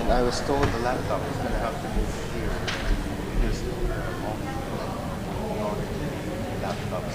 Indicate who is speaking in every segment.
Speaker 1: And I was told the laptop is going to have to move here because all the laptops.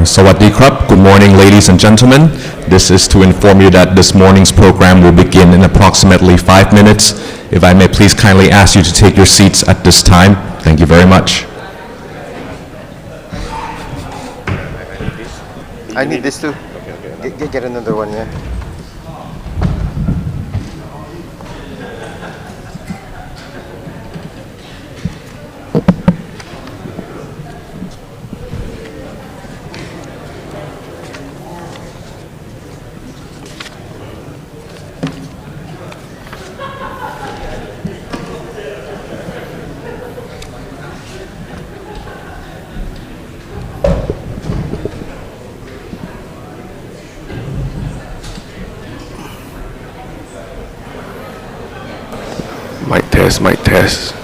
Speaker 2: Sawadee krap. Good morning, ladies and gentlemen. This is to inform you that this morning's program will begin in approximately 5 minutes. If I may please kindly ask you to take your seats at this time. Thank you very much.
Speaker 1: I need this too. Get another one, yeah. Mic test.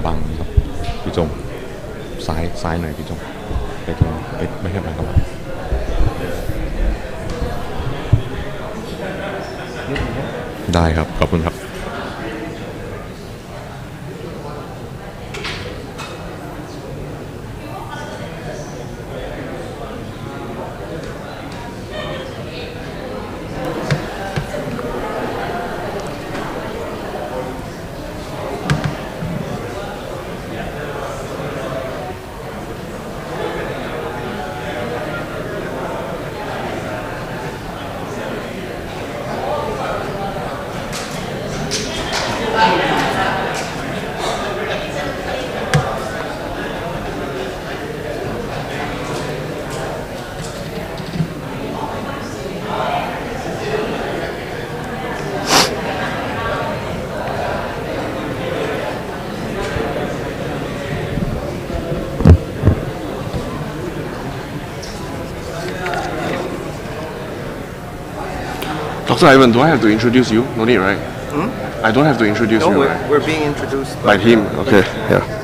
Speaker 2: Bằng พี่จงซ้ายหน่อยพี่จงไปตรงไม่ใช่ไปครับได้ครับขอบคุณครับ
Speaker 3: Dr. Ivan, do I have to introduce you? No need, right? I don't have to introduce
Speaker 1: No,
Speaker 3: you, right?
Speaker 1: we're being introduced
Speaker 3: By him, okay, yeah.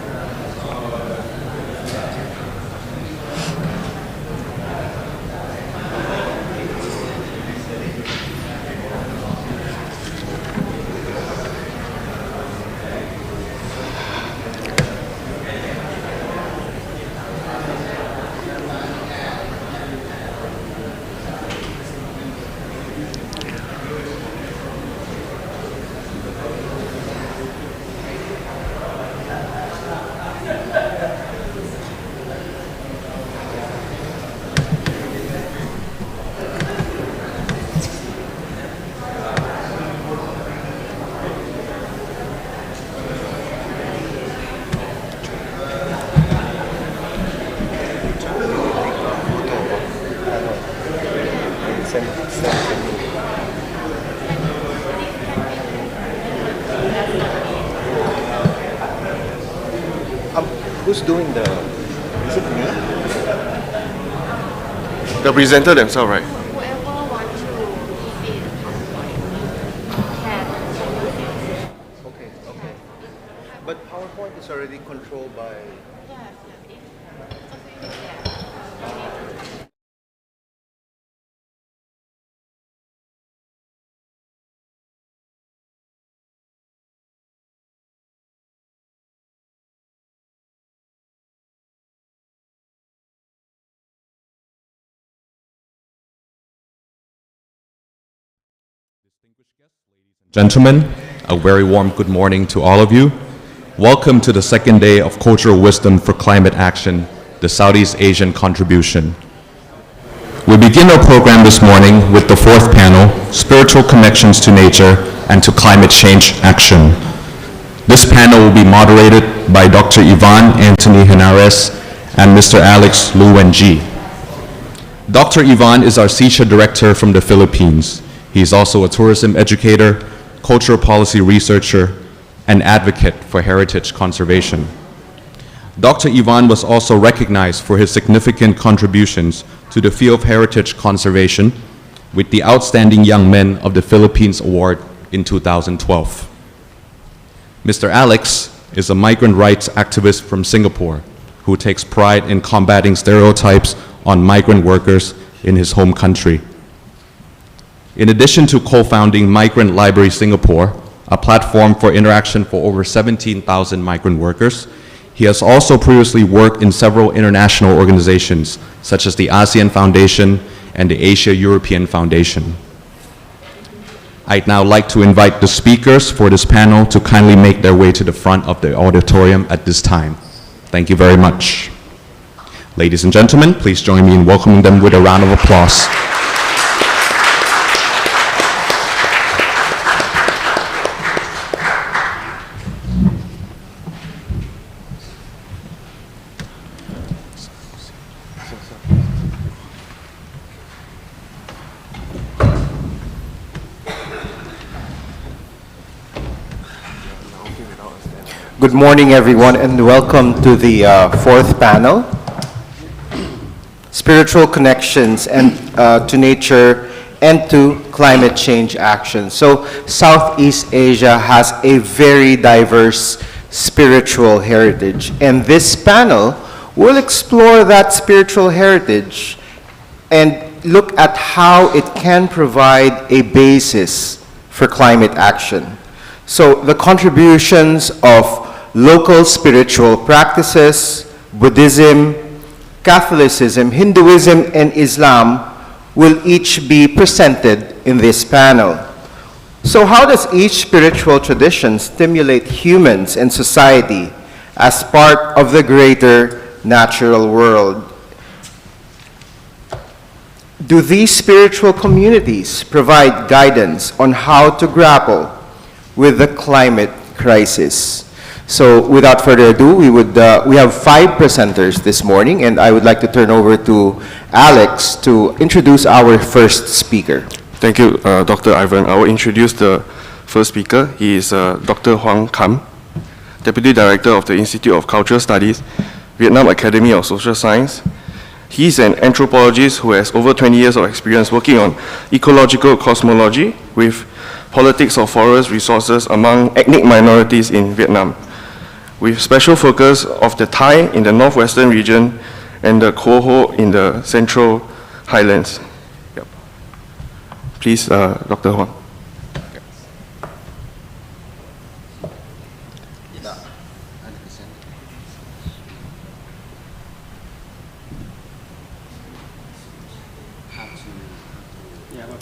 Speaker 1: Who's doing the? Is it me?
Speaker 3: The presenter themselves, right?
Speaker 4: Whoever wants to be can.
Speaker 1: Okay. Okay. But PowerPoint is already controlled by.
Speaker 4: Yes, yes.
Speaker 2: Gentlemen, a very warm good morning to all of you. Welcome to the second day of Cultural Wisdom for Climate Action, the Southeast Asian Contribution. We begin our program this morning with the fourth panel, Spiritual Connections to Nature and to Climate Change Action. This panel will be moderated by Dr. Ivan Anthony Henares and Mr. Alex Lu Wenji. Dr. Ivan is our SEACHA director from the Philippines. He is also a tourism educator, cultural policy researcher, and advocate for heritage conservation. Dr. Ivan was also recognized for his significant contributions to the field of heritage conservation with the Outstanding Young Men of the Philippines Award in 2012. Mr. Alex is a migrant rights activist from Singapore who takes pride in combating stereotypes on migrant workers in his home country. In addition to co-founding Migrant Library Singapore, a platform for interaction for over 17,000 migrant workers, he has also previously worked in several international organizations, such as the ASEAN Foundation and the Asia-European Foundation. I'd now like to invite the speakers for this panel to kindly make their way to the front of the auditorium at this time. Thank you very much. Ladies and gentlemen, please join me in welcoming them with a round of applause.
Speaker 1: Good morning, everyone, and welcome to the fourth panel, Spiritual Connections and to Nature and to Climate Change Action. So Southeast Asia has a very diverse spiritual heritage, and this panel will explore that spiritual heritage and look at how it can provide a basis for climate action. So the contributions of local spiritual practices, Buddhism, Catholicism, Hinduism, and Islam will each be presented in this panel. So how does each spiritual tradition stimulate humans and society as part of the greater natural world? Do these spiritual communities provide guidance on how to grapple with the climate crisis? So without further ado, we have 5 presenters this morning, and I would like to turn over to Alex to introduce our first speaker.
Speaker 3: Thank you, Dr. Ivan. I will introduce the first speaker. He is Dr. Huang Kam, Deputy Director of the Institute of Cultural Studies, Vietnam Academy of Social Science. He is an anthropologist who has over 20 years of experience working on ecological cosmology with politics of forest resources among ethnic minorities in Vietnam, with special focus of the Thai in the northwestern region and the Coho in the central highlands. Yep. Please, Dr. Huang.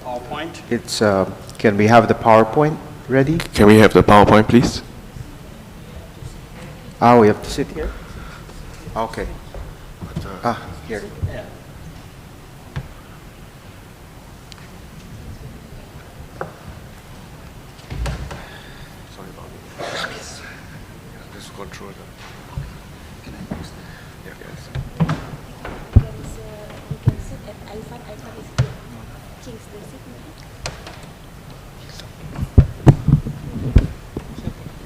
Speaker 5: PowerPoint.
Speaker 1: It's, can we have the PowerPoint ready?
Speaker 3: Can we have the PowerPoint, please?
Speaker 1: Ah, we have to sit here? Okay. Here.
Speaker 5: Yeah.
Speaker 3: Sorry about it. Just control the...
Speaker 6: Can I use that?
Speaker 3: Yeah, yes.
Speaker 6: You can sit at iPad. iPad is here. Change the seat maybe.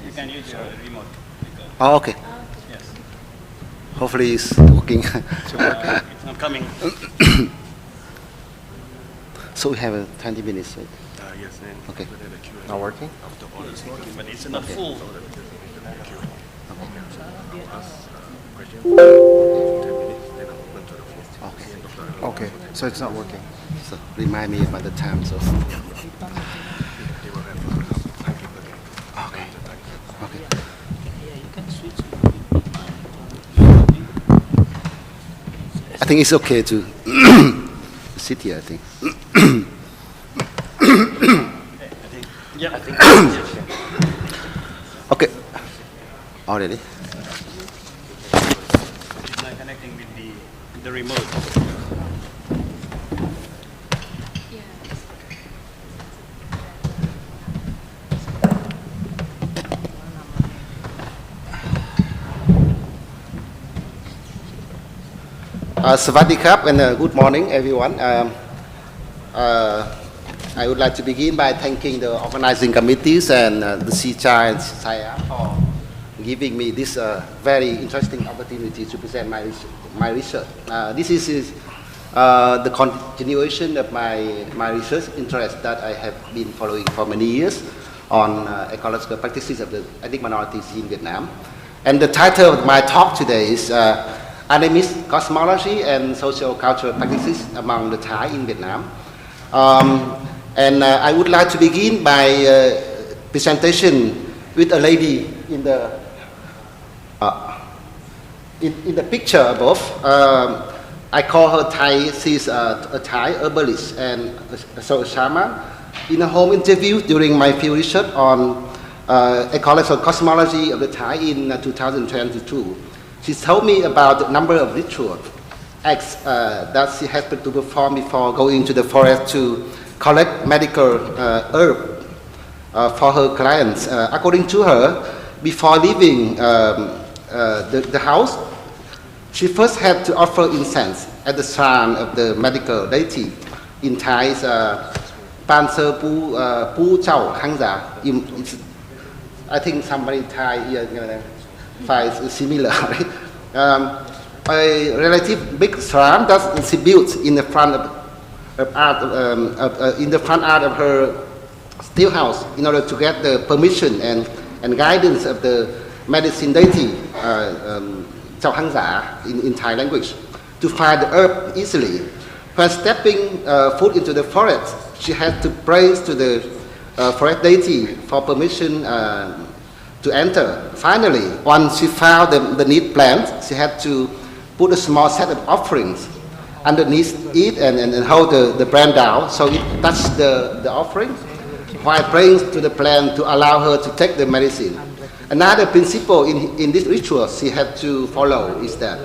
Speaker 5: You can use your remote.
Speaker 1: Oh, okay.
Speaker 5: Yes. Hopefully it's working.
Speaker 7: I'm coming.
Speaker 5: So we have 20 minutes, right?
Speaker 3: Yes, and
Speaker 5: Okay.
Speaker 1: Not working?
Speaker 7: But it's not full.
Speaker 5: Okay.
Speaker 1: Okay, so it's not working.
Speaker 5: So remind me about the time. So. Okay. Okay. I think it's okay to sit here. I think.
Speaker 7: Yeah.
Speaker 5: Okay. Already.
Speaker 7: It's not connecting with the remote.
Speaker 5: Sawadee krap and good morning, everyone. I would like to begin by thanking the organizing committees and the SEACHA and SEACHA for giving me this very interesting opportunity to present my research. This is the continuation of my research interest that I have been following for many years on ecological practices of the ethnic minorities in Vietnam. And the title of my talk today is Animist Cosmology and Socio-Cultural Practices Among the Thai in Vietnam. I would like to begin by presentation with a lady in the picture above. I call her Thai. She's a Thai herbalist and a shaman. In a home interview during my field research on ecological cosmology of the Thai in 2022, she told me about the number of ritual acts that she has to perform before going to the forest to collect medical herb for her clients. According to her, before leaving the house, she first had to offer incense at the shrine of the medical deity. In Thai, Pan Sơ Pu Chao Hang Za. I think somebody in Thai here finds similar. Right? A relative big shrine that she built in the front of her still house in order to get the permission and guidance of the medicine deity, Chao Hang Za in Thai language, to find the herb easily. When stepping foot into the forest, she had to pray to the forest deity for permission to enter. Finally, once she found the neat plant, she had to put a small set of offerings underneath it and hold the plant down so it touched the offering while praying to the plant to allow her to take the medicine. Another principle in this ritual she had to follow is that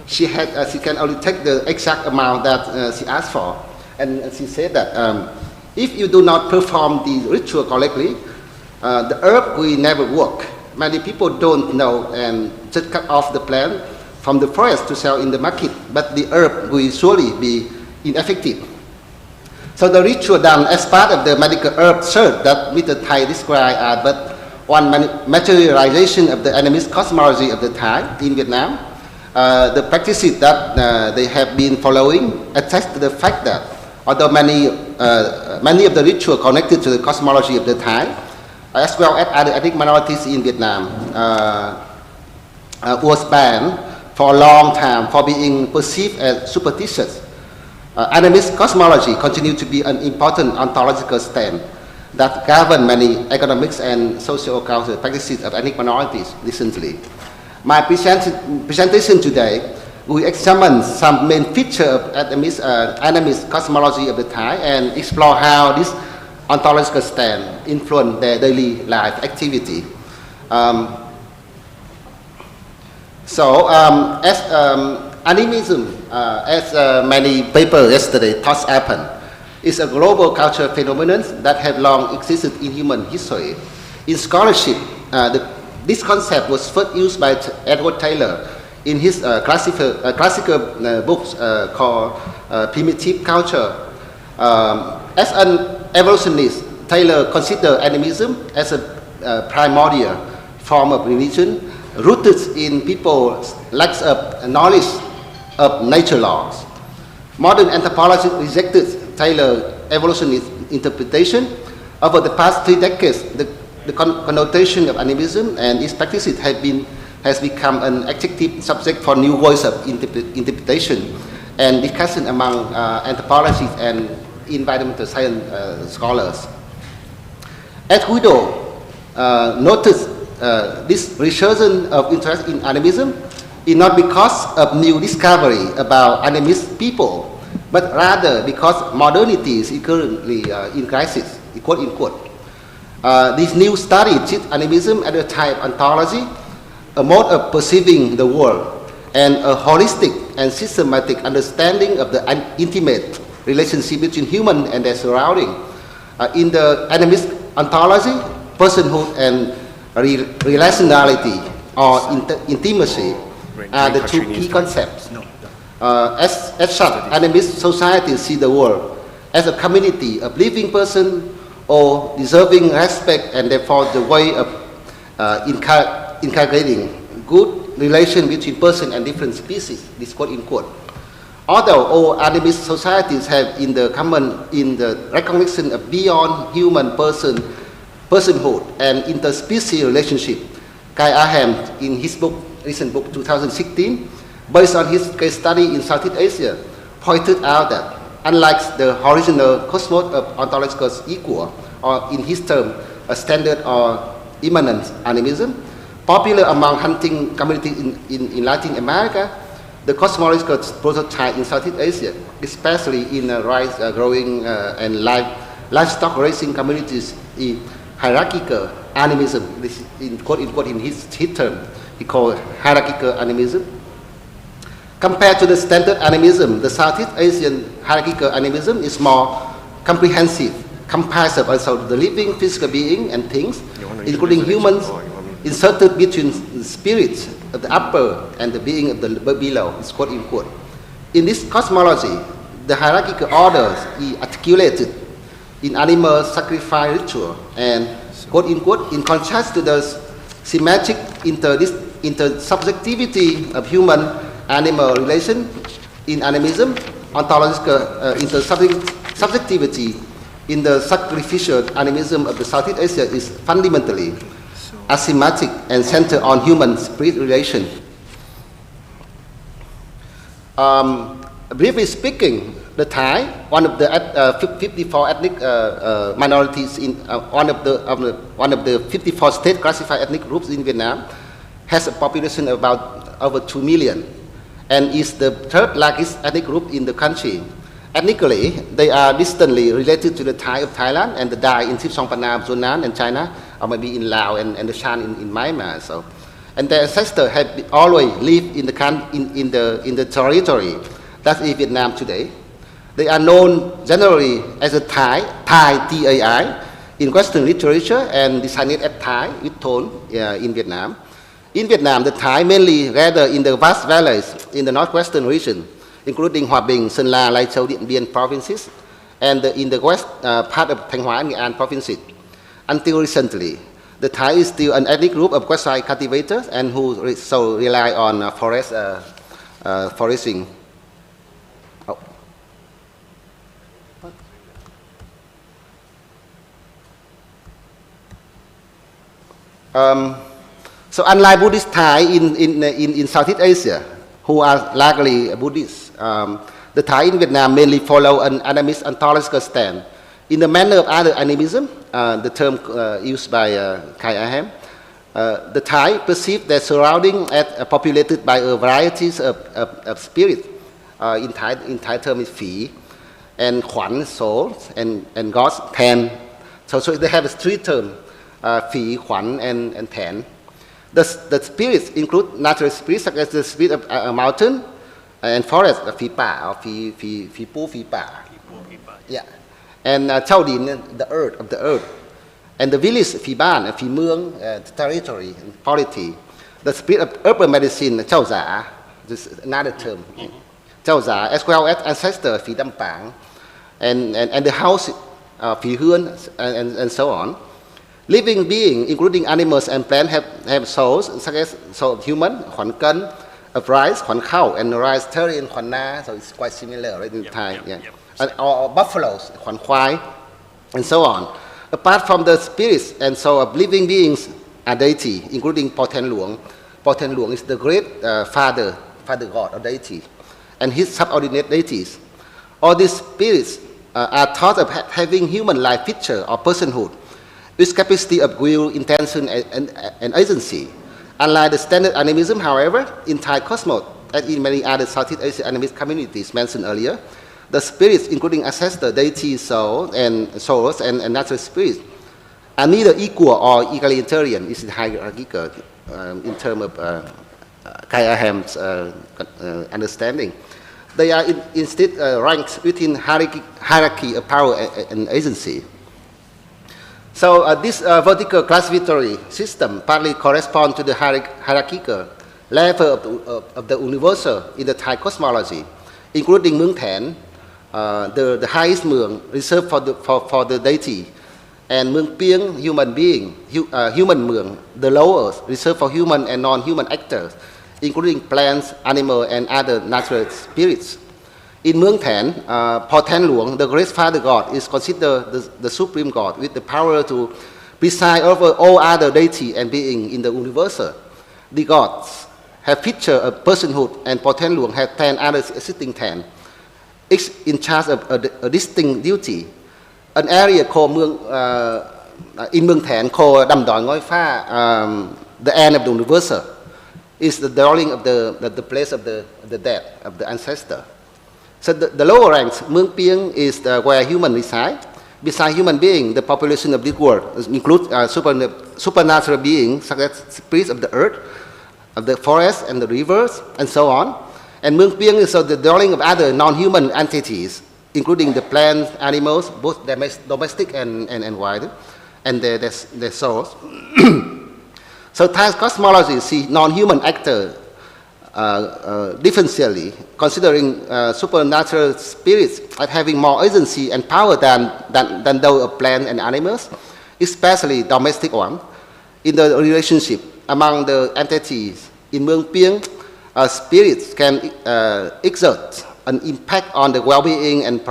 Speaker 5: she can only take the exact amount that she asked for. And she said that if you do not perform the ritual correctly, the herb will never work. Many people don't know and just cut off the plant from the forest to sell in the market, but the herb will surely be ineffective. So the ritual done as part of the medical herb search that Mr. Thai described are but one materialization of the animist cosmology of the Thai in Vietnam. The practices that they have been following attest to the fact that although many of the rituals connected to the cosmology of the Thai, as well as other ethnic minorities in Vietnam, was banned for a long time for being perceived as superstitious. Animist cosmology continues to be an important ontological stand that govern many economics and socio-cultural practices of ethnic minorities recently. My presentation today will examine some main features of animist cosmology of the Thai and explore how this ontological stand influence their daily life activity. As animism, as many papers yesterday taught happen, is a global cultural phenomenon that has long existed in human history. In scholarship, this concept was first used by Edward Taylor in his classical books called Primitive Culture. As an evolutionist, Taylor considered animism as a primordial form of religion rooted in people's lack of knowledge of nature laws. Modern anthropology rejected Taylor's evolutionist interpretation. Over the past 3 decades, the connotation of animism and its practices has become an active subject for new voice of interpretation and discussion among anthropologists and environmental science scholars. As Guido noticed, this resurgence of interest in animism is not because of new discovery about animist people, but rather because modernity is currently in crisis, quote unquote. This new study treats animism as a type of ontology, a mode of perceiving the world, and a holistic and systematic understanding of the intimate relationship between human and their surrounding. In the animist ontology, personhood and relationality or intimacy are the 2 key concepts. As such, animist societies see the world as a community of living persons or deserving respect, and therefore the way of inculcating good relation between person and different species, this quote unquote. Although all animist societies have in the recognition of beyond human personhood and interspecies relationship, Kai Aham, in his recent book 2016, based on his case study in Southeast Asia, pointed out that unlike the original cosmos of ontological equal, or in his term, a standard or immanent animism, popular among hunting communities in Latin America, the cosmological prototype in Southeast Asia, especially in growing and livestock raising communities, is hierarchical animism. This is in quote unquote in his term, he called hierarchical animism. Compared to the standard animism, the Southeast Asian hierarchical animism is more comprehensive, comprised of also the living physical being and things, including humans, inserted between the spirits of the upper and the being of the below, is quote unquote. In this cosmology, the hierarchical orders is articulated in animal sacrifice ritual and quote unquote, in contrast to the symmetric intersubjectivity of human-animal relation in animism, ontological intersubjectivity in the sacrificial animism of the Southeast Asia is fundamentally asymmetric and centered on human-spirit relation. Briefly speaking, the Thai, one of the 54 ethnic minorities in one of the 54 state classified ethnic groups in Vietnam, has a population of about over 2 million, and is the 3rd largest ethnic group in the country. Ethnically, they are distantly related to the Thai of Thailand and the Dai in Sipsongpanam, Zunan, and China, or maybe in Laos and the Shan in Myanmar. So, and their ancestors have always lived in the territory that is Vietnam today. They are known generally as a Thai, T-A-I, in Western literature and designated as Thai with tone in Vietnam. In Vietnam, the Thai mainly gather in the vast valleys in the northwestern region, including Hòa Bình, Sơn La, Lai Châu, Điện Biên provinces, and in the west part of Thanh Hóa and Nghệ An provinces. Until recently, the Thai is still an ethnic group of quasi cultivators and who rely on foraging. So unlike Buddhist Thai in Southeast Asia, who are largely Buddhists, the Thai in Vietnam mainly follow an animist ontological stand. In the manner of other animism, the term used by Kai Aham, the Thai perceive their surrounding as populated by a varieties of spirits. In Thai term is Phi, and Khuan, souls, and gods, Tan. So they have 3 terms, Phi, Khuan, and Tan. The spirits include natural spirits such as the spirit of a mountain and forest, Phi Pa, or Phi Pu, Phi Pa. Yeah. And Chao Din, the earth. And the village, Phi Ban, Phi Muang, territory and polity. The spirit of urban medicine, Chao Za, this is another term. Chao Za, as well as ancestor, Phi Dam Pang, and the house, Phi Huan, and so on. Living beings, including animals and plants, have souls, such as soul of human, Huan Ken, of rice, Huan Khao, and rice terrier, Huan Na, so it's quite similar right, in Thai. Yeah. Or buffaloes, Huan Huai, and so on. Apart from the spirits and soul of living beings are deity, including Po Ten Luong. Po Ten Luong is the great father god or deity, and his subordinate deities. All these spirits are thought of having human-like feature or personhood, with capacity of will, intention, and agency. Unlike the standard animism, however, in Thai cosmos, as in many other Southeast Asian animist communities mentioned earlier, the spirits, including ancestor, deities, souls, and natural spirits, are neither equal or egalitarian. This is hierarchical in terms of Kai Aham's understanding. They are instead ranked within hierarchy of power and agency. So this vertical classificatory system partly corresponds to the hierarchical level of the universal in the Thai cosmology, including Mueang Thén, the highest Mueang reserved for the deity, and Mueang Pieng, human being, human Mueang, the lowest reserved for human and non-human actors, including plants, animals, and other natural spirits. In Mueang Thén, Po Ten Luong, the great father god, is considered the supreme god with the power to preside over all other deity and being in the universe. The gods have feature of personhood, and Po Ten Luong have 10 other existing 10, each in charge of a distinct duty. An area called in Mueang Thén called Dam Doi Ngoi Pha, the end of the universe, is the dwelling of the place of the dead, of the ancestor. So the lower ranks, Mueang Pieng, is where humans reside. Besides human beings, the population of this world includes supernatural beings, such as spirits of the earth, of the forest and the rivers, and so on. And Mueang Pieng is the dwelling of other non-human entities, including the plants, animals, both domestic and wild, and their souls. So Thai cosmology sees non-human actors differentially, considering supernatural spirits as having more agency and power than those of plants and animals, especially domestic ones. In the relationship among the entities in Mueang Pieng, spirits can exert an impact on the well-being and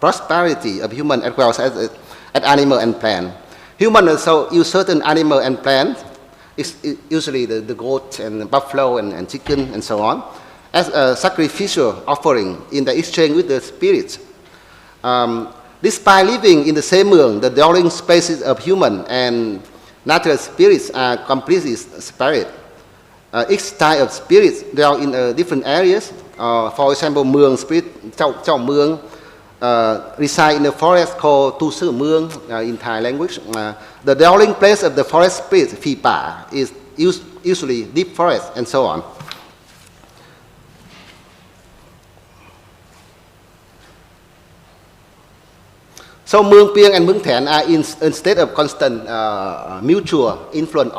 Speaker 5: prosperity of human as well as animal and plant. Humans also use certain animal and plants, usually the goat and buffalo and chicken and so on, as a sacrificial offering in the exchange with the spirits. Despite living in the same Mueang, the dwelling spaces of human and natural spirits are completely separate. Each type of spirits dwell in different areas. For example, Mueang spirit, Chao Mueang, reside in the forest called Tu Sư Mueang in Thai language. The dwelling place of the forest spirit, Phi Pa, is usually deep forest and so on. So Mueang Pieng and Mueang Thén are in state of constant mutual influence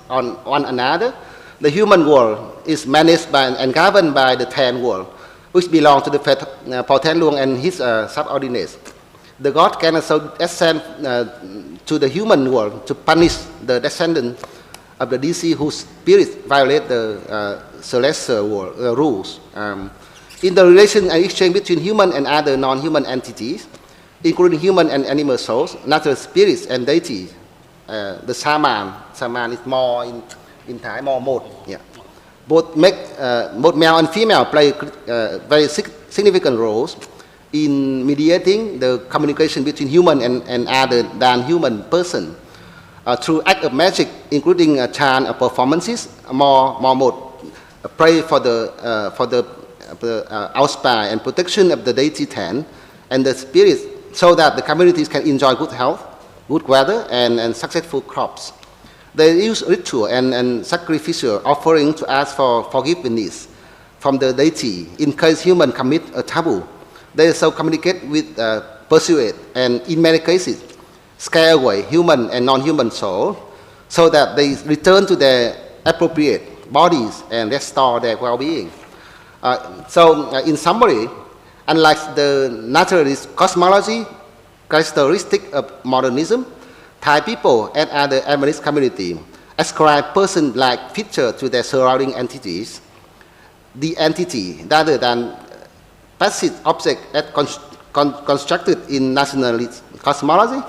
Speaker 5: on one another. The human world is managed by and governed by the Thén world, which belong to the Po Ten Luong and his subordinates. The god can also ascend to the human world to punish the descendants of the deceased whose spirits violate the celestial world, rules. In the relation and exchange between human and other non-human entities, including human and animal souls, natural spirits and deities, the Saman is more in Thai, more mode. Yeah. Both male and female play very significant roles in mediating the communication between human and other than human person through act of magic, including chant performances, more mode, pray for the auspire and protection of the deity Thén and the spirits, so that the communities can enjoy good health, good weather, and successful crops. They use ritual and sacrificial offering to ask for forgiveness from the deity in case humans commit a taboo. They also communicate with, persuade, and in many cases, scare away human and non-human soul so that they return to their appropriate bodies and restore their well-being. In summary, unlike the naturalist cosmology characteristic of modernism, Thai people and other Adventist community ascribe person-like feature to their surrounding entities. The entity, rather than passive object as constructed in nationalist cosmology,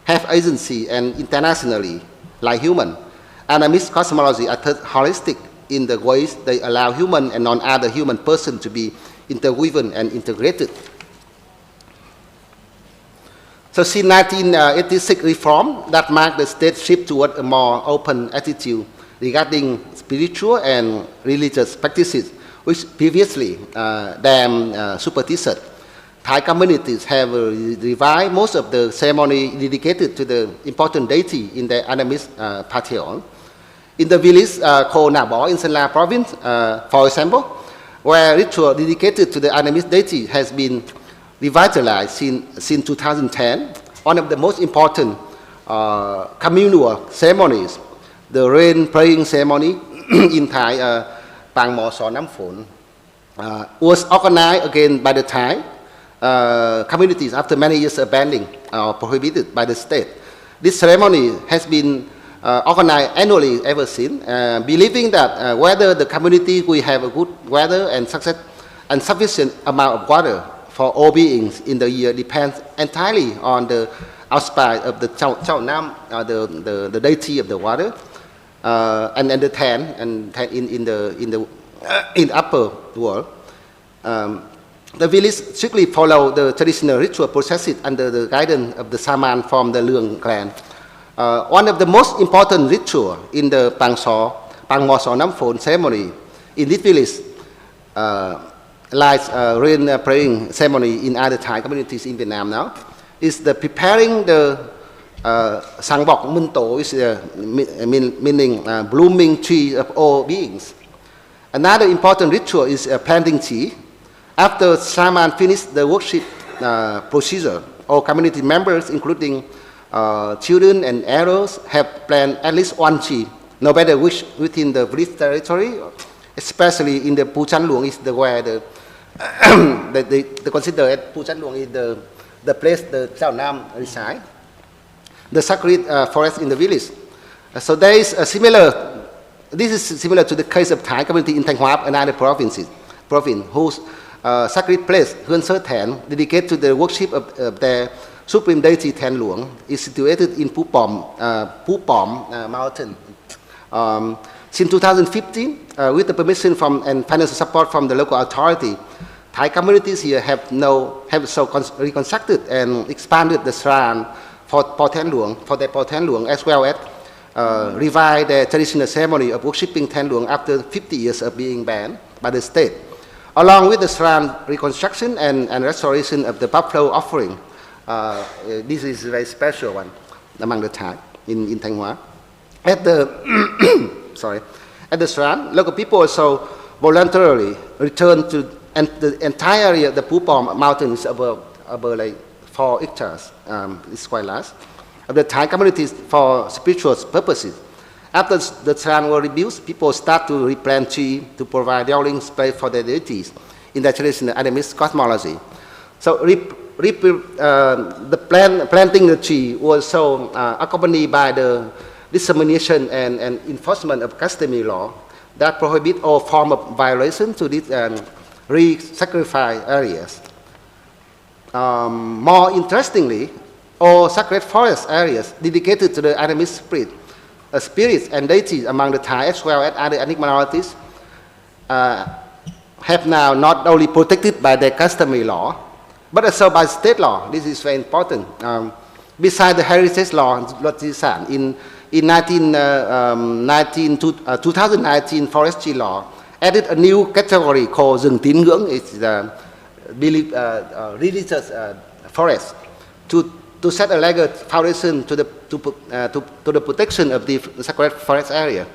Speaker 5: have agency and internationally, like human. Animist cosmology are holistic in the ways they allow human and non-other human person to be interwoven and integrated. So since 1986 reform that marked the state shift toward a more open attitude regarding spiritual and religious practices, which previously superstition. Thai communities have revived most of the ceremony dedicated to the important deity in their animist pantheon. In the village called Nabo in Sanla province, for example, where ritual dedicated to the animist deity has been revitalized since 2010, one of the most important communal ceremonies, the rain praying ceremony in Thai, Pang Mo So Nam Phon, was organized again by the Thai communities after many years abandoning or prohibited by the state. This ceremony has been organized annually ever since, believing that whether the community will have a good weather and sufficient amount of water for all beings in the year depends entirely on the auspice of the Chao Nam, the deity of the water, and the Tan, and in the upper world. The village strictly follow the traditional ritual processes under the guidance of the shaman from the Leung clan. One of the most important rituals in the Pang Mo So Nam Phon ceremony in this village, like rain praying ceremony in other Thai communities in Vietnam now, is the preparing the Sang Bok Mun To, which meaning blooming tree of all beings. Another important ritual is planting tree. After shaman finished the worship procedure, all community members, including children and elders, have planted at least one tree, no matter which within the village territory, especially in the Puchan Luang is where the considered Puchan Luang is the place the Chao Nam reside, the sacred forest in the village. So there is a this is similar to the case of Thai community in Thanh Hoa and other province whose sacred place, Huan Sơ Thén, dedicated to the worship of their supreme deity Than Luang, is situated in Phu Pom mountain. Since 2015, with the permission from and financial support from the local authority, Thai communities here have reconstructed and expanded the shrine for Than Luang, as well as revive the traditional ceremony of worshipping Than Luang after 50 years of being banned by the state, along with the shrine reconstruction and restoration of the buffalo offering. This is a very special one among the Thai in Thanh Hoa. At the shrine, local people also voluntarily returned to, and the entire area of the Phu Pom mountain is above like 4 hectares. It's quite large. Of the Thai communities for spiritual purposes. After the shrine was rebuilt, people start to replant trees to provide dwelling space for their deities in the traditional animist cosmology. So planting the tree was so accompanied by the dissemination and enforcement of customary law that prohibit all form of violation to these re-sacrifice areas. More interestingly, all sacred forest areas dedicated to the animist spirits and deities among the Thai as well as other ethnic minorities have now not only protected by their customary law, but also by state law. This is very important. Besides the heritage law, in 2019 forestry law added a new category called rừng tín ngưỡng. It's the religious forest to set a legal foundation to the protection of the sacred forest area.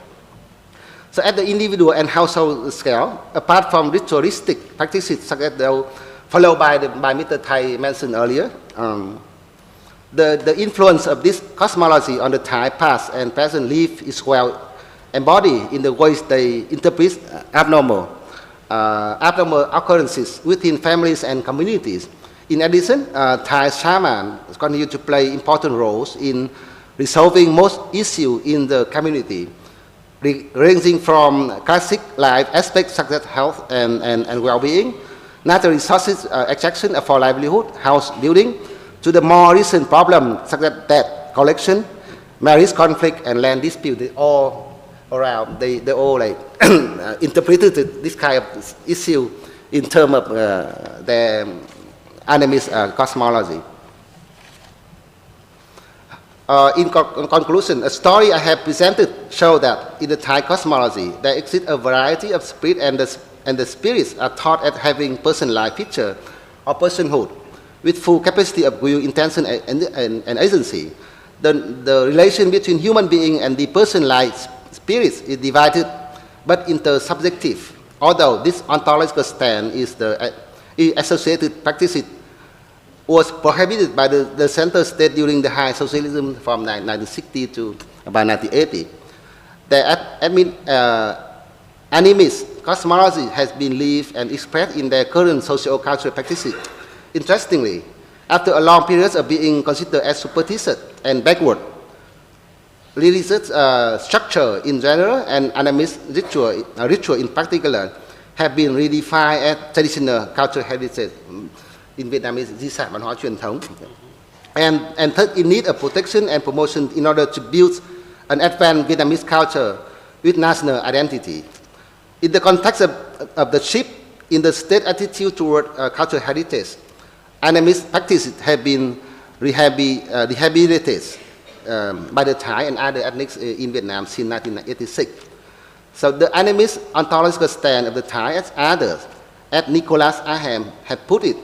Speaker 5: So at the individual and household scale, apart from ritualistic practices such as those followed by Mr. Thai mentioned earlier, the influence of this cosmology on the Thai past and present life is well embodied in the ways they interpret abnormal occurrences within families and communities. In addition, Thai shamans continue to play important roles in resolving most issues in the community, ranging from classic life aspects such as health and well-being, natural resources extraction for livelihood, house building, to the more recent problems such as debt collection, marriage conflict, and land dispute. They all around, they all like interpreted this kind of issue in terms of their animist cosmology. In conclusion, a story I have presented shows that in the Thai cosmology, there exists a variety of spirits, and the spirits are thought as having person-like feature or personhood, with full capacity of will, intention, and agency. The relation between human being and the person-like spirits is divided but intersubjective. Although this ontological stand is associated practice was prohibited by the center state during the high socialism from 1960 to about 1980. The animist cosmology has been lived and expressed in their current socio-cultural practices. Interestingly, after a long period of being considered as superstitious and backward, religious structure in general and animist ritual in particular have been redefined as traditional cultural heritage. In Vietnamese, di sản văn hóa truyền thống, and thus in need of protection and promotion in order to build an advanced Vietnamese culture with national identity. In the context of the shift in the state attitude toward cultural heritage, animist practices have been rehabilitated by the Thai and other ethnics in Vietnam since 1986. So the animist ontological stand of the Thai, as others, as Nicholas Aham had put it,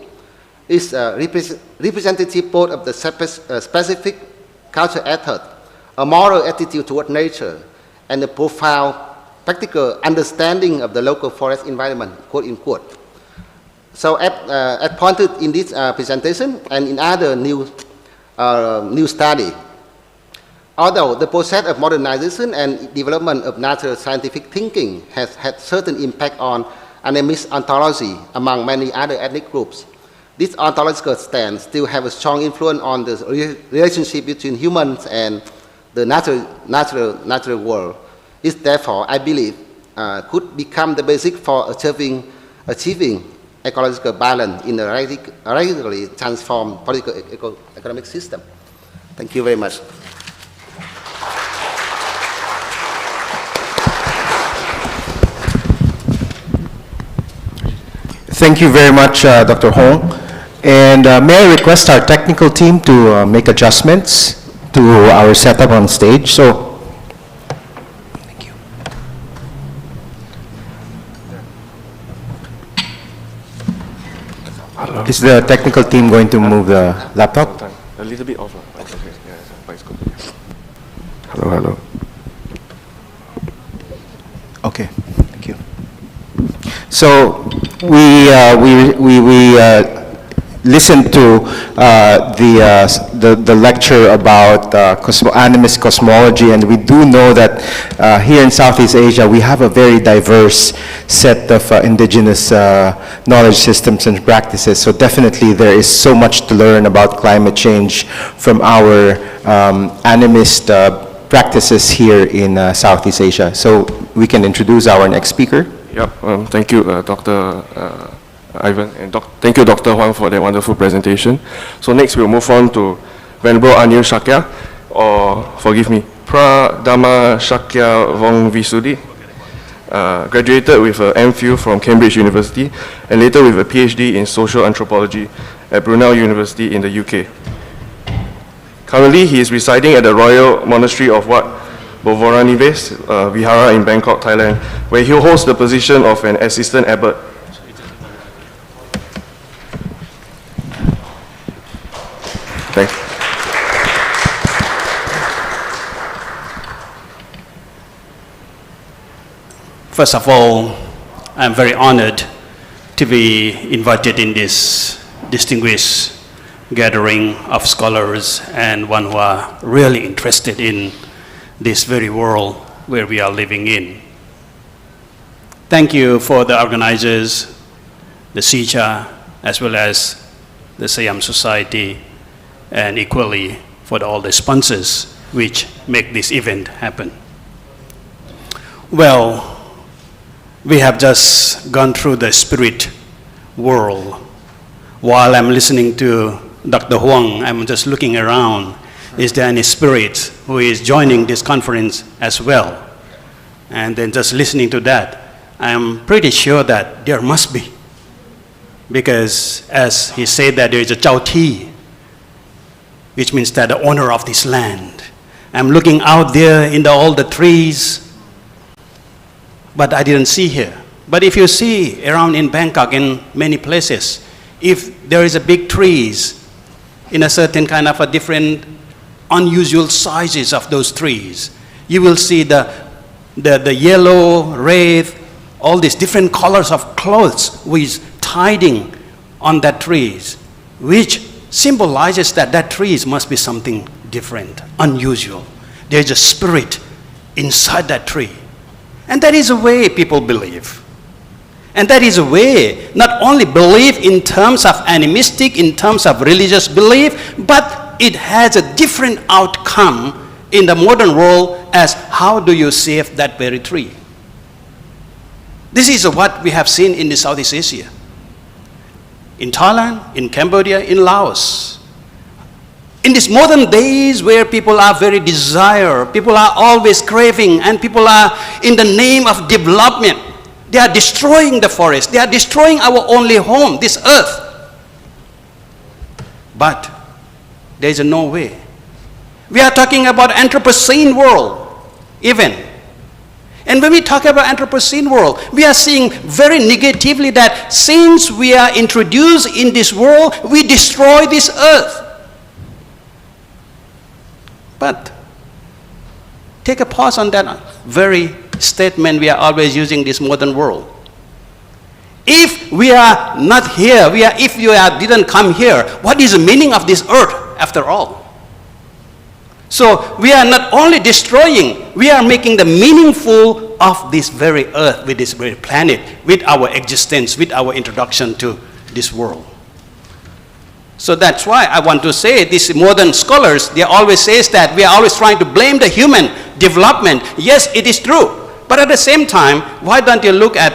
Speaker 5: is representative both of the specific cultural effort, a moral attitude toward nature, and a profound practical understanding of the local forest environment, quote unquote. So as pointed in this presentation and in other new study, although the process of modernization and development of natural scientific thinking has had certain impact on animist ontology among many other ethnic groups, this ontological stand still have a strong influence on the relationship between humans and the natural world. It therefore, I believe, could become the basis for achieving ecological balance in a radically transformed political economic system. Thank you very much.
Speaker 1: Thank you very much, Dr. Hong. And may I request our technical team to make adjustments to our setup on stage. So, thank you.
Speaker 3: Hello.
Speaker 1: Is the technical team going to move the laptop?
Speaker 3: A little bit off. Okay. Yeah, it's good. Hello.
Speaker 1: Okay, thank you. So we listened to the lecture about animist cosmology, and we do know that here in Southeast Asia we have a very diverse set of indigenous knowledge systems and practices. So definitely there is so much to learn about climate change from our animist practices here in Southeast Asia. So we can introduce our next speaker.
Speaker 3: Yep. Thank you, Dr. Ivan, and thank you, Dr. Huang, for that wonderful presentation. So next we'll move on to Venerable Anil Shakya, or forgive me, Pradama Shakya Vongvisudi. Graduated with an MPhil from Cambridge University and later with a PhD in social anthropology at Brunel University in the UK. Currently, he is residing at the Royal Monastery of Wat Bovoranives Vihara in Bangkok, Thailand, where he holds the position of an assistant abbot. Thanks.
Speaker 7: First of all, I'm very honored to be invited in this distinguished gathering of scholars and one who are really interested in this very world where we are living in. Thank you for the organizers, the SEACHA, as well as the Siam Society, and equally for all the sponsors which make this event happen. Well, we have just gone through the spirit world. While I'm listening to Dr. Huang, I'm just looking around. Is there any spirit who is joining this conference as well? And then just listening to that, I'm pretty sure that there must be. Because as he said that there is a Chao Ti, which means that the owner of this land. I'm looking out there in all the trees, but I didn't see here. But if you see around in Bangkok, in many places, if there is a big trees in a certain kind of a different unusual sizes of those trees, you will see the yellow, red, all these different colors of clothes with tiding on that trees, which symbolizes that that trees must be something different, unusual. There's a spirit inside that tree. And that is a way people believe. And that is a way, not only believe in terms of animistic, in terms of religious belief, but it has a different outcome in the modern world as how do you save that very tree. This is what we have seen in the Southeast Asia. In Thailand, in Cambodia, in Laos. In these modern days where people are very desire, people are always craving, and people are in the name of development, they are destroying the forest, they are destroying our only home, this earth. But there is no way. We are talking about Anthropocene world, even. And when we talk about Anthropocene world, we are seeing very negatively that since we are introduced in this world, we destroy this earth. But take a pause on that very statement we are always using this modern world. If we are not here, if you didn't come here, what is the meaning of this earth after all? So we are not only destroying, we are making the meaningful of this very earth, with this very planet, with our existence, with our introduction to this world. So that's why I want to say these modern scholars, they always say that we are always trying to blame the human development. Yes, it is true. But at the same time, why don't you look at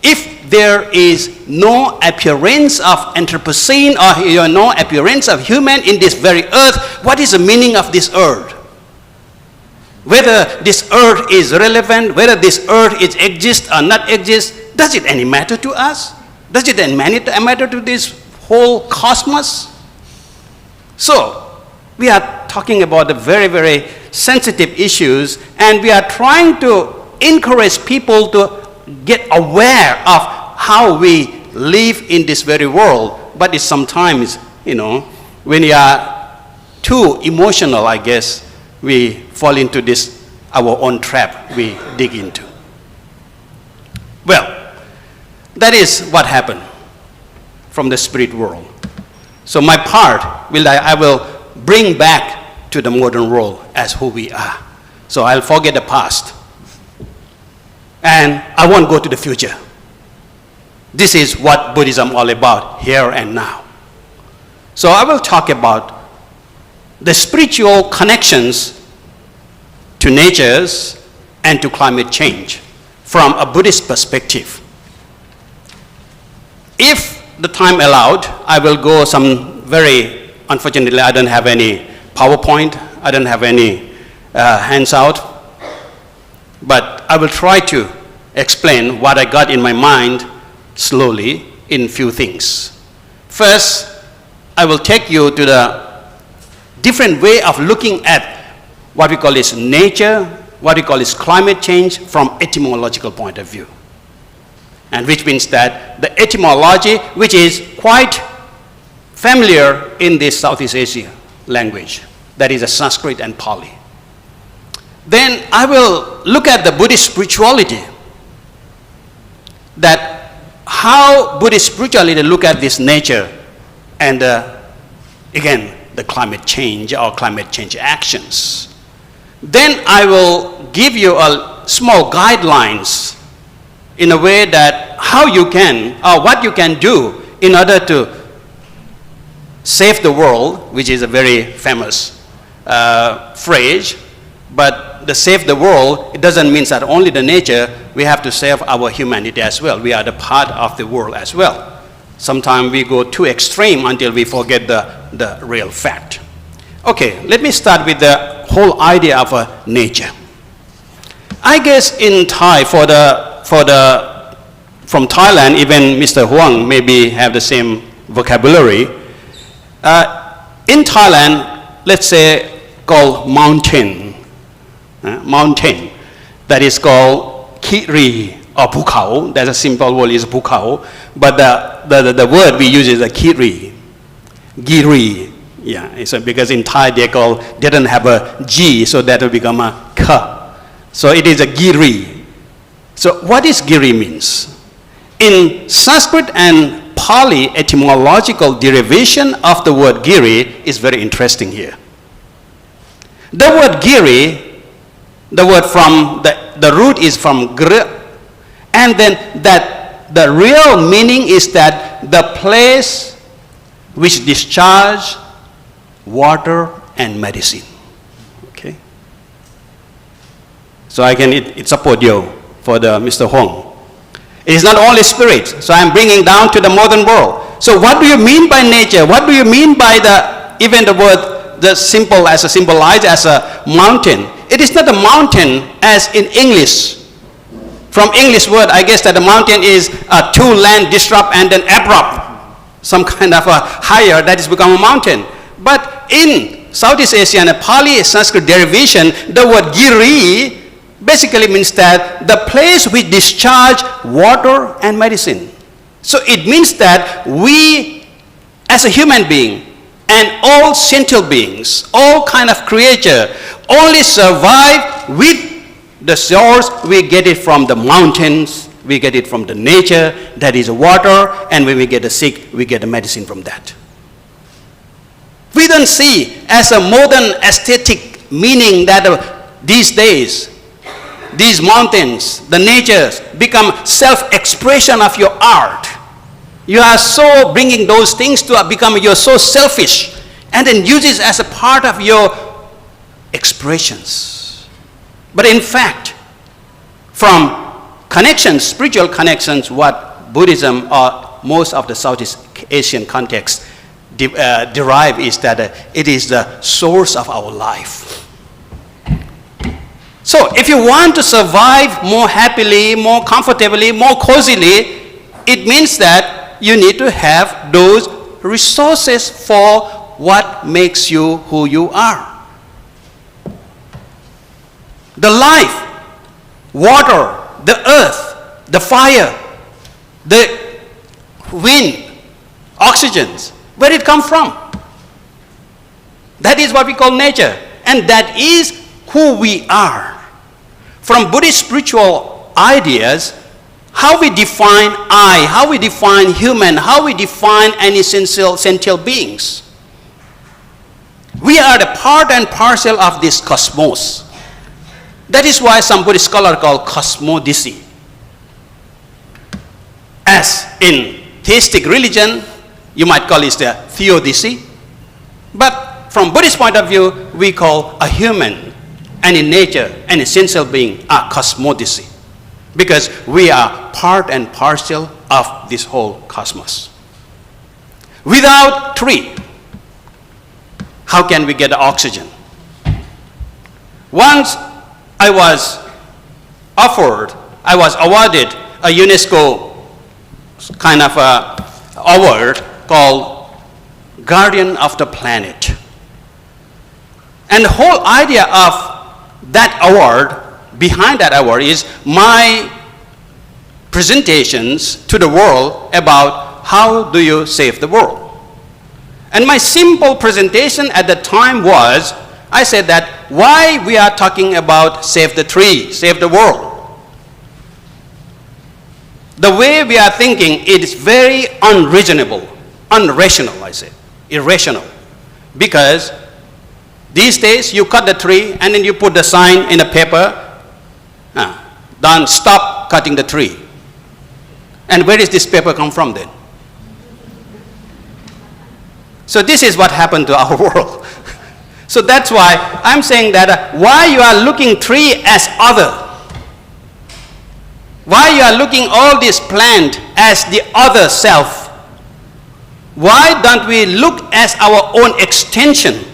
Speaker 7: if there is no appearance of Anthropocene or no appearance of human in this very earth, what is the meaning of this earth? Whether this earth is relevant, whether this earth exists or not exists, does it any matter to us? Does it any matter to this whole cosmos? So, we are talking about the very, very sensitive issues, and we are trying to encourage people to get aware of how we live in this very world. But it's sometimes, when you are too emotional, I guess, we fall into this, our own trap we dig into. Well, that is what happened from the spirit world. So my part, I will bring back to the modern world as who we are. So I'll forget the past. And I won't go to the future. This is what Buddhism all about, here and now. So I will talk about the spiritual connections to natures and to climate change from a Buddhist perspective. If the time allowed, I will go unfortunately I don't have any PowerPoint, I don't have any hands-out, but I will try to explain what I got in my mind slowly in few things. First, I will take you to the different way of looking at what we call is nature, what we call is climate change from etymological point of view. And which means that the etymology, which is quite familiar in this Southeast Asia language, that is a Sanskrit and Pali. Then I will look at the Buddhist spirituality, that how Buddhist spirituality look at this nature and again the climate change or climate change actions. Then I will give you a small guidelines in a way that how you can or what you can do in order to save the world, which is a very famous phrase, but the save the world, it doesn't mean that only the nature, we have to save our humanity as well. We are the part of the world as well. Sometimes we go too extreme until we forget the real fact. Okay, let me start with the whole idea of nature. I guess in Thai, from Thailand, even Mr. Huang maybe have the same vocabulary. In Thailand, let's say called mountain, mountain, that is called Kiri or Pukao. That's a simple word, is Pukao, but the word we use is a Kiri, Giri. Yeah, so because in Thai they don't have a G, so that will become a K. So it is a Giri. So what is Giri means? In Sanskrit and Pali, etymological derivation of the word Giri is very interesting here. The word Giri, the word from, the root is from Gr, and then the real meaning is that the place which discharge water and medicine. Okay? So it support you for the Mr. Hong. It is not only spirit, so I'm bringing down to the modern world. So what do you mean by nature? What do you mean by even the word, symbolized as a mountain? It is not a mountain as in English. From English word, I guess that the mountain is two land disrupt and then abrupt. Some kind of a higher that is become a mountain. But in Southeast Asia and Pali Sanskrit derivation, the word Giri basically means that the place which discharge water and medicine. So it means that we, as a human being, and all sentient beings, all kind of creature, only survive with the source. We get it from the mountains, we get it from the nature, that is water, and when we get sick, we get the medicine from that. We don't see as a modern aesthetic meaning that these days, these mountains, the natures become self-expression of your art. You are so bringing those things to become, you're so selfish, and then use it as a part of your expressions. But in fact, from connections, spiritual connections, what Buddhism or most of the Southeast Asian context derive is that it is the source of our life. So if you want to survive more happily, more comfortably, more cozily, it means that you need to have those resources for what makes you who you are. The life, water, the earth, the fire, the wind, oxygens, where it come from? That is what we call nature, and that is who we are. From Buddhist spiritual ideas, how we define I, how we define human, how we define any sentient beings. We are the part and parcel of this cosmos. That is why some Buddhist scholars call cosmodicee. As in theistic religion, you might call it the theodicee. But from Buddhist point of view, we call a human, and in nature, an essential being, a cosmodicee. Because we are part and parcel of this whole cosmos. Without tree, how can we get the oxygen? Once I was awarded a UNESCO kind of award called Guardian of the Planet. And the whole idea of that award, behind that award, is my presentations to the world about how do you save the world. And my simple presentation at the time was, I said that why we are talking about save the tree, save the world. The way we are thinking, it is very unreasonable, unrational, I say, irrational. Because these days you cut the tree and then you put the sign in the paper, done, stop cutting the tree. And where does this paper come from then? So this is what happened to our world. So that's why I'm saying that why you are looking tree as other, why you are looking all this plant as the other self, why don't we look as our own extension?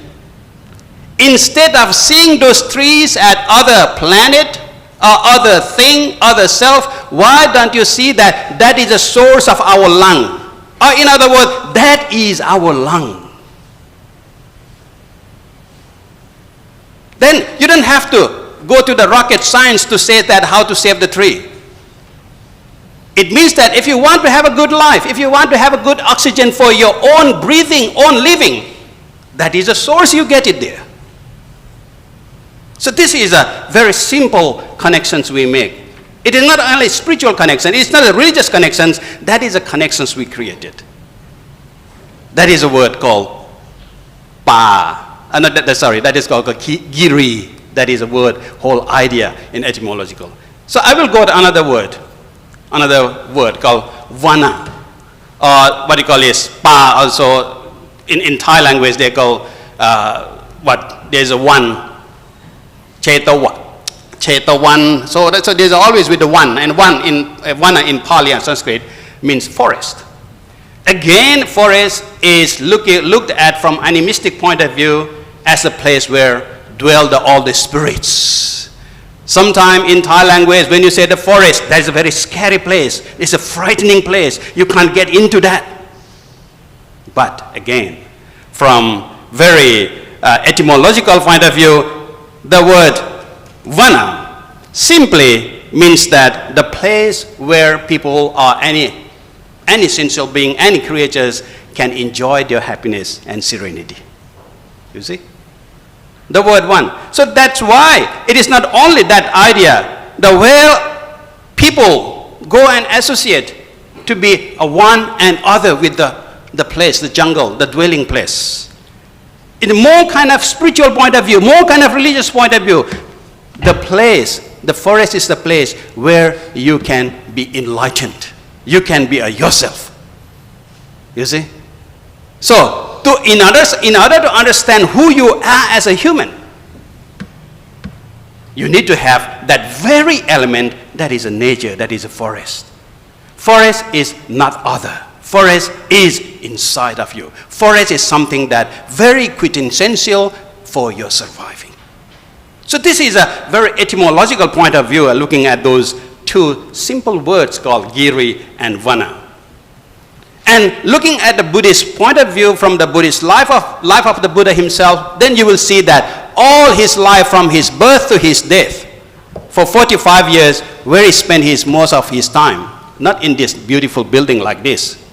Speaker 7: Instead of seeing those trees as other planet or other thing, other self, why don't you see that that is the source of our lung? Or in other words, that is our lung. Then you don't have to go to the rocket science to say that how to save the tree. It means that if you want to have a good life, if you want to have a good oxygen for your own breathing, own living, that is a source, you get it there. So this is a very simple connections we make. It is not only spiritual connection, it's not a religious connections, that is a connections we created. That is a word called pa. That is called giri. That is a word, whole idea in etymological. So I will go to another word called vana, or what you call is pa. Also, in Thai language they call there's a one, Chetawan. So there's always with the one, and vana in Pali and Sanskrit means forest. Again, forest is looked at from animistic point of view as a place where dwell all the spirits. Sometimes in Thai language, when you say the forest, that is a very scary place. It's a frightening place. You can't get into that. But again, from very etymological point of view, the word vana simply means that the place where people or any sensual being, any creatures can enjoy their happiness and serenity. You see? The word one. So that's why it is not only that idea, the where people go and associate to be a one and other with the place, the jungle, the dwelling place. In a more kind of spiritual point of view, more kind of religious point of view, the place, the forest is the place where you can be enlightened. You can be yourself. You see? So, in order to understand who you are as a human, you need to have that very element that is a nature, that is a forest. Forest is not other. Forest is inside of you. Forest is something that very quintessential for your surviving. So this is a very etymological point of view, looking at those two simple words called giri and vana. And looking at the Buddhist point of view, from the Buddhist life of the Buddha himself, then you will see that all his life from his birth to his death, for 45 years, where he spent most of his time, not in this beautiful building like this.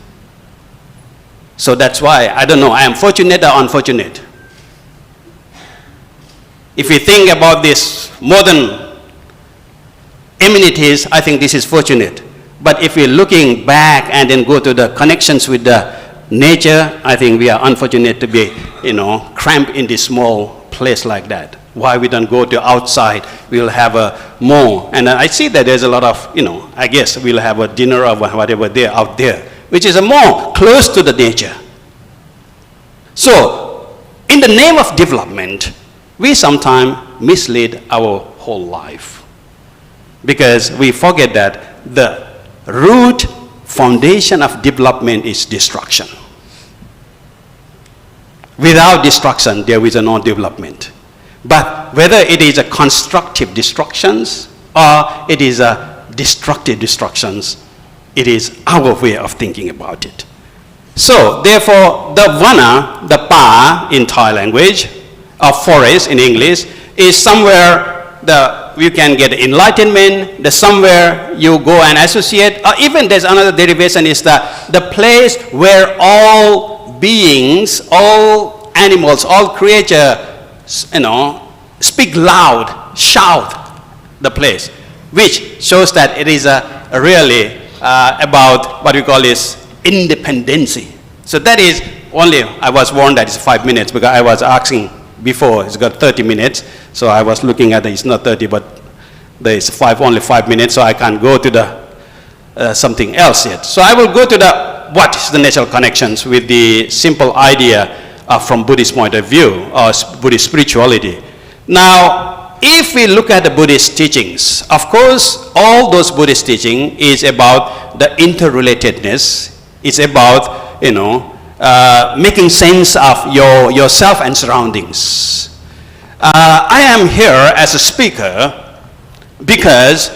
Speaker 7: So that's why, I don't know, I am fortunate or unfortunate. If we think about this modern amenities, I think this is fortunate. But if we're looking back and then go to the connections with the nature, I think we are unfortunate to be, cramped in this small place like that. Why we don't go to outside? We'll have more. And I see that there's a lot of, I guess we'll have a dinner or whatever there out there, which is more close to the nature. So, in the name of development, we sometimes mislead our whole life. Because we forget that the root foundation of development is destruction. Without destruction, there is no development. But whether it is a constructive destructions or it is a destructive destructions, it is our way of thinking about it. So, therefore, the vana, the pa in Thai language, or forest in English, is somewhere you can get enlightenment, the somewhere you go and associate, or even there's another derivation is the place where all beings, all animals, all creatures, speak loud, shout the place, which shows that it is really about what we call is independency. So that is only, I was warned that it's 5 minutes because I was asking before, it's got 30 minutes. So I was looking at it's not 30, but there is only 5 minutes, so I can't go to the something else yet. So I will go to what is the natural connections with the simple idea from Buddhist point of view, or Buddhist spirituality. Now, if we look at the Buddhist teachings, of course, all those Buddhist teaching is about the interrelatedness. It's about, making sense of yourself and surroundings. I am here as a speaker because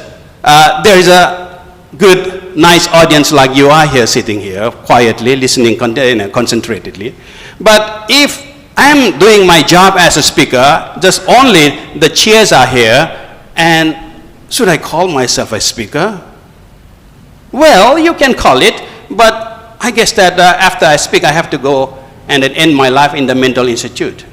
Speaker 7: there is a good, nice audience like you are here, sitting here, quietly, listening concentratedly. But if I'm doing my job as a speaker, just only the chairs are here, and should I call myself a speaker? Well, you can call it, but I guess that after I speak, I have to go and then end my life in the mental institute,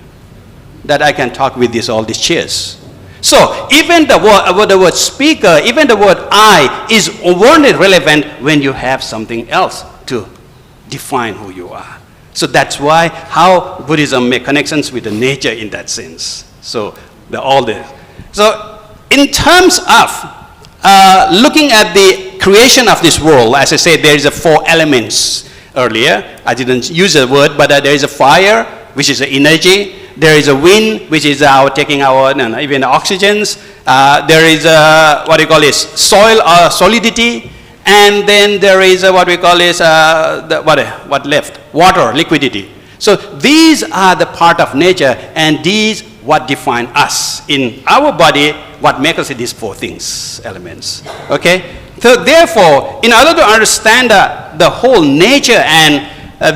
Speaker 7: that I can talk with all these chairs. So even the word speaker, even the word I is only relevant when you have something else to define who you are. So that's why how Buddhism make connections with the nature in that sense. So so in terms of looking at the creation of this world, as I said, there is 4 elements earlier. I didn't use the word, but there is a fire, which is the energy. There is a wind, which is taking our even oxygens. There is what we call is soil or solidity, and then there is what we call is what left? Water, liquidity. So these are the part of nature, and these what define us in our body. What makes us these 4 things, elements. Okay. So therefore, in order to understand the whole nature and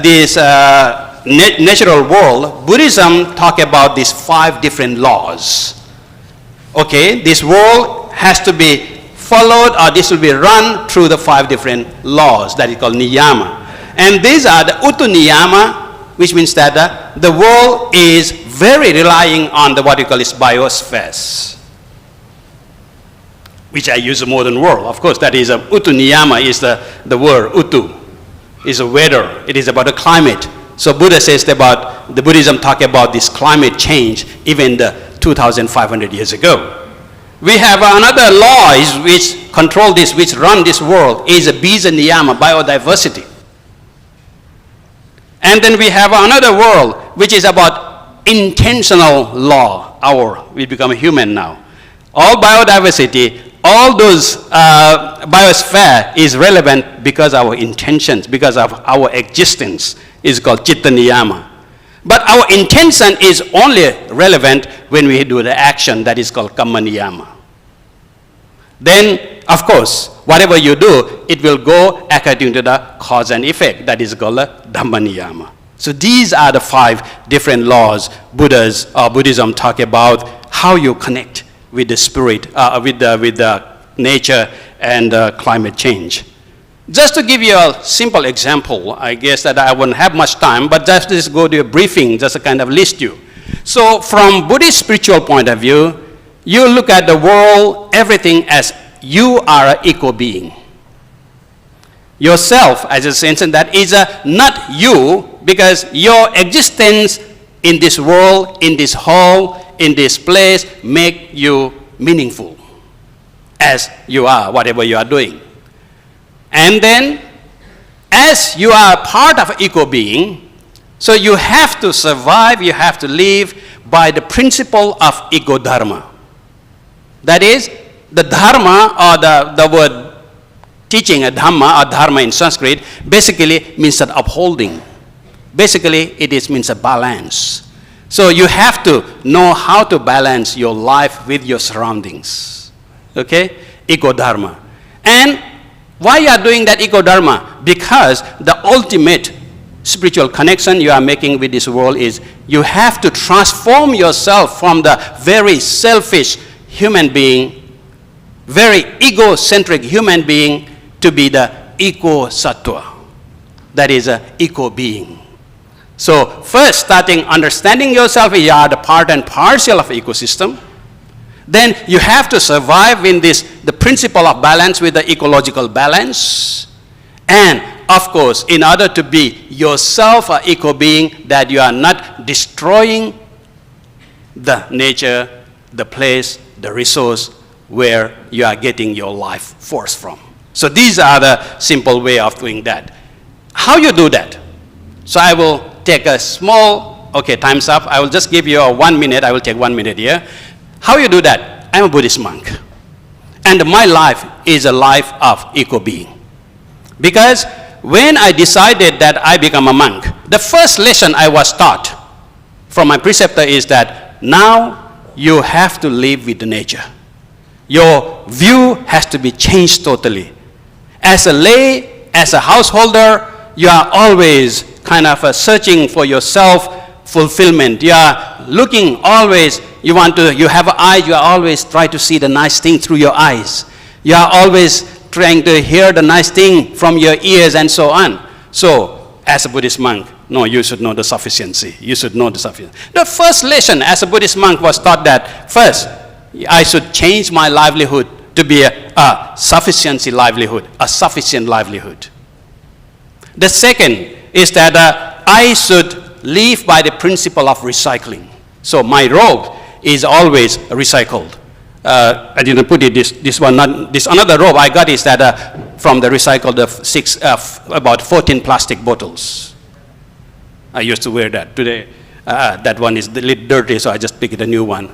Speaker 7: this natural world, Buddhism talk about these 5 different laws. Okay, this world has to be followed, or this will be run through the 5 different laws that is called niyama. And these are the utu niyama, which means that the world is very relying on what we call is biospheres, which I use a modern world. Of course, that is utu niyama is the word utu, is a weather. It is about the climate. So Buddha says about, the Buddhism talk about this climate change even 2,500 years ago. We have another law which control this, which run this world, is a bija niyama, biodiversity. And then we have another world which is about intentional law. We become a human now. All biodiversity, all those biosphere is relevant because our intentions, because of our existence, is called chitta niyama. But our intention is only relevant when we do the action, that is called kamma niyama. Then, of course, whatever you do, it will go according to the cause and effect, that is called dhamma niyama. So these are the 5 different laws Buddhism talk about, how you connect with the spirit, with the nature and climate change. Just to give you a simple example, I guess that I won't have much time, but just go to a briefing, just to kind of list you. So from Buddhist spiritual point of view, you look at the world, everything as you are an equal being. Yourself, as a sense, that is not you, because your existence in this world, in this hall, in this place, make you meaningful as you are, whatever you are doing. And then, as you are part of equal being, so you have to survive, you have to live by the principle of ego dharma. That is, the dharma, or the word teaching, a dhamma or dharma in Sanskrit, basically means that upholding. Basically, it means a balance. So you have to know how to balance your life with your surroundings. Okay? Ego dharma. And why you are doing that ego dharma? Because the ultimate spiritual connection you are making with this world is you have to transform yourself from the very selfish human being, very egocentric human being, to be the eco-sattva. That is an eco-being. So first, starting understanding yourself, you are the part and parcel of ecosystem. Then you have to survive in the principle of balance with the ecological balance. And of course, in order to be yourself an eco-being, that you are not destroying the nature, the place, the resource where you are getting your life force from. So these are the simple way of doing that. How you do that? So I will take a small Okay, time's up. I will just give you a 1 minute. I will take 1 minute here. How you do that? I'm a Buddhist monk. And my life is a life of eco-being. Because when I decided that I become a monk, the first lesson I was taught from my preceptor is that now you have to live with the nature. Your view has to be changed totally. As a lay, as a householder, you are always kind of searching for your self-fulfillment. You are looking always, you have an eye, you are always try to see the nice thing through your eyes. You are always trying to hear the nice thing from your ears and so on. So, as a Buddhist monk, no, you should know the sufficiency. You should know the sufficiency. The first lesson as a Buddhist monk was taught that first, I should change my livelihood to be a sufficiency livelihood, a sufficient livelihood. The second is that I should live by the principle of recycling. So my robe is always recycled. I didn't put it this one, not this another robe I got is that from the recycled about 14 plastic bottles. I used to wear that. Today, that one is a little dirty, so I just picked a new one.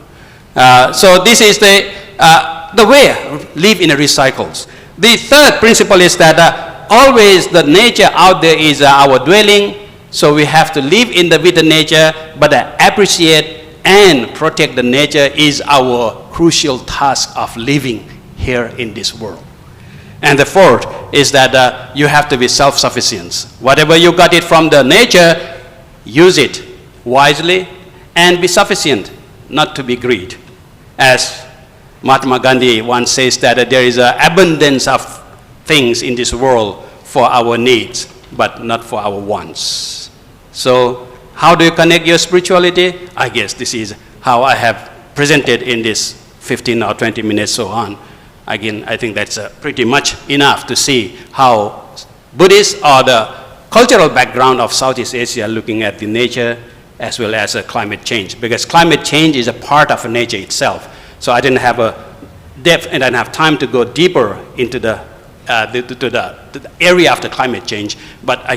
Speaker 7: So this is the way live in a recycles. The third principle is that always the nature out there is our dwelling, so we have to live with the nature, but appreciate and protect the nature is our crucial task of living here in this world. And the fourth is that you have to be self-sufficient. Whatever you got it from the nature, use it wisely and be sufficient, not to be greedy. As Mahatma Gandhi once says that there is an abundance of things in this world for our needs, but not for our wants. So how do you connect your spirituality? I guess this is how I have presented in this 15 or 20 minutes so on. Again, I think that's pretty much enough to see how Buddhists or the cultural background of Southeast Asia looking at the nature as well as climate change. Because climate change is a part of nature itself. So I didn't have a depth and I didn't have time to go deeper into the area of the climate change. But I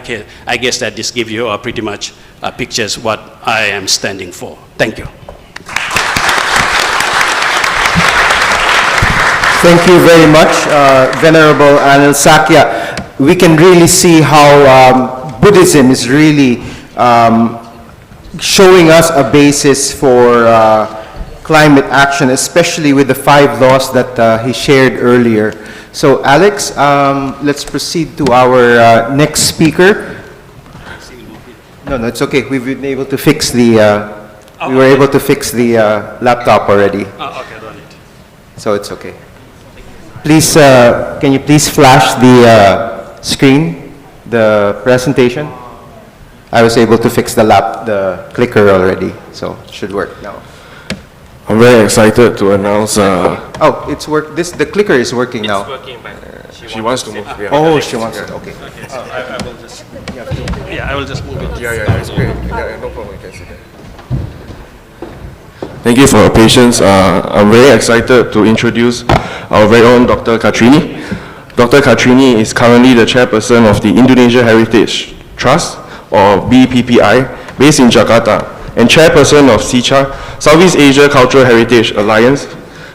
Speaker 7: guess that this gives you pretty much pictures what I am standing for. Thank you.
Speaker 1: Thank you very much, Venerable Anil Sakya. We can really see how Buddhism is really showing us a basis for climate action, especially with the 5 laws that he shared earlier. So, Alex, let's proceed to our next speaker. No, it's okay. We've been able to fix the. We were able to fix the laptop already.
Speaker 7: Oh, okay, done it.
Speaker 1: So it's okay. Please, can you please flash the screen, the presentation? I was able to fix the clicker already, so it should work now.
Speaker 3: I'm very excited to announce.
Speaker 1: Oh, it's the clicker is working now.
Speaker 7: It's working, but
Speaker 3: She wants to move. Yeah.
Speaker 1: Oh, she wants it. Okay.
Speaker 7: I will just. Yeah, I will just move it.
Speaker 3: Yeah, it's great. Yeah, no problem. You can see that. Thank you for your patience. I'm very excited to introduce our very own Dr. Katrini. Dr. Katrini is currently the chairperson of the Indonesia Heritage Trust, or BPPI, based in Jakarta, and chairperson of SEACHA, Southeast Asia Cultural Heritage Alliance,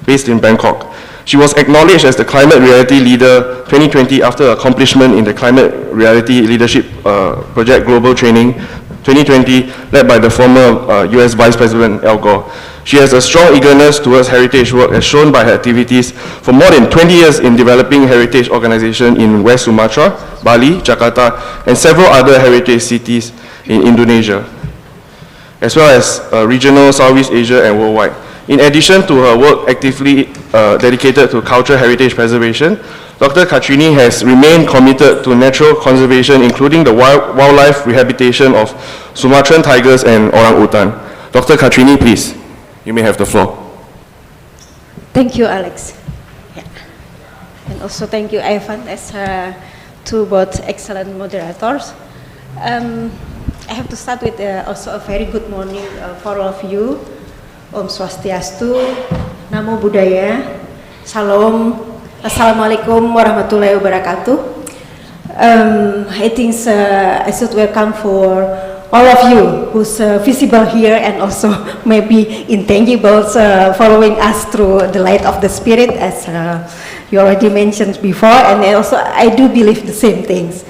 Speaker 3: based in Bangkok. She was acknowledged as the Climate Reality Leader 2020 after accomplishment in the Climate Reality Leadership Project Global Training 2020, led by the former US Vice President Al Gore. She has a strong eagerness towards heritage work as shown by her activities for more than 20 years in developing heritage organizations in West Sumatra, Bali, Jakarta, and several other heritage cities in Indonesia, as well as regional Southeast Asia and worldwide. In addition to her work actively dedicated to cultural heritage preservation, Dr. Katrini has remained committed to natural conservation, including the wildlife rehabilitation of Sumatran tigers and orang-utan. Dr. Katrini, please, you may have the floor.
Speaker 6: Thank you, Alex. Yeah. And also thank you, Ivan, as two both excellent moderators. I have to start with also a very good morning for all of you. Om Swastiastu, Namo Buddhaya, Salam, Assalamualaikum warahmatullahi wabarakatuh. I think I should welcome for all of you who's visible here and also maybe intangibles following us through the light of the Spirit, as you already mentioned before, and also I do believe the same things.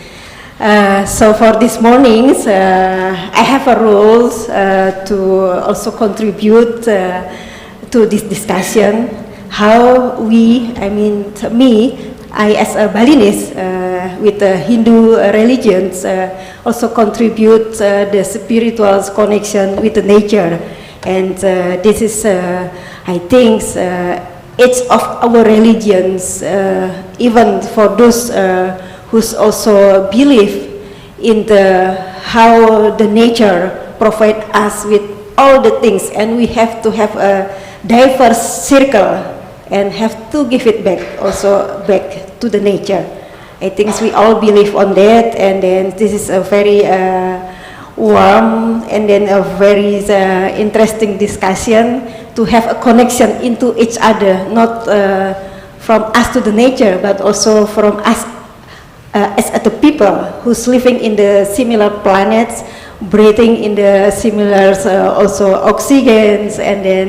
Speaker 6: So for this mornings, I have a role to also contribute to this discussion, how we, I as a Balinese with the Hindu religions also contribute the spiritual connection with the nature, and this is I think each of our religions, even for those who's also believe in the how the nature provide us with all the things, and we have to have a diverse circle and have to give it back also back to the nature. I think we all believe on that, and then this is a very warm and then a very interesting discussion to have a connection into each other, not from us to the nature, but also from us as the people who's living in the similar planets, breathing in the similar also oxygens, and then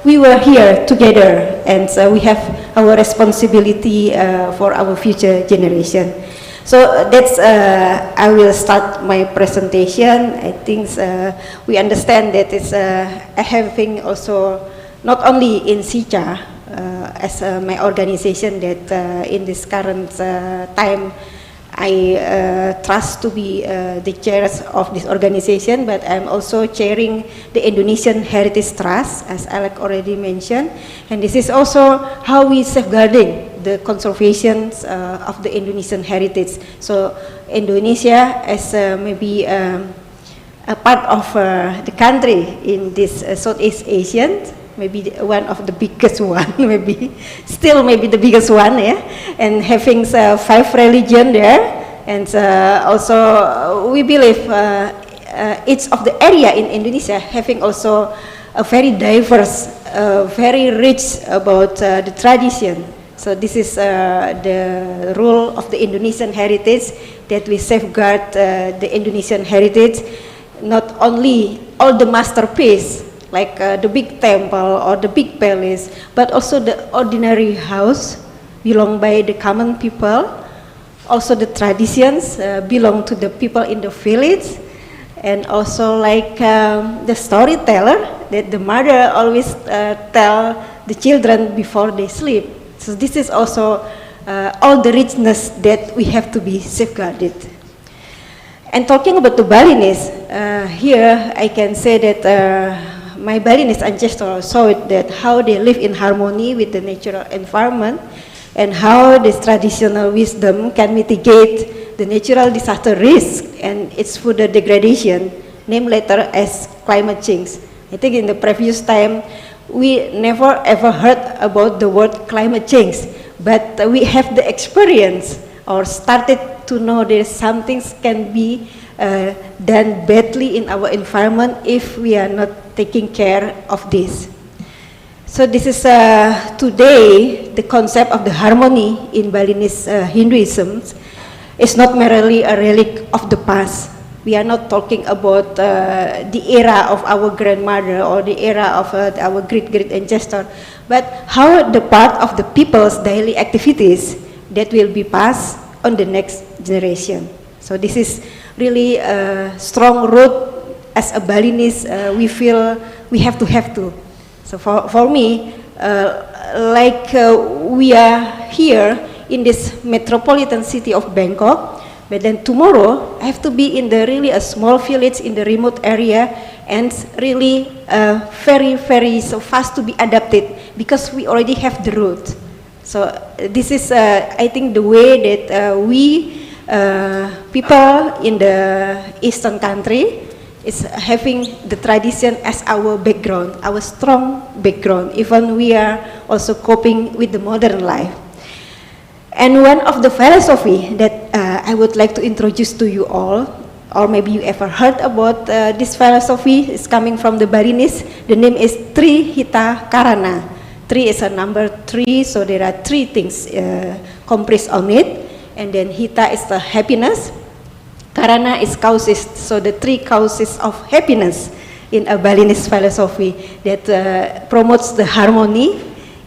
Speaker 6: we were here together, and we have our responsibility for our future generation. So that's I will start my presentation. I think we understand that it's having also not only in SEACHA as my organization that in this current time I trust to be the chair of this organization, but I'm also chairing the Indonesian Heritage Trust, as Alec already mentioned, and this is also how we safeguarding the conservation of the Indonesian heritage. So Indonesia as maybe a part of the country in this Southeast Asian, maybe one of the biggest one, maybe still maybe the biggest one, yeah, and having 5 religion there, and also we believe each of the area in Indonesia having also a very diverse, very rich about the tradition. So this is the rule of the Indonesian heritage, that we safeguard the Indonesian heritage, not only all the masterpiece like the big temple or the big palace, but also the ordinary house belong by the common people, also the traditions belong to the people in the village, and also like the storyteller that the mother always tell the children before they sleep. So this is also all the richness that we have to be safeguarded. And talking about the Balinese, here I can say that my Balinese ancestors saw it, that how they live in harmony with the natural environment, and how this traditional wisdom can mitigate the natural disaster risk and its further degradation, named later as climate change. I think in the previous time, we never ever heard about the word climate change, but we have the experience or started to know that some things can be done badly in our environment if we are not taking care of this. So this is today the concept of the harmony in Balinese Hinduism is not merely a relic of the past. We are not talking about the era of our grandmother or the era of our great ancestor, but how the part of the people's daily activities that will be passed on the next generation. So this is really a strong root as a Balinese. We feel we have to. So for me, we are here in this metropolitan city of Bangkok, but then tomorrow I have to be in the really a small village in the remote area, and really very so fast to be adapted because we already have the root. So this is I think the way that we people in the Eastern country is having the tradition as our background, our strong background, even we are also coping with the modern life. And one of the philosophy that I would like to introduce to you all, or maybe you ever heard about this philosophy, is coming from the Balinese. The name is Tri Hita Karana. Tri is a number 3, so there are 3 things compressed on it. And then Hita is the happiness, karana is causes, so the three causes of happiness in a Balinese philosophy that promotes the harmony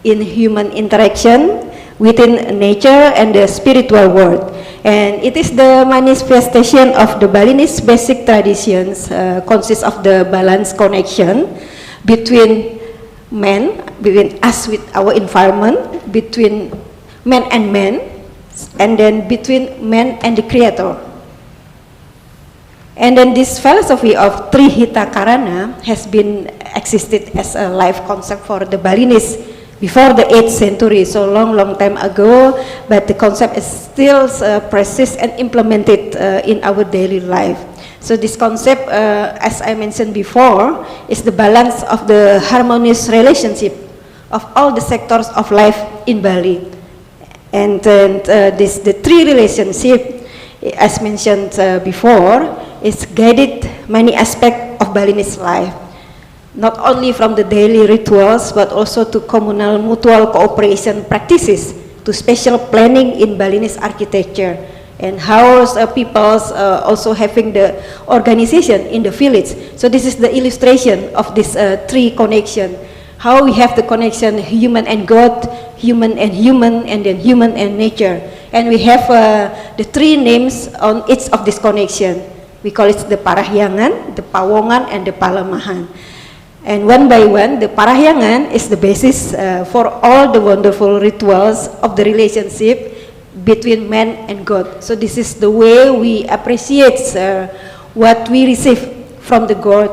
Speaker 6: in human interaction within nature and the spiritual world. And it is the manifestation of the Balinese basic traditions, consists of the balanced connection between man, between us with our environment, between man, and then between man and the creator. And then this philosophy of Trihita Karana has been existed as a life concept for the Balinese before the 8th century, so long time ago, but the concept is still persist and implemented in our daily life. So this concept, as I mentioned before, is the balance of the harmonious relationship of all the sectors of life in Bali. And then the three relationship, as mentioned before, is guided many aspects of Balinese life, not only from the daily rituals, but also to communal mutual cooperation practices, to spatial planning in Balinese architecture, and how peoples also having the organization in the village. So this is the illustration of this three connection, how we have the connection human and God, human and human, and then human and nature. And we have the three names on each of this connection. We call it the Parahyangan, the Pawongan, and the Palamahan. And one by one, the Parahyangan is the basis for all the wonderful rituals of the relationship between man and God. So this is the way we appreciate what we receive from the God,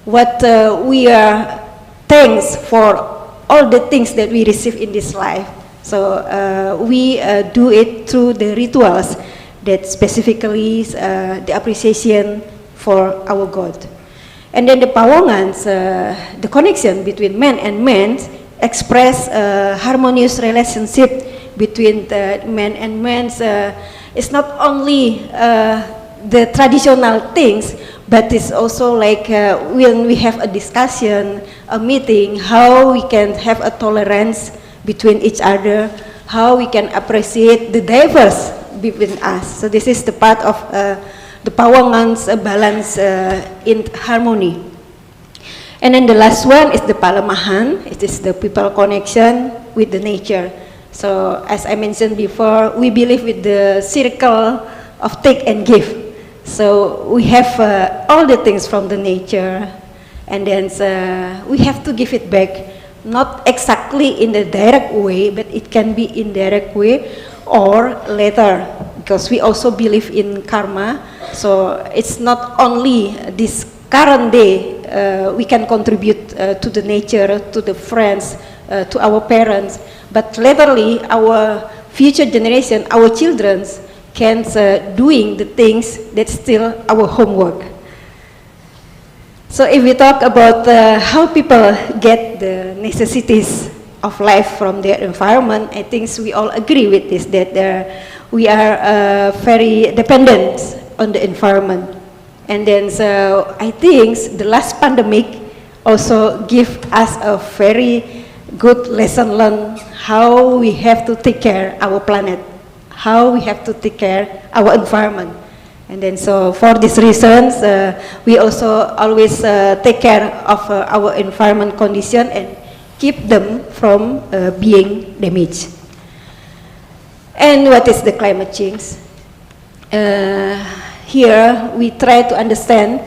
Speaker 6: what we are thanks for all the things that we receive in this life. So we do it through the rituals that specifically the appreciation for our God. And then the Pawongans, the connection between man and man, express a harmonious relationship between the man and man. It's not only the traditional things, but it's also like when we have a discussion, a meeting, how we can have a tolerance between each other, how we can appreciate the diverse between us. So this is the part of the Pawangans balance in harmony. And then the last one is the Palamahan. It is the people connection with the nature. So as I mentioned before, we believe with the circle of take and give. So we have all the things from the nature, and then we have to give it back, not exactly in the direct way, but it can be indirect way or later, because we also believe in karma. So it's not only this current day we can contribute to the nature, to the friends, to our parents, but laterly our future generation, our children, can doing the things that's still our homework. So if we talk about how people get the necessities of life from their environment, I think we all agree with this, that we are very dependent on the environment. And then so I think the last pandemic also give us a very good lesson learned how we have to take care our planet, how we have to take care our environment. And then so for these reasons, we also always take care of our environment condition and keep them from being damaged. And what is the climate change? Here we try to understand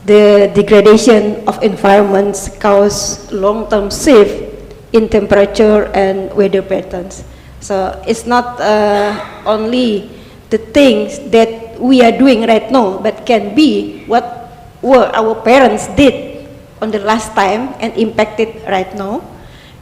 Speaker 6: the degradation of environments cause long-term shift in temperature and weather patterns. So it's not only the things that we are doing right now, but can be what our parents did on the last time and impacted right now.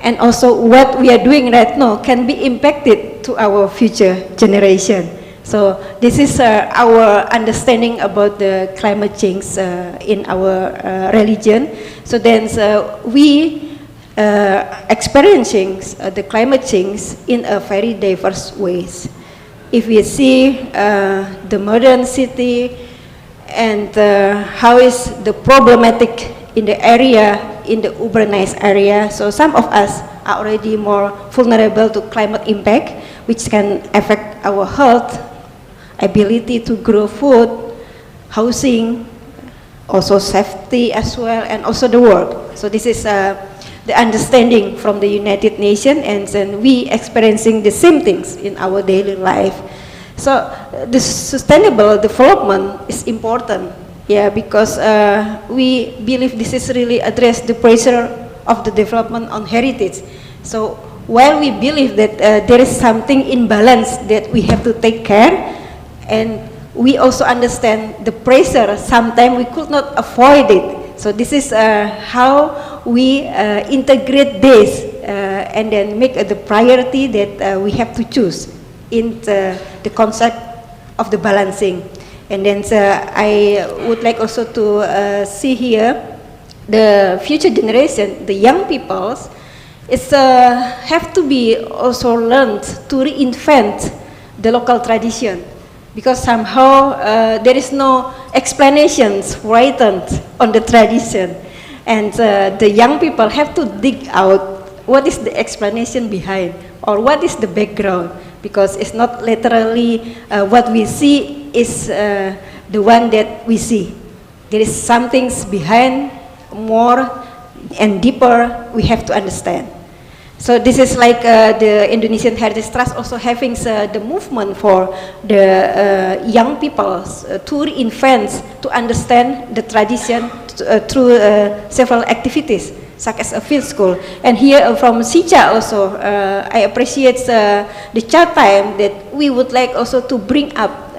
Speaker 6: And also what we are doing right now can be impacted to our future generation. So this is our understanding about the climate change in our religion. So then we experiencing the climate change in a very diverse ways. If we see the modern city and how is the problematic in the area, in the urbanized area, so some of us are already more vulnerable to climate impact, which can affect our health, ability to grow food, housing, also safety as well, and also the work. So this is the understanding from the United Nations, and then we experiencing the same things in our daily life. So the sustainable development is important, yeah, because we believe this is really address the pressure of the development on heritage. So while we believe that there is something imbalance that we have to take care, and we also understand the pressure, sometimes we could not avoid it. So this is how we integrate this and then make the priority that we have to choose in the concept of the balancing. And then I would like also to see here the future generation, the young peoples, it's have to be also learned to reinvent the local tradition, because somehow there is no explanations written on the tradition, and the young people have to dig out what is the explanation behind, or what is the background, because it's not literally what we see is the one that we see. There is some things behind, more and deeper, we have to understand. So this is like the Indonesian Heritage Trust also having the movement for the young people to reinvent, to understand the tradition through several activities, such as a field school. And here from SEACHA also, I appreciate the child time that we would like also to bring up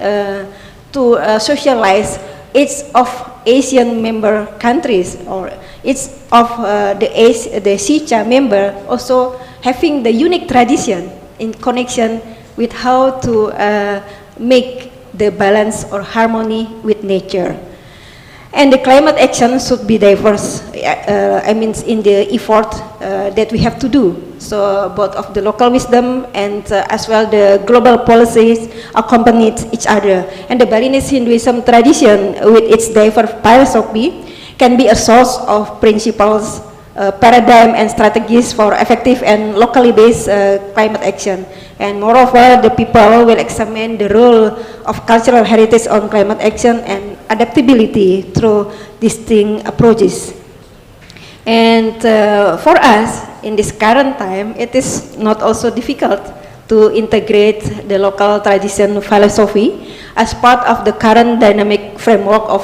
Speaker 6: to socialize each of Asian member countries, or each of the SEACHA member also having the unique tradition in connection with how to make the balance or harmony with nature. And the climate action should be diverse, I mean in the effort that we have to do. So both of the local wisdom and as well the global policies accompany each other. And the Balinese Hinduism tradition with its diverse philosophy can be a source of principles, paradigm and strategies for effective and locally based climate action. And moreover, the people will examine the role of cultural heritage on climate action and adaptability through distinct approaches. And for us, in this current time, it is not also difficult to integrate the local tradition philosophy as part of the current dynamic framework of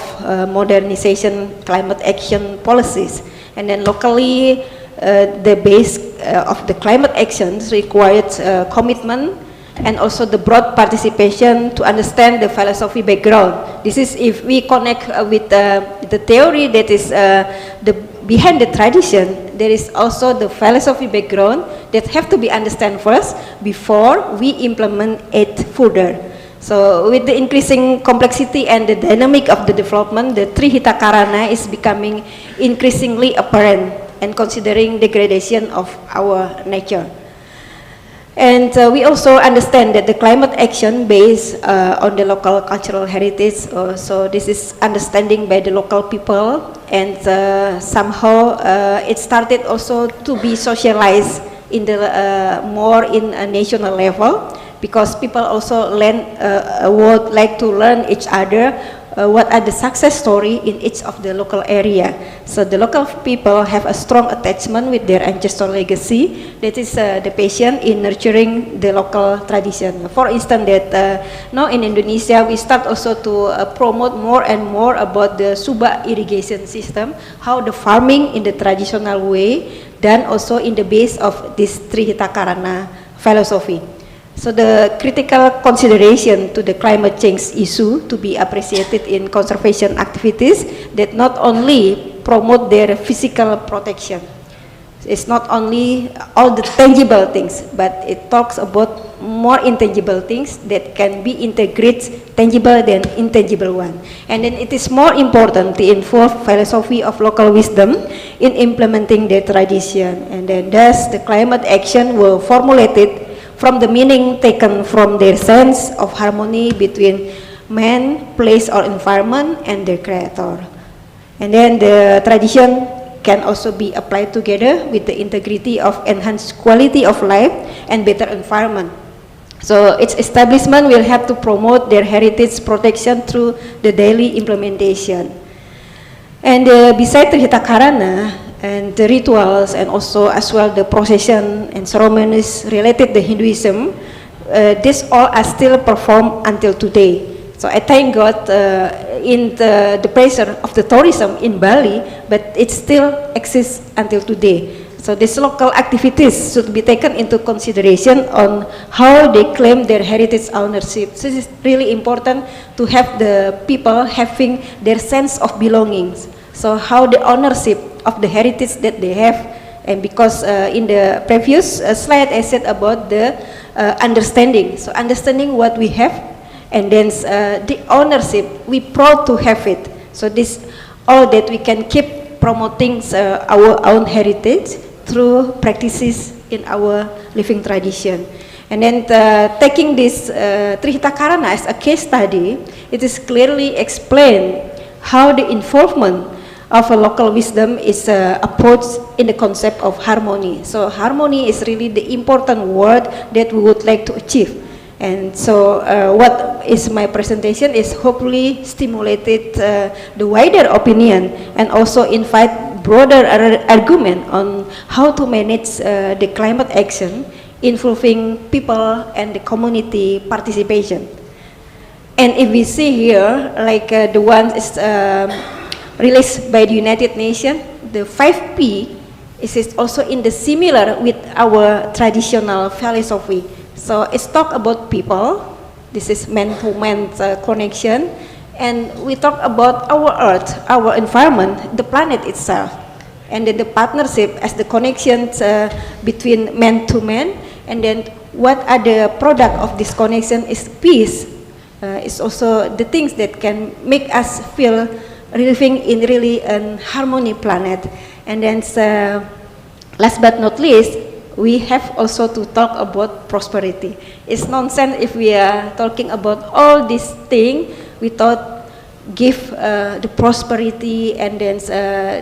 Speaker 6: modernization climate action policies. And then locally, the base of the climate actions required commitment and also the broad participation to understand the philosophy background. This is if we connect with the theory that is behind the tradition, there is also the philosophy background that have to be understood first before we implement it further. So with the increasing complexity and the dynamic of the development, the Trihita Karana is becoming increasingly apparent, and considering degradation of our nature. And we also understand that the climate action based on the local cultural heritage, so this is understanding by the local people, and somehow it started also to be socialized in the more in a national level, because people also would like to learn each other what are the success story in each of the local area. So the local people have a strong attachment with their ancestral legacy. That is the passion in nurturing the local tradition. For instance, that now in Indonesia we start also to promote more and more about the Subak irrigation system, how the farming in the traditional way, done also in the base of this Trihita Karana philosophy. So the critical consideration to the climate change issue to be appreciated in conservation activities that not only promote their physical protection. It's not only all the tangible things, but it talks about more intangible things that can be integrated tangible than intangible one. And then it is more important to involve philosophy of local wisdom in implementing their tradition. And then thus the climate action will formulate it from the meaning taken from their sense of harmony between man, place or environment and their creator. And then the tradition can also be applied together with the integrity of enhanced quality of life and better environment. So its establishment will have to promote their heritage protection through the daily implementation. And beside Trihita Karana and the rituals and also as well the procession and ceremonies related to Hinduism, these all are still performed until today. So I thank God in the pressure of the tourism in Bali, but it still exists until today. So these local activities should be taken into consideration on how they claim their heritage ownership. This is really important to have the people having their sense of belongings. So how the ownership of the heritage that they have, and because in the previous slide I said about the understanding. So understanding what we have, and then the ownership, we proud to have it. So this all that we can keep promoting our own heritage through practices in our living tradition. And then taking this Trihita Karana as a case study, it is clearly explained how the involvement of a local wisdom is approached in the concept of harmony. So harmony is really the important word that we would like to achieve. And so what is my presentation is hopefully stimulated the wider opinion and also invite broader argument on how to manage the climate action involving people and the community participation. And if we see here, like the one is released by the United Nations, the 5P is also in the similar with our traditional philosophy. So it's talk about people, this is man-to-man connection, and we talk about our earth, our environment, the planet itself, and then the partnership as the connections between man to man, and then what are the product of this connection is peace. It's also the things that can make us feel living in really a harmony planet. And then last but not least, we have also to talk about prosperity. It's nonsense if we are talking about all these things without give the prosperity and then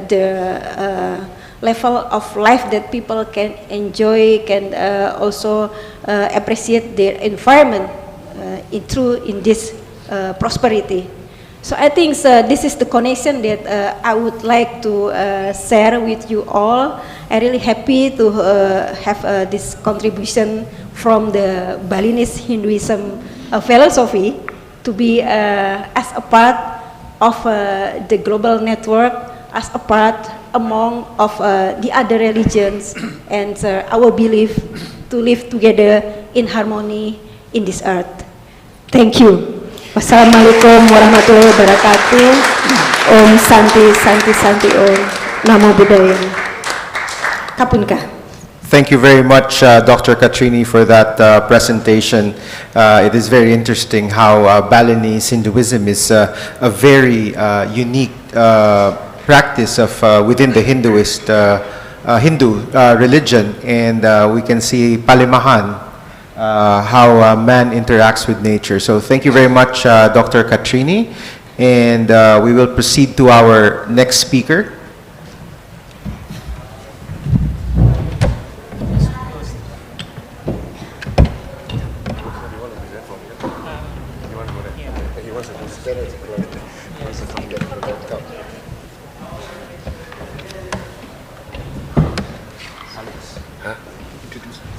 Speaker 6: the level of life that people can enjoy, can also appreciate their environment in this prosperity. So I think this is the connection that I would like to share with you all. I'm really happy to have this contribution from the Balinese Hinduism philosophy to be as a part of the global network, as a part among of the other religions, and our belief to live together in harmony in this earth. Thank you. Wassalamualaikum warahmatullahi wabarakatuh. Om Santi Santi Santi Om. Namo Buddhaya. Kapunka.
Speaker 1: Thank you very much, Dr. Katrini, for that presentation. It is very interesting how Balinese Hinduism is a very unique practice of within the Hindu religion, and we can see Palimahan, how man interacts with nature. So thank you very much, Dr. Katrini, and we will proceed to our next speaker.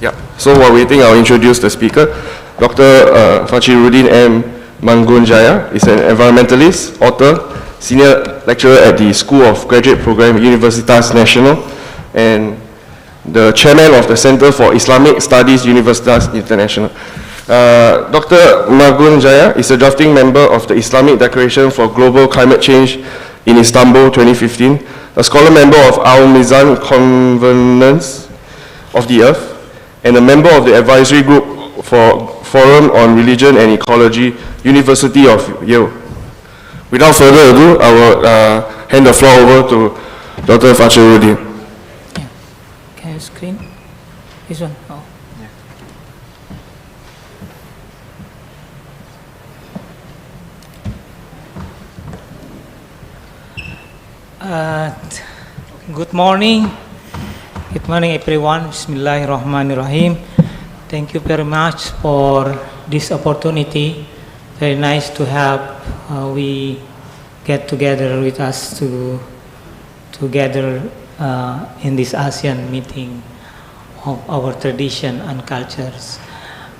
Speaker 3: Yeah. So while waiting, I'll introduce the speaker. Dr. Fachiruddin M. Mangunjaya is an environmentalist, author, senior lecturer at the School of Graduate Program Universitas Nasional, and the chairman of the Center for Islamic Studies Universitas International. Dr. Mangunjaya is a drafting member of the Islamic Declaration for Global Climate Change in Istanbul 2015, a scholar member of Al-Mizan Covenants of the Earth, and a member of the advisory group for Forum on Religion and Ecology, University of Yale. Without further ado, I will hand the floor over to Dr. Fachiruddin.
Speaker 8: Yeah. Can you screen? This one? Oh. Good morning. Good morning, everyone. Bismillahirrahmanirrahim.
Speaker 9: Thank you very much for this opportunity. Very nice to have we get together with us together in this ASEAN meeting of our tradition and cultures.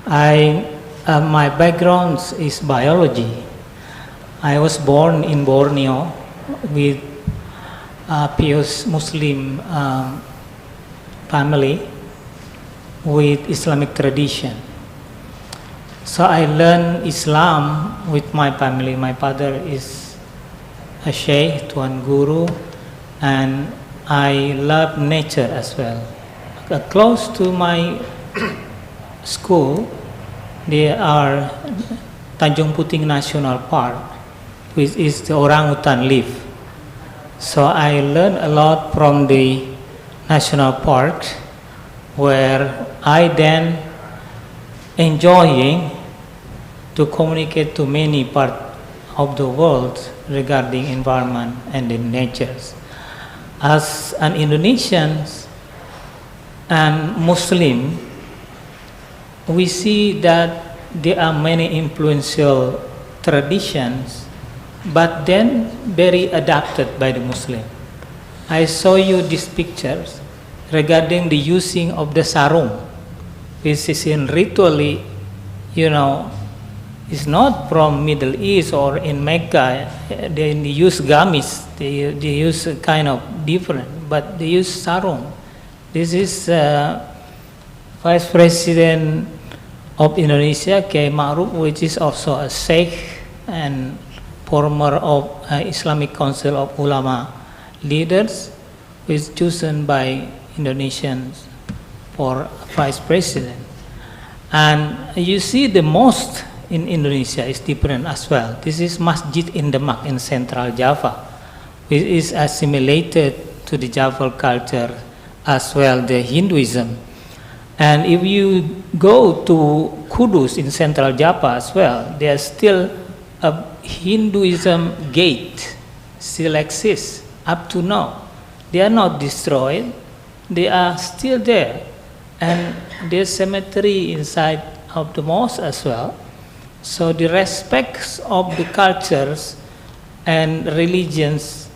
Speaker 9: My background is biology. I was born in Borneo with a pious Muslim family with Islamic tradition. So I learned Islam with my family. My father is a sheikh, Tuan Guru, and I love nature as well. Close to my school, there are Tanjung Puting National Park, which is the orangutan live. So I learned a lot from the national park, where I then enjoying to communicate to many parts of the world regarding environment and the natures. As an Indonesian and Muslim, we see that there are many influential traditions, but then very adapted by the Muslim. I show you these pictures regarding the using of the sarung, which is in ritually, is not from Middle East or in Mecca. They use gamis, they use kind of different, but they use sarung. This is Vice President of Indonesia, Kiai Ma'ruf, which is also a sheikh and former of Islamic Council of Ulama leaders, who is chosen by Indonesians for vice president. And you see the mosque in Indonesia is different as well. This is Masjid in Demak in Central Java, which is assimilated to the Java culture as well, the Hinduism. And if you go to Kudus in Central Java as well, there's still a Hinduism gate still exists up to now. They are not destroyed. They are still there, and there's cemetery inside of the mosque as well. So the respect of the cultures and religions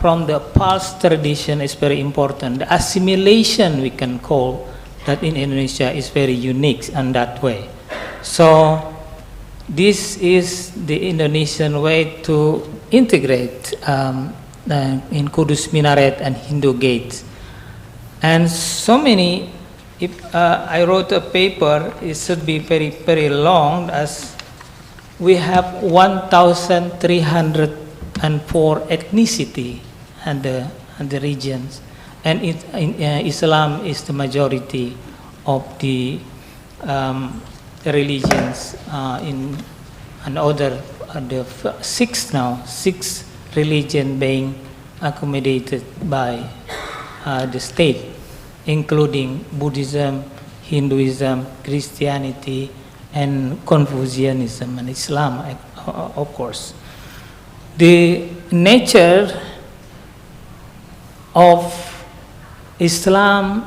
Speaker 9: from the past tradition is very important. The assimilation, we can call that, in Indonesia is very unique in that way. So this is the Indonesian way to integrate in Kudus Minaret and Hindu gates. And so many, if I wrote a paper, it should be very, very long, as we have 1,304 ethnicity and the regions. And Islam is the majority of the religions in another, six religion being accommodated by the state, including Buddhism, Hinduism, Christianity, and Confucianism and Islam, of course. The nature of Islam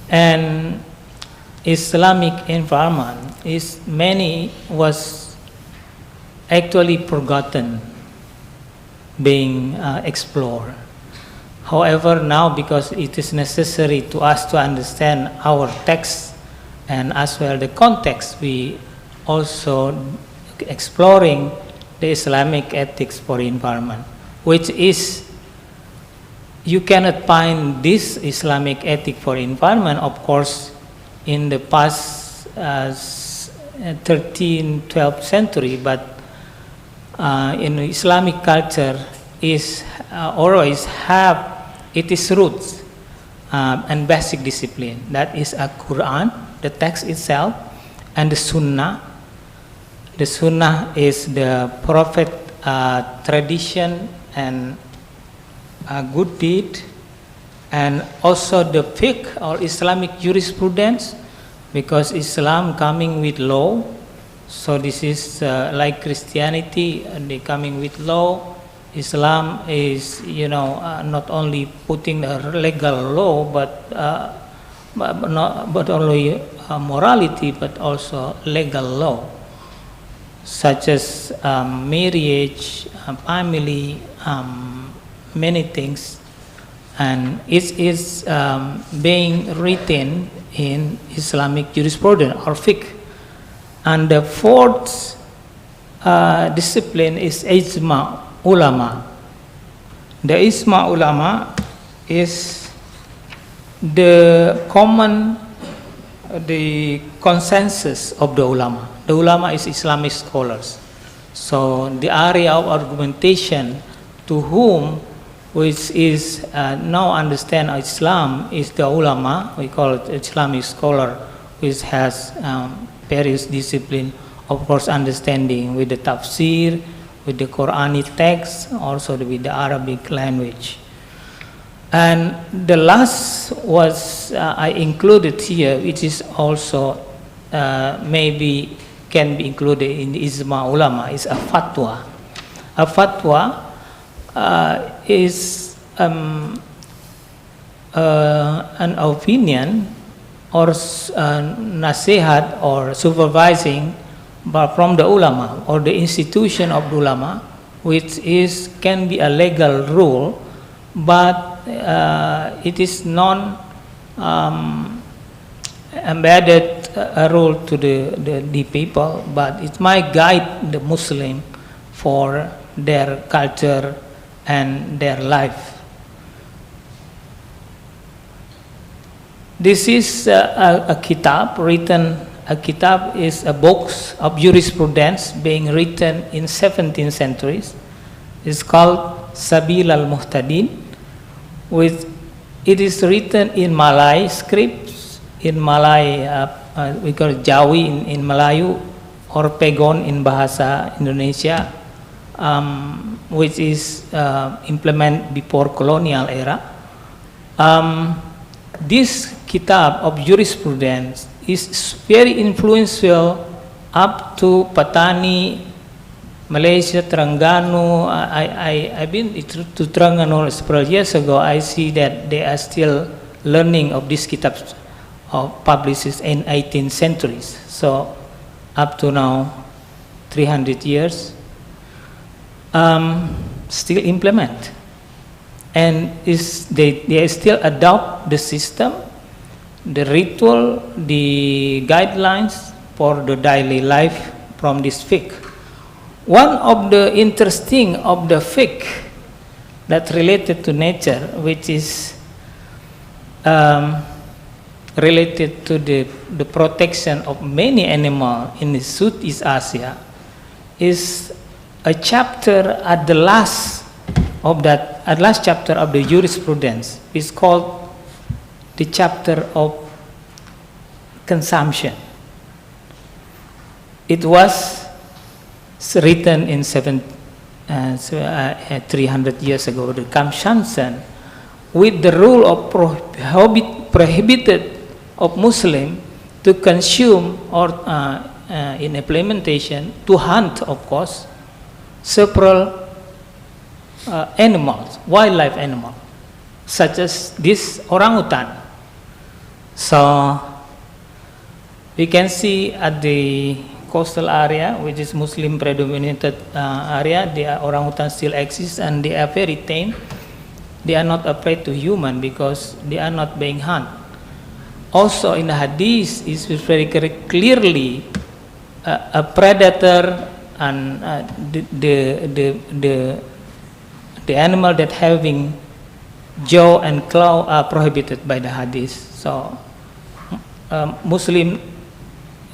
Speaker 9: and Islamic environment was actually forgotten, being explored. However, now, because it is necessary to us to understand our text and as well the context, we also exploring the Islamic ethics for environment, which is, you cannot find this Islamic ethic for environment, of course, in the past 13th, 12th century, but in Islamic culture is always have its roots and basic discipline. That is a Quran, the text itself, and the Sunnah. The Sunnah is the Prophet tradition and a good deed, and also the fiqh or Islamic jurisprudence, because Islam coming with law. So this is like Christianity, and they coming with law. Islam is, not only putting a legal law, but but only morality, but also legal law, such as marriage, family, many things, and it is being written in Islamic jurisprudence or fiqh. And the fourth discipline is ijma ulama. The ijma ulama is the consensus of the ulama. The ulama is Islamic scholars. So the area of argumentation to whom which is now understand Islam is the ulama. We call it Islamic scholar, which has various discipline, of course, understanding with the tafsir, with the Quranic text, also with the Arabic language. And the last was I included here, which is also maybe can be included in the Ijma ulama, is a fatwa. A fatwa is an opinion or nasihat or supervising from the ulama or the institution of the ulama, which is can be a legal rule, but it is non embedded rule to the people, but it might guide the Muslim for their culture and their life. This is a kitab written. A kitab is a book of jurisprudence being written in 17th centuries. It's called Sabil al-Muhtadin. It is written in Malay scripts, in Malay, we call it Jawi in Melayu, or Pegon in Bahasa Indonesia, which is implemented before colonial era. This kitab of jurisprudence is very influential up to Patani, Malaysia, Terengganu. I've been to Terengganu several years ago. I see that they are still learning of these kitabs published in 18th centuries. So up to now, 300 years, still implement. And they still adopt the system, the ritual, the guidelines for the daily life from this fiqh. One of the interesting of the fiqh that related to nature, which is related to the protection of many animals in Southeast Asia, is a chapter at the last chapter of the jurisprudence. Is called the chapter of consumption. It was written in 300 years ago. The consumption, with the rule of prohibited of Muslim to consume or in implementation to hunt, of course, several animals, wildlife animals, such as this orangutan. So we can see at the coastal area, which is Muslim predominated area, the orangutan still exists and they are very tame. They are not afraid to human because they are not being hunted. Also in the hadith is very clearly a predator and the animal that having jaw and claw are prohibited by the hadith. So Muslim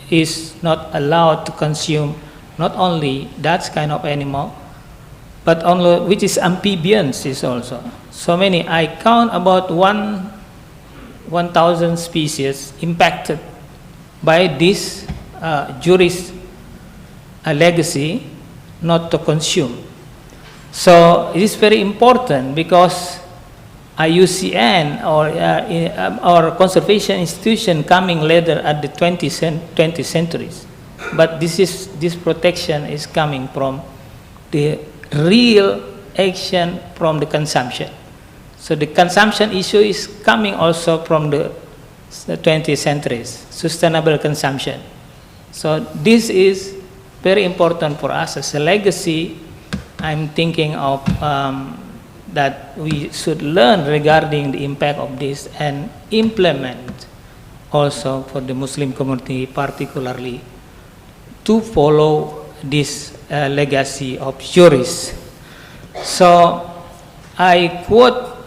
Speaker 9: is not allowed to consume not only that kind of animal, but only which is amphibians is also. So many, I count about 1,000 species impacted by this jurist legacy not to consume. So it is very important because IUCN or conservation institution coming later at the 20th centuries, but this protection is coming from the real action from the consumption. So the consumption issue is coming also from the 20th centuries, sustainable consumption. So this is very important for us as a legacy. I'm thinking of that we should learn regarding the impact of this and implement also for the Muslim community particularly to follow this legacy of jurists. So I quote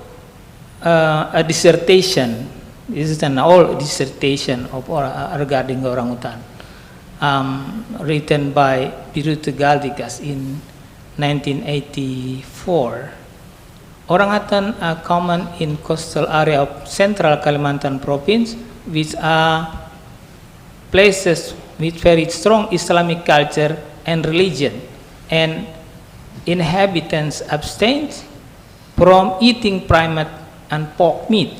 Speaker 9: a dissertation. This is an old dissertation of regarding orangutan, written by Biruta Galdikas in 1984. Orangutan are common in coastal area of central Kalimantan province, which are places with very strong Islamic culture and religion, and inhabitants abstain from eating primate and pork meat.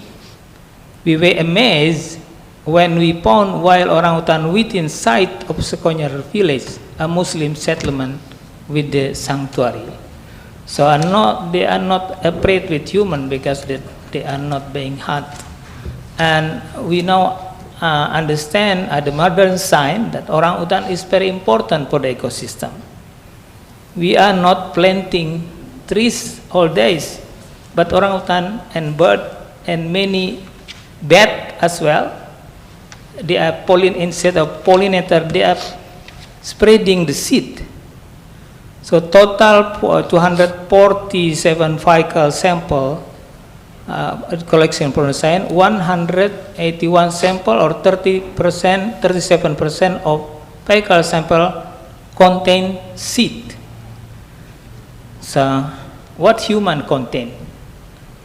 Speaker 9: We were amazed when we found wild orangutan within sight of Sekonyar village, a Muslim settlement with the sanctuary. So they are not afraid with human because they are not being hurt. And we now understand at the modern science that orangutan is very important for the ecosystem. We are not planting trees all days, but orangutan and bird and many bat as well, they are instead of pollinator, they are spreading the seed. So total 247 fecal sample collection from the science, 181 sample or 37% of fecal sample contain seed. So what human contain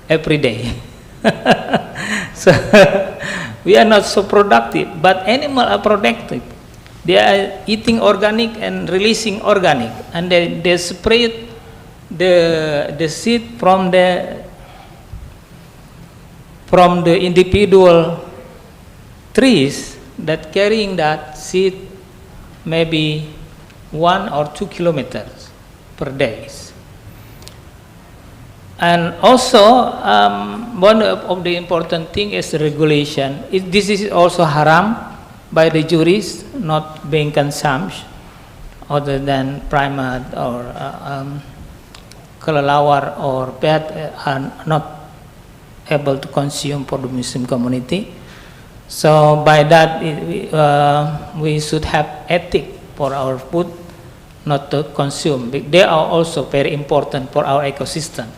Speaker 9: every day? So we are not so productive, but animals are productive. They are eating organic and releasing organic, and they spread the seed from the individual trees that carrying that seed maybe 1 or 2 kilometers per day. And also one of the important thing is the regulation. This is also haram by the jurists, not being consumed other than primate or kelelawar or bat are not able to consume for the Muslim community. So by that we should have ethic for our food not to consume. They are also very important for our ecosystem.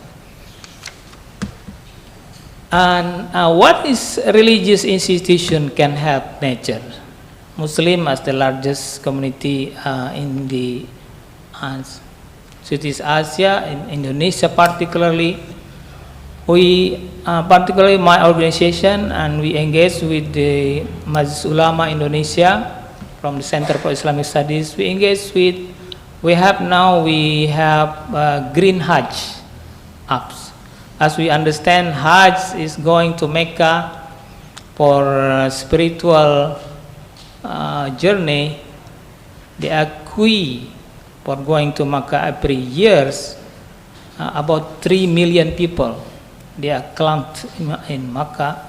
Speaker 9: And what is religious institution can help nature? Muslim as the largest community in the Southeast Asia, in Indonesia particularly, particularly my organization, and we engage with the Majlis Ulama Indonesia from the Center for Islamic Studies. We have Green Hajj apps. As we understand, Hajj is going to Mecca for spiritual journey. There are queue for going to Mecca every year. About 3 million people, they are clumped in Mecca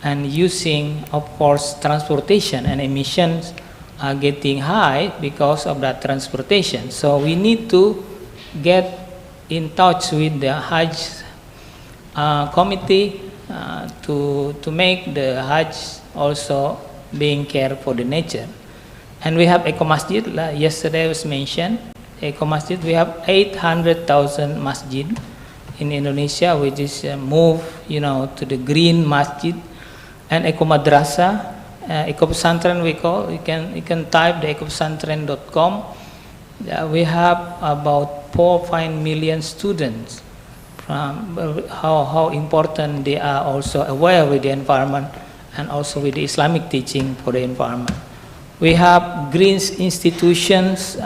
Speaker 9: and using, of course, transportation, and emissions are getting high because of that transportation. So we need to get in touch with the Hajj committee to make the Hajj also being care for the nature. And we have Eco Masjid, yesterday was mentioned, Eco Masjid. We have 800,000 masjid in Indonesia, which is moved, to the green masjid, and Eco Madrasa, Eco Pesantren we call. You can type the ecopesantren.com. We have about 4-5 million students. How important they are also aware with the environment and also with the Islamic teaching for the environment. We have green institutions,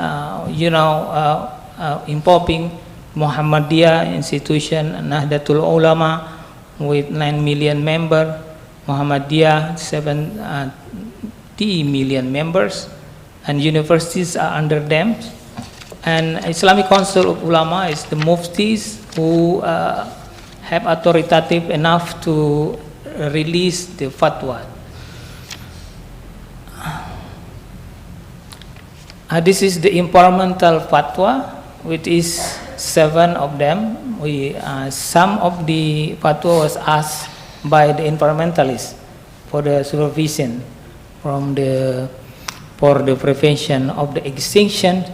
Speaker 9: involving Muhammadiyah institution, Nahdlatul Ulama with 9 million members, Muhammadiyah 70 million members, and universities are under them. And Islamic Council of Ulama is the muftis who have authoritative enough to release the fatwa. This is the environmental fatwa, which is 7 of them. Some of the fatwa was asked by the environmentalists for the supervision for the prevention of the extinction.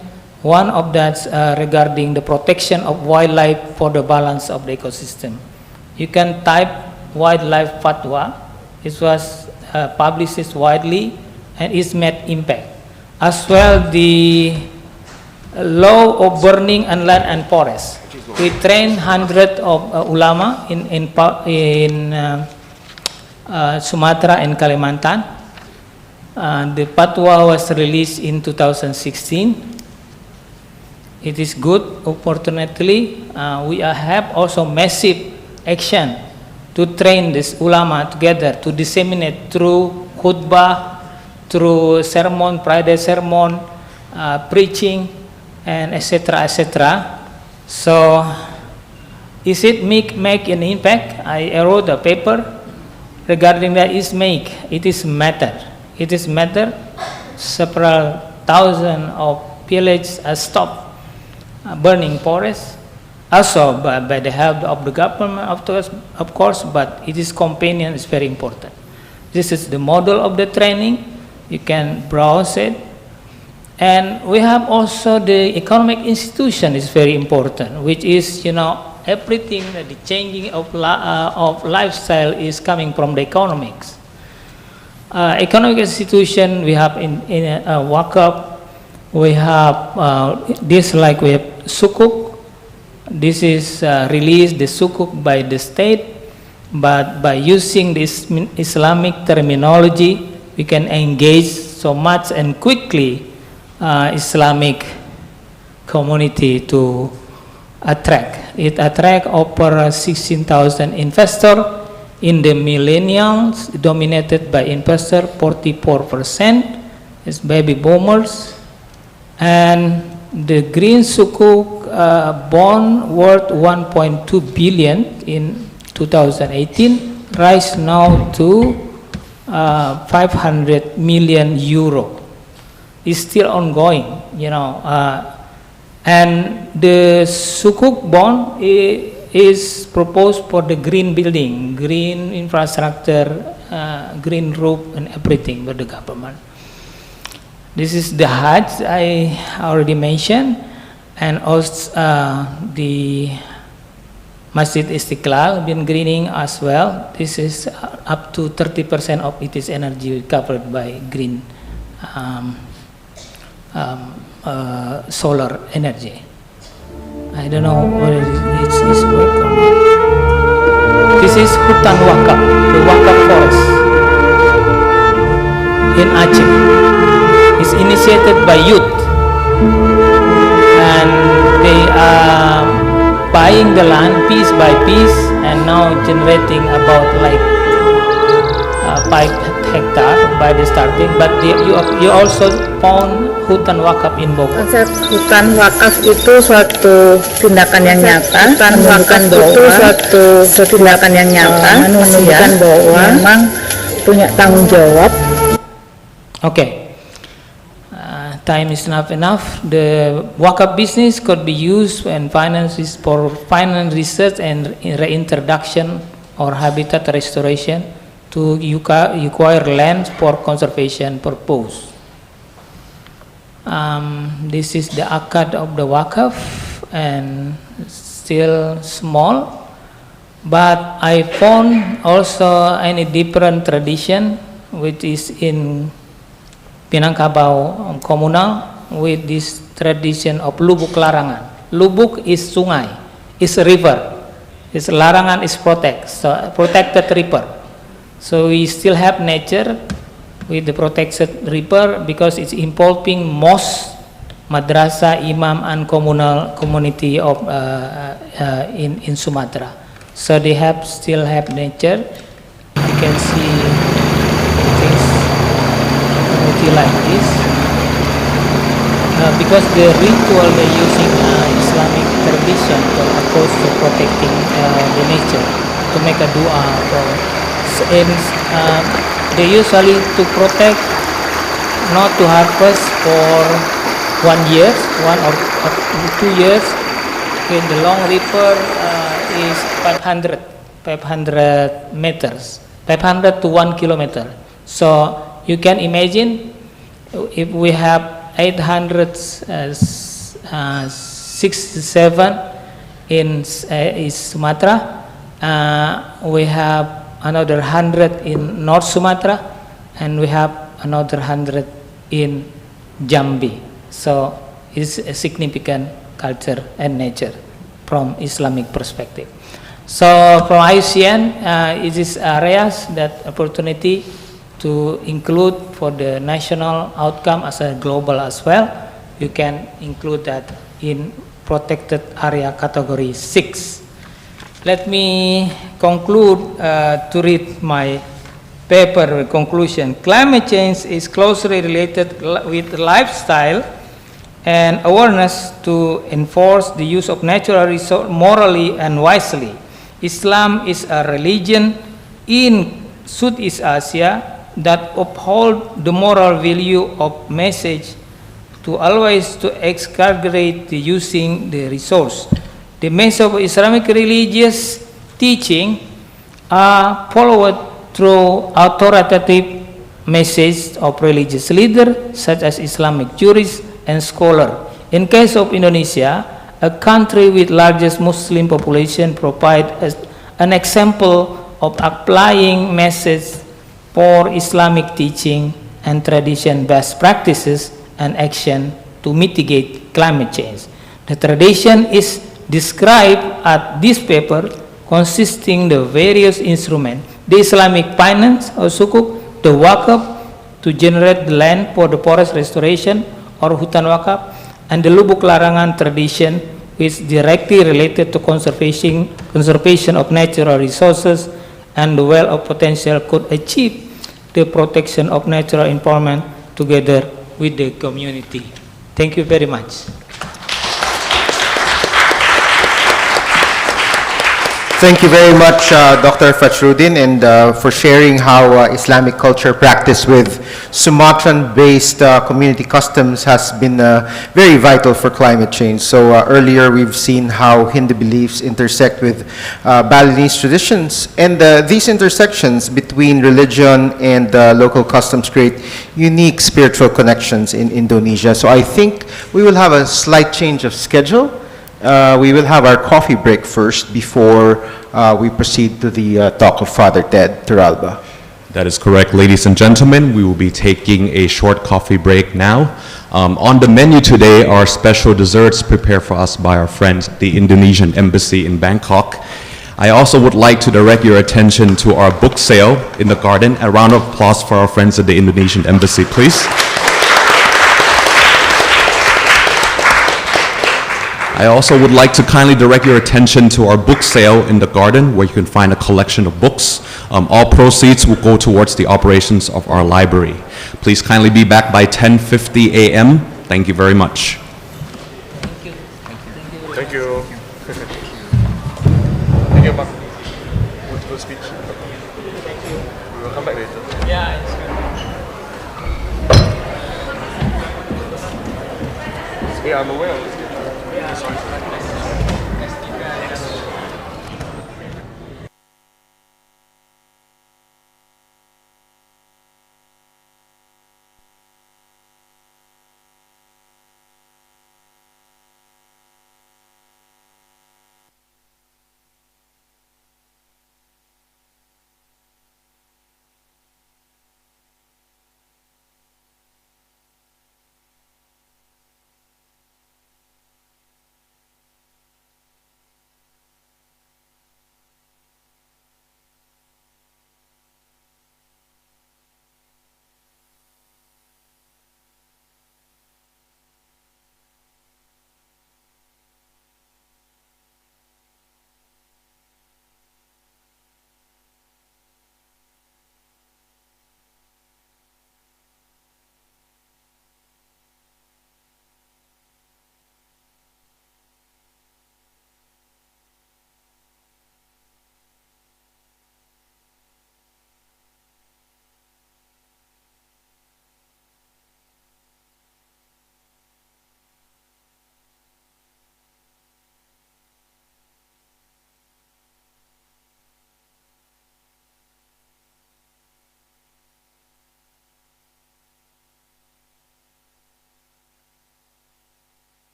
Speaker 9: One of that's regarding the protection of wildlife for the balance of the ecosystem. You can type wildlife fatwa. It was published widely and it's made impact. As well, the law of burning and land and forest. We trained hundreds of ulama in Sumatra and Kalimantan. The fatwa was released in 2016. It is good. Unfortunately, we have also massive action to train this ulama together to disseminate through khutbah, through sermon, Friday sermon, preaching, and etc. etc. So, is it make an impact? I wrote a paper regarding that. It is matter. It is matter. Several thousand of villages are stopped burning forests, also by the help of the government, of course, but it is companion is very important. This is the model of the training. You can browse it. And we have also the economic institution is very important, which is, everything, the changing of lifestyle is coming from the economics. Economic institution we have in Wakaf, we have we have sukuk. This is released, the sukuk by the state, but by using this Islamic terminology, we can engage so much and quickly Islamic community to attract. It attract over 16,000 investors. In the millennials, dominated by investor, 44% is baby boomers, and the green sukuk bond worth 1.2 billion in 2018 rise now to 500 million euro. Is still ongoing, and the sukuk bond is proposed for the green building, green infrastructure, green roof, and everything by the government. This is the Hajj I already mentioned, and also the Masjid Istiqlal been greening as well. This is up to 30% of its energy covered by green solar energy. I don't know whether it's work or not. This is hutan wakaf, the wakaf forest in Aceh. It's initiated by youth, and they are buying the land piece by piece, and now generating about 5 hectare by the starting. But you also found hutan wakaf in Bogor.
Speaker 8: Konsep hutan wakaf itu suatu tindakan yang nyata, menunjukkan bahwa memang punya tanggung jawab.
Speaker 9: Okay, time is not enough. The wakaf business could be used and finances for finance research and reintroduction or habitat restoration to acquire land for conservation purpose. This is the akad of the wakaf, and still small, but I found also any different tradition which is in Minangkabau communal with this tradition of lubuk larangan. Lubuk is sungai, is river. Is larangan is protected river. So we still have nature with the protected river because it's involving mosque, madrasah, imam, and communal community of in Sumatra. So they still have nature. You can see things community like this because the ritual they're using Islamic tradition for opposed to protecting the nature to make a dua for. They usually to protect, not to harvest for 1 year, 1 or 2 years. Okay, the long river is 500 meters, 500 to 1 kilometer. So you can imagine if we have 867 in Sumatra, we have another 100 in North Sumatra, and we have another 100 in Jambi. So it's a significant culture and nature from Islamic perspective. So from IUCN, it is areas that opportunity to include for the national outcome as a global as well. You can include that in protected area category 6. Let me conclude to read my paper conclusion. Climate change is closely related with lifestyle and awareness to enforce the use of natural resources morally and wisely. Islam is a religion in Southeast Asia that uphold the moral value of message to always to exaggerate the using the resource. The message of Islamic religious teaching are followed through authoritative message of religious leaders such as Islamic jurists and scholars. In case of Indonesia, a country with largest Muslim population, provide an example of applying message for Islamic teaching and tradition best practices and action to mitigate climate change. The tradition is described at this paper consisting the various instruments, the Islamic finance or sukuk, the wakaf to generate the land for the forest restoration or hutan wakaf, and the lubuk larangan tradition which directly related to conservation of natural resources and the well of potential could achieve the protection of natural environment together with the community. Thank you very much.
Speaker 1: Thank you very much, Dr. Fachruddin, and for sharing how Islamic culture practice with Sumatran-based community customs has been very vital for climate change. So earlier we've seen how Hindu beliefs intersect with Balinese traditions, and these intersections between religion and local customs create unique spiritual connections in Indonesia. So I think we will have a slight change of schedule. We will have our coffee break first before we proceed to the talk of Father Ted Turalba.
Speaker 2: That is correct, ladies and gentlemen. We will be taking a short coffee break now. On the menu today are special desserts prepared for us by our friends at the Indonesian Embassy in Bangkok. I also would like to direct your attention to our book sale in the garden. A round of applause for our friends at the Indonesian Embassy, please. I also would like to kindly direct your attention to our book sale in the garden, where you can find a collection of books. All proceeds will go towards the operations of our library. Please kindly be back by 10:50 a.m. Thank you very much.
Speaker 3: Thank you. Thank you, Mark. Good speech. We will come back later.
Speaker 9: Yeah, it's good.
Speaker 3: Yeah, I'm aware of this.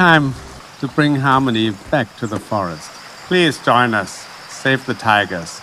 Speaker 10: time to bring harmony back to the forest. Please join us. Save the tigers.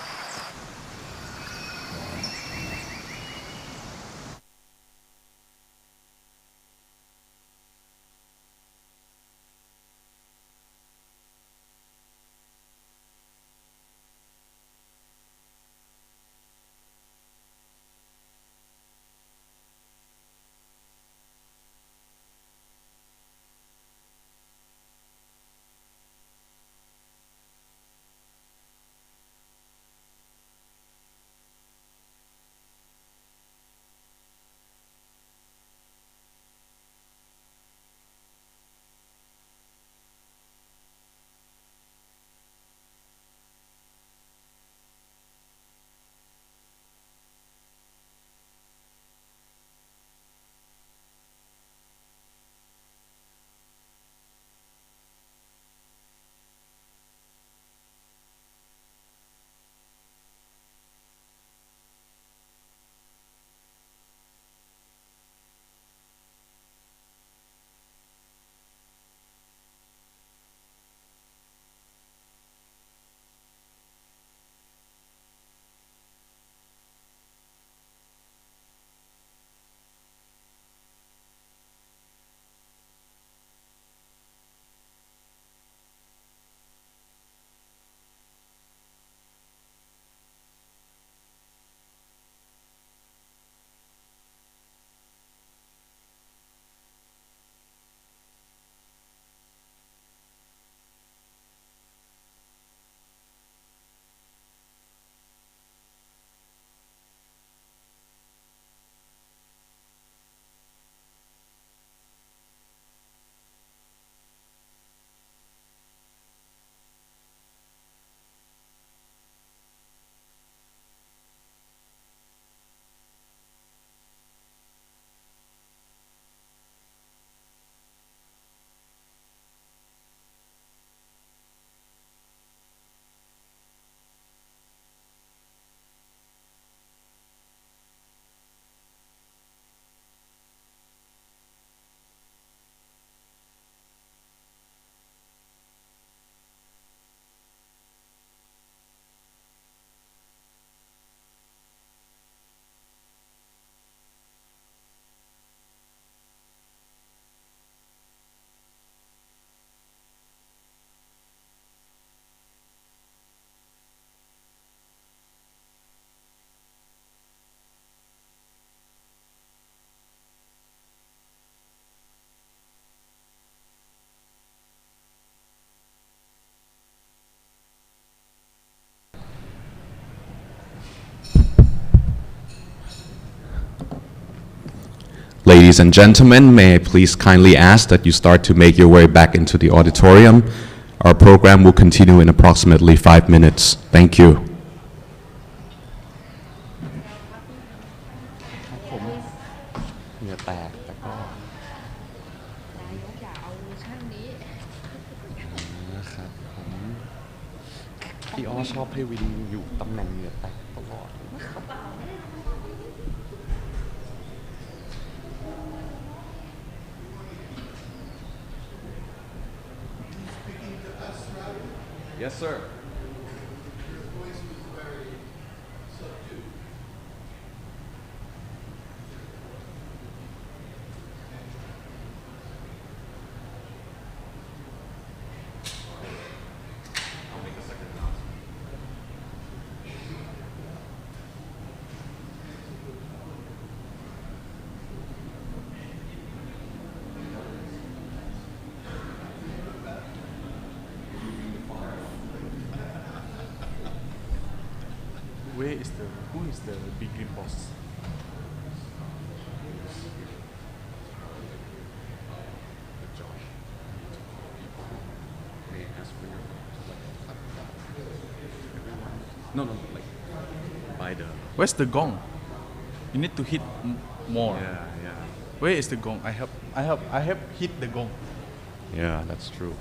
Speaker 2: Ladies and gentlemen, may I please kindly ask that you start to make your way back into the auditorium. Our program will continue in approximately 5 minutes. Thank you.
Speaker 11: เหงื่อแตกแต่ก็นะครับผมพี่อ้อชอบให้วินอยู่ตำแหน่งเหงื่อแตกตลอด Yes, sir. Who is the big green boss? May I ask for your no, like by the.
Speaker 12: Where's the gong? You need to hit more.
Speaker 11: Yeah.
Speaker 12: Where is the gong? I have hit the gong.
Speaker 11: Yeah, that's true.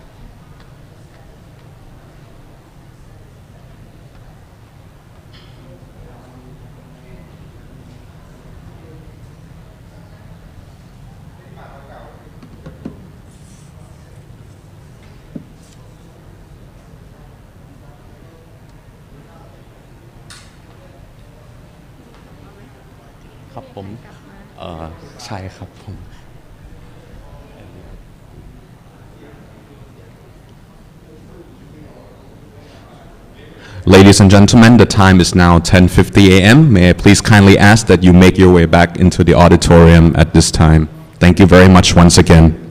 Speaker 11: ครับผมใช่ครับผม
Speaker 2: Ladies and gentlemen, the time is now 10:50 a.m. May I please kindly ask that you make your way back into the auditorium at this time. Thank you very much once again.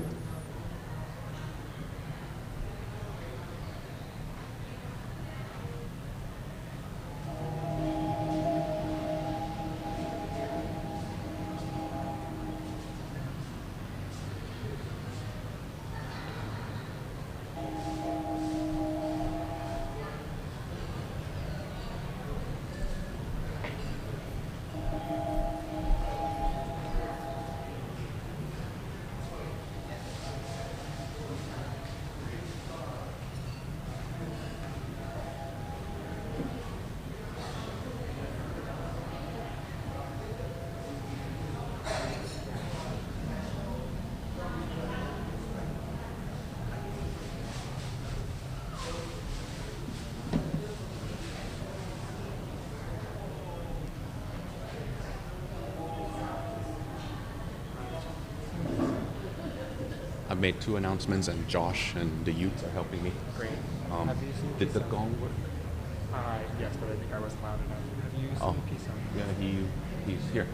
Speaker 11: I made 2 announcements, and Josh and the youth are helping me.
Speaker 13: Great.
Speaker 11: Have you seen did the gong work?
Speaker 13: Yes, but I think I wasn't loud enough. Have you seen Kisam?
Speaker 11: Yeah, he's here.3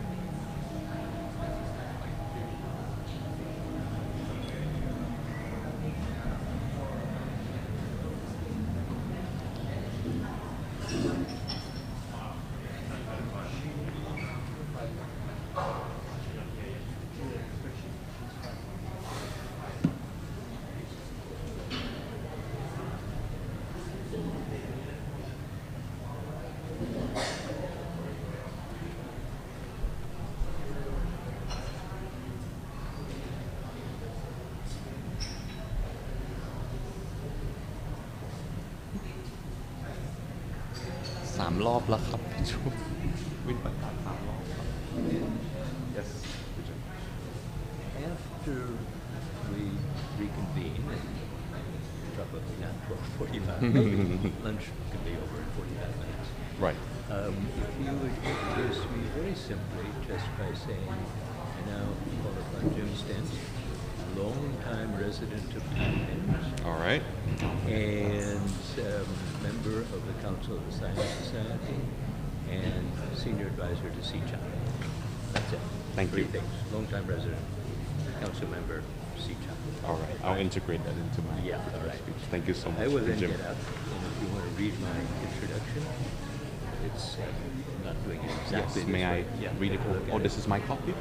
Speaker 11: รอบแล้วครับพี่ชูวินประกาศ3 รอบครับ Yes
Speaker 14: After we reconvene, probably not 12:45, lunch could be over in 45 minutes.
Speaker 11: Right.
Speaker 14: If you would introduce me very simply just by saying, I now call upon Jim Stentz, long-time resident of Philippines.
Speaker 11: All right.
Speaker 14: And member of the Council of the Science Society and senior advisor to SEACHA. That's it.
Speaker 11: Thank
Speaker 14: Three
Speaker 11: you.
Speaker 14: things. Long-time resident, council member, SEACHA.
Speaker 11: All right. I'll integrate that into my
Speaker 14: All right.
Speaker 11: speech. Thank you so much,
Speaker 14: I will then
Speaker 11: Jim.
Speaker 14: get up, and if you want to read my introduction, it's not doing it exactly
Speaker 11: Yes,
Speaker 14: this
Speaker 11: may I
Speaker 14: way. Yeah,
Speaker 11: read it?
Speaker 14: take a look
Speaker 11: Oh,
Speaker 14: at
Speaker 11: this is my copy?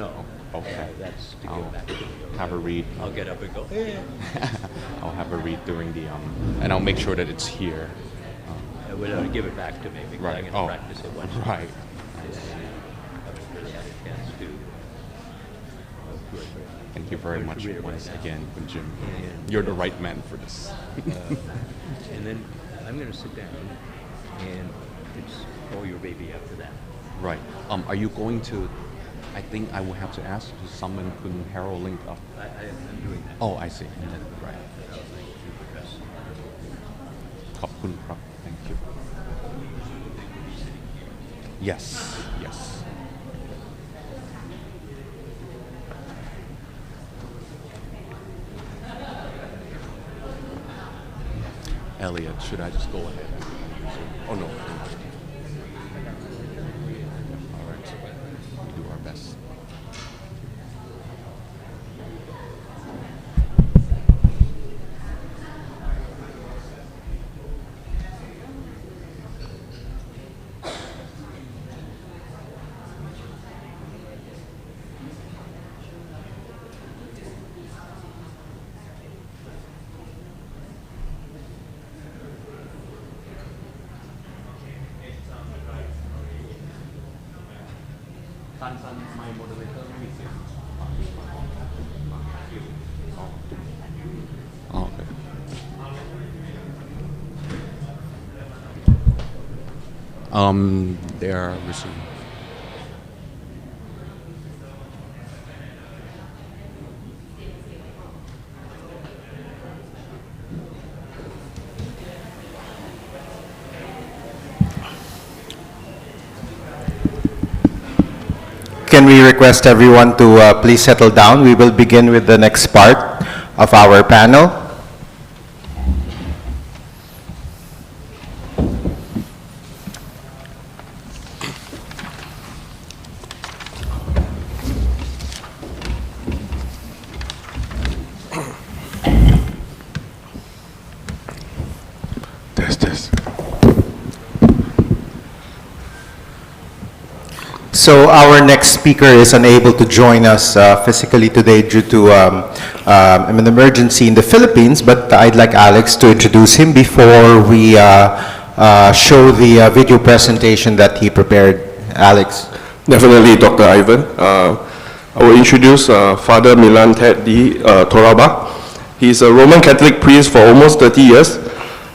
Speaker 14: No.
Speaker 11: Okay.
Speaker 14: That's to go
Speaker 11: I'll
Speaker 14: back.
Speaker 11: have a read.
Speaker 14: I'll get up and go,
Speaker 11: I'll have a read during the and I'll make sure that it's here.
Speaker 14: Well, give it back to me because
Speaker 11: Right.
Speaker 14: I'm going to practice it once.
Speaker 11: Right.
Speaker 14: I haven't really had a chance to do it.
Speaker 11: Thank you very
Speaker 14: I'm going
Speaker 11: much
Speaker 14: to read it
Speaker 11: once
Speaker 14: right now.
Speaker 11: again, Jim.
Speaker 14: And,
Speaker 11: You're the right man for this.
Speaker 14: and then I'm going to sit down, and it's all your baby after that.
Speaker 11: Right. Are you going to? I think I will have to ask to summon Kun Harold Link up.
Speaker 14: I'm doing that.
Speaker 11: Oh, I see.
Speaker 14: And then
Speaker 11: Right.
Speaker 14: I'll make you address.
Speaker 11: ขอบคุณครับ Thank you. Yes. Yes. Elliot, should I just go ahead? Oh no. All right. We do our best. My moderator Oh, okay. They are resuming.
Speaker 1: can we request everyone to please settle down? We will begin with the next part of our panel. So our next speaker is unable to join us physically today due to an emergency in the Philippines, but I'd like Alex to introduce him before we show the video presentation that he prepared. Alex.
Speaker 3: Definitely, Dr. Ivan. I will introduce Father Milan Ted D. Toralba. He's a Roman Catholic priest for almost 30 years.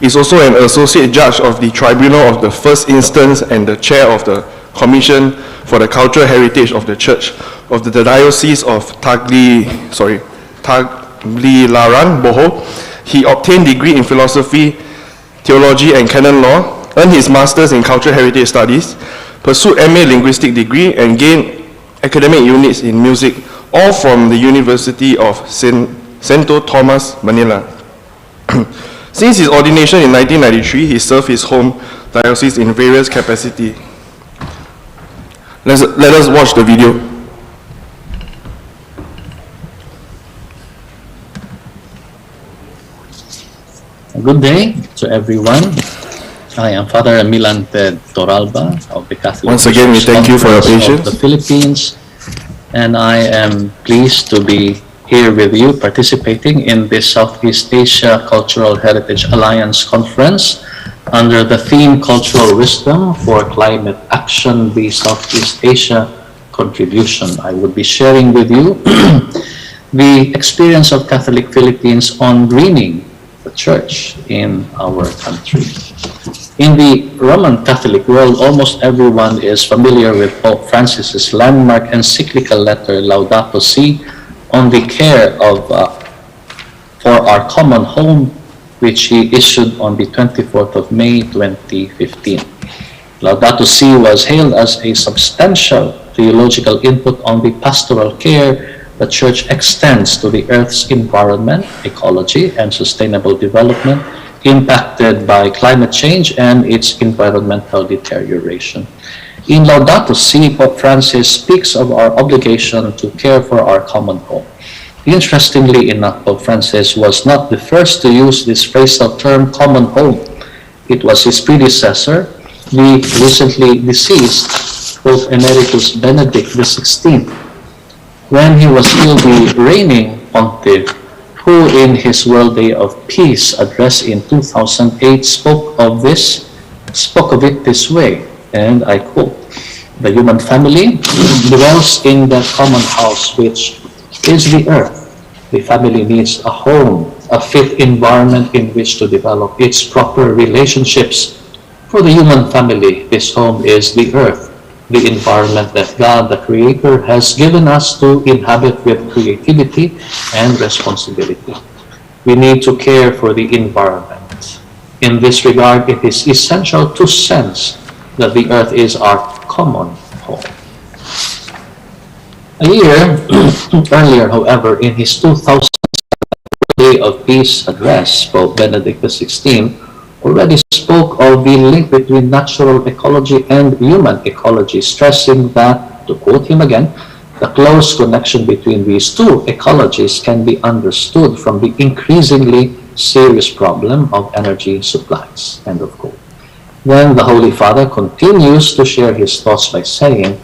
Speaker 3: He's also an associate judge of the Tribunal of the First Instance and the chair of the Commission for the Cultural Heritage of the Church of the Diocese of Tagbilaran, Bohol. He obtained degree in philosophy, theology, and canon law, earned his master's in cultural heritage studies, pursued MA linguistic degree, and gained academic units in music, all from the University of Santo Tomas, Manila. Since his ordination in 1993, he served his home diocese in various capacities. Let us watch the video.
Speaker 15: Good day to everyone. I am Father Milan Ted Toralba of the Catholic
Speaker 3: Once again, we thank you for your patience.
Speaker 15: of the Philippines, and I am pleased to be here with you participating in this Southeast Asia Cultural Heritage Alliance Conference under the theme Cultural Wisdom for Climate Action, the Southeast Asia Contribution. I would be sharing with you the experience of Catholic Philippines on greening the church in our country. In the Roman Catholic world, almost everyone is familiar with Pope Francis's landmark encyclical letter Laudato Si on the care of for our common home, which he issued on the 24th of May 2015. Laudato Si was hailed as a substantial theological input on the pastoral care the Church extends to the Earth's environment, ecology, and sustainable development impacted by climate change and its environmental deterioration. In Laudato Si, Pope Francis speaks of our obligation to care for our common home. Interestingly enough, Pope Francis was not the first to use this phrasal term, common home. It was his predecessor, the recently deceased Pope Emeritus Benedict XVI, when he was still the reigning pontiff, who in his World Day of Peace address in 2008 spoke of it this way, and I quote, "The human family dwells in the common house, which is the earth. The family needs a home, a fit environment in which to develop its proper relationships. For the human family, this home is the earth, the environment that God, the Creator, has given us to inhabit with creativity and responsibility. We need to care for the environment. In this regard, it is essential to sense that the earth is our common home." A year earlier, however, in his 2000 Day of Peace address, Pope Benedict XVI already spoke of the link between natural ecology and human ecology, stressing that, to quote him again, "the close connection between these two ecologies can be understood from the increasingly serious problem of energy supplies." End of quote. Then the Holy Father continues to share his thoughts by saying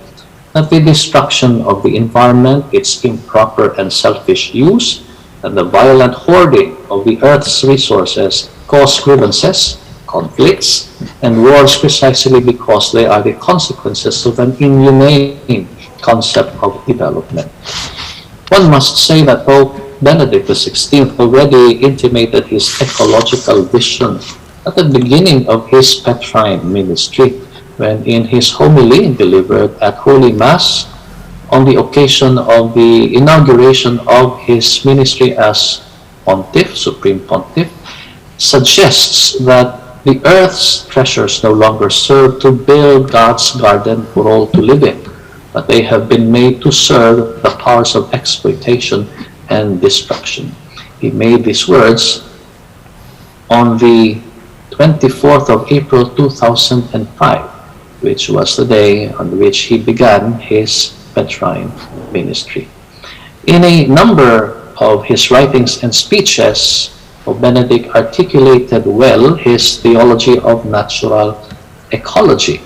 Speaker 15: that the destruction of the environment, its improper and selfish use, and the violent hoarding of the earth's resources cause grievances, conflicts, and wars precisely because they are the consequences of an inhumane concept of development. One must say that Pope Benedict XVI already intimated his ecological vision at the beginning of his Petrine ministry, when in his homily delivered at Holy Mass on the occasion of the inauguration of his ministry as Pontiff, Supreme Pontiff, suggests that the earth's treasures no longer serve to build God's garden for all to live in, but they have been made to serve the powers of exploitation and destruction. He made these words on the 24th of April 2005, which was the day on which he began his Petrine ministry. In a number of his writings and speeches, Pope Benedict articulated well his theology of natural ecology.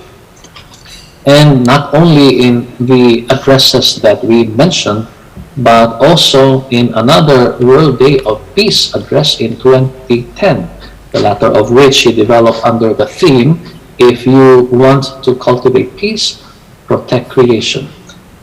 Speaker 15: And not only in the addresses that we mentioned, but also in another World Day of Peace address in 2010, the latter of which he developed under the theme, "If you want to cultivate peace, protect creation."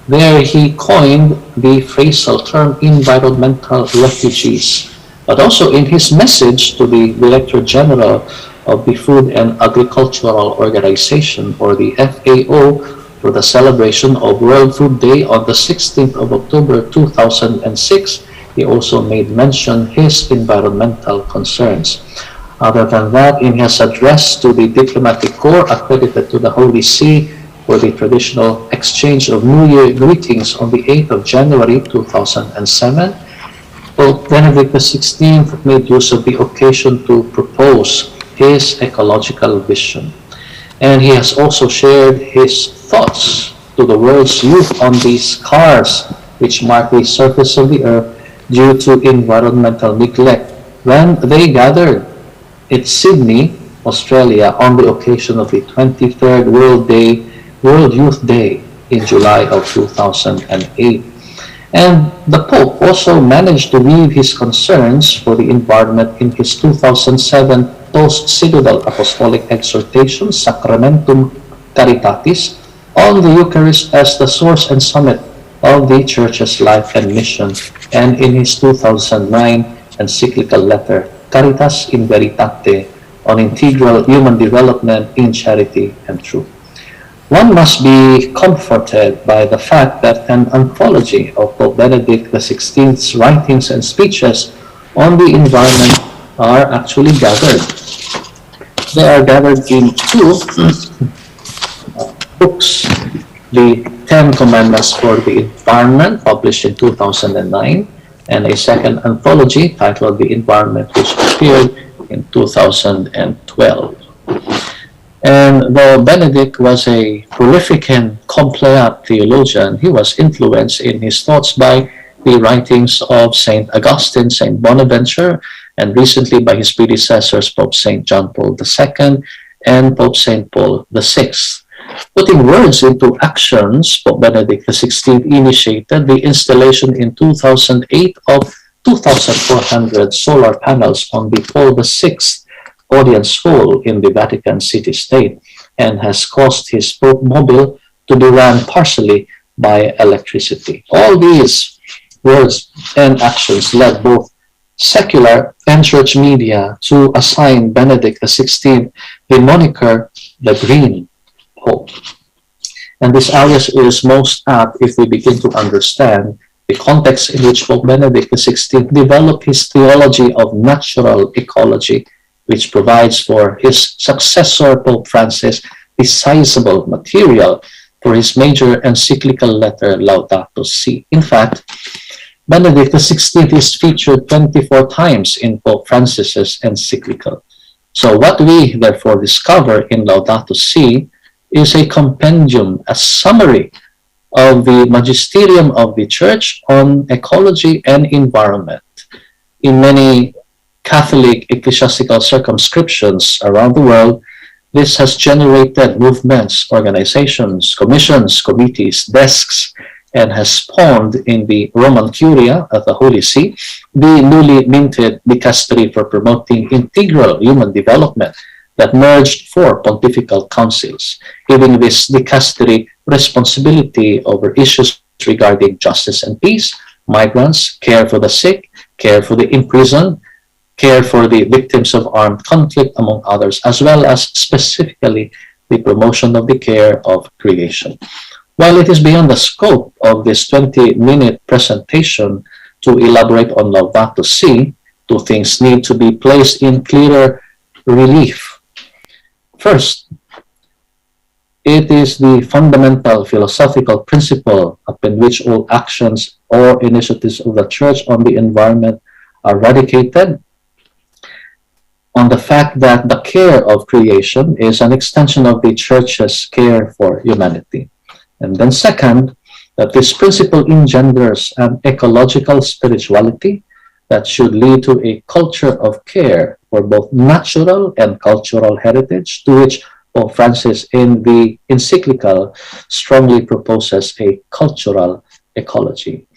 Speaker 15: There he coined the phrasal term environmental refugees, but also in his message to the Director General of the Food and Agricultural Organization, or the FAO, for the celebration of World Food Day on the 16th of October 2006, he also made mention his environmental concerns. Other than that, in his address to the diplomatic corps accredited to the Holy See for the traditional exchange of New Year greetings on the 8th of January 2007, Pope Benedict XVI made use of the occasion to propose his ecological vision. And he has also shared his thoughts to the world's youth on the scars which mark the surface of the earth due to environmental neglect when they gathered in Sydney, Australia on the occasion of the 23rd World Youth Day in July of 2008. And the Pope also managed to weave his concerns for the environment in his 2007 post-synodal apostolic exhortation, Sacramentum Caritatis, on the Eucharist as the source and summit of the Church's life and mission, and in his 2009 encyclical letter, Caritas in Veritate, on integral human development in charity and truth. One must be comforted by the fact that an anthology of Pope Benedict XVI's writings and speeches on the environment are actually gathered. They are gathered in two books, the 10 Commandments for the Environment, published in 2009, and a second anthology titled The Environment, which appeared in 2012. And though Benedict was a prolific and compliant theologian, he was influenced in his thoughts by the writings of St. Augustine, St. Bonaventure, and recently by his predecessors, Pope St. John Paul II and Pope St. Paul VI. Putting words into actions, Pope Benedict XVI initiated the installation in 2008 of 2,400 solar panels on the Paul VI audience hall in the Vatican City-State, and has caused his Pope Mobile to be run partially by electricity. All these words and actions led both secular and church media to assign Benedict XVI the moniker the Green Pope. And this alias is most apt if we begin to understand the context in which Pope Benedict XVI developed his theology of natural ecology, which provides for his successor, Pope Francis, the sizable material for his major encyclical letter, Laudato Si. In fact, Benedict XVI is featured 24 times in Pope Francis's encyclical. So what we therefore discover in Laudato Si is a compendium, a summary of the magisterium of the Church on ecology and environment. In many Catholic ecclesiastical circumscriptions around the world, this has generated movements, organizations, commissions, committees, desks, and has spawned in the Roman Curia of the Holy See the newly minted dicastery for promoting integral human development that merged 4 pontifical councils, giving this dicastery responsibility over issues regarding justice and peace, migrants, care for the sick, care for the imprisoned, care for the victims of armed conflict, among others, as well as specifically the promotion of the care of creation. While it is beyond the scope of this 20-minute presentation to elaborate on Laudato Si, 2 things need to be placed in clearer relief. First, It is the fundamental philosophical principle upon which all actions or initiatives of the Church on the environment are predicated on the fact that the care of creation is an extension of the Church's care for humanity. And then second, that this principle engenders an ecological spirituality that should lead to a culture of care for both natural and cultural heritage, to which Pope Francis in the encyclical strongly proposes a cultural ecology.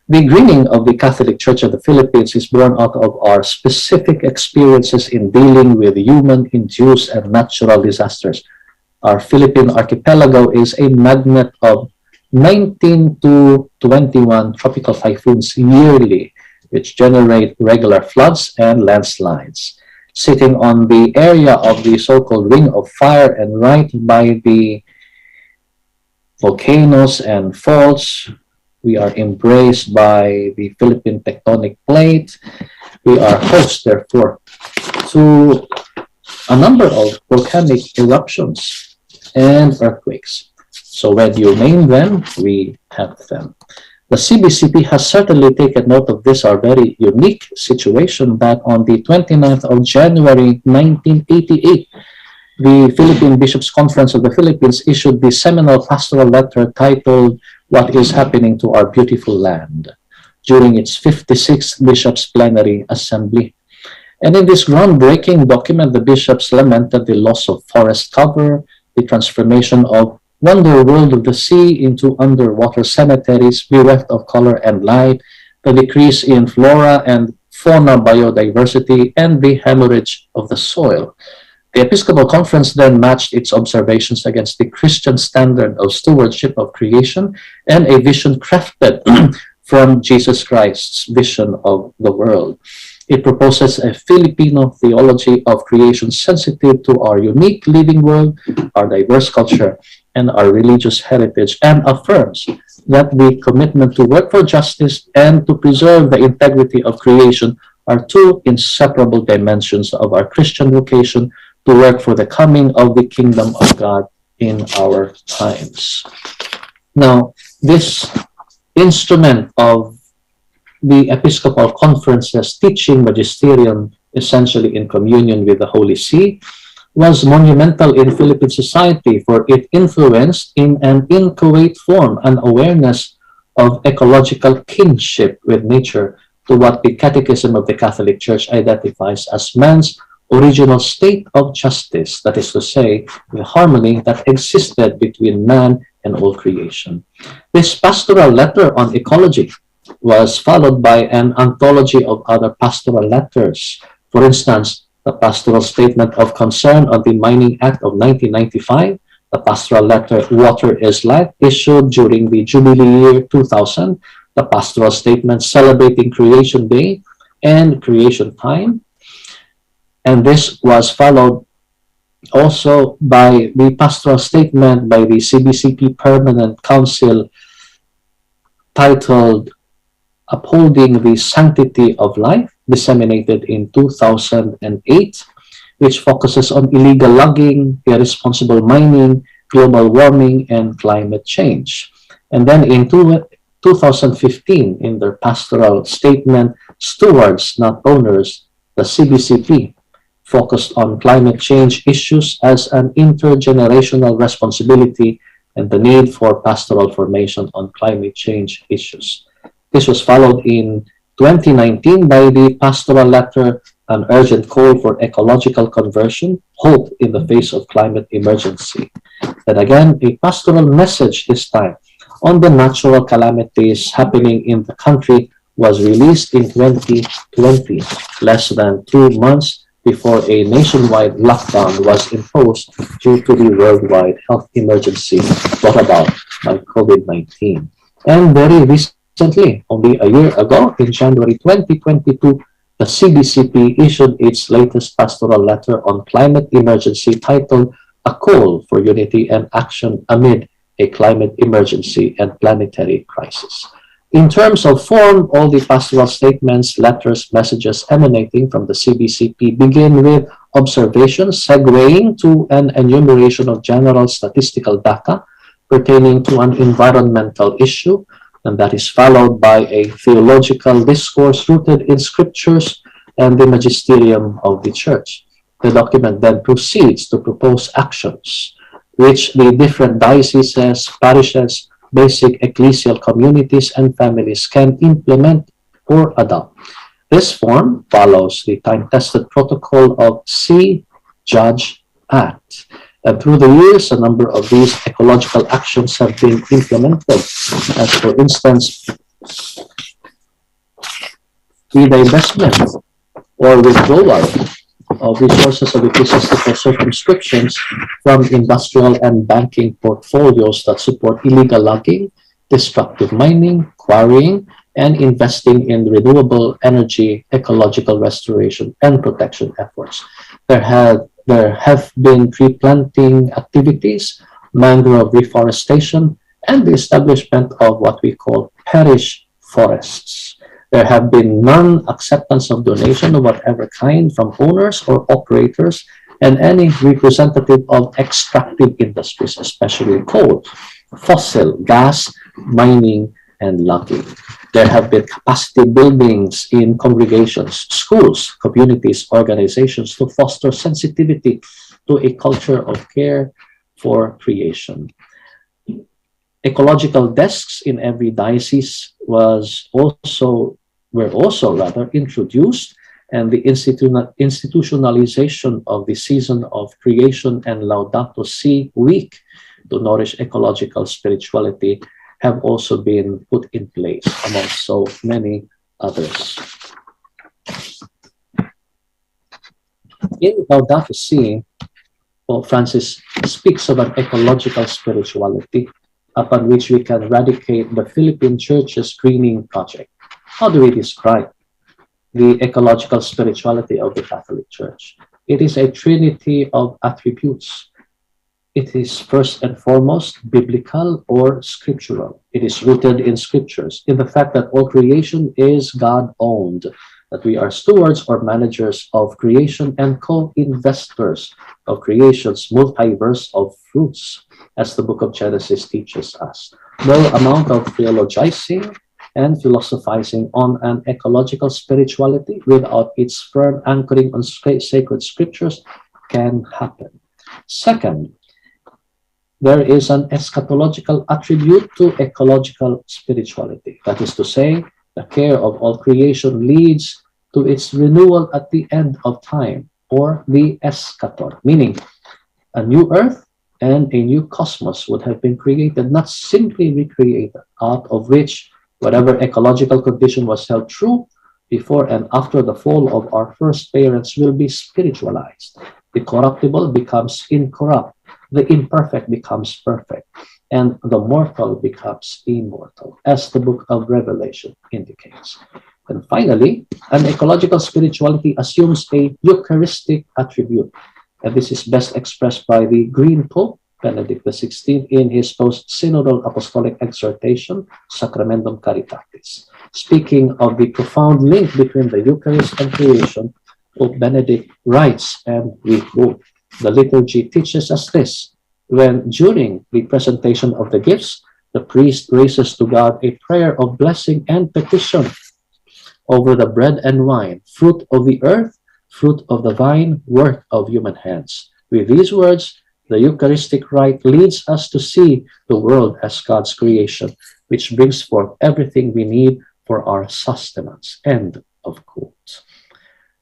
Speaker 15: The greening of the Catholic Church of the Philippines is born out of our specific experiences in dealing with human-induced and natural disasters. Our Philippine archipelago is a magnet of 19 to 21 tropical typhoons yearly, which generate regular floods and landslides. Sitting on the area of the so-called Ring of Fire and right by the volcanoes and faults, we are embraced by the Philippine tectonic plate. We are host, therefore, to a number of volcanic eruptions and earthquakes. So when you name them, we have them. The CBCP has certainly taken note of this, our very unique situation, that on the 29th of January 1988, the Philippine Bishops' Conference of the Philippines issued the seminal pastoral letter titled "What is Happening to Our Beautiful Land" during its 56th Bishops' Plenary Assembly. And in this groundbreaking document, the bishops lamented the loss of forest cover, the transformation of wonder world of the sea into underwater cemeteries bereft of color and light, the decrease in flora and fauna biodiversity, and the hemorrhage of the soil. The Episcopal Conference then matched its observations against the Christian standard of stewardship of creation and a vision crafted from Jesus Christ's vision of the world. It proposes a Filipino theology of creation sensitive to our unique living world, our diverse culture, and our religious heritage, and affirms that the commitment to work for justice and to preserve the integrity of creation are two inseparable dimensions of our Christian vocation to work for the coming of the kingdom of God in our times. Now, this instrument of the Episcopal Conference's teaching magisterium, essentially in communion with the Holy See, was monumental in Philippine society, for it influenced in an inchoate form an awareness of ecological kinship with nature, to what the Catechism of the Catholic Church identifies as man's original state of justice, that is to say, the harmony that existed between man and all creation. This pastoral letter on ecology was followed by an anthology of other pastoral letters. For instance, the Pastoral Statement of Concern on the Mining Act of 1995, the Pastoral Letter Water is Life, issued during the Jubilee year 2000, the Pastoral Statement celebrating Creation Day and Creation Time. And this was followed also by the Pastoral Statement by the CBCP Permanent Council titled Upholding the Sanctity of Life, disseminated in 2008, which focuses on illegal logging, irresponsible mining, global warming, and climate change. And then in 2015, in their pastoral statement, Stewards, Not Owners, the CBCP focused on climate change issues as an intergenerational responsibility and the need for pastoral formation on climate change issues. This was followed in 2019 by the pastoral letter, An Urgent Call for Ecological Conversion, Hope in the Face of Climate Emergency. Then again, a pastoral message this time on the natural calamities happening in the country was released in 2020, less than 2 months before a nationwide lockdown was imposed due to the worldwide health emergency brought about by COVID-19. And very recently, only a year ago, in January 2022, the CBCP issued its latest pastoral letter on climate emergency titled A Call for Unity and Action Amid a Climate Emergency and Planetary Crisis. In terms of form, all the pastoral statements, letters, messages emanating from the CBCP begin with observations segueing to an enumeration of general statistical data pertaining to an environmental issue, and that is followed by a theological discourse rooted in scriptures and the magisterium of the church. The document then proceeds to propose actions which the different dioceses, parishes, basic ecclesial communities, and families can implement or adopt. This form follows the time-tested protocol of See, Judge, Act. And through the years, a number of these ecological actions have been implemented. As for instance, the divestment or withdrawal of resources of ecclesiastical circumscriptions from industrial and banking portfolios that support illegal logging, destructive mining, quarrying, and investing in renewable energy, ecological restoration, and protection efforts. There have been tree planting activities, mangrove reforestation, and the establishment of what we call parish forests. There have been non-acceptance of donation of whatever kind from owners or operators and any representative of extractive industries, especially coal, fossil, gas, mining, and logging. There have been capacity buildings in congregations, schools, communities, organizations to foster sensitivity to a culture of care for creation. Ecological desks in every diocese were also introduced, and the institutionalization of the season of creation and Laudato Si week to nourish ecological spirituality have also been put in place, among so many others. In Laudato Si, Pope Francis speaks of an ecological spirituality upon which we can eradicate the Philippine Church's greening project. How do we describe the ecological spirituality of the Catholic Church? It is a trinity of attributes. It is first and foremost biblical or scriptural. It is rooted in scriptures, in the fact that all creation is God-owned, that we are stewards or managers of creation and co-investors of creation's multiverse of fruits, as the book of Genesis teaches us. No amount of theologizing and philosophizing on an ecological spirituality without its firm anchoring on sacred scriptures can happen. Second, there is an eschatological attribute to ecological spirituality. That is to say, the care of all creation leads to its renewal at the end of time, or the eschaton, meaning a new earth and a new cosmos would have been created, not simply recreated, out of which whatever ecological condition was held true before and after the fall of our first parents will be spiritualized. The corruptible becomes incorrupt, the imperfect becomes perfect, and the mortal becomes immortal, as the book of Revelation indicates. And finally, an ecological spirituality assumes a Eucharistic attribute, and this is best expressed by the Green Pope, Benedict XVI, in his post-synodal apostolic exhortation, Sacramentum Caritatis. Speaking of the profound link between the Eucharist and creation, Pope Benedict writes, and we quote, "The liturgy teaches us this: when during the presentation of the gifts, the priest raises to God a prayer of blessing and petition over the bread and wine, fruit of the earth, fruit of the vine, work of human hands. With these words, the Eucharistic rite leads us to see the world as God's creation, which brings forth everything we need for our sustenance." End of quote.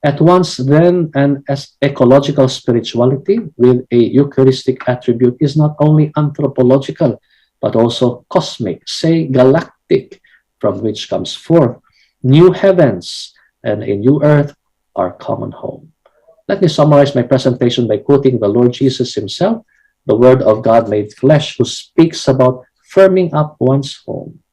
Speaker 15: At once, then, an ecological spirituality with a Eucharistic attribute is not only anthropological, but also cosmic, say galactic, from which comes forth new heavens and a new earth, our common home. Let me summarize my presentation by quoting the Lord Jesus himself, the Word of God made flesh, who speaks about firming up one's home.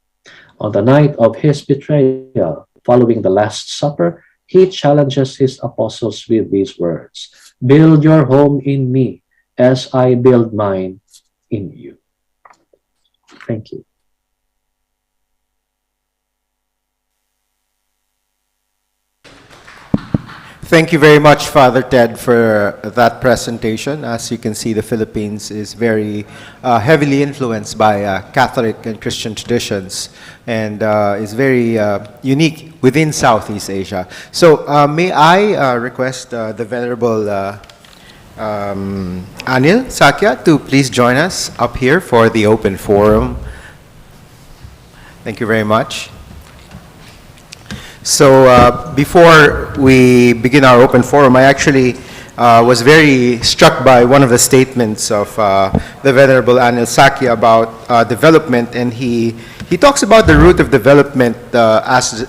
Speaker 15: On the night of his betrayal, following the Last Supper, he challenges his apostles with these words: "Build your home in me as I build mine in you." Thank you.
Speaker 1: Thank you very much, Father Ted, for that presentation. As you can see, the Philippines is very heavily influenced by Catholic and Christian traditions and is very unique within Southeast Asia. So may I request the Venerable Anil Sakya to please join us up here for the open forum. Thank you very much. So before we begin our open forum, I actually was very struck by one of the statements of the Venerable Anil Sakya about development, and he talks about the root of development as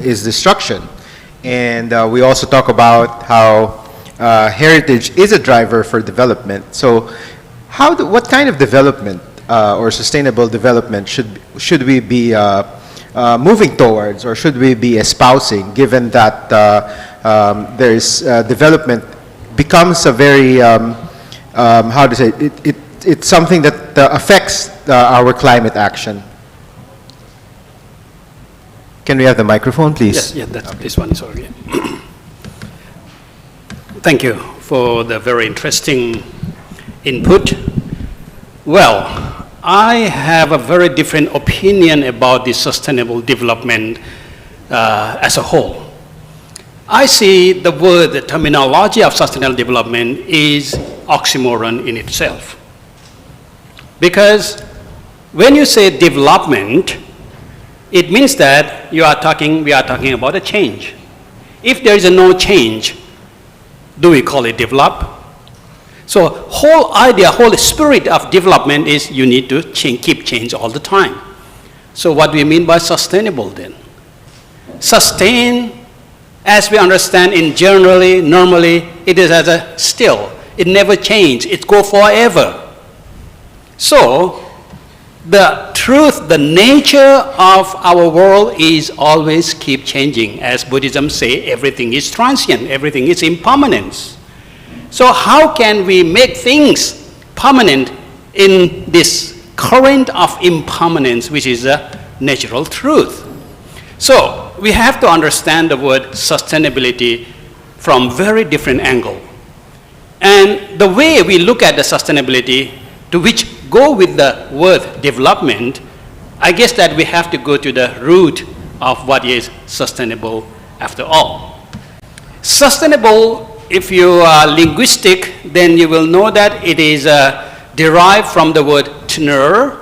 Speaker 1: is destruction. And we also talk about how heritage is a driver for development. So what kind of development or sustainable development should we be moving towards, or should we be espousing, given that there is development becomes a very how to say it's something that affects our climate action. Can we have the microphone, please?
Speaker 7: Yes, yeah, this one is already. Thank you for the very interesting input. Well, I have a very different opinion about the sustainable development as a whole. I see the word, the terminology of sustainable development is oxymoron in itself. Because when you say development, it means that we are talking about a change. If there is no change, do we call it develop? So whole idea, whole spirit of development is you need to keep change all the time. So what do we mean by sustainable then? Sustain, as we understand normally, it is as a still. It never changes, it goes forever. So the truth, the nature of our world is always keep changing. As Buddhism say, everything is transient, everything is impermanence. So how can we make things permanent in this current of impermanence, which is a natural truth? So we have to understand the word sustainability from very different angle. And the way we look at the sustainability, to which go with the word development, I guess that we have to go to the root of what is sustainable after all. Sustainable, if you are linguistic, then you will know that it is derived from the word tenere,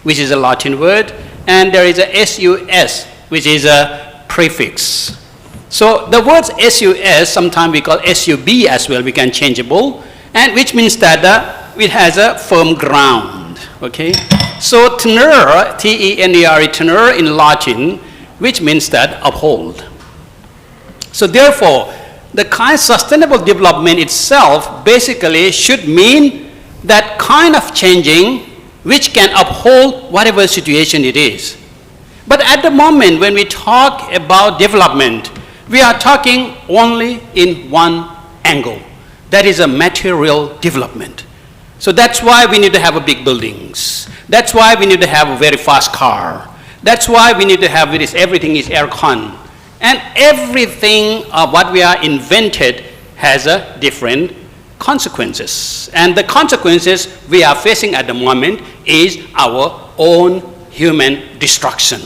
Speaker 7: which is a Latin word, and there is a sus, which is a prefix. So the words sus, sometimes we call sub as well, we can changeable, and which means that it has a firm ground, okay? So tenere, T-E-N-E-R-E, tenere in Latin, which means that uphold. So therefore, the kind of sustainable development itself basically should mean that kind of changing which can uphold whatever situation it is. But at the moment when we talk about development, we are talking only in one angle. That is a material development. So that's why we need to have a big buildings. That's why we need to have a very fast car. That's why we need to have this, everything is aircon. And everything of what we are invented has a different consequences. And the consequences we are facing at the moment is our own human destruction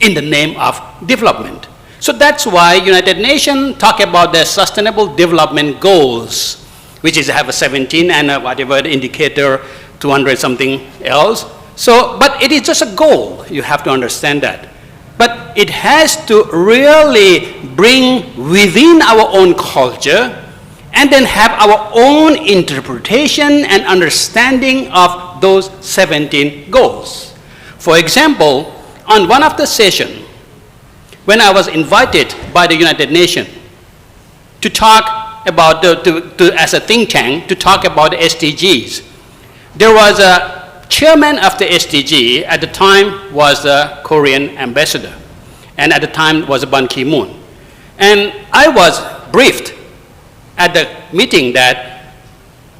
Speaker 7: in the name of development. So that's why United Nations talk about the sustainable development goals, which is have a 17 and whatever indicator, 200 something else. So, but it is just a goal, you have to understand that. But it has to really bring within our own culture and then have our own interpretation and understanding of those 17 goals. For example, on one of the sessions, when I was invited by the United Nations to talk about, as a think tank, to talk about the SDGs, there was a chairman of the SDG at the time was the Korean ambassador, and at the time was Ban Ki-moon. And I was briefed at the meeting that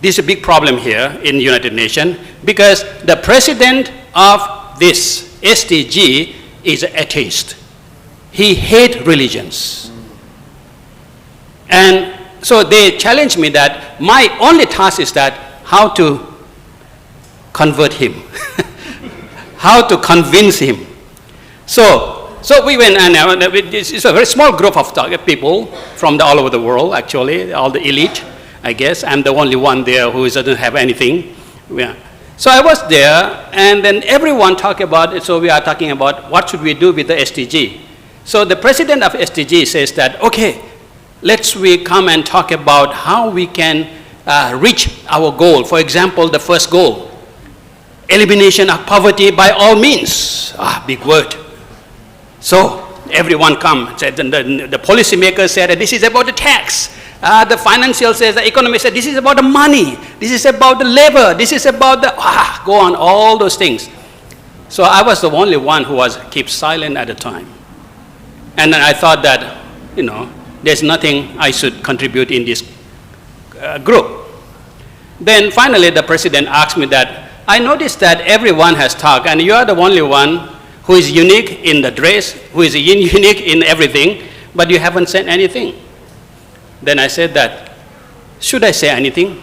Speaker 7: this is a big problem here in the United Nations because the president of this SDG is an atheist. He hates religions. And so they challenged me that my only task is that how to convert him, how to convince him. So we went, and it's a very small group of people from all over the world, actually, all the elite, I guess. I'm the only one there who doesn't have anything. Yeah. So I was there, and then everyone talked about it. So we are talking about what should we do with the SDG. So the president of SDG says that, okay, we come and talk about how we can reach our goal. For example, the first goal, elimination of poverty by all means. Big word. So everyone come. Said, the policymakers said that this is about the tax. The financial says, the economist said, this is about the money. This is about the labor. This is about the, go on, all those things. So I was the only one who was kept silent at the time. And then I thought that, there's nothing I should contribute in this group. Then finally the president asked me that, I noticed that everyone has talked and you are the only one who is unique in the dress, who is unique in everything, but you haven't said anything. Then I said that, should I say anything?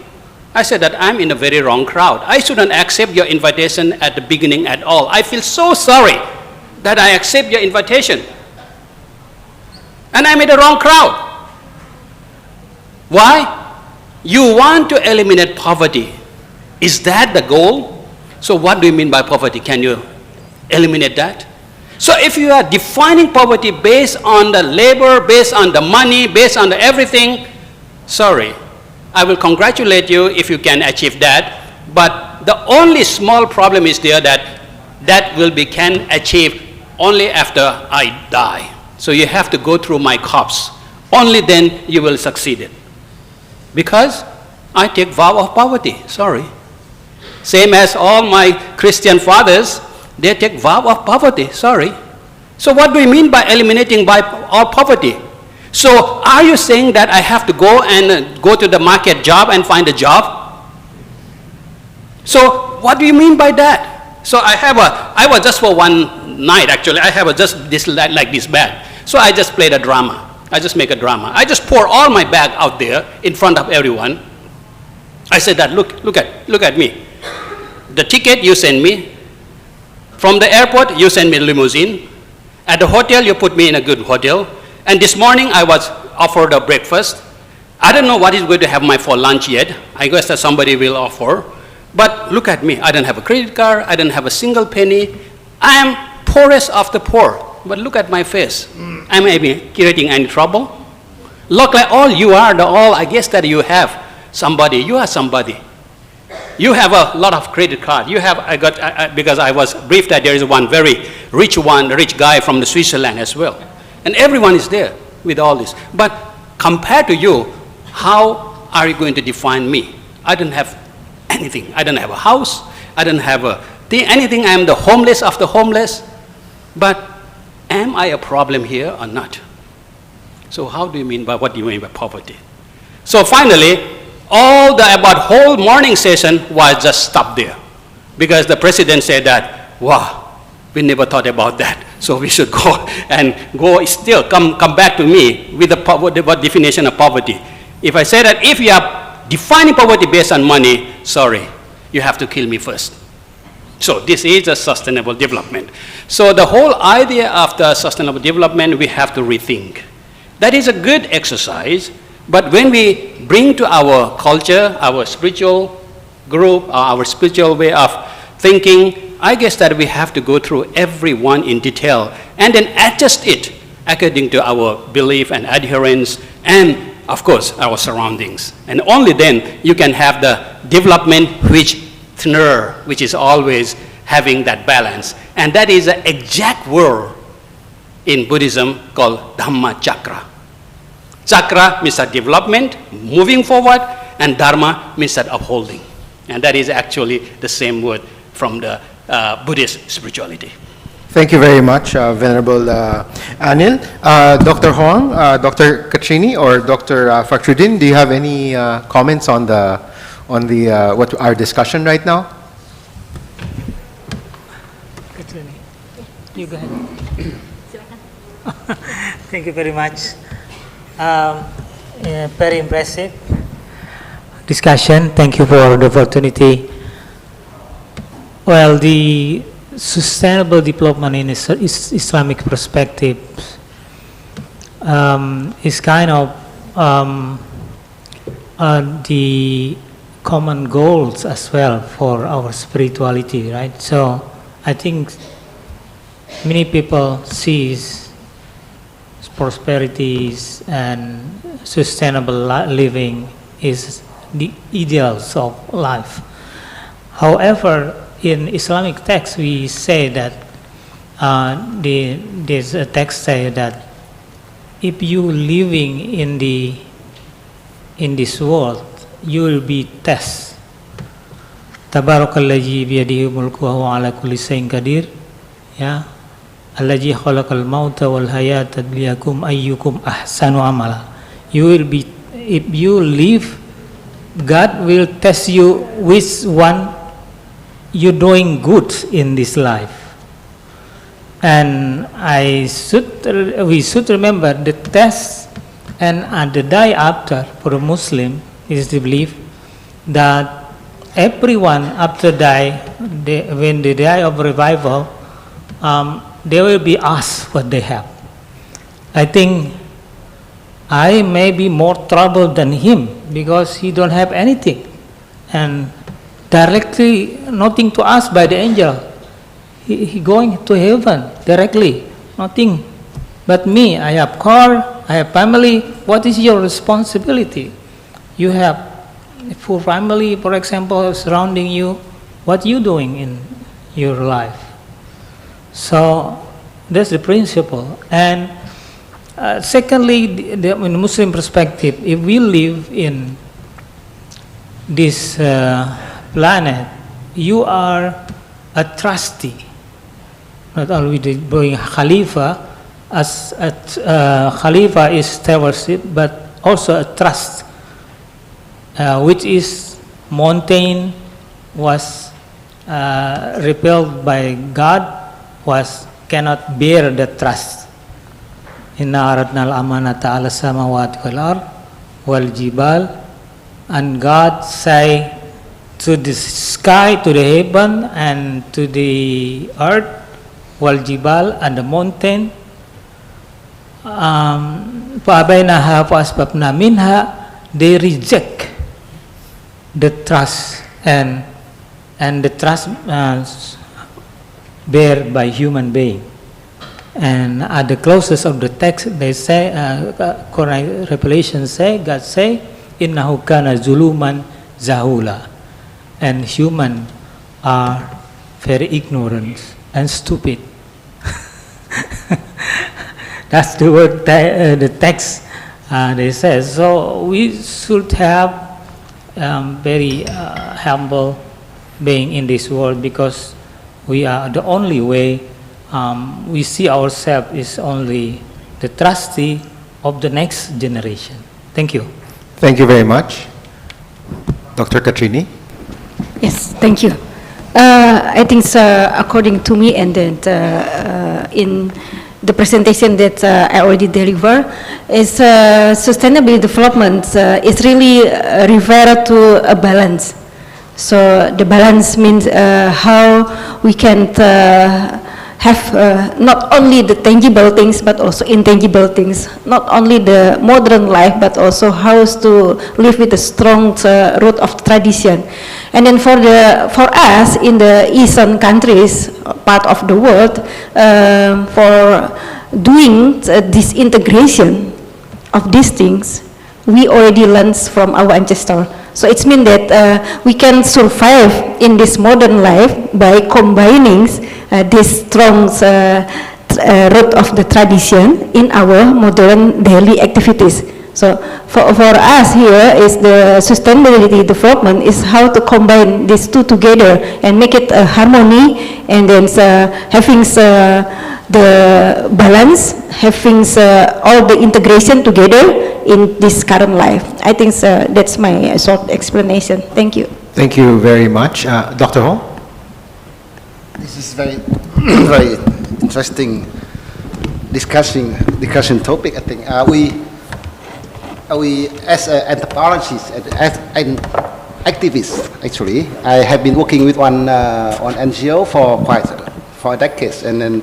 Speaker 7: I said that I'm in a very wrong crowd. I shouldn't accept your invitation at the beginning at all. I feel so sorry that I accept your invitation. And I'm in the wrong crowd. Why? You want to eliminate poverty. Is that the goal? So what do you mean by poverty? Can you eliminate that? So if you are defining poverty based on the labor, based on the money, based on the everything, sorry, I will congratulate you if you can achieve that. But the only small problem is there that can achieve only after I die. So you have to go through my corpse. Only then you will succeed. Because I take vow of poverty, sorry. Same as all my Christian fathers, they take vow of poverty, sorry. So what do you mean by eliminating by all poverty? So are you saying that I have to go and go to the market job and find a job? So what do you mean by that? So I was just for one night actually, I have just this like this bag. So I just played a drama. I just make a drama. I just pour all my bag out there in front of everyone. I said that, look at me. The ticket you send me. From the airport, you send me a limousine. At the hotel, you put me in a good hotel. And this morning, I was offered a breakfast. I don't know what is going to have for lunch yet. I guess that somebody will offer. But look at me. I don't have a credit card. I don't have a single penny. I am poorest of the poor. But look at my face. Am I creating any trouble? Look like all you are, I guess that you have somebody. You are somebody. You have a lot of credit card. Because I was briefed that there is one very rich guy from Switzerland as well. And everyone is there with all this. But compared to you, how are you going to define me? I don't have anything. I don't have a house. I don't have anything. I am the homeless of the homeless. But am I a problem here or not? So what do you mean by poverty? So finally, about whole morning session was just stopped there. Because the president said that, wow, we never thought about that. So we should go still come back to me with what definition of poverty. If I say that if you are defining poverty based on money, sorry, you have to kill me first. So this is a sustainable development. So the whole idea of the sustainable development, we have to rethink. That is a good exercise, but when we bring to our culture, our spiritual group, our spiritual way of thinking, I guess that we have to go through every one in detail and then adjust it according to our belief and adherence and, of course, our surroundings. And only then you can have the development which is always having that balance. And that is an exact word in Buddhism called Dhamma Chakra. Chakra means that development, moving forward, and Dharma means that upholding. And that is actually the same word from the Buddhist spirituality.
Speaker 1: Thank you very much, Venerable Anil. Dr. Huang, Dr. Katrini, or Dr. Fakhruddin, do you have any comments on what our discussion right now?
Speaker 9: You go ahead. Thank you very much. Very impressive discussion. Thank you for the opportunity. Well, the sustainable development in Islamic perspective is kind of the common goals as well for our spirituality, right? So I think many people sees prosperities and sustainable living is the ideals of life. However, in Islamic text we say that there's a text say that if you living in this world, you will be tested. Tabarakalladzi biyadihi mulku wa huwa ala kulli shay'in qadir. Ya. Alladzi khalaqal mauta wal hayata liyakum ayyukum ahsanu amala. You will be, if you live, God will test you which one you're doing good in this life. And we should remember the test and the day after for a Muslim is the belief that everyone after when they die of revival, they will be asked what they have. I think I may be more troubled than him because he don't have anything and directly nothing to ask by the angel. He going to heaven directly, nothing. But me, I have car, I have family. What is your responsibility? You have a full family, for example, surrounding you. What you doing in your life? So that's the principle. And secondly, in the Muslim perspective, if we live in this planet, you are a trustee. Not only being Khalifa, as Khalifa is stewardship, but also a trust, which is mountain was repelled by God, cannot bear the trust. Inna aradna al-amanata ala samawati wal ard wal jibal, and God say to the sky, to the heaven, and to the earth, wal jibal, and the mountain, fa'abainaha fa'asbabna minha, they reject the trust and the trust bear by human being. And at the closest of the text, they say, Quran Revelation say, God say, innahu kana zuluman zahula, and human are very ignorant and stupid. That's the word, the text they say. So we should have very humble being in this world, because we are the only way we see ourselves is only the trustee of the next generation. Thank you.
Speaker 1: Thank you very much. Dr. Katrini?
Speaker 6: Yes, thank you. I think according to me, and then in the presentation that I already delivered, is sustainable development is really refer to a balance. So the balance means how we can have not only the tangible things but also intangible things, not only the modern life but also how to live with a strong root of tradition. And then for us in the Eastern countries, part of the world, for doing this integration of these things, we already learned from our ancestors. So it means that we can survive in this modern life by combining this strong root of the tradition in our modern daily activities. So for us here is the sustainability development is how to combine these two together and make it a harmony, and then having the balance, having all the integration together in this current life. I think that's my short explanation. Thank you.
Speaker 1: Thank you very much. Dr. Ho?
Speaker 5: This is very, very interesting discussion topic. I think we, as anthropologists and activists, actually, I have been working with one NGO for decades, and then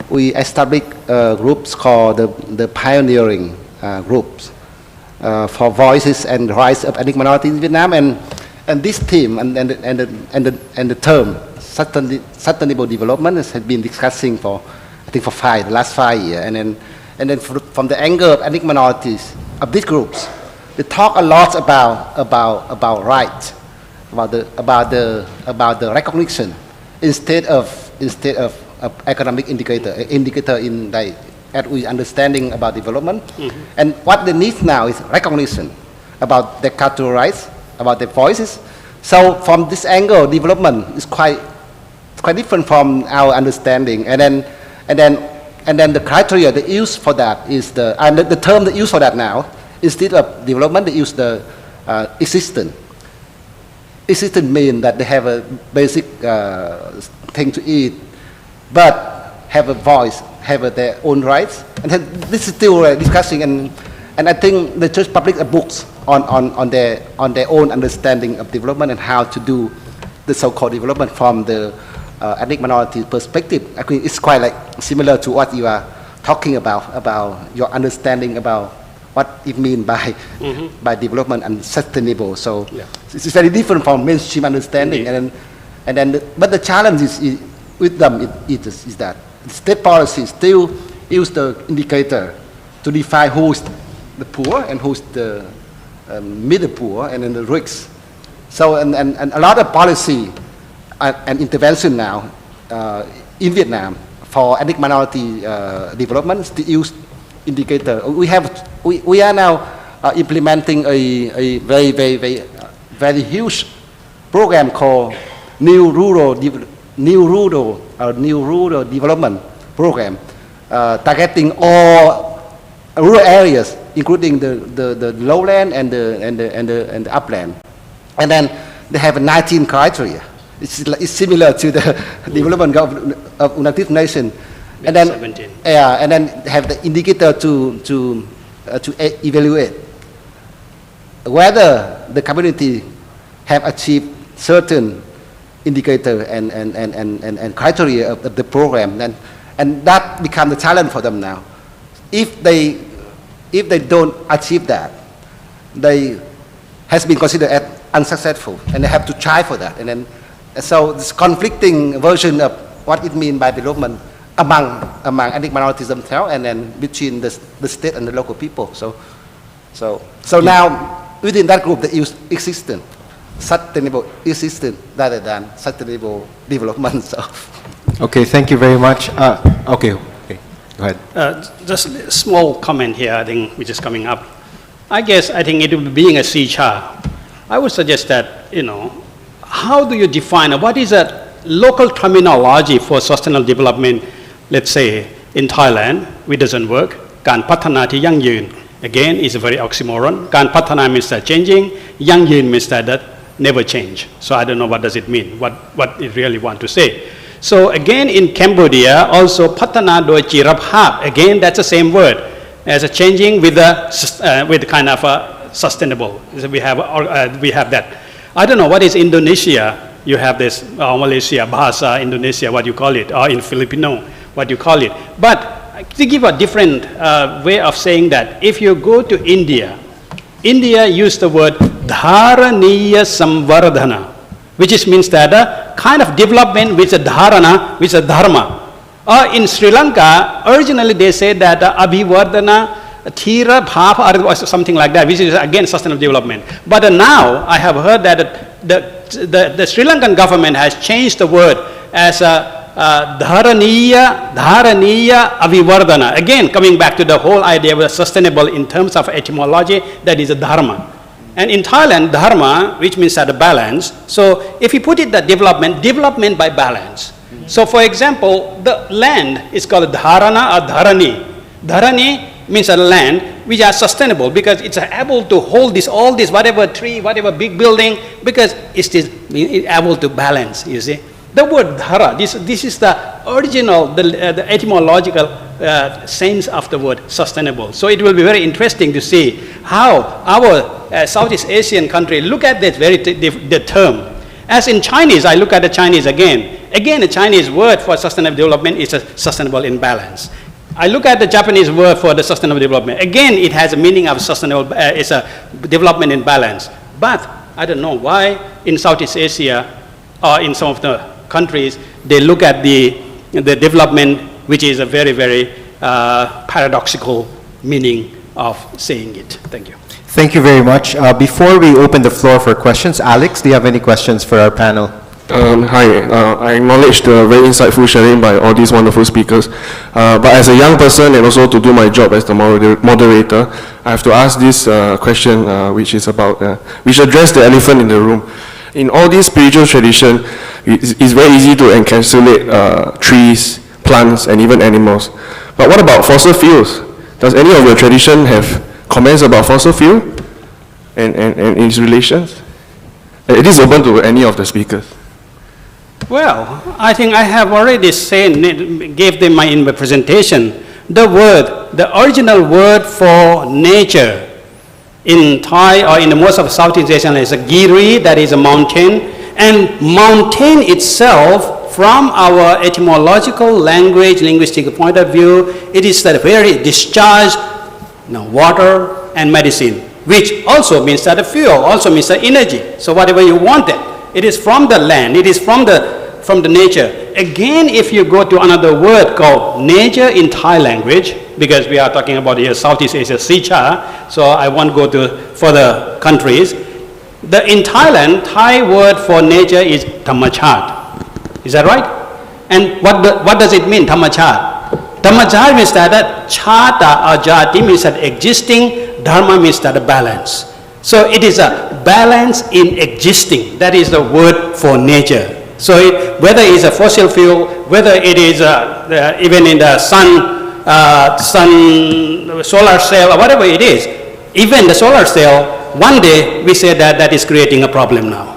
Speaker 5: we established groups called the pioneering groups for voices and rights of ethnic minorities in Vietnam, and this theme and the term sustainable development has been discussing for I think for the last 5 years, and then from the angle of ethnic minorities of these groups, they talk a lot about rights, about the recognition instead of economic indicator in like as we understanding about development. And what they need now is recognition about their cultural rights, about their voices. So from this angle, development is quite different from our understanding. And then the criteria they use for that is the term they use for that now, instead of development, they use the existence. Existence means that they have a basic thing to eat, but have a voice, have their own rights. And then this is still discussing, and I think the church published books on their own understanding of development and how to do the so-called development from the ethnic minority perspective. I think it's quite like similar to what you are talking about your understanding about what it means by development and sustainable. So it's very different from mainstream understanding. But the challenge is with them is that state policy still use the indicator to define who's the poor and who's the middle poor and then the rich. So and a lot of policy and intervention now in Vietnam for ethnic minority development still use indicator. We are now implementing a very huge program called New Rural Development Program, targeting all rural areas, including the lowland and the upland. And then they have 19 criteria. It's similar to the development of United Nations. And then
Speaker 7: 17.
Speaker 5: And then have the indicator to evaluate whether the community have achieved certain indicator and criteria of the program, and that becomes the challenge for them now. If they don't achieve that, they has been considered as unsuccessful, and they have to try for that. And so this conflicting version of what it means by development among ethnic minorities themselves, and then between the state and the local people. So now within that group they use existence, sustainable existence rather than sustainable development. So.
Speaker 1: Okay, thank you very much. Okay, go ahead.
Speaker 7: Just a small comment here, I think, which is coming up. I think it being a SEACHA, I would suggest that, how do you define, what is a local terminology for sustainable development? Let's say in Thailand, which doesn't work, การพัฒนาที่ยั่งยืน again is a very oxymoron. การพัฒนา means that changing, ยั่งยืน means that never change. So I don't know what does it mean, what it really want to say. So again in Cambodia, also พัฒนาโดยจิรภาพ again that's the same word as a changing with kind of sustainable. So we have that. I don't know what is Indonesia. You have this Malaysia, Bahasa Indonesia, what you call it, or in Filipino, what you call it. But to give a different way of saying that, if you go to India used the word dharaniya samvardhana, which means that kind of development with a dharana, with a dharma. In Sri Lanka, originally they said that abhivardhana, thira, bhava, or something like that, which is again sustainable development. But now I have heard that the Sri Lankan government has changed the word as dharaniya avivardhana. Again, coming back to the whole idea of sustainable in terms of etymology, that is a dharma. And in Thailand, dharma, which means that a balance. So if you put it that development by balance. So for example, the land is called dharana or dharani. Dharani means a land which are sustainable because it's able to hold all this, whatever tree, whatever big building, because it is able to balance, you see. The word dhara, this is the original, the etymological sense of the word sustainable. So it will be very interesting to see how our Southeast Asian country look at this the term. As in Chinese, I look at the Chinese again. Again, the Chinese word for sustainable development is a sustainable in balance. I look at the Japanese word for the sustainable development. Again, it has a meaning of sustainable, it's a development in balance. But I don't know why in Southeast Asia or in some of the countries, they look at the development, which is a very, very paradoxical meaning of saying it. Thank you.
Speaker 1: Thank you very much. Before we open the floor for questions, Alex, do you have any questions for our panel?
Speaker 3: Hi, I acknowledge the very insightful sharing by all these wonderful speakers. But as a young person and also to do my job as the moderator, I have to ask this question, which is about, which address the elephant in the room. In all these spiritual tradition, it's very easy to encapsulate trees, plants, and even animals. But what about fossil fuels? Does any of your tradition have comments about fossil fuel and its relations? It is open to any of the speakers.
Speaker 7: Well, I think I have already said, gave them in my presentation, the original word for nature in Thai or in the most of Southeast Asia is a giri, that is a mountain, and mountain itself, from our etymological linguistic point of view, it is the very discharge, water and medicine, which also means that the fuel, also means the energy. So whatever you want it is from the land, it is from the nature. Again, if you go to another word called nature in Thai language, because we are talking about here Southeast Asia, SEACHA, so I won't go to further countries. In Thailand, Thai word for nature is Thammachat. Is that right? And what does it mean, Thammachat? Thammachat means that chata or jati means that existing, dharma means that balance. So it is a balance in existing. That is the word for nature. So whether it's a fossil fuel, whether it is even in the sun, solar cell, or whatever it is, even the solar cell, one day we say that is creating a problem now.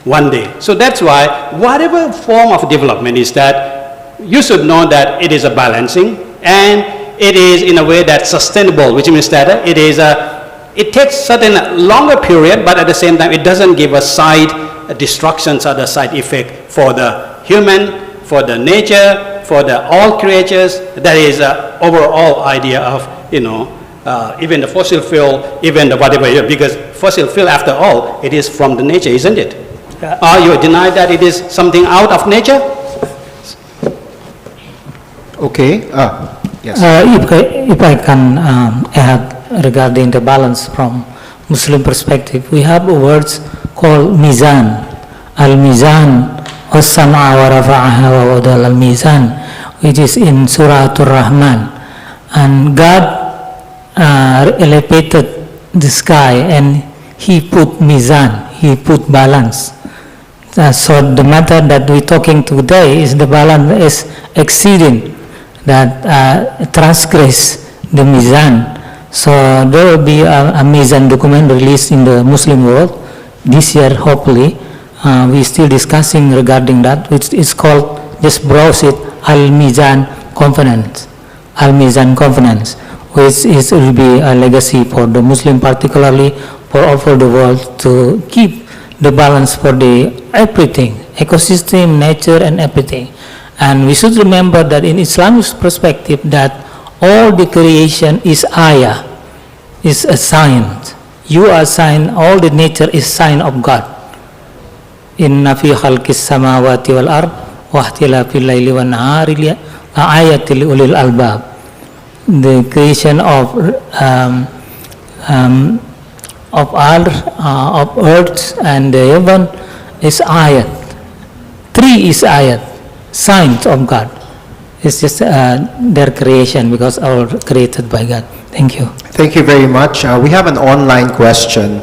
Speaker 7: One day. So that's why whatever form of development is that, you should know that it is a balancing and it is in a way that's sustainable, which means that it takes certain longer period, but at the same time it doesn't give a side destructions or the side effect for the human, for the nature, for the all creatures. That is the overall idea of, even the fossil fuel, even the whatever, because fossil fuel after all, it is from the nature, isn't it? Or you deny that it is something out of nature?
Speaker 1: Okay, yes.
Speaker 9: If I can add regarding the balance from Muslim perspective, we have words called mizan. Al-mizan was-sam'a wa rafa'aha wa wadal al-mizan, which is in Surah Ar-Rahman. And God elevated the sky and He put mizan, He put balance. So the matter that we're talking today is the balance is exceeding, that transgress the mizan. So there will be a mizan document released in the Muslim world this year, hopefully. We're still discussing regarding that, which is called, just browse it, Al-Mizan Conference. Al-Mizan Conference, which will be a legacy for the Muslim, particularly for all over the world, to keep the balance for the everything, ecosystem, nature, and everything. And we should remember that in Islamic perspective, that all the creation is ayah, is a sign. You are sign, all the nature is sign of God. Inna fi khalqis samawati wal ard wa ihtilafil laili wan nahari ayatil ulil albab. The creation of earth and the heaven is ayat. Tree is ayat, signs of God. It's just their creation, because all created by God. Thank you.
Speaker 1: Thank you very much. We have an online question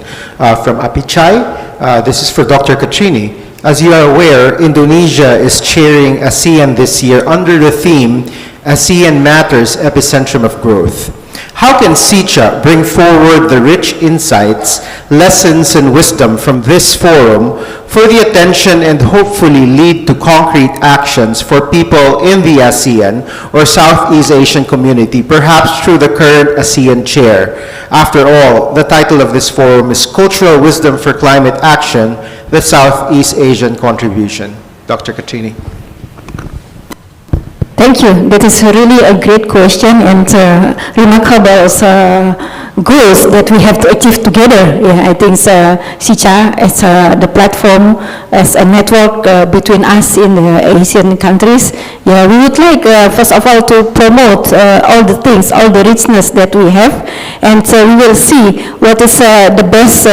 Speaker 1: from Apichai. This is for Dr. Katrini. As you are aware, Indonesia is chairing ASEAN this year under the theme ASEAN Matters, Epicentrum of Growth. How can SEACHA bring forward the rich insights, lessons, and wisdom from this forum for the attention and hopefully lead to concrete actions for people in the ASEAN or Southeast Asian community, perhaps through the current ASEAN chair? After all, the title of this forum is Cultural Wisdom for Climate Action, the Southeast Asian Contribution. Dr. Katrini.
Speaker 16: Thank you. That is really a great question and remarkable goals that we have to achieve together. Yeah, I think SEACHA as the platform, as a network between us in the Asian countries. Yeah, we would like first of all to promote all the things, all the richness that we have, and we will see what is the best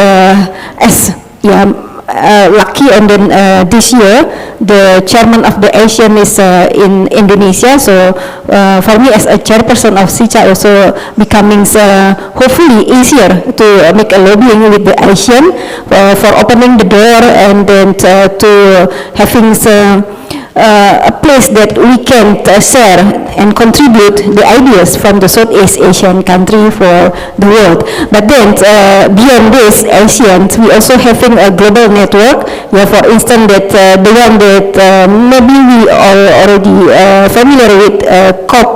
Speaker 16: lucky, and then this year the chairman of the ASEAN is in Indonesia, so for me as a chairperson of SEACHA also becoming hopefully easier to make a lobbying with the ASEAN for opening the door and then to having a place that we can share and contribute the ideas from the Southeast Asian country for the world. But then beyond this ASEAN, we also having a global network. Yeah, for instance, that the one that maybe we are already familiar with, COP,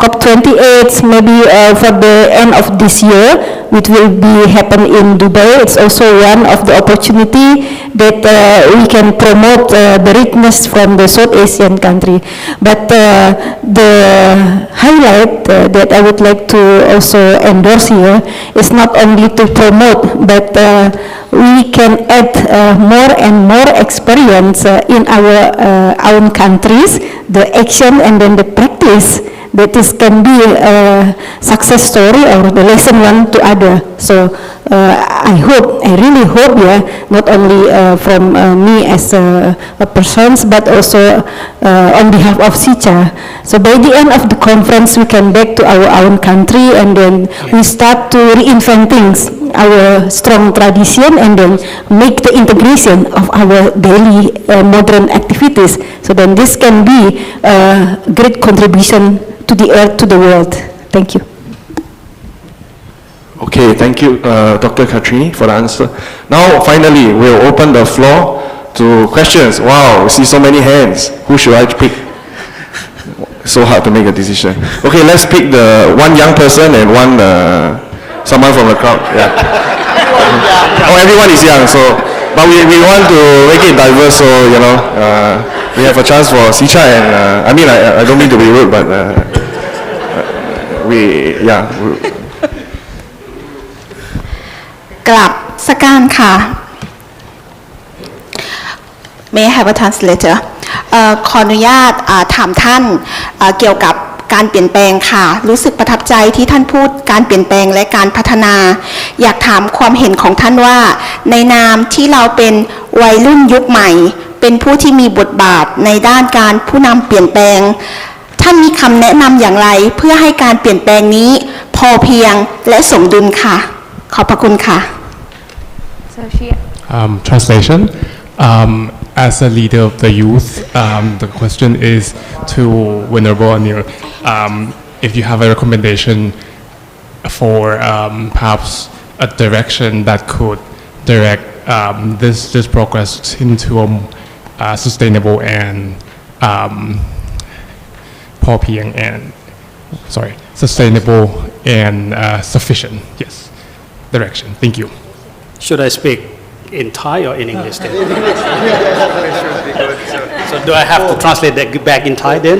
Speaker 16: COP28, maybe for the end of this year, which will be happen in Dubai. It's also one of the opportunity that we can promote the richness from the South Asian country. But the highlight that I would like to also endorse here is not only to promote, but we can add more and more experience in our own countries, the action and then the practice that this can be a success story or the lesson learned to other. So I really hope, not only from me as a person, but also on behalf of SEACHA. So by the end of the conference, we can back to our own country and then we start to reinvent things, our strong tradition, and then make the integration of our daily modern activities. So then this can be a great contribution to the earth, to the world. Thank you.
Speaker 3: Okay, thank you, Dr. Katrini, for the answer. Now, finally, we'll open the floor to questions. Wow, we see so many hands. Who should I pick? So hard to make a decision. Okay, let's pick the one young person and one someone from the crowd. Yeah. Oh, everyone is young, so but we want to make it diverse, so we have a chance for SEACHA, and I don't mean to be rude, but
Speaker 17: Sakan ka. May I have a translator? ขออนุญาตถามท่านเกี่ยวกับการเปลี่ยนแปลงค่ะรู้สึกประทับใจที่ท่านพูดการเปลี่ยนแปลงและการพัฒนาอยากถามความเห็นของท่านว่าในนามที่เราเป็นวัยรุ่นยุคใหม่เป็นผู้ที่มีบทบาทในด้านการผู้นำเปลี่ยนแปลงท่านมีคำแนะนำอย่างไรเพื่อให้การเปลี่ยนแปลงนี้พอเพียงและสมดุลค่ะขอบพระคุณค่ะ
Speaker 13: Translation. As a leader of the youth, the question is to Venerable Anil, if you have a recommendation for perhaps a direction that could direct this progress into a sustainable and sustainable and sufficient, direction. Thank you.
Speaker 7: Should I speak in Thai or in English then? So do I have to translate that back in Thai then?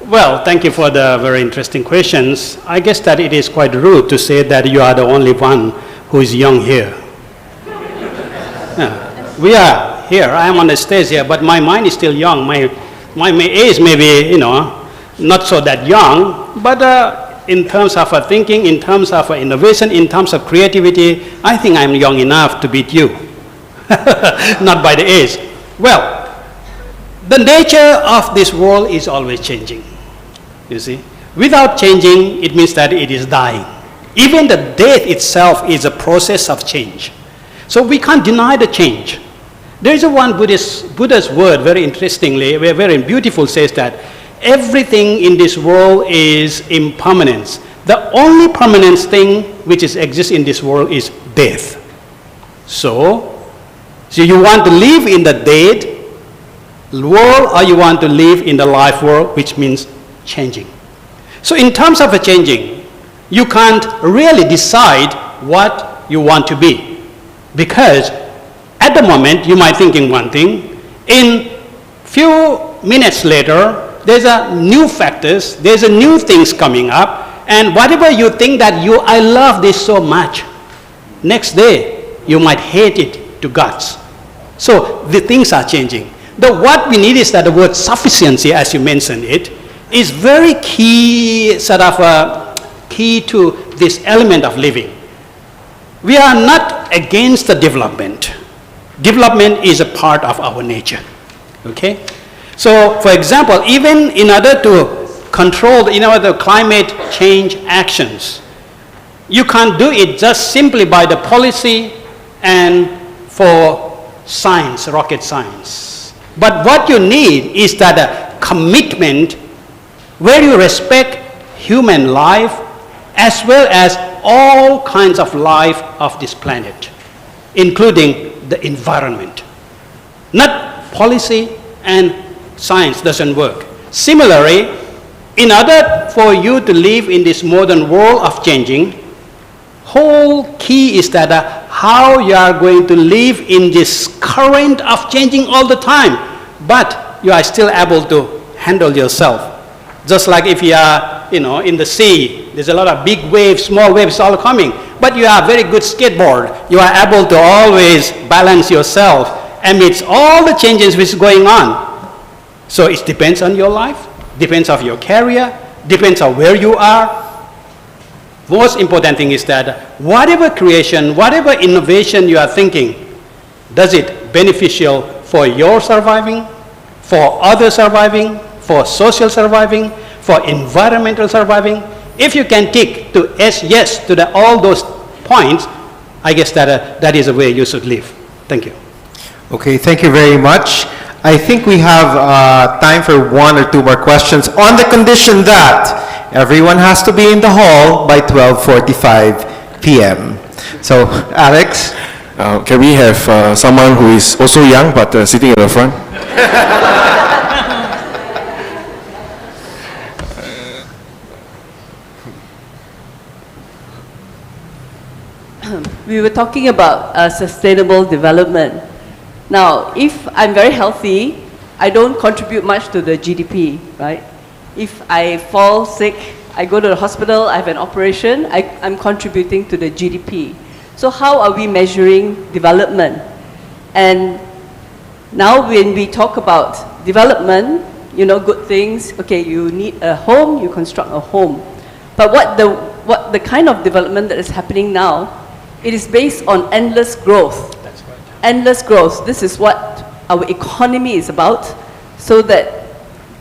Speaker 7: Well, thank you for the very interesting questions. I guess that it is quite rude to say that you are the only one who is young here. We are here. I am on the stage here, but my mind is still young. My age may be, not so that young, but in terms of thinking, in terms of innovation, in terms of creativity, I think I'm young enough to beat you. Not by the age. Well, the nature of this world is always changing. You see, without changing, it means that it is dying. Even the death itself is a process of change. So we can't deny the change. There is one Buddha's word, very interestingly, very beautiful, says that everything in this world is impermanence. The only permanent thing which exists in this world is death. So you want to live in the dead world, or you want to live in the life world, which means changing. So in terms of changing, you can't really decide what you want to be, because at the moment you might thinking one thing, in few minutes later there's a new factors, there's a new things coming up, and whatever you think that I love this so much, next day you might hate it to guts. So the things are changing. What we need is that the word sufficiency, as you mentioned it, is very key, sort of key to this element of living. We are not against the development. Development is a part of our nature, okay? So, for example, even in order to control, in order to climate change actions, you can't do it just simply by the policy and for science, rocket science. But what you need is that a commitment where you respect human life as well as all kinds of life of this planet, including the environment. Not policy and science doesn't work. Similarly, in order for you to live in this modern world of changing, whole key is that how you are going to live in this current of changing all the time, but you are still able to handle yourself. Just like if you are, in the sea, there's a lot of big waves, small waves all coming, but you are a very good skateboard. You are able to always balance yourself amidst all the changes which is going on. So it depends on your life, depends on your career, depends on where you are. Most important thing is that whatever creation, whatever innovation you are thinking, does it beneficial for your surviving, for others surviving, for social surviving, for environmental surviving? If you can tick to yes to all those points, I guess that is the way you should live. Thank you.
Speaker 1: Okay, thank you very much. I think we have time for one or two more questions on the condition that everyone has to be in the hall by 12:45 p.m. So, Alex?
Speaker 3: Can we have someone who is also young but sitting in the front?
Speaker 18: We were talking about sustainable development. Now, if I'm very healthy, I don't contribute much to the GDP, right? If I fall sick, I go to the hospital, I have an operation, I'm contributing to the GDP. So how are we measuring development? And now when we talk about development, good things, okay, you need a home, you construct a home. But what the kind of development that is happening now, it is based on endless growth. That's right. Endless growth. This is what our economy is about, so that,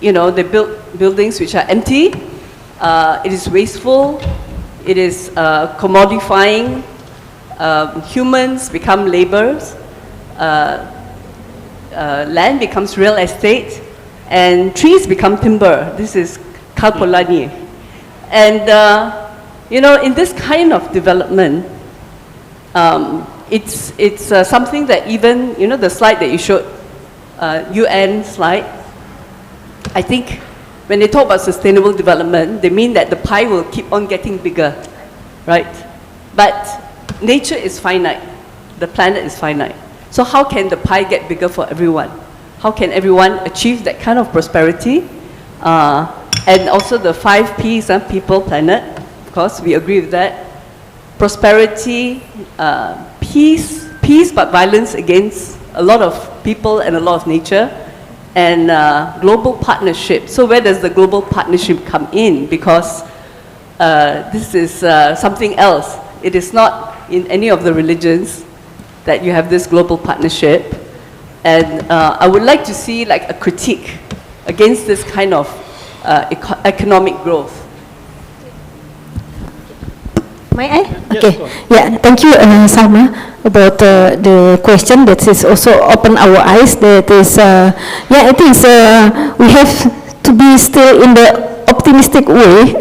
Speaker 18: they build buildings which are empty, it is wasteful, it is commodifying, humans become laborers, land becomes real estate, and trees become timber. This is Kalpolani. And, in this kind of development, it's something that even, the slide that you showed, UN slide, I think when they talk about sustainable development, they mean that the pie will keep on getting bigger, right? But nature is finite. The planet is finite. So how can the pie get bigger for everyone? How can everyone achieve that kind of prosperity? And also the 5 Ps, people, planet, of course, we agree with that. Prosperity, peace but violence against a lot of people and a lot of nature, and global partnership. So where does the global partnership come in? Because this is something else. It is not in any of the religions that you have this global partnership. And I would like to see like a critique against this kind of economic growth.
Speaker 16: May I? Okay. Yeah, thank you, Salma, about the question that is also open our eyes. That is, I think we have to be still in the optimistic way,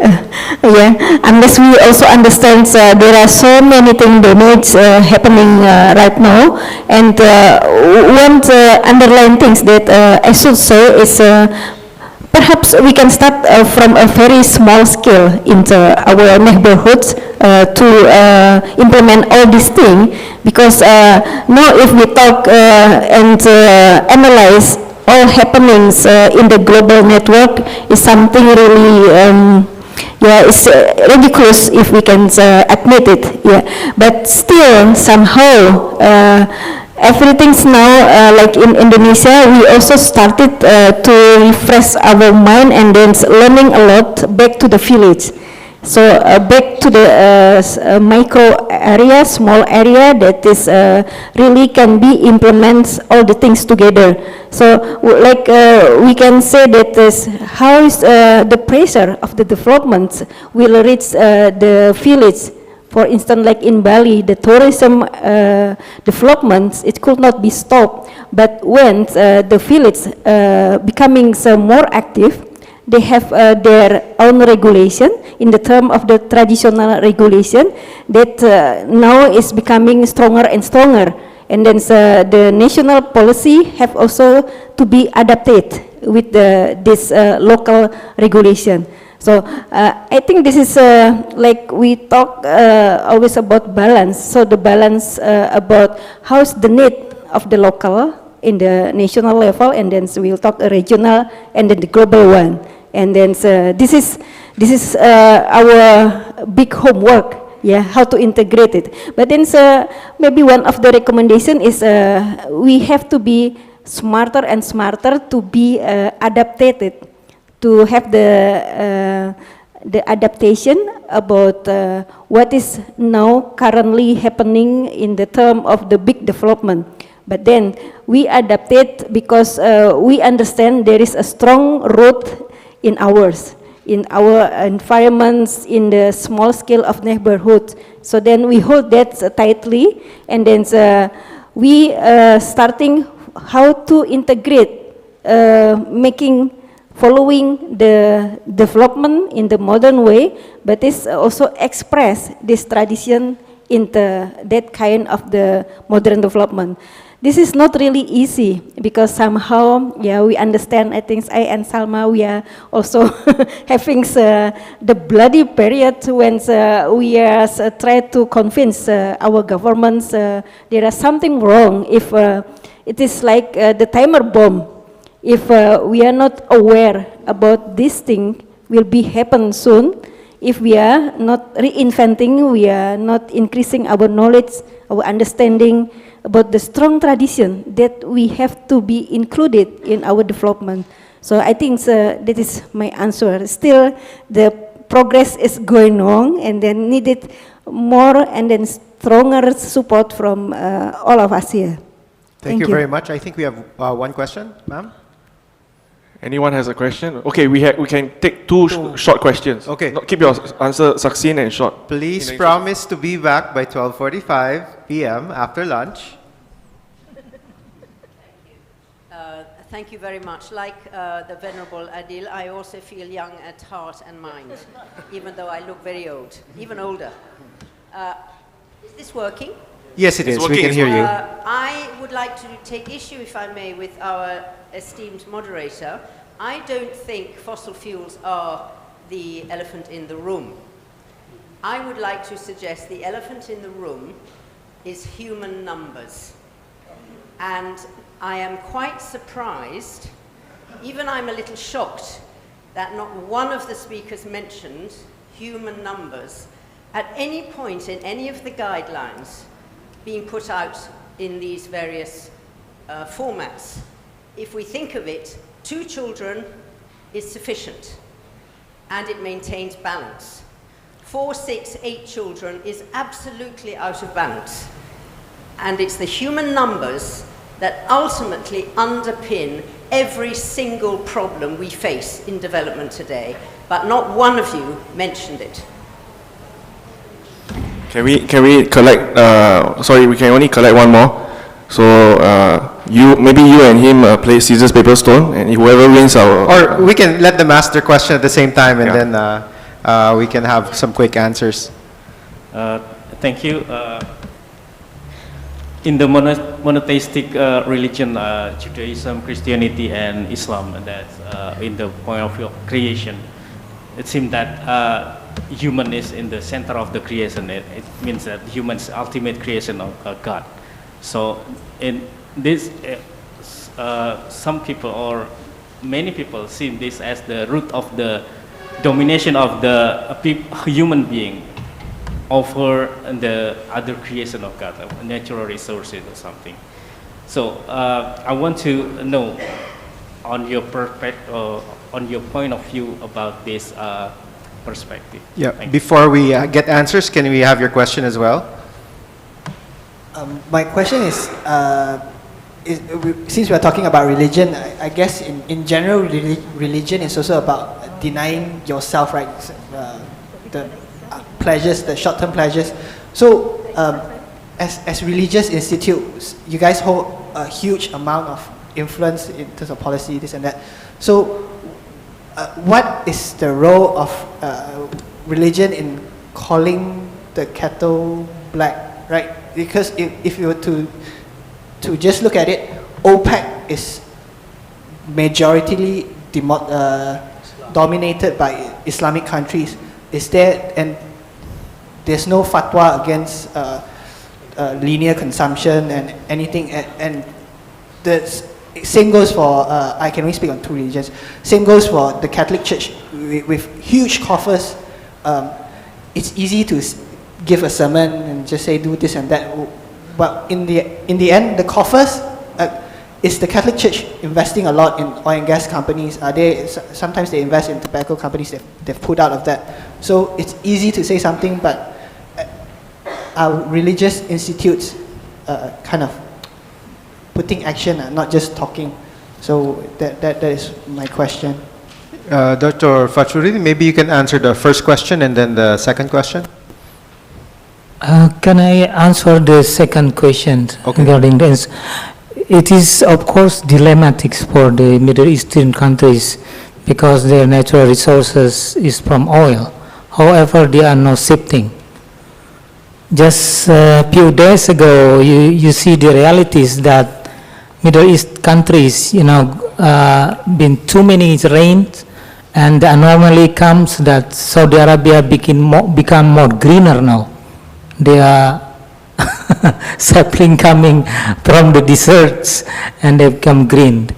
Speaker 16: unless we also understand there are so many things damage happening right now, and one underlying things that I should say is perhaps we can start from a very small scale into our neighborhoods to implement all these things, because now if we talk and analyze all happenings in the global network is something really it's ridiculous if we can admit it, but still somehow everything's now like in Indonesia we also started to refresh our mind and then learning a lot back to the village. So back to the micro area, small area that is really can be implements all the things together. So like we can say that how is the pressure of the development will reach the village. For instance, like in Bali, the tourism development, it could not be stopped. But when the village becoming more active, they have their own regulation in the term of the traditional regulation that now is becoming stronger and stronger. And then the national policy have also to be adapted with this local regulation. So I think this is like we talk always about balance. So the balance about how's the need of the local in the national level, and then we'll talk regional and then the global one. And then this is our big homework, how to integrate it. But then maybe one of the recommendation is we have to be smarter and smarter to be adapted, to have the adaptation about what is now currently happening in the term of the big development. But then we adapt it because we understand there is a strong root in ours, in our environments, in the small scale of neighborhood. So then we hold that tightly, and then we starting how to integrate, following the development in the modern way, but is also express this tradition in that kind of the modern development. This is not really easy because somehow, we understand. I think I and Salma, we are also having the bloody period when we are try to convince our governments there is something wrong. If it is like the timer bomb, if we are not aware about this thing will be happen soon, if we are not reinventing, we are not increasing our knowledge, our understanding about the strong tradition that we have to be included in our development. So I think that is my answer. Still, the progress is going on, and then needed more and then stronger support from all of us here.
Speaker 1: Thank you very much. I think we have one question, ma'am.
Speaker 3: Anyone has a question? Okay, we can take two short questions.
Speaker 1: Okay.
Speaker 3: Keep your answer succinct and short.
Speaker 1: Please promise to be back by 12:45 p.m. after lunch.
Speaker 19: Thank you very much. Like the Venerable Adil, I also feel young at heart and mind, even though I look very old, even older. Is this working?
Speaker 1: Yes, it is. We can hear you.
Speaker 19: I would like to take issue, if I may, with our esteemed moderator. I don't think fossil fuels are the elephant in the room. I would like to suggest the elephant in the room is human numbers. And I am quite surprised, even I'm a little shocked, that not one of the speakers mentioned human numbers at any point in any of the guidelines being put out in these various formats. If we think of it, 2 children is sufficient and it maintains balance. 4, 6, 8 children is absolutely out of balance. And it's the human numbers that ultimately underpin every single problem we face in development today, but not one of you mentioned it.
Speaker 3: Can we collect, sorry, we can only collect one more. So maybe you and him play scissors, paper, stone, and whoever wins our...
Speaker 1: Or we can let them ask their question at the same time, and then we can have some quick answers.
Speaker 20: Thank you. In the monotheistic religion, Judaism, Christianity, and Islam, that in the point of view of creation, it seems that human is in the center of the creation. It means that human's ultimate creation of God. So in this, some people or many people see this as the root of the domination of the human being over the other creation of God, natural resources or something. So I want to know on your perspective, on your point of view about this perspective.
Speaker 1: Yeah. Before we get answers, can we have your question as well?
Speaker 21: My question is since we are talking about religion, I guess in general, religion is also about denying yourself, right? The pleasures, the short-term pleasures. So, as religious institutes, you guys hold a huge amount of influence in terms of policy, this and that. So, what is the role of religion in calling the kettle black, right? Because if you were to just look at it, OPEC is majoritarily dominated by Islamic countries. Is there, and there's no fatwa against linear consumption and anything, and the same goes for, I can only speak on two religions, same goes for the Catholic Church with huge coffers. It's easy to give a sermon and just say do this and that, but in the end, the coffers, is the Catholic Church investing a lot in oil and gas companies? Sometimes they invest in tobacco companies they've put out of that. So it's easy to say something, but our religious institutes kind of putting action and not just talking. So that is my question.
Speaker 1: Dr. Fachuri, maybe you can answer the first question and then the second question.
Speaker 9: Can I answer the second question regarding this? It is, of course, dilemmatic for the Middle Eastern countries because their natural resources is from oil. However, they are not shifting. Just a few days ago, you see the realities that Middle East countries, been too many rains, and the anomaly comes that Saudi Arabia become more greener now. They are sapling coming from the deserts and they become green.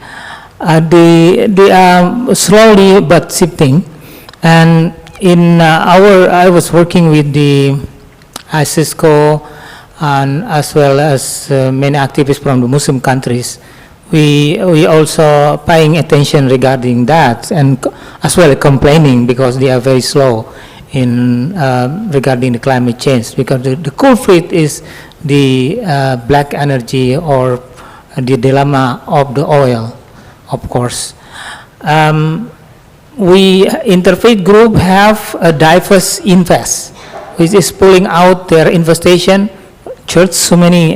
Speaker 9: They are slowly but shifting. And in I was working with the SEACHA and as well as many activists from the Muslim countries. We also paying attention regarding that and as well complaining because they are very slow in regarding the climate change, because the culprit is the black energy or the dilemma of the oil, of course. We interfaith group have a diverse invest, which is pulling out their investation. Church, so many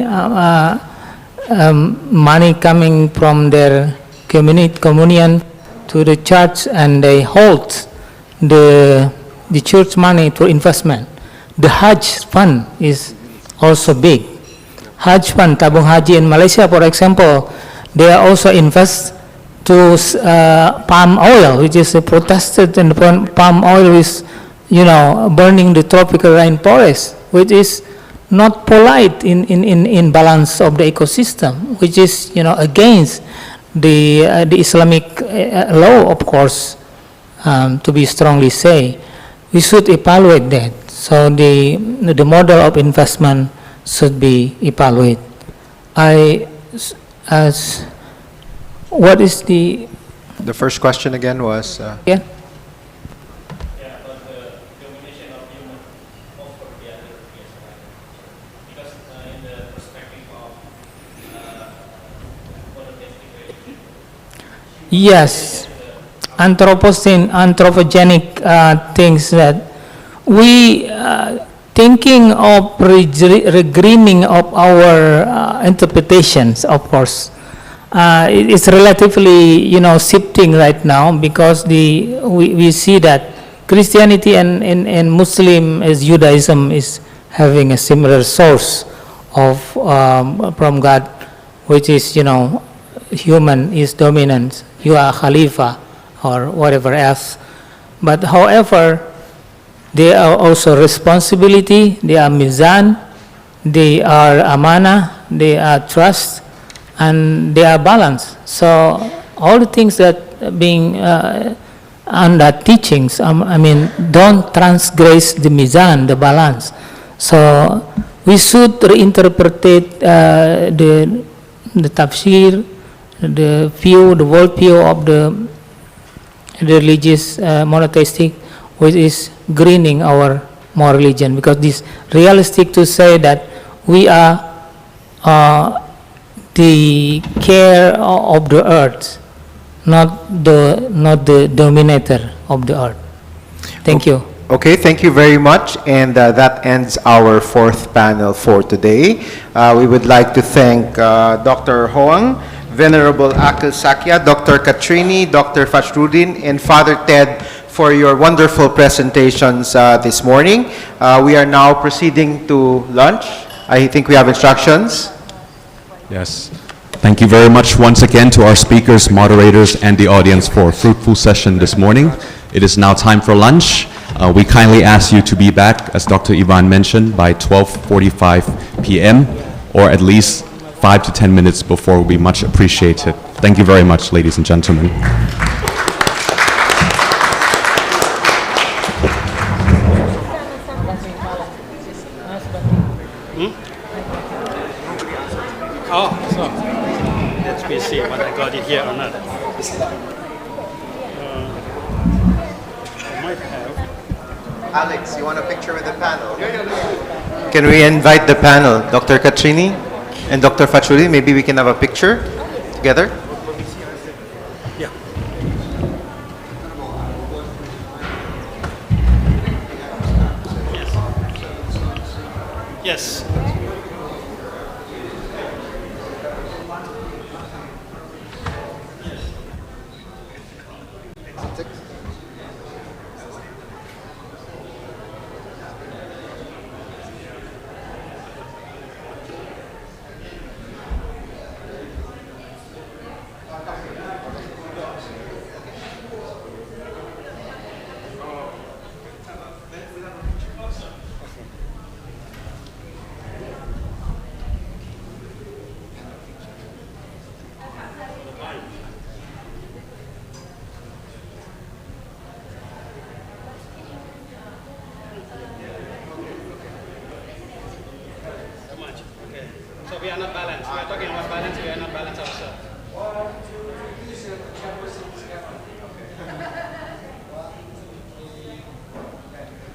Speaker 9: money coming from their communion to the church, and they hold the church money for investment. The Hajj fund is also big. Hajj fund, Tabung Haji in Malaysia, for example, they also invest to palm oil, which is protested, and palm oil is, burning the tropical rainforest, which is not polite in balance of the ecosystem, which is, against the Islamic law, of course, to be strongly say. We should evaluate that. So the model of investment should be evaluated. What is the
Speaker 1: first question again was?
Speaker 9: Yeah. Yes, anthropogenic things that we thinking of regreening of our interpretations, of course. it's relatively, shifting right now because we see that Christianity and Muslim as Judaism is having a similar source of from God, which is, human is dominant. You are Khalifa or whatever else. But however, they are also responsibility, they are mizan, they are amana, they are trust, and they are balance. So all the things that being under teachings, don't transgress the mizan, the balance. So we should reinterpret the tafsir, the world view of the religious monotheistic, which is greening our more religion, because this realistic to say that we are the care of the earth, not the dominator of the earth. Thank you.
Speaker 1: Okay, thank you very much, and that ends our fourth panel for today. We would like to thank Dr. Hoang, Venerable Akil Sakya, Dr. Katrini, Dr. Fashrudin, and Father Ted for your wonderful presentations this morning. We are now proceeding to lunch. I think we have instructions.
Speaker 2: Yes. Thank you very much once again to our speakers, moderators, and the audience for a fruitful session this morning. It is now time for lunch. We kindly ask you to be back, as Dr. Ivan mentioned, by 12:45 p.m. or at least 5 to 10 minutes before will be much appreciated. Thank you very much, ladies and gentlemen.
Speaker 7: Oh, so let me see what I got it here or not. I might have.
Speaker 1: Alex, you want a picture with the panel? Can we invite the panel, Dr. Katrini and Dr. Fachuri? Maybe we can have a picture together.
Speaker 7: Yeah. Yes. So we are not balanced. We are talking about balance. We are not balanced ourselves.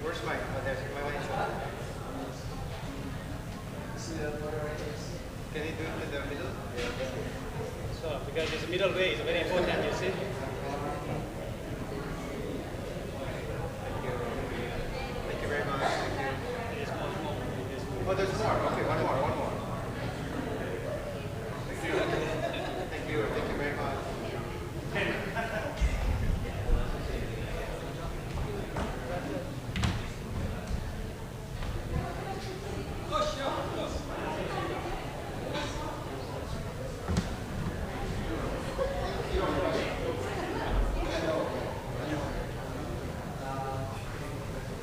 Speaker 1: Where's mine? Oh, there's my mic. Can you do it in the middle?
Speaker 7: So because this middle way is very important, you see.
Speaker 1: Thank you very much. Thank you. Oh, there's more. Okay, one more. Thank you. Thank you. Thank you very much.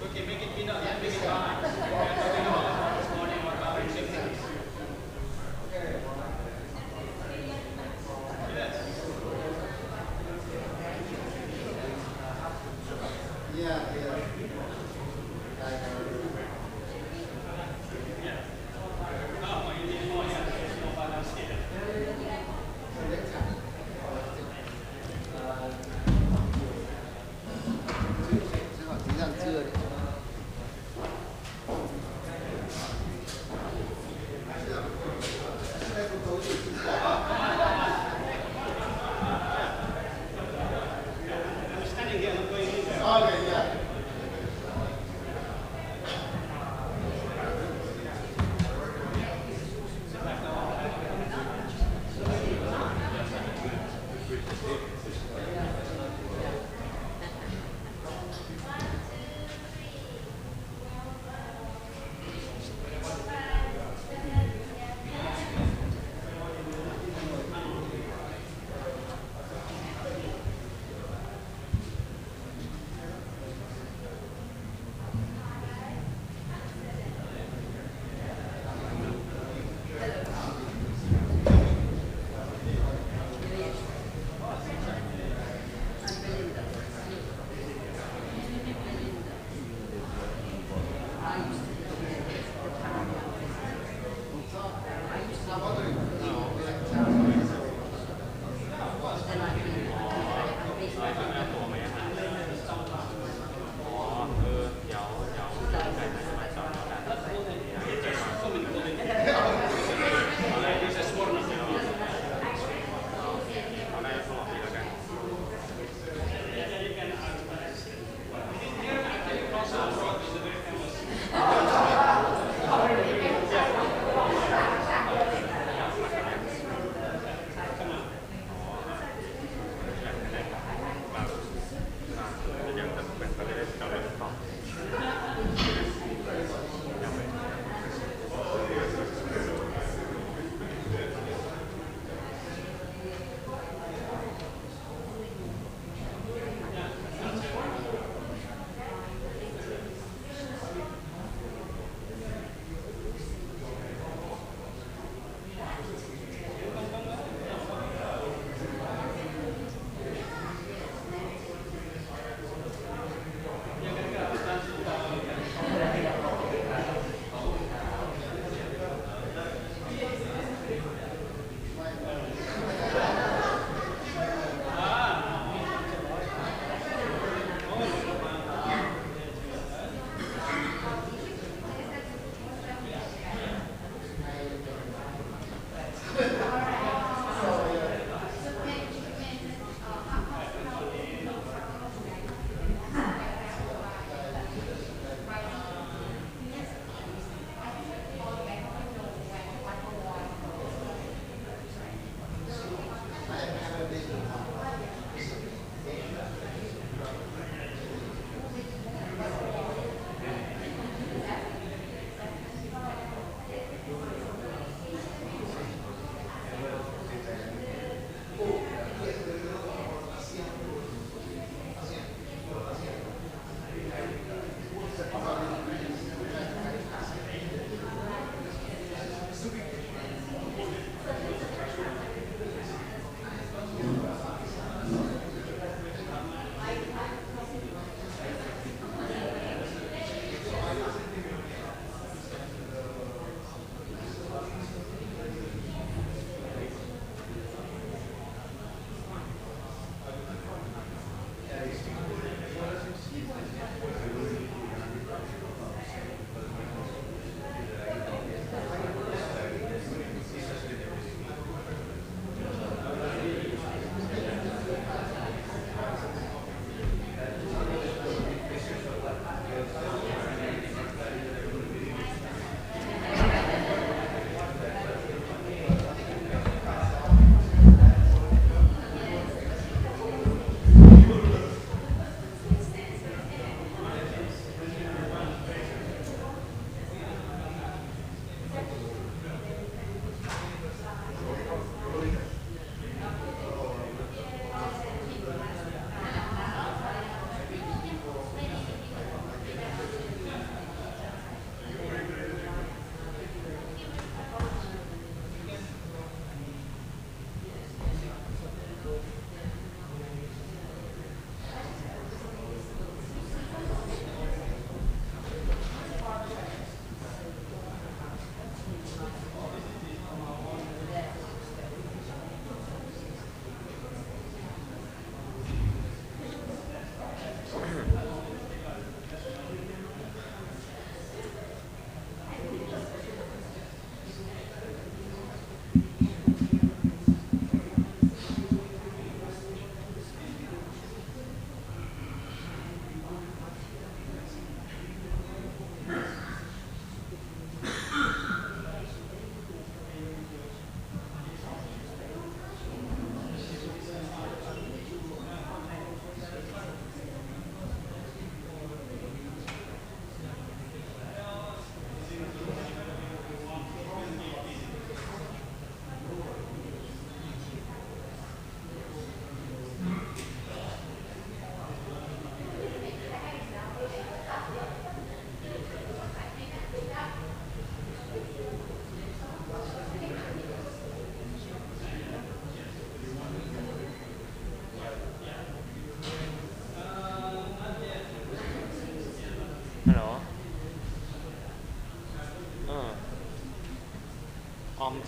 Speaker 7: Okay, make it middle. Yeah, make it balance. We are talking about this morning about balancing things.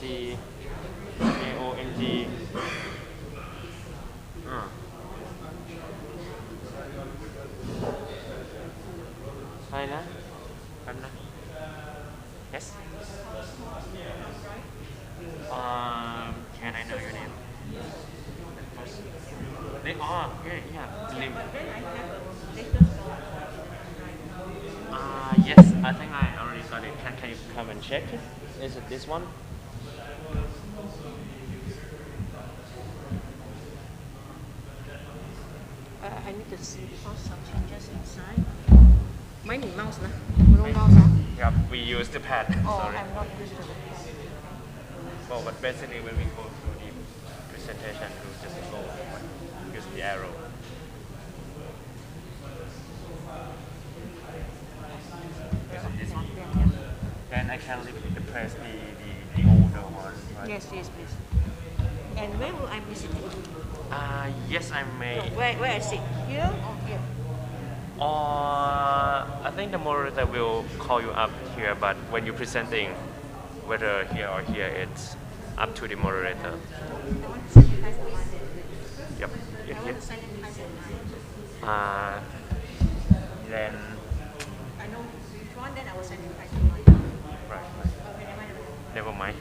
Speaker 4: G AOMG ใช่นะแป๊บนะ Yes Can I know your name first they are yeah name yes I think I already got it can you come and check it is it this one
Speaker 22: I need to see because some changes inside. Mine is mouse, na? No mouse, huh?
Speaker 4: yeah we use the pad
Speaker 22: Oh,
Speaker 4: sorry
Speaker 22: I'm not used to the pad.
Speaker 4: well but basically when we go through the presentation we just go use the arrow is it this one then I can press the older one right
Speaker 22: Yes, yes, please. And where will I visit it?
Speaker 4: Yes, I may.
Speaker 22: Where I sit? Here or here?
Speaker 4: I think the moderator will call you up here, but when you're presenting, whether here or here, it's up to the moderator.
Speaker 22: I want to sanitize the line.
Speaker 4: Yep.
Speaker 22: I want to sanitize the line.
Speaker 4: Then.
Speaker 22: I know which one, then I will sanitize the line.
Speaker 4: Right.
Speaker 22: Okay, never mind.
Speaker 4: Never mind.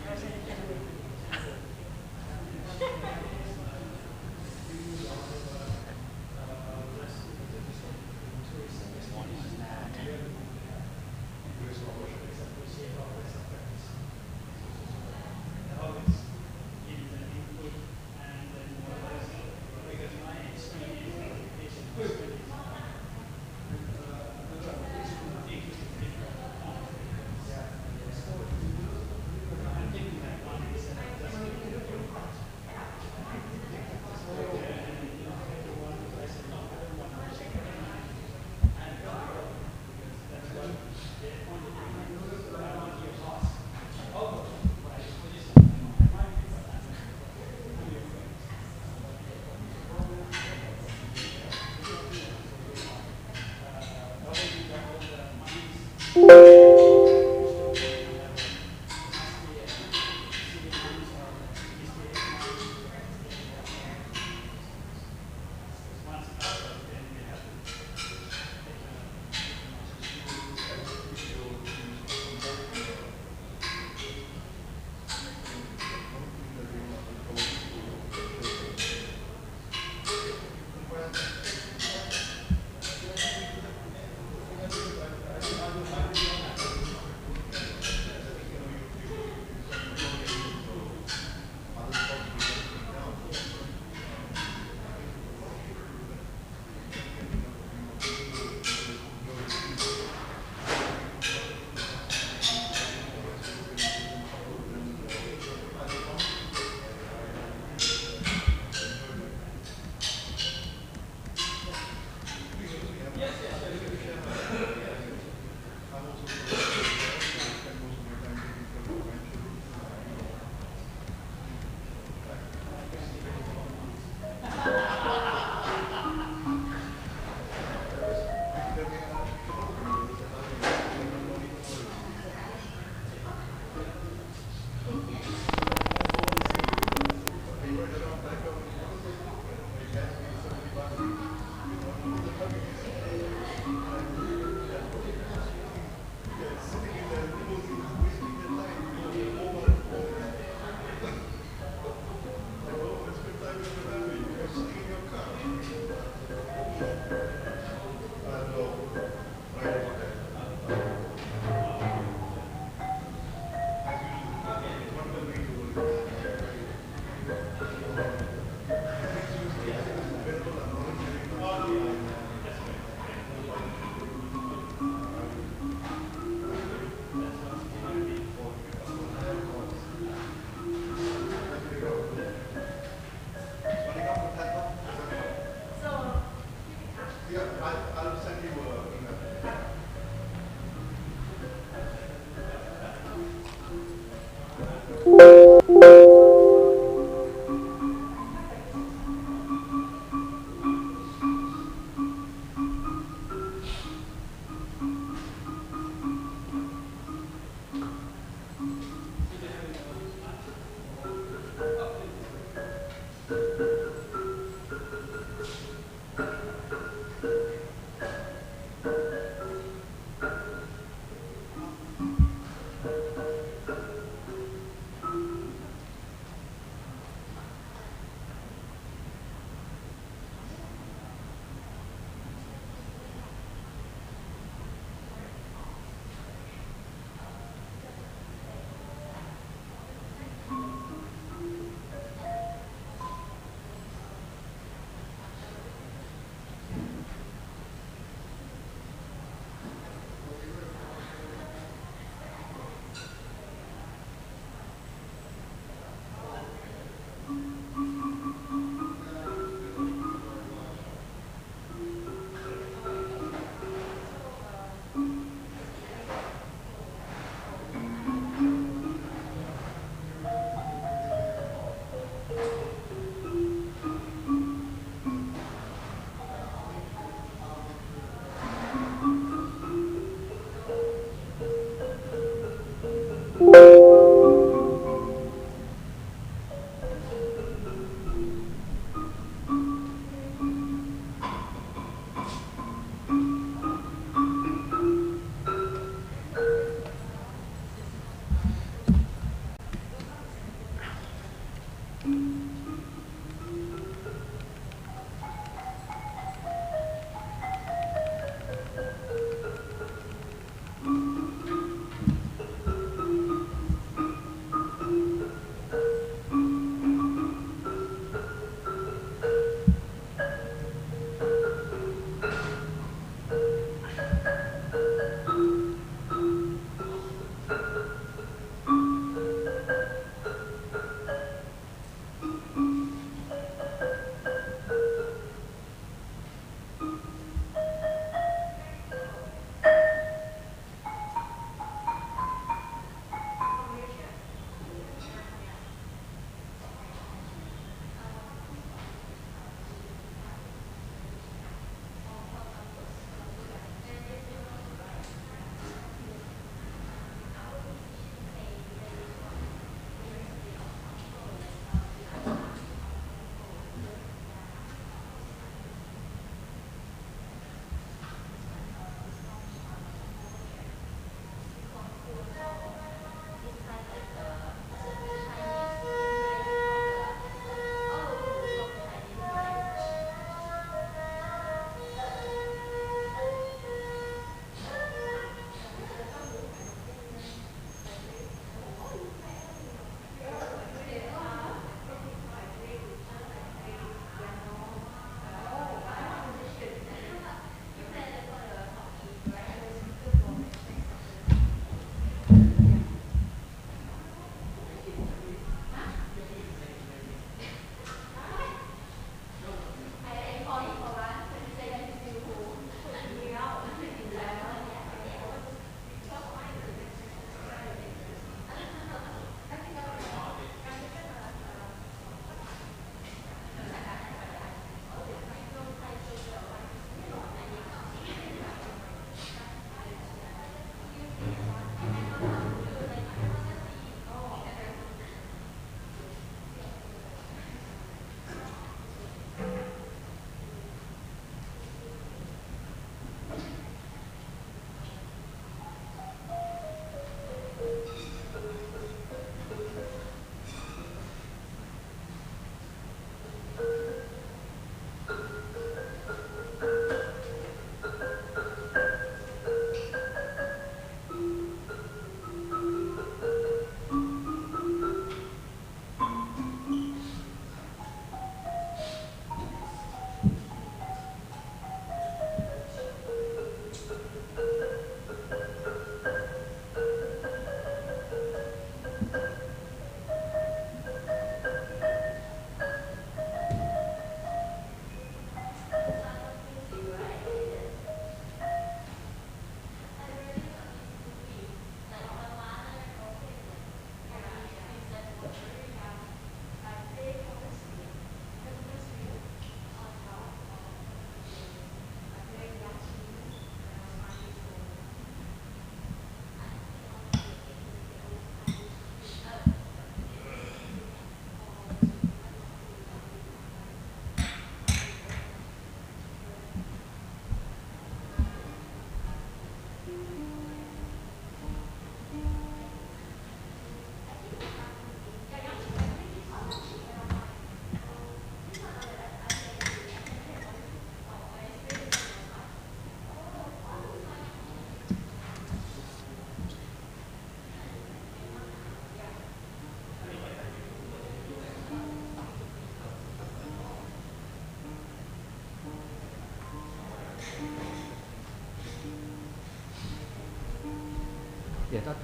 Speaker 8: ดี๋ยวต้อง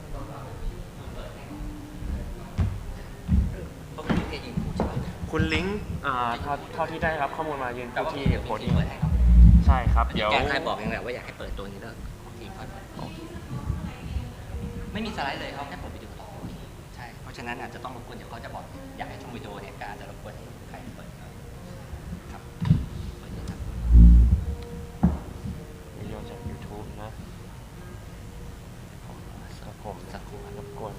Speaker 4: คุณลิงก์เท่าที่ได้รับข้อมูลมายืนผู้ที่โพสต์ใช่ครับเดี๋ยว
Speaker 8: แกให้บอกเองแหละว่าอยากให้เปิดตัวนี้แล้วทีก่อนไม่มีสไลด์เลยเขาแค่เปิดวิดีโอต่อใช่เพราะฉะนั้นอาจจะต้องรบกวนเดี๋ยวเขาจะบอกอยากให้ชมวิดีโอเนี่ยการจะรบกวนใครเปิดครับเปิดเลยครับ
Speaker 4: วิดีโอจาก YouTube นะผมสักครู่รบกวน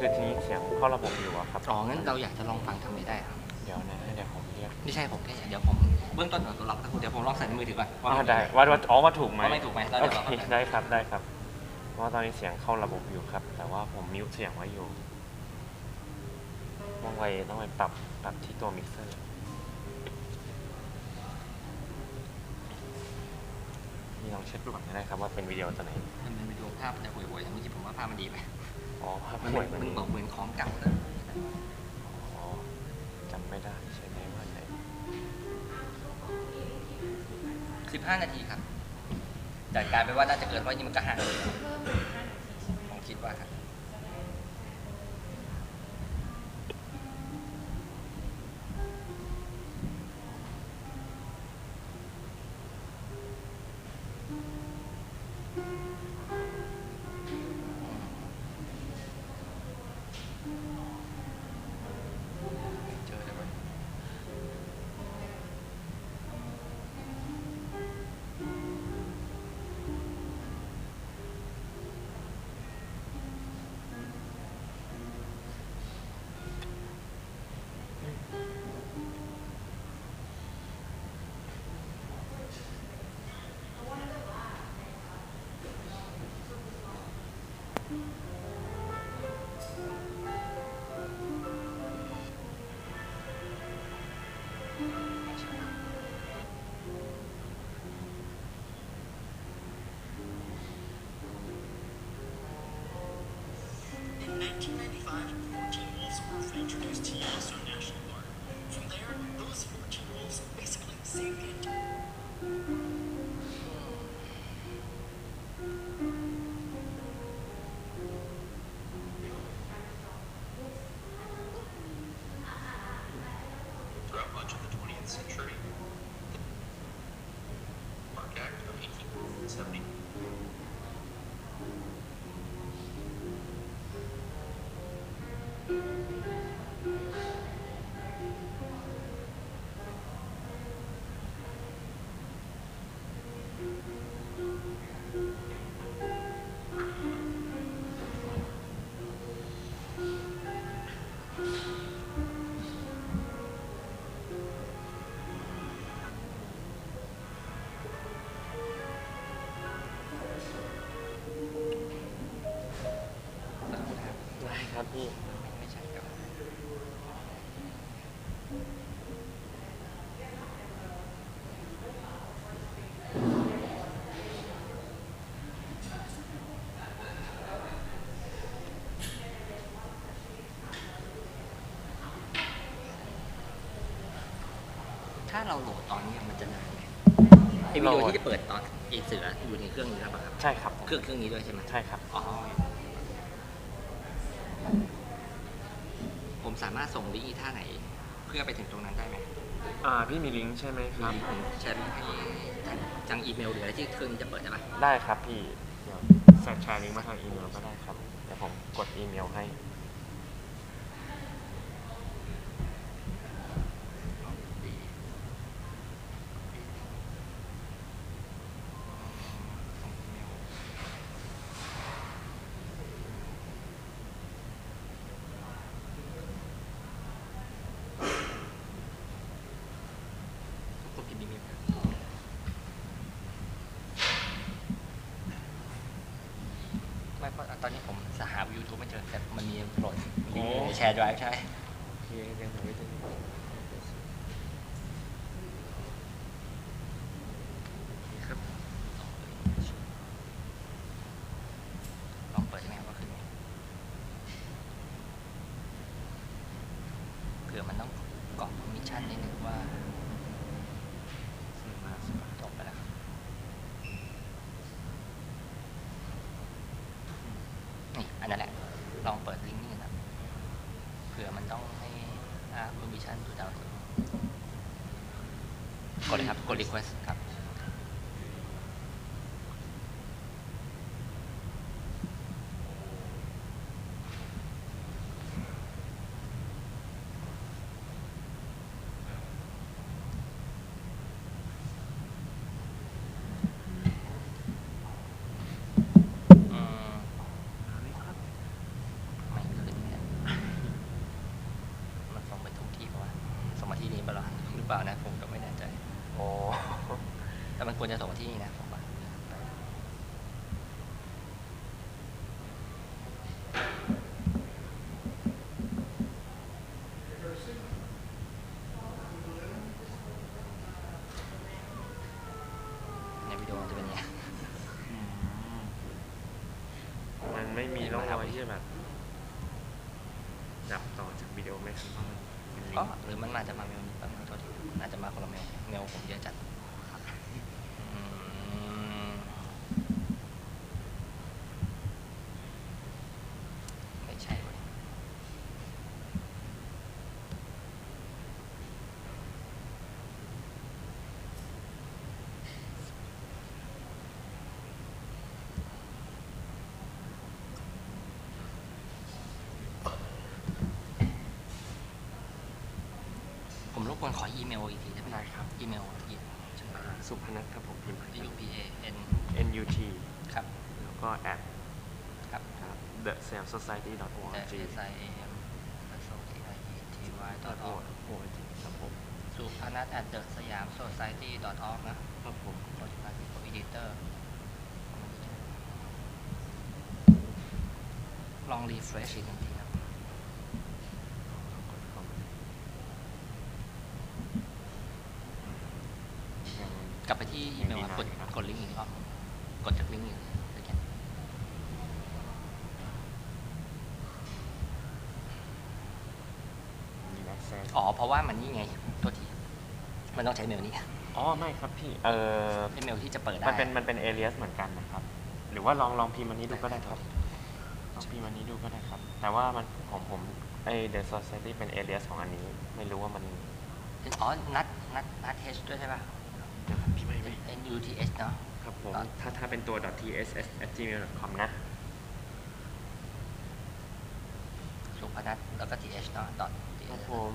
Speaker 4: คือทีนี้เสียงเข้าระบบอยู่อะครับ
Speaker 8: อ๋องั้นเราอยากจะลองฟังทำไมได้ครับ
Speaker 4: เดี๋ยวนะเดี๋ยวผมเรียก
Speaker 8: ไม่ใช่ผมแค่เดี๋ยวผมเบื้องต้นเราเดี๋ยวผมลองใส่ในมือถือก่อนว่า
Speaker 4: ได้ว่าถูกไหม
Speaker 8: ว่าไม่ถูกไหมแล้ว
Speaker 4: โอ
Speaker 8: เดี๋ยวเรา
Speaker 4: เคได้ครับเพราะว่าตอนนี้เสียงเข้าระบบอยู่ครับ แต่ว่าผมมิวต์เสียงไว้อยู่ต้องไปปรับที่ตัวมิกเซอร์นี่ลองเช็คดูก่อนก็ได้ครับว่าเป็นวิดีโอตัวไหน
Speaker 8: มันเป็นวิดีโอภาพมันจะห่วยๆแต่เมื่อกี้ผมว่าภาพมันดีไป
Speaker 4: อ๋อภาพ
Speaker 8: มัน
Speaker 4: ห่วย
Speaker 8: เหมือนของเก่าเลย
Speaker 4: อ๋อจำไม่ได้ใช่ไหมว่าไหน
Speaker 8: 15 นาทีครับแต่กลายเป็นว่าน่าจะเกินเพราะนี่มันก็5 นาทีผมคิดว่าครับ
Speaker 10: 1995, 14 wolves were introduced to Yellowstone National Park. From there, those 14 wolves basically saved it. Throughout much of the 20th century, the Park Act of 1870.
Speaker 4: ได้ครับพี่
Speaker 8: ไม่ใช่ครับ ถ้าเราโหลดตอนนี้มันจะนานไหมไอวิดีโอที่จะเปิดตอนเอกเสืออยู่ในเครื่องนี้แล้วป่ะครับ
Speaker 4: ใช่ครับ
Speaker 8: เครื่องนี้ด้วยใช่ไหม
Speaker 4: ใช่ครับ
Speaker 8: อ๋อ ผมสามารถส่งลิงก์อีท่าไหน เพื่อไปถึงตรงนั้นได้ไหม
Speaker 4: พี่มีลิงก์ใช่ไหมครับ
Speaker 8: ผมแชร์ลิงก์ให้ทางอีเมลหรืออะไรที่เครื่องนี้จะเปิดได้ไหม
Speaker 4: ได้ครับพี่เดี๋ยวแชร์ลิงก์มาทางอีเมลก็ได้ครับเดี๋ยวผมกดอีเมลให้
Speaker 8: กดพิมพ์อีเมลไม่เพราะตอนนี้ผมหา YouTube ไม่เจอแต่มันมีโหลดลิงก์ในแชร์ไดรฟ์ใช่ ลองเปิดได้ไหมครับว่าขึ้นไหมเผื่อมันต้องกรอกมิชชั่นนิดนึงว่าจบไปแล้วครับนี่อันนั้นแหละ ลองเปิดลิงก์นี่นะเผื่อมันต้องให้permission to download กดเลยครับ กด request ครับ ไม่
Speaker 4: มีร่องรอยที่แบบดับต่อจากวิดีโอไหมครับว่ามันเป็นลิง
Speaker 8: ก็
Speaker 4: ก์
Speaker 8: หรือมันอาจจะมาเมลนี้แป๊บนึงโทษทีอาจจะมาคนละเมลเมลผมเยอะจัดอืมไม่ใช่เว้ยผมรบกวนขออีเมลอีกทีได้ไหมครับอีเมล
Speaker 4: สุพนัทครับผมพิมพ์
Speaker 8: UPAN
Speaker 4: NUT
Speaker 8: ครับ
Speaker 4: แล้วก็ at
Speaker 8: ครับ
Speaker 4: thesamsociety.org
Speaker 8: SIAM SOCIETY.org
Speaker 4: ครับผม
Speaker 8: สุพนัท at the siam society.org นะครับผมโปรเจกต์ของ editor ลอง refresh อีกทีครับกลับไปที่อีเมลกดลิงก์อีกรอบกดจากลิงก์อีกอ๋อเพราะว่ามันนี่ไงโทษทีมันต้องใช้เมลนี้
Speaker 4: อ๋อไม่ครับพี่
Speaker 8: เป็นเมลที่จะเปิดได้
Speaker 4: มันเป็น alias เหมือนกันนะครับหรือว่าลองพิมพ์อันนี้ดูก็ได้ครับลองพิมพ์อันนี้ดูก็ได้ครับแต่ว่ามันของผมThe Society เป็น alias ของอันนี้ไม่รู้ว่ามัน
Speaker 8: อ๋อนัด h ด้วยใช่ป่ะ
Speaker 4: ไม่
Speaker 8: NUTH เนาะ
Speaker 4: ครับผมถ้าเป็นตัว .tss@gmail.com นะ
Speaker 8: สุพนัทแล้วก็ th เนาะ
Speaker 4: ครับผม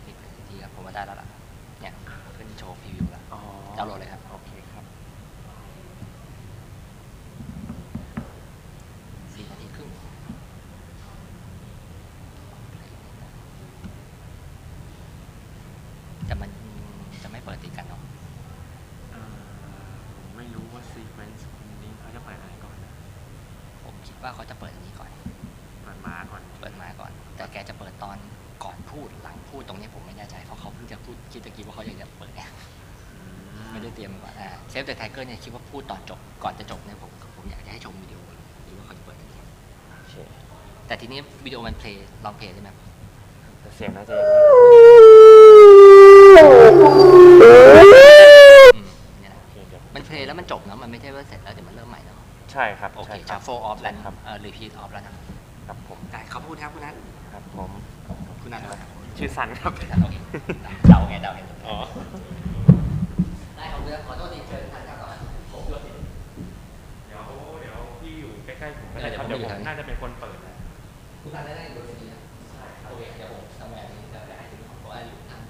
Speaker 8: ปิดไปทีครับผมว่าได้แล้วล่ะเนี่ยขึ้นโชว์พรีวิวแล้วดาวน์โหลดเลยครับ
Speaker 4: โอเคครับ
Speaker 8: 4 นาทีครึ่งแต่มันจะไม่เปิดติดกันเนาะ
Speaker 4: ผมไม่รู้ว่า sequence คุณลิงเขาจะเปิดอะไรก่อนนะ
Speaker 8: ผมคิดว่าเขาจะเปิดอันนี้ก่อน
Speaker 4: เปิดม้าก่อน
Speaker 8: แต่แกจะเปิดตอนก่อนพูดหลังพูดตรงนี้ผมไม่แน่ใจเพราะเขาเพิ่งจะพูดคิดตะกี้ว่าเขาอยากจะเปิดเนี่ยไม่ได้เตรียมก่อนเซฟเดอะไทเกอร์เนี่ยคิดว่าพูดตอนจบก่อนจะจบเนี่ยผมอยากจะให้ชมวิดีโอหรือว่าเขาจะเปิดอันนี้แต่ทีนี้วิดีโอมันลองเพลย์ได้ไหม
Speaker 4: เสียงน่าจะ
Speaker 8: มันเพลย์แล้วมันจบเนาะมันไม่ใช่ว่าเสร็จแล้วเดี๋ยวมันเริ่มใหม่เนาะ
Speaker 4: ใช่ครับ
Speaker 8: โอเคจากโฟออฟแล้วrepeat off แล้วนะครับ
Speaker 4: ผม
Speaker 8: ได้ขอบคุณครับคุณนัท
Speaker 4: ครับผม
Speaker 8: คุณนัท
Speaker 4: ชื่อสันครับ
Speaker 8: โอเคเดาไง
Speaker 4: อ๋อ
Speaker 8: ได้ขอโทษทีเชิญท่านครับก่อนผมด้วย
Speaker 4: เดี๋ยวพี่อยู่ใกล้ๆผมก็ได้ครับเดี๋ยวผมน่าจะเป็นคนเปิดนะ
Speaker 8: คุณนัทได้ดูทีนะโอเคเดี๋ยวผมทำงานนี้จะให้ถึงของผมว่าอยู่ท่าน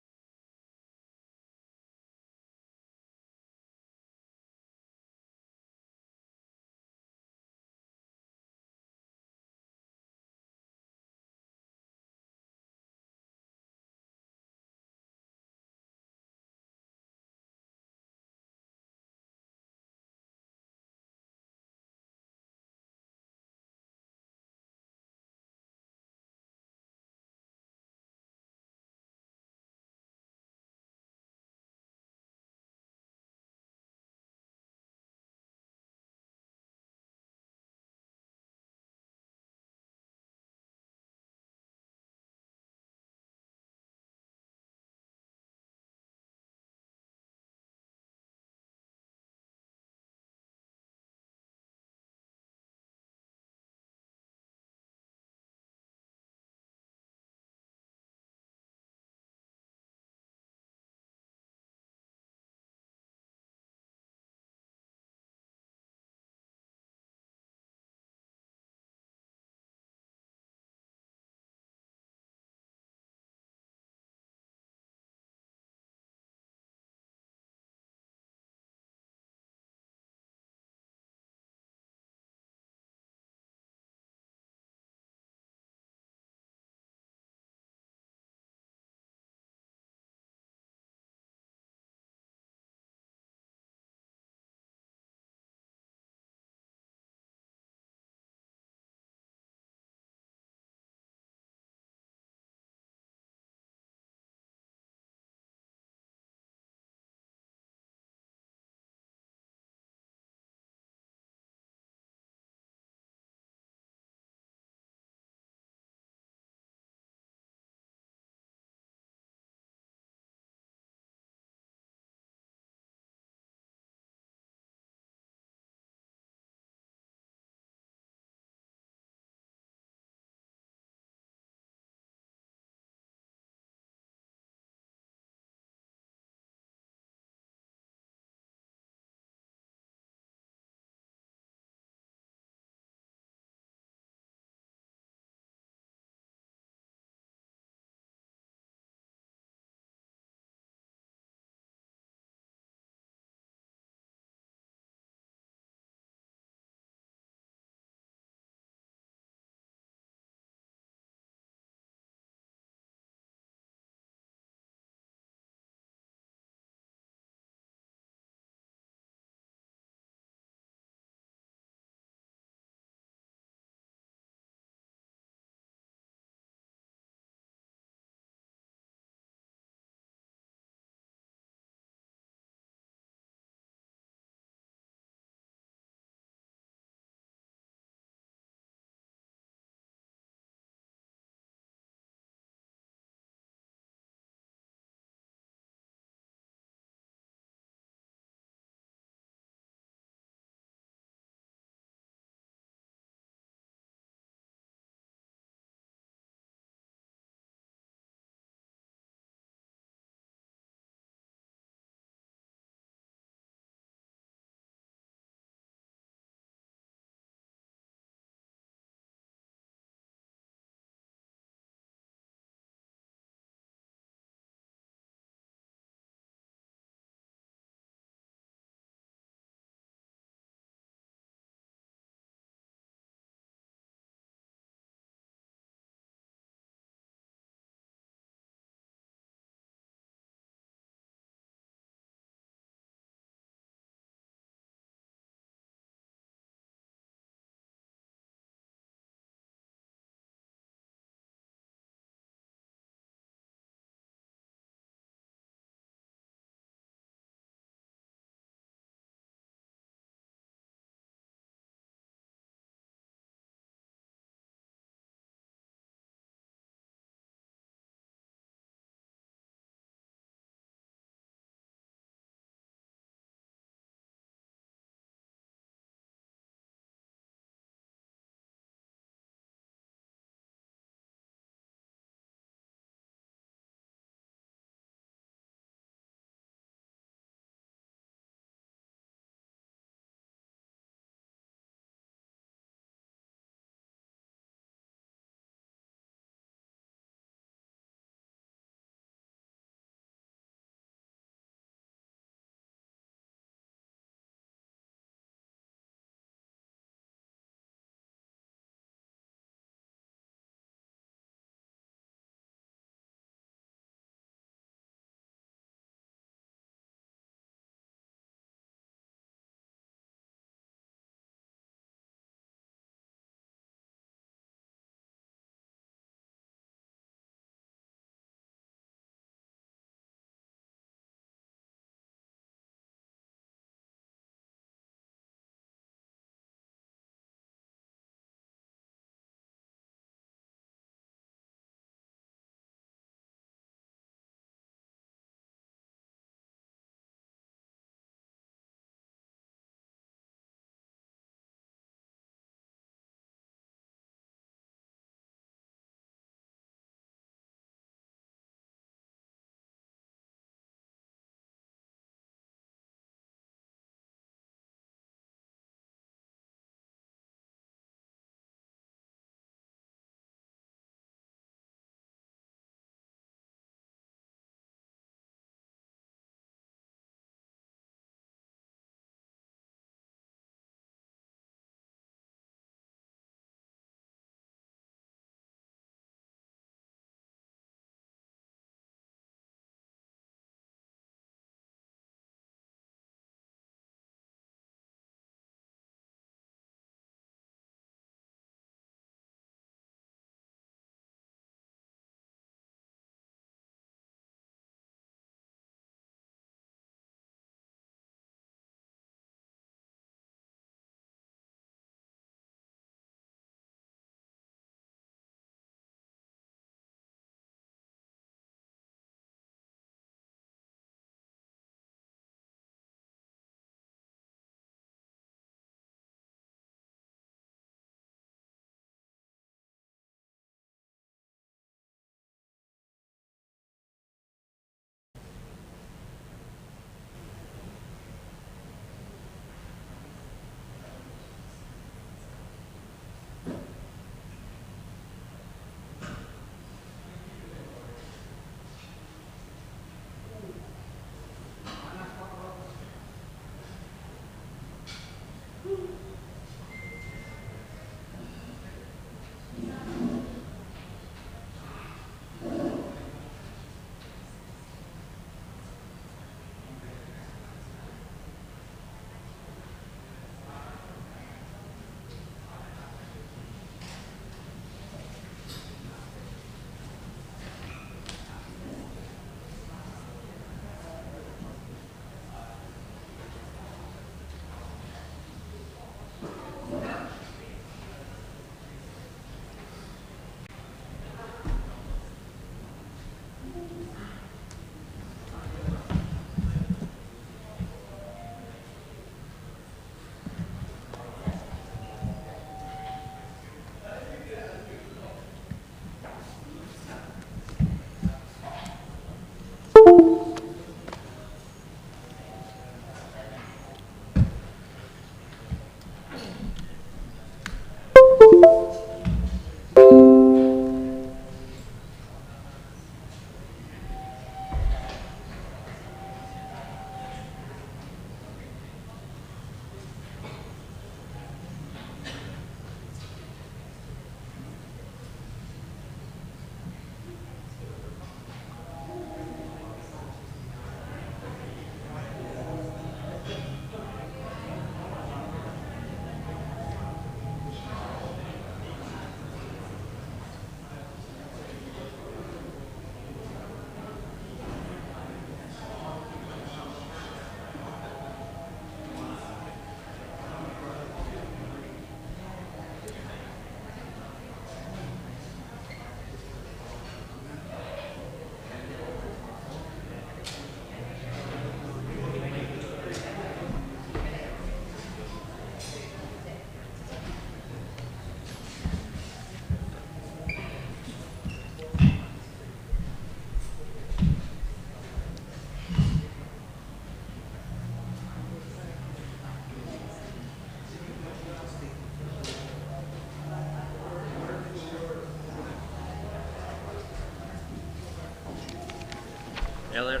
Speaker 4: Elliot.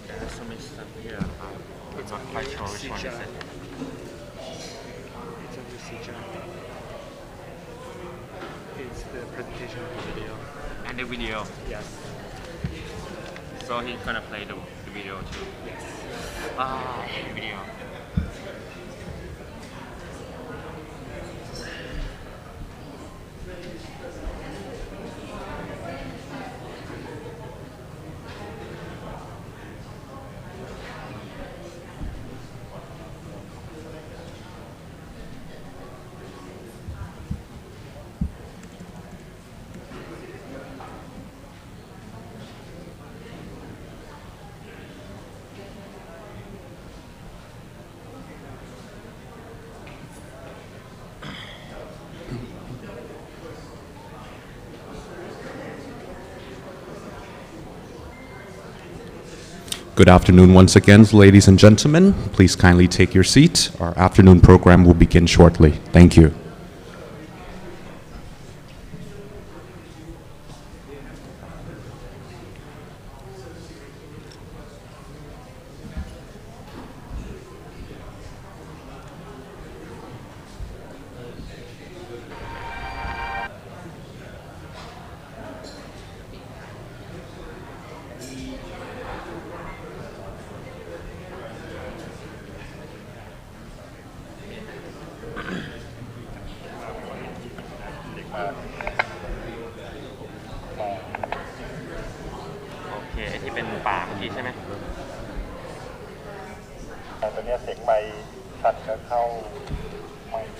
Speaker 4: There's so much stuff here. I'm not quite sure which one is it.
Speaker 12: It's under SEACHA. It's the presentation of the video.
Speaker 4: And the video.
Speaker 12: Yes.
Speaker 4: So he's gonna play the video too.
Speaker 12: Yes.
Speaker 4: Ah, the video.
Speaker 2: Good afternoon once again, ladies and gentlemen. Please kindly take your seat. Our afternoon program will begin shortly. Thank you.
Speaker 4: Okay, ที่เป็นป่าเมื่อกี้ใช่ไหม
Speaker 14: ตอนนี้เสียงไมค์ชัดก็เข้าไมค์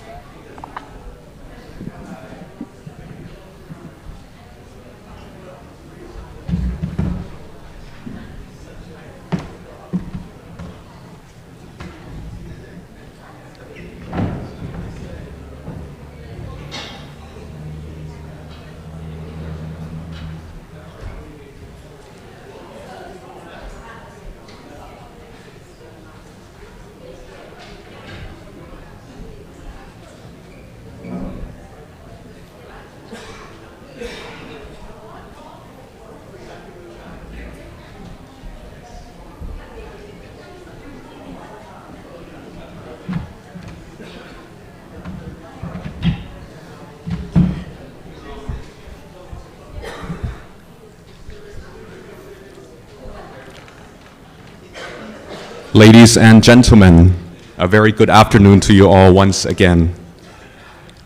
Speaker 2: Ladies and gentlemen, a very good afternoon to you all once again.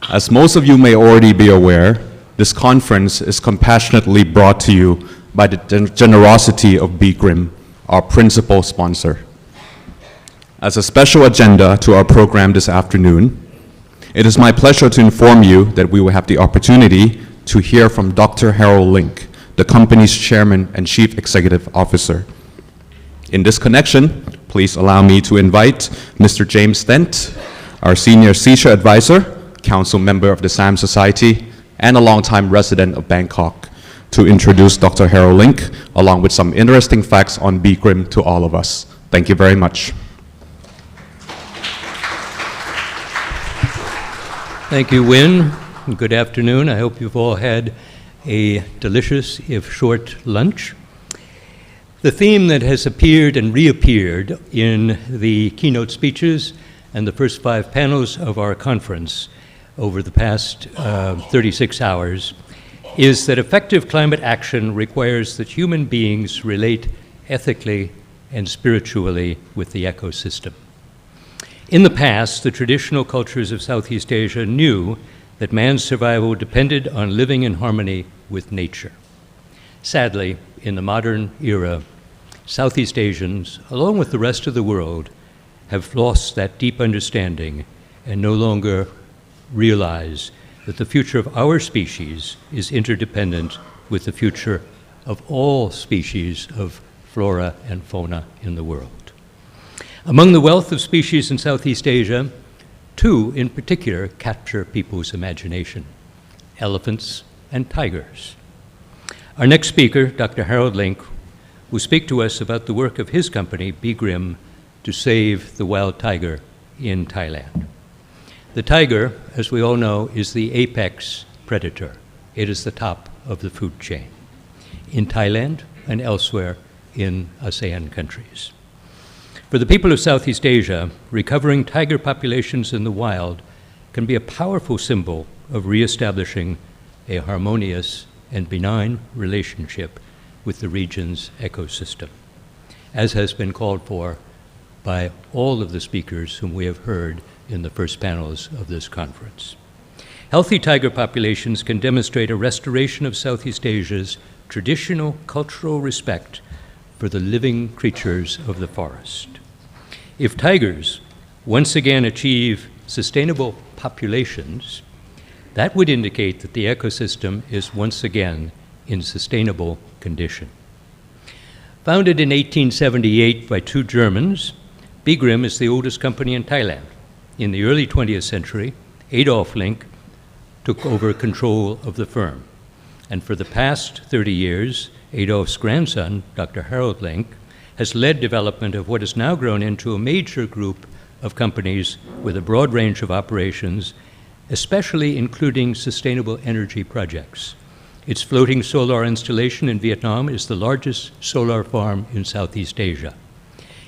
Speaker 2: As most of you may already be aware, this conference is compassionately brought to you by the generosity of BGRIM, our principal sponsor. As a special agenda to our program this afternoon, it is my pleasure to inform you that we will have the opportunity to hear from Dr. Harold Link, the company's chairman and chief executive officer. In this connection, please allow me to invite Mr. James Stent, our senior SEACHA advisor, council member of the SAM Society, and a longtime resident of Bangkok, to introduce Dr. Harold Link, along with some interesting facts on BGRIM to all of us. Thank you very much.
Speaker 23: Thank you, Win. Good afternoon. I hope you've all had a delicious, if short, lunch. The theme that has appeared and reappeared in the keynote speeches and the first 5 panels of our conference over the past 36 hours is that effective climate action requires that human beings relate ethically and spiritually with the ecosystem. In the past, the traditional cultures of Southeast Asia knew that man's survival depended on living in harmony with nature. Sadly, in the modern era, Southeast Asians, along with the rest of the world, have lost that deep understanding and no longer realize that the future of our species is interdependent with the future of all species of flora and fauna in the world. Among the wealth of species in Southeast Asia, 2 in particular capture people's imagination: elephants and tigers. Our next speaker, Dr. Harold Link, will speak to us about the work of his company, BGRIM, to save the wild tiger in Thailand. The tiger, as we all know, is the apex predator. It is the top of the food chain in Thailand and elsewhere in ASEAN countries. For the people of Southeast Asia, recovering tiger populations in the wild can be a powerful symbol of reestablishing a harmonious and benign relationship with the region's ecosystem, as has been called for by all of the speakers whom we have heard in the first panels of this conference. Healthy tiger populations can demonstrate a restoration of Southeast Asia's traditional cultural respect for the living creatures of the forest. If tigers once again achieve sustainable populations, that would indicate that the ecosystem is once again in sustainable condition. Founded in 1878 by two Germans, Bigrim is the oldest company in Thailand. In the early 20th century, Adolf Link took over control of the firm. And for the past 30 years, Adolf's grandson, Dr. Harold Link, has led development of what has now grown into a major group of companies with a broad range of operations, especially including sustainable energy projects. Its floating solar installation in Vietnam is the largest solar farm in Southeast Asia.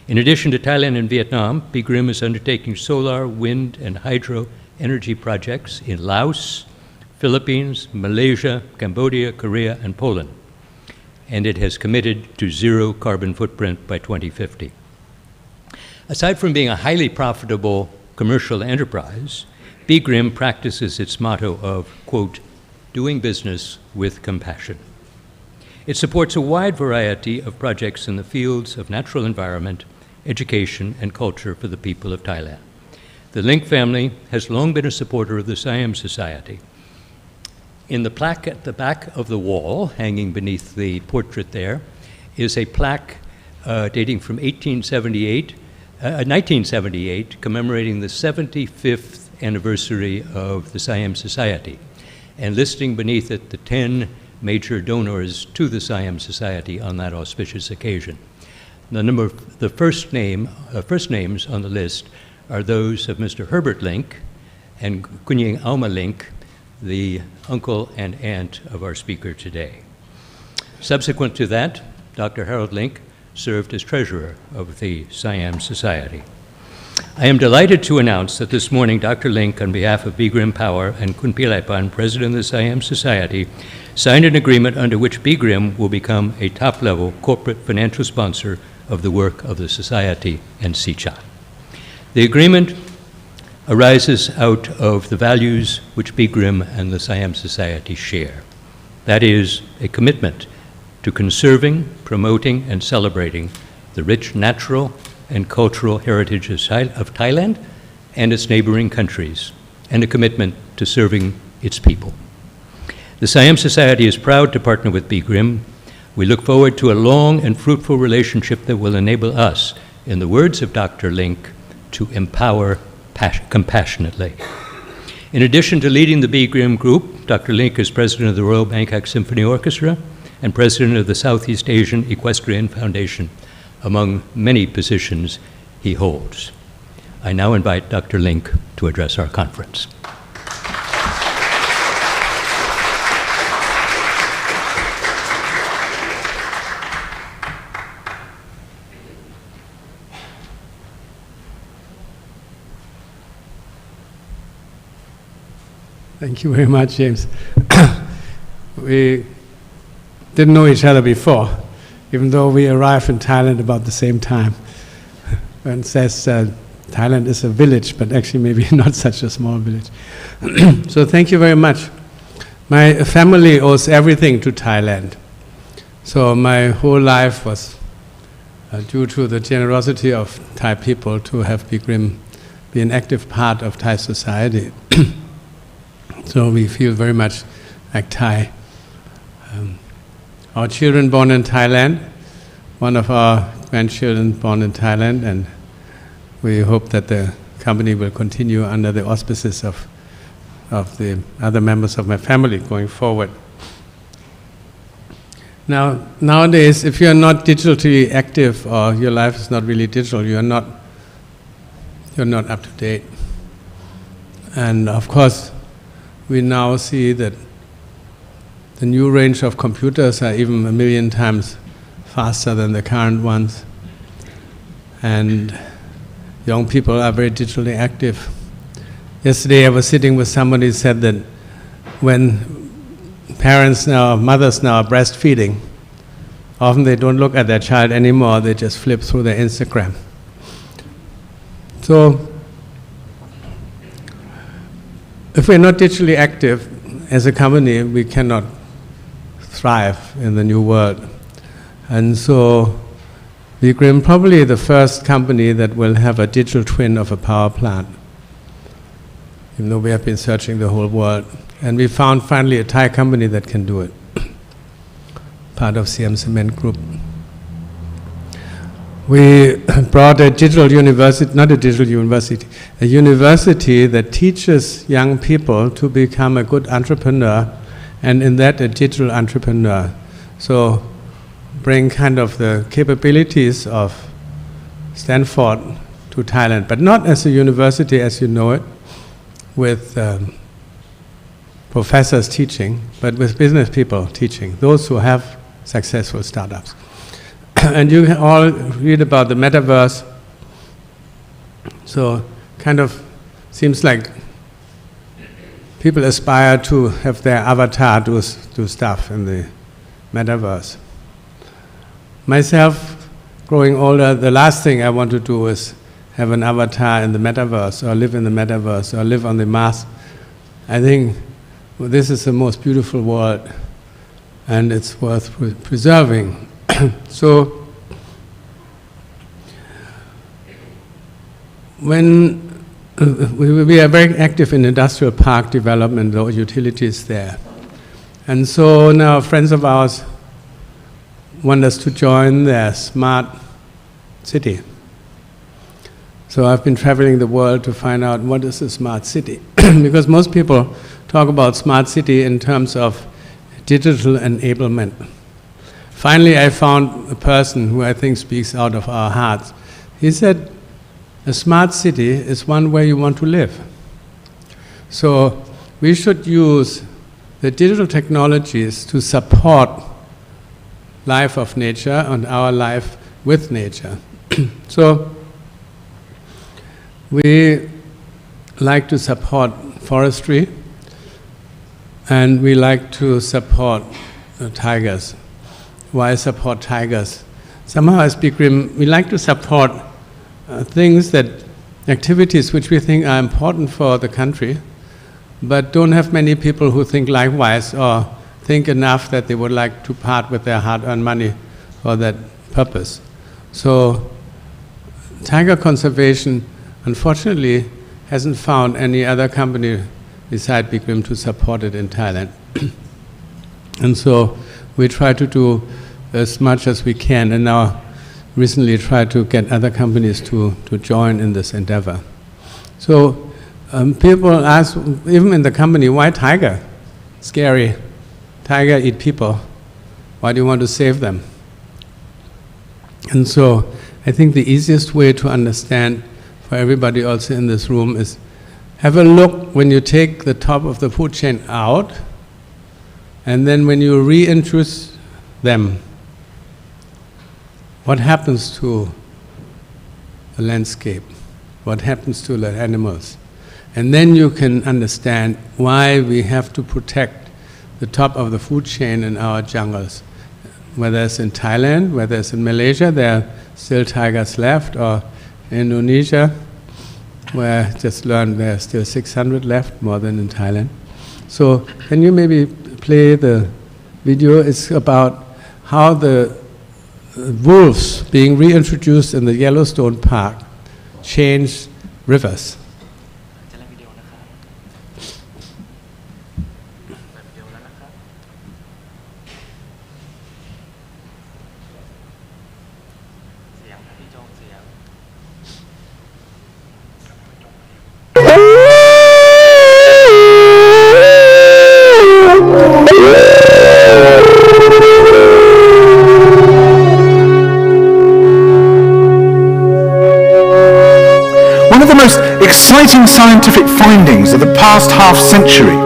Speaker 23: In addition to Thailand and Vietnam, Bigrim is undertaking solar, wind, and hydro energy projects in Laos, Philippines, Malaysia, Cambodia, Korea, and Poland. And it has committed to zero carbon footprint by 2050. Aside from being a highly profitable commercial enterprise, Bigrim practices its motto of, quote, doing business with compassion. It supports a wide variety of projects in the fields of natural environment, education, and culture for the people of Thailand. The Link family has long been a supporter of the Siam Society. In the plaque at the back of the wall, hanging beneath the portrait there, is a plaque dating from 1978, commemorating the 75th anniversary of the Siam Society, and listing beneath it the 10 major donors to the Siam Society on that auspicious occasion. The first names on the list are those of Mr. Herbert Link and Kunying Auma Link, the uncle and aunt of our speaker today. Subsequent to that, Dr. Harold Link served as treasurer of the Siam Society. I am delighted to announce that this morning Dr. Link, on behalf of Bigrim Power and Kun Pilaipan, president of the Siam Society, signed an agreement under which Bigrim will become a top-level corporate financial sponsor of the work of the Society and SEACHA. The agreement arises out of the values which Bigrim and the Siam Society share. That is, a commitment to conserving, promoting, and celebrating the rich natural and cultural heritage of Thailand and its neighboring countries, and a commitment to serving its people. The Siam Society is proud to partner with Bigrim. We look forward to a long and fruitful relationship that will enable us, in the words of Dr. Link, to empower compassionately. In addition to leading the Bigrim Group, Dr. Link is president of the Royal Bangkok Symphony Orchestra and president of the Southeast Asian Equestrian Foundation, among many positions he holds. I now invite Dr. Link to address our conference.
Speaker 6: Thank you very much, James. We didn't know each other before, even though we arrived in Thailand about the same time. One says Thailand is a village, but actually maybe not such a small village. So thank you very much. My family owes everything to Thailand. So my whole life was due to the generosity of Thai people to have Bigrim be an active part of Thai society. So we feel very much like Thai. Our children born in Thailand, one of our grandchildren born in Thailand, and we hope that the company will continue under the auspices of the other members of my family going forward. Now, nowadays, if you're not digitally active or your life is not really digital, you're not up to date. And of course, we now see that the new range of computers are even 1 million times faster than the current ones. And young people are very digitally active. Yesterday I was sitting with somebody who said that when mothers now are breastfeeding, often they don't look at their child anymore, they just flip through their Instagram. So, if we're not digitally active as a company, we cannot thrive in the new world. And so, Vigrim probably the first company that will have a digital twin of a power plant, even though we have been searching the whole world. And we found finally a Thai company that can do it, part of CM Cement Group. We brought a digital university, not a digital university, a university that teaches young people to become a good entrepreneur, and in that a digital entrepreneur. So bring kind of the capabilities of Stanford to Thailand, but not as a university as you know it, with professors teaching, but with business people teaching, those who have successful startups. And you all read about the metaverse, so kind of seems like people aspire to have their avatar do stuff in the metaverse. Myself, growing older, the last thing I want to do is have an avatar in the metaverse, or live in the metaverse, or live on the Mars. I think this is the most beautiful world, and it's worth preserving. So, when we are very active in industrial park development, the utilities there. And so now friends of ours want us to join their smart city. So I've been traveling the world to find out what is a smart city. Because most people talk about smart city in terms of digital enablement. Finally, I found a person who I think speaks out of our hearts. He said, a smart city is one where you want to live. So we should use the digital technologies to support life of nature and our life with nature. So we like to support forestry, and we like to support tigers. Why support tigers? Somehow as Bikram, we like to support activities which we think are important for the country, but don't have many people who think likewise or think enough that they would like to part with their hard-earned money for that purpose. So tiger conservation, unfortunately, hasn't found any other company beside Bikram to support it in Thailand. And so we try to do as much as we can, and now recently try to get other companies to join in this endeavor. So people ask, even in the company, why tiger? Scary. Tiger eat people. Why do you want to save them? And so I think the easiest way to understand for everybody also in this room is have a look when you take the top of the food chain out, and then when you reintroduce them, what happens to the landscape? What happens to the animals? And then you can understand why we have to protect the top of the food chain in our jungles. Whether it's in Thailand, whether it's in Malaysia, there are still tigers left, or Indonesia, where I just learned there are still 600 left, more than in Thailand. So can you maybe play the video? It's about how the wolves being reintroduced in the Yellowstone Park changed rivers.
Speaker 5: exciting scientific findings of the past half-century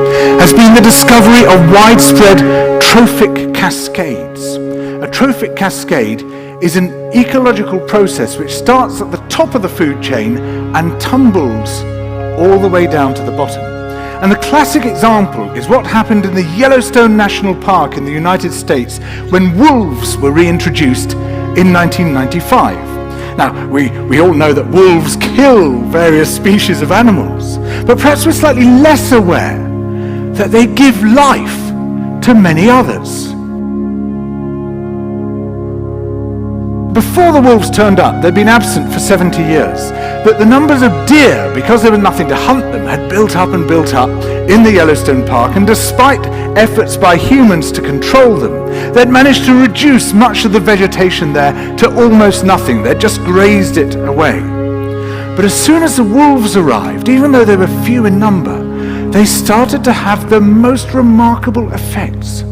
Speaker 5: has been the discovery of widespread trophic cascades. A trophic cascade is an ecological process which starts at the top of the food chain and tumbles all the way down to the bottom. And the classic example is what happened in the Yellowstone National Park in the United States when wolves were reintroduced in 1995. Now, we all know that wolves kill various species of animals, but perhaps we're slightly less aware that they give life to many others. Before the wolves turned up, they'd been absent for 70 years, but the numbers of deer, because there was nothing to hunt them, had built up in the Yellowstone Park, and despite efforts by humans to control them, they'd managed to reduce much of the vegetation there to almost nothing. They'd just grazed it away. But as soon as the wolves arrived, even though they were few in number, they started to have the most remarkable effects.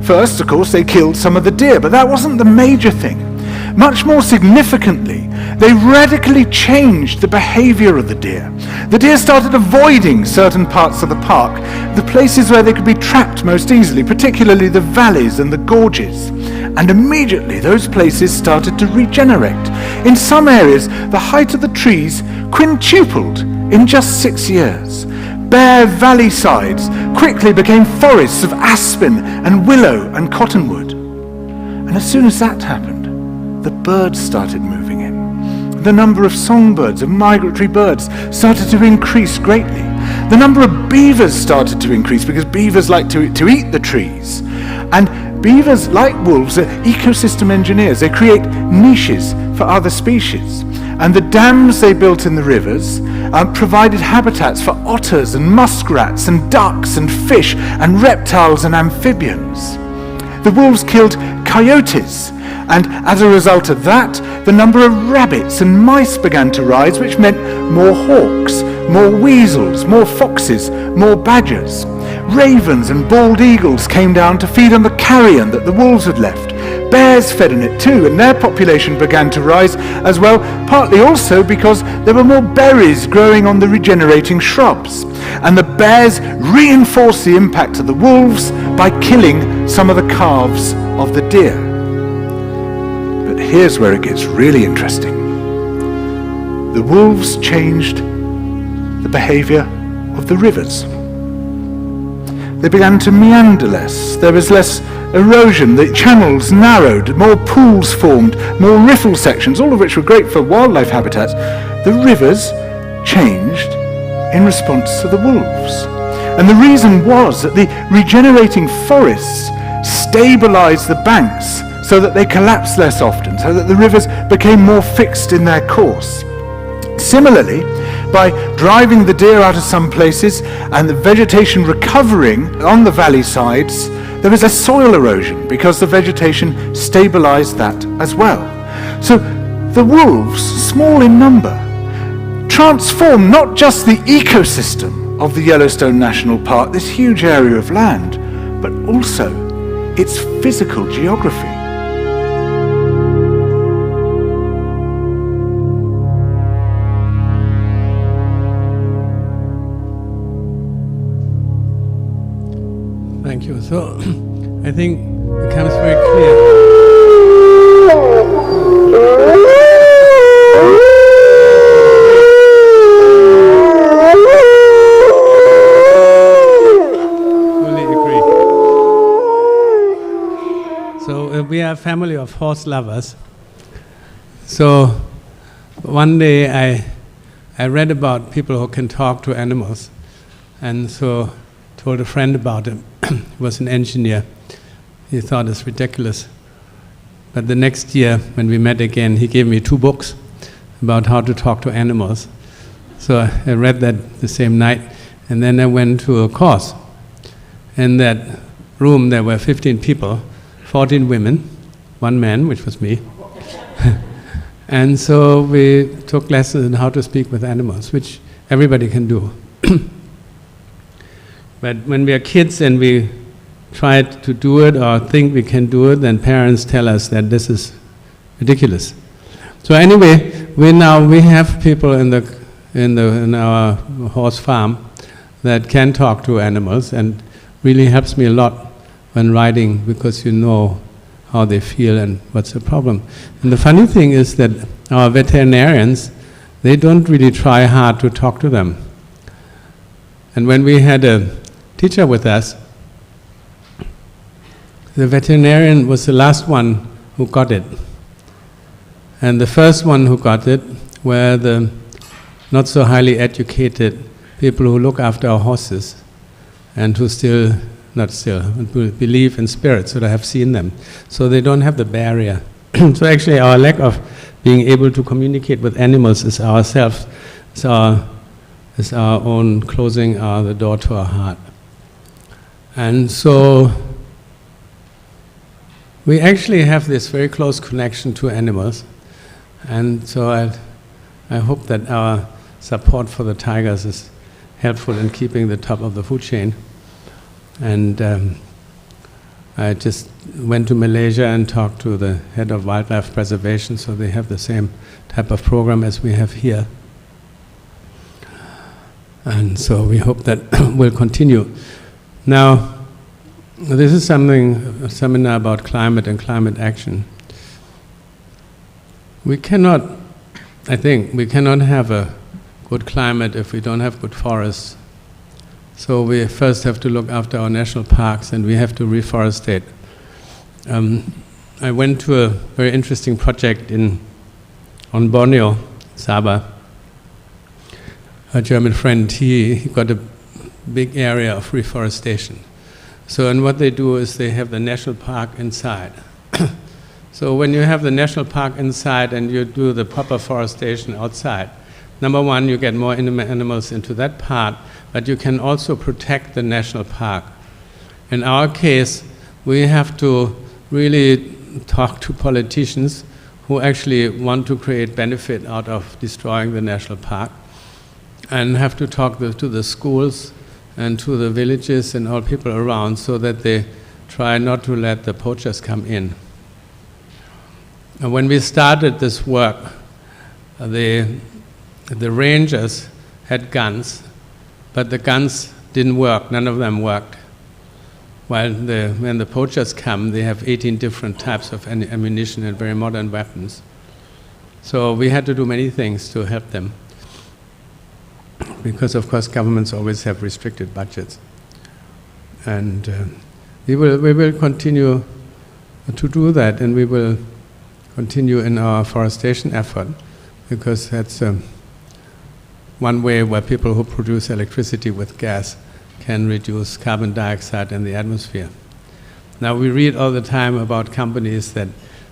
Speaker 5: First, of course, they killed some of the deer, but that wasn't the major thing. Much more significantly, they radically changed the behavior of the deer. The deer started avoiding certain parts of the park, the places where they could be trapped most easily, particularly the valleys and the gorges. And immediately those places started to regenerate. In some areas, the height of the trees quintupled in just 6 years. Bare valley sides quickly became forests of aspen and willow and cottonwood. And as soon as that happened, the birds started moving in. The number of songbirds, of migratory birds, started to increase greatly. The number of beavers started to increase because beavers like to eat the trees. And beavers, like wolves, are ecosystem engineers. They create niches for other species. And the dams they built in the rivers provided habitats for otters and muskrats and ducks and fish and reptiles and amphibians. The wolves killed coyotes, and as a result of that, the number of rabbits and mice began to rise, which meant more hawks, more weasels, more foxes, more badgers. Ravens and bald eagles came down to feed on the carrion that the wolves had left. Bears fed on it too, and their population began to rise as well, partly also because there were more berries growing on the regenerating shrubs. And the bears reinforced the impact of the wolves by killing some of the calves of the deer. But here's where it gets really interesting. The wolves changed the behavior of the rivers. They began to meander less. There was less erosion. The channels narrowed, more pools formed, more riffle sections, all of which were great for wildlife habitats. The rivers changed in response to the wolves. And the reason was that the regenerating forests stabilized the banks so that they collapsed less often, so that the rivers became more fixed in their course. Similarly, by driving the deer out of some places and the vegetation recovering on the valley sides, there was less soil erosion because the vegetation stabilized that as well. So the wolves, small in number, transformed not just the ecosystem of the Yellowstone National Park, this huge area of land, but also its physical geography.
Speaker 6: Thank you. So I think it becomes very clear. Fully agree. So we are a family of horse lovers. So one day I read about people who can talk to animals, and so told a friend about him. He was an engineer. He thought it's ridiculous. But the next year, when we met again, he gave me 2 books about how to talk to animals. So I read that the same night, and then I went to a course. In that room, there were 15 people, 14 women, 1 man, which was me. And so we took lessons on how to speak with animals, which everybody can do. But when we are kids and we try to do it or think we can do it, then parents tell us that this is ridiculous. So anyway, we have people in the in our horse farm that can talk to animals, and really helps me a lot when riding, because you know how they feel and what's the problem. And the funny thing is that our veterinarians, they don't really try hard to talk to them. And when we had a teacher with us, the veterinarian was the last one who got it. And the first one who got it were the not so highly educated people who look after our horses and who who believe in spirits, that I have seen them. So they don't have the barrier. So actually our lack of being able to communicate with animals is ourselves, is our own closing the door to our heart. And so we actually have this very close connection to animals. And so I hope that our support for the tigers is helpful in keeping the top of the food chain. And I just went to Malaysia and talked to the head of wildlife preservation, so they have the same type of program as we have here. And so we hope that will continue. Now, this is a seminar about climate and climate action. We cannot have a good climate if we don't have good forests. So we first have to look after our national parks, and we have to reforestate. I went to a very interesting project on Borneo, Sabah. A German friend, he got a big area of reforestation. So, and what they do is they have the national park inside. So when you have the national park inside and you do the proper forestation outside, number one, you get more animals into that part, but you can also protect the national park. In our case, we have to really talk to politicians who actually want to create benefit out of destroying the national park, and have to talk to the schools and to the villages and all people around, so that they try not to let the poachers come in. And when we started this work, the rangers had guns, but the guns didn't work, none of them worked. While when the poachers come, they have 18 different types of ammunition and very modern weapons. So we had to do many things to help them, because of course governments always have restricted budgets. And we will continue to do that, and we will continue in our forestation effort, because that's one way where people who produce electricity with gas can reduce carbon dioxide in the atmosphere. Now we read all the time about companies that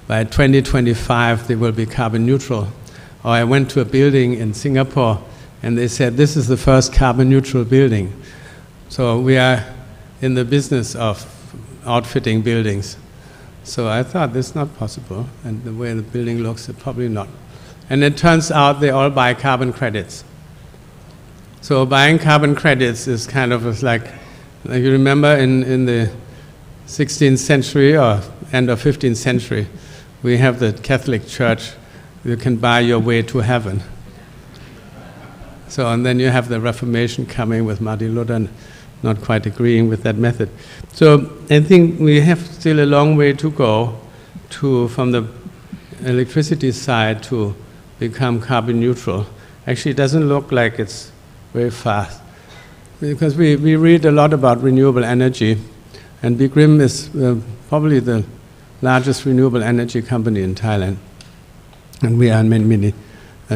Speaker 6: by 2025 they will be carbon neutral. Or I went to a building in Singapore and they said this is the first carbon neutral building. So we are in the business of outfitting buildings. So I thought this is not possible, and the way the building looks, probably not. And it turns out they all buy carbon credits. So buying carbon credits is kind of like you remember in the 16th century or end of 15th century, we have the Catholic Church, you can buy your way to heaven. So, and then you have the Reformation coming with Martin Luther, not quite agreeing with that method. So I think we have still a long way to go from the electricity side to become carbon neutral. Actually, it doesn't look like it's very fast, because we read a lot about renewable energy, and Bigrim is probably the largest renewable energy company in Thailand, and we are in many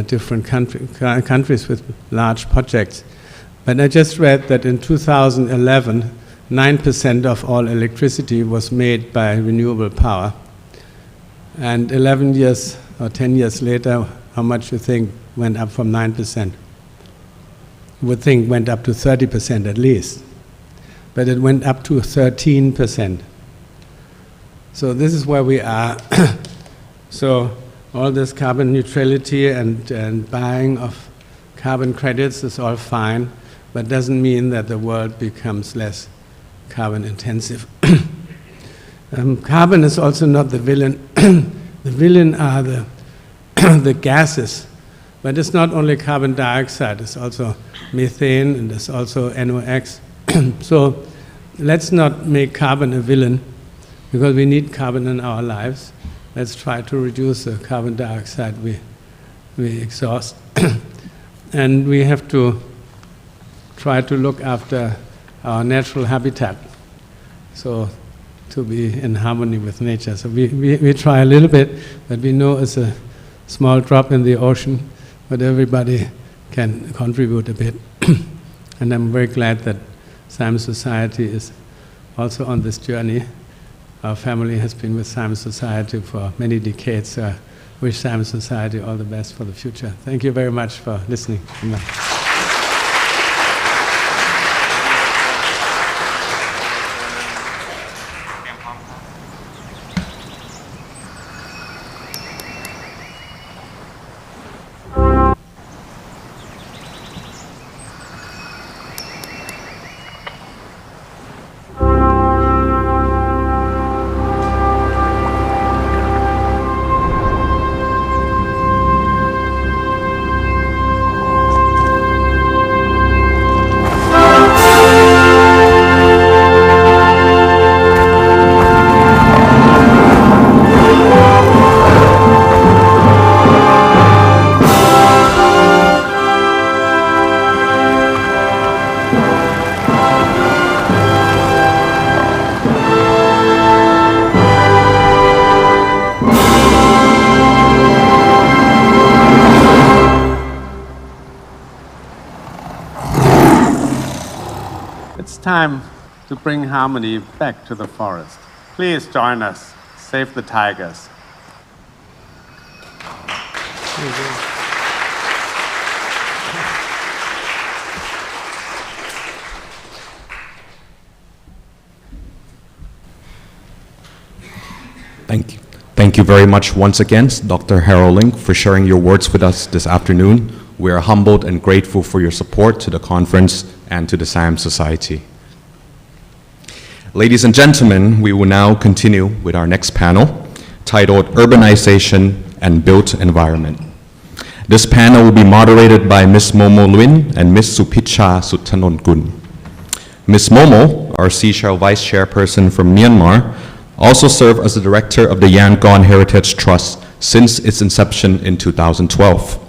Speaker 6: different countries with large projects. But I just read that in 2011, 9% of all electricity was made by renewable power. And 11 years or 10 years later, how much you think went up from 9%? You would think went up to 30% at least. But it went up to 13%. So this is where we are. So all this carbon neutrality and buying of carbon credits is all fine, but doesn't mean that the world becomes less carbon intensive. Carbon is also not the villain. The villain are the gases But it's not only carbon dioxide, it's also methane and there's also NOx. So let's not make carbon a villain, because we need carbon in our lives. Let's try to reduce the carbon dioxide we exhaust. And we have to try to look after our natural habitat, so to be in harmony with nature. So we try a little bit, but we know it's a small drop in the ocean, but everybody can contribute a bit. And I'm very glad that Science Society is also on this journey. Our family has been with Science Society for many decades, so I wish Science Society all the best for the future. Thank you very much for listening.
Speaker 11: It's time to bring harmony back to the forest. Please join us. Save the tigers.
Speaker 2: Thank you. Thank you very much once again, Dr. Harold Link, for sharing your words with us this afternoon. We are humbled and grateful for your support to the conference and to the SAM Society. Ladies and gentlemen, we will now continue with our next panel, titled Urbanization and Built Environment. This panel will be moderated by Ms. Momo Luin and Ms. Supicha Sutanonkun. Ms. Momo, our SEACHA Vice Chairperson from Myanmar, also served as the director of the Yangon Heritage Trust since its inception in 2012.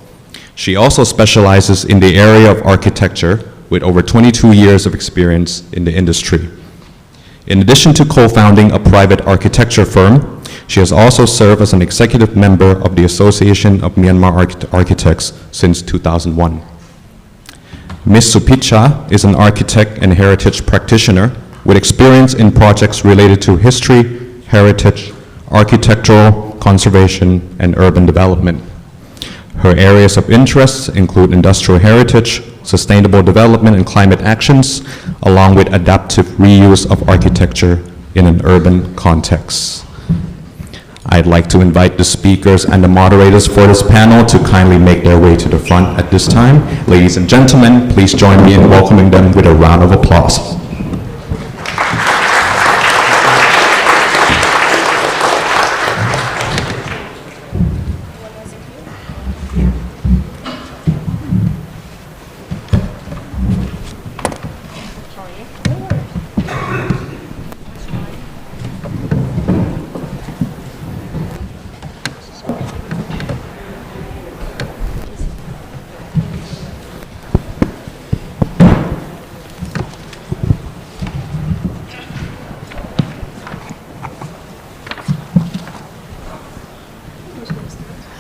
Speaker 2: She also specializes in the area of architecture with over 22 years of experience in the industry. In addition to co-founding a private architecture firm, she has also served as an executive member of the Association of Myanmar Architects since 2001. Ms. Supicha is an architect and heritage practitioner with experience in projects related to history, heritage, architectural, conservation, and urban development. Her areas of interest include industrial heritage, sustainable development and climate actions, along with adaptive reuse of architecture in an urban context. I'd like to invite the speakers and the moderators for this panel to kindly make their way to the front at this time. Ladies and gentlemen, please join me in welcoming them with a round of applause.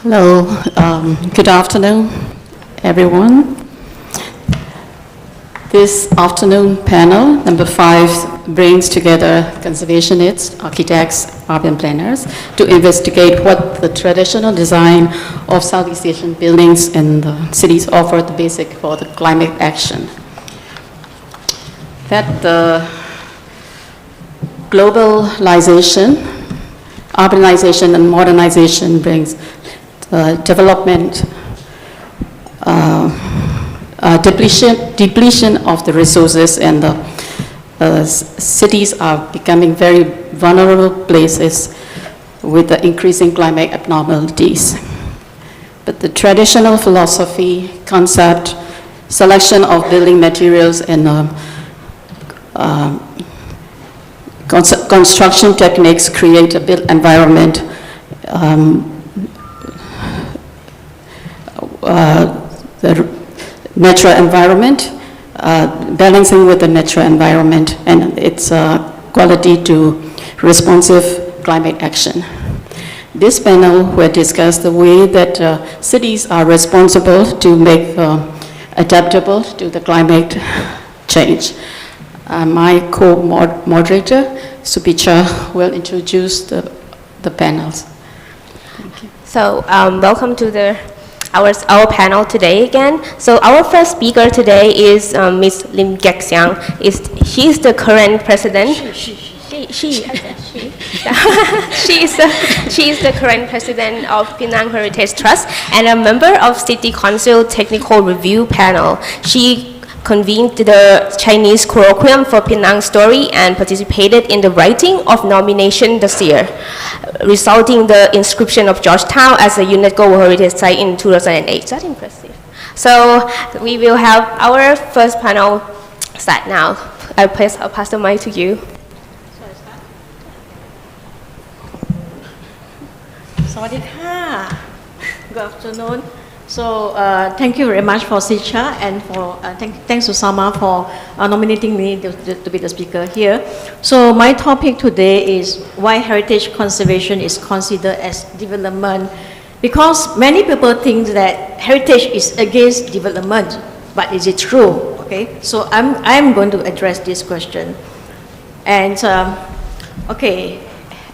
Speaker 15: Hello, good afternoon, everyone. This afternoon panel, number 5, brings together conservationists, architects, urban planners to investigate what the traditional design of Southeast Asian buildings in the cities offer the basic for the climate action. That the globalization, urbanization, and modernization brings development, depletion of the resources, and the cities are becoming very vulnerable places with the increasing climate abnormalities. but the traditional philosophy, concept, selection of building materials, and construction techniques create a built environment. The natural environment, balancing with the natural environment and its quality to responsive climate action. This panel will discuss the way that cities are responsible to make adaptable to the climate change. My co-moderator, SEACHA, will introduce the panels.
Speaker 13: So welcome to our panel today again. So our first speaker today is Ms. Lim Gek-siang. She's the current president. She is the current president of Penang Heritage Trust and a member of City Council Technical Review Panel. She convened the Chinese colloquium for Penang Story and participated in the writing of nomination this year, resulting in the inscription of Georgetown as a UNESCO World Heritage Site in 2008. That's impressive. So we will have our first panel start now. I'll pass the mic to you.
Speaker 22: Sawadee-ka. Good afternoon. So thank you very much for SEACHA and for thanks to Sama for nominating me to be the speaker here. So my topic today is why heritage conservation is considered as development. Because many people think that heritage is against development, but is it true? Okay, so I'm going to address this question. And okay,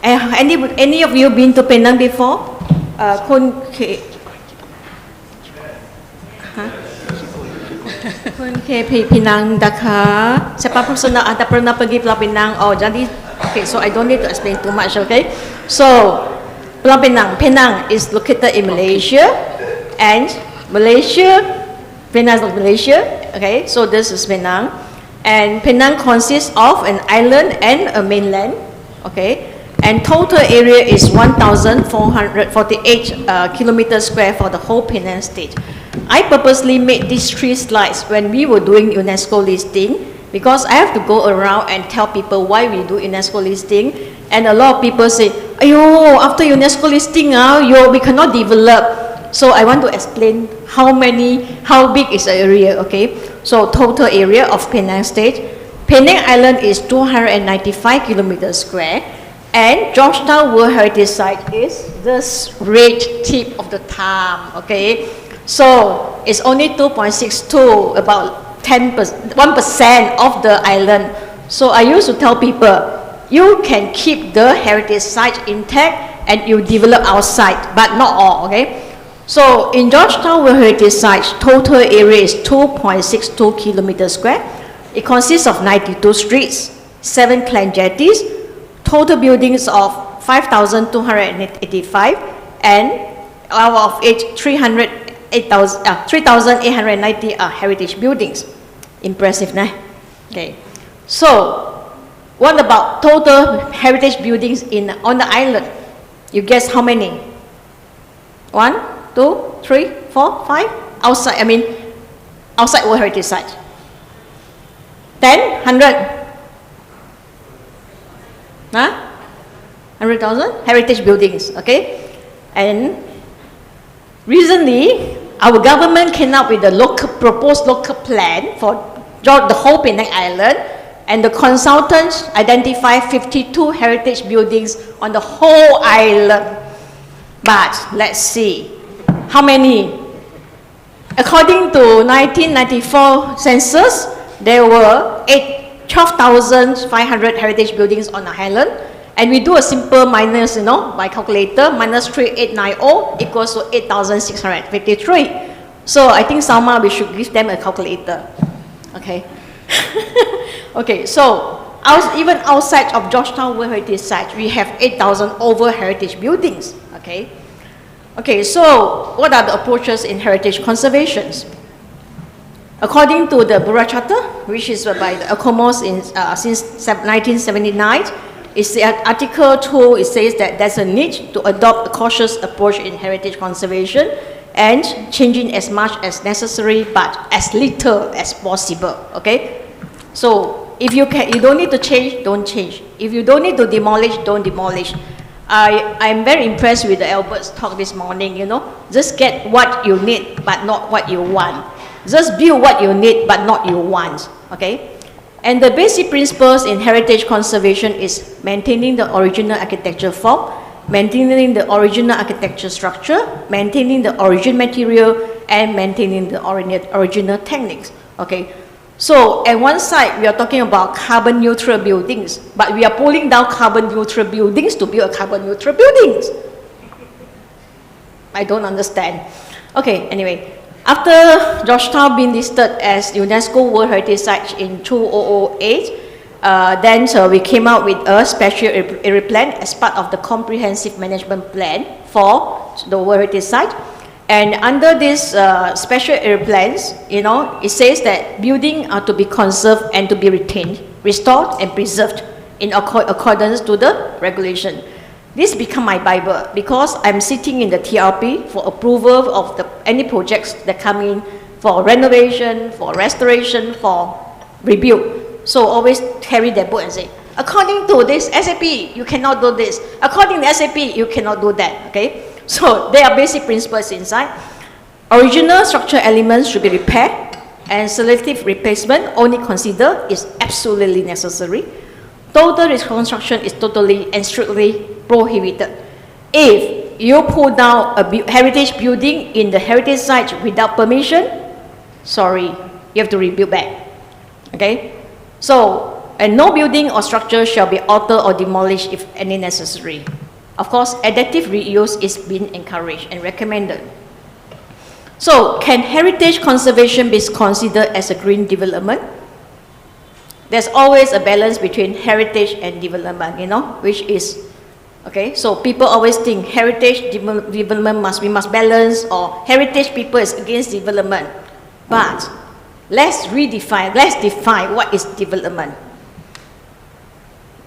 Speaker 22: any of you been to Penang before? Kun Penang Dakar. Siapa pun ada pernah pergi Pulau Penang? Oh, jadi okay. So I don't need to explain too much. Okay. So Pulau Penang is located in Malaysia, and Penang is Malaysia. Okay. So this is Penang, and Penang consists of an island and a mainland. Okay. And total area is 1,448 kilometers square for the whole Penang state. I purposely made these 3 slides when we were doing UNESCO listing because I have to go around and tell people why we do UNESCO listing. And a lot of people say, "Ayo, after UNESCO listing, we cannot develop." So I want to explain how big is the area, okay? So total area of Penang state. Penang Island is 295 kilometers square. And Georgetown World Heritage Site is this red tip of the thumb, okay? So it's only 2.62, about 1% of the island. So I used to tell people, you can keep the heritage site intact and you develop outside, but not all, okay? So in Georgetown World Heritage Site, total area is 2.62 kilometers square. It consists of 92 streets, 7 clan jetties, total buildings of 5,285, and out of it 3,890 are heritage buildings. Impressive, nah? Okay. So, what about total heritage buildings on the island? You guess how many? 1, 2, 3, 4, 5? Outside World Heritage Site. 10, 100? Huh? 100,000 heritage buildings, okay? And recently, our government came up with a proposed local plan for the whole Penang Island, and the consultants identified 52 heritage buildings on the whole island. But let's see, how many? According to 1994 census, there were 12,500 heritage buildings on the island, and we do a simple minus, by calculator, minus 3890 equals to 8,653. So I think Salma, we should give them a calculator. Okay. Okay, so even outside of Georgetown World Heritage Site, we have 8,000 over heritage buildings. Okay. Okay, so what are the approaches in heritage conservation? According to the Burra Charter, which is by the ACOMOS since 1979, it's the Article 2, it says that there's a need to adopt a cautious approach in heritage conservation, and changing as much as necessary, but as little as possible, okay? So if you don't need to change, don't change. If you don't need to demolish, don't demolish. I'm very impressed with Albert's talk this morning, you know. Just get what you need, but not what you want. Just build what you need, but not you want, okay? And the basic principles in heritage conservation is maintaining the original architecture form, maintaining the original architecture structure, maintaining the origin material, and maintaining the original techniques, okay? So at one side, we are talking about carbon neutral buildings, but we are pulling down carbon neutral buildings to build carbon neutral buildings. I don't understand. Okay, anyway, after Georgetown being listed as UNESCO World Heritage Site in 2008, then we came out with a special area plan as part of the comprehensive management plan for the World Heritage Site. And under this special area plans, you know, it says that buildings are to be conserved and to be retained, restored and preserved in accordance to the regulation. This become my Bible because I'm sitting in the TRP for approval of any projects that come in for renovation, for restoration, for rebuild. So always carry that book and say, according to this SAP, you cannot do this. According to SAP, you cannot do that, okay? So there are basic principles inside. Original structural elements should be repaired and selective replacement only considered is absolutely necessary. Total reconstruction is totally and strictly prohibited. If you pull down a heritage building in the heritage site without permission, sorry, you have to rebuild back, okay? So, and no building or structure shall be altered or demolished if any necessary. Of course, adaptive reuse is being encouraged and recommended. So, can heritage conservation be considered as a green development? There's always a balance between heritage and development, you know, which is, okay, so people always think heritage development we must balance, or heritage people is against development. But let's define what is development.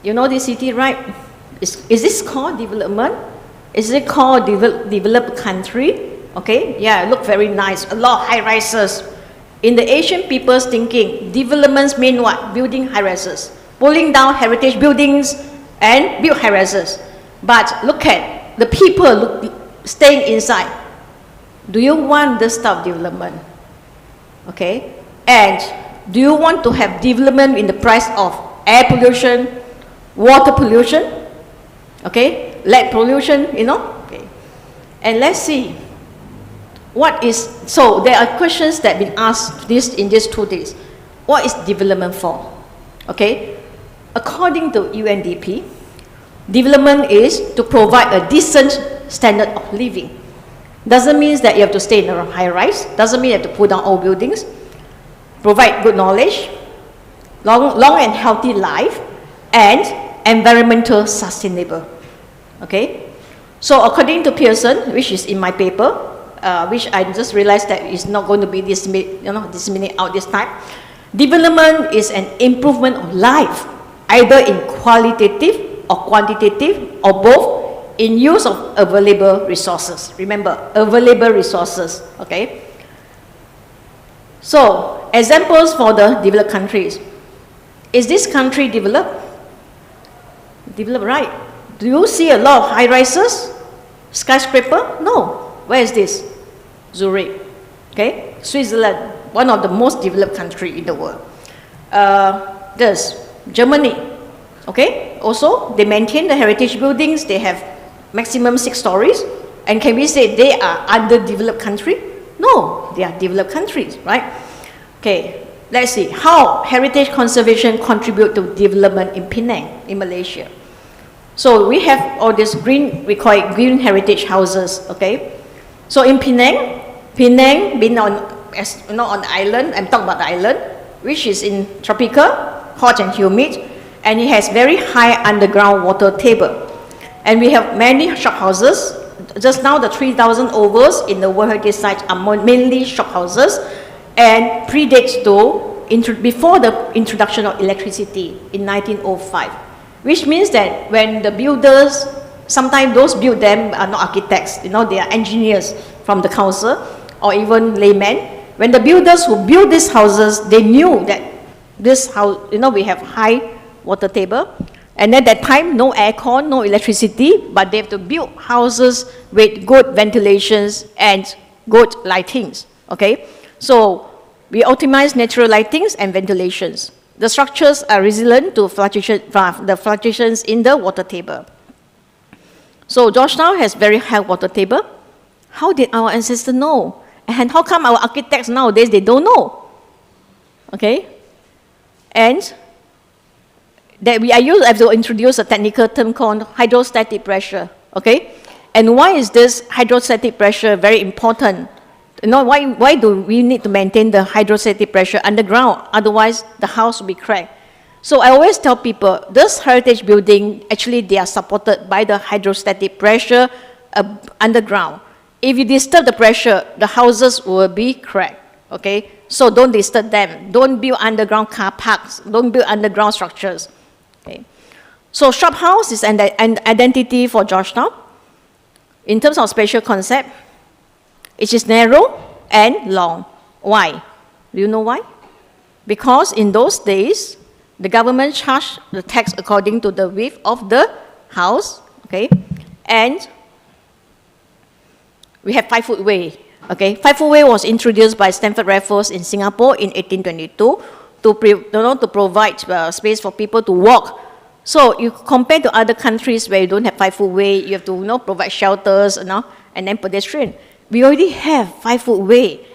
Speaker 22: You know this city, right? Is this called development? Is it called developed country? Okay, yeah, look very nice, a lot of high rises. In the Asian people's thinking, developments mean what? Building high rises, pulling down heritage buildings and build high rises. But look at the people staying inside. Do you want this type of development? Okay, and do you want to have development in the price of air pollution, water pollution, okay, lead pollution, you know? Okay. And let's see. What is, so there are questions that have been asked in these 2 days. What is development for? Okay, according to UNDP, development is to provide a decent standard of living. Doesn't mean that you have to stay in a high rise, doesn't mean you have to pull down old buildings. Provide good knowledge, long and healthy life, and environmental sustainable. Okay, so according to Pearson, which is in my paper, which I just realized that is not going to be disseminated out this time. Development is an improvement of life, either in qualitative or quantitative or both, in use of available resources. Remember, available resources, okay? So, examples for the developed countries. Is this country developed? Developed, right? Do you see a lot of high rises? Skyscraper? No. Where is this? Zurich, okay? Switzerland, one of the most developed countries in the world. There's Germany, okay? Also, they maintain the heritage buildings. They have maximum 6 stories. And can we say they are underdeveloped country? No, they are developed countries, right? Okay, let's see how heritage conservation contribute to development in Penang, in Malaysia. So we have all these green, we call it green heritage houses, okay? So in Penang being on the island, I'm talking about the island, which is in tropical, hot and humid, and it has very high underground water table. And we have many shop houses. Just now the 3,000 overs in the World Heritage Site are mainly shop houses and predates before the introduction of electricity in 1905. Which means that when the builders Sometimes those build them are not architects, they are engineers from the council or even laymen. When the builders who built these houses, they knew that this house, we have high water table, and at that time, no aircon, no electricity, but they have to build houses with good ventilations and good lightings, okay? So we optimize natural lightings and ventilations. The structures are resilient to the fluctuations in the water table. So Georgetown has very high water table. How did our ancestors know? And how come our architects nowadays, they don't know? Okay? And that I have to introduce a technical term called hydrostatic pressure, okay? And why is this hydrostatic pressure very important? Why do we need to maintain the hydrostatic pressure underground? Otherwise, the house will be cracked. So I always tell people, this heritage building, actually they are supported by the hydrostatic pressure underground. If you disturb the pressure, the houses will be cracked, okay? So don't disturb them. Don't build underground car parks. Don't build underground structures, okay? So shop house is an identity for Georgetown. In terms of spatial concept, it is narrow and long. Why? Do you know why? Because in those days, the government charged the tax according to the width of the house, okay? And we have 5-foot way, okay? 5-foot way was introduced by Stamford Raffles in Singapore in 1822 to provide space for people to walk. So you compare to other countries where you don't have 5-foot way, you have to provide shelters, and then pedestrian. We already have 5-foot way.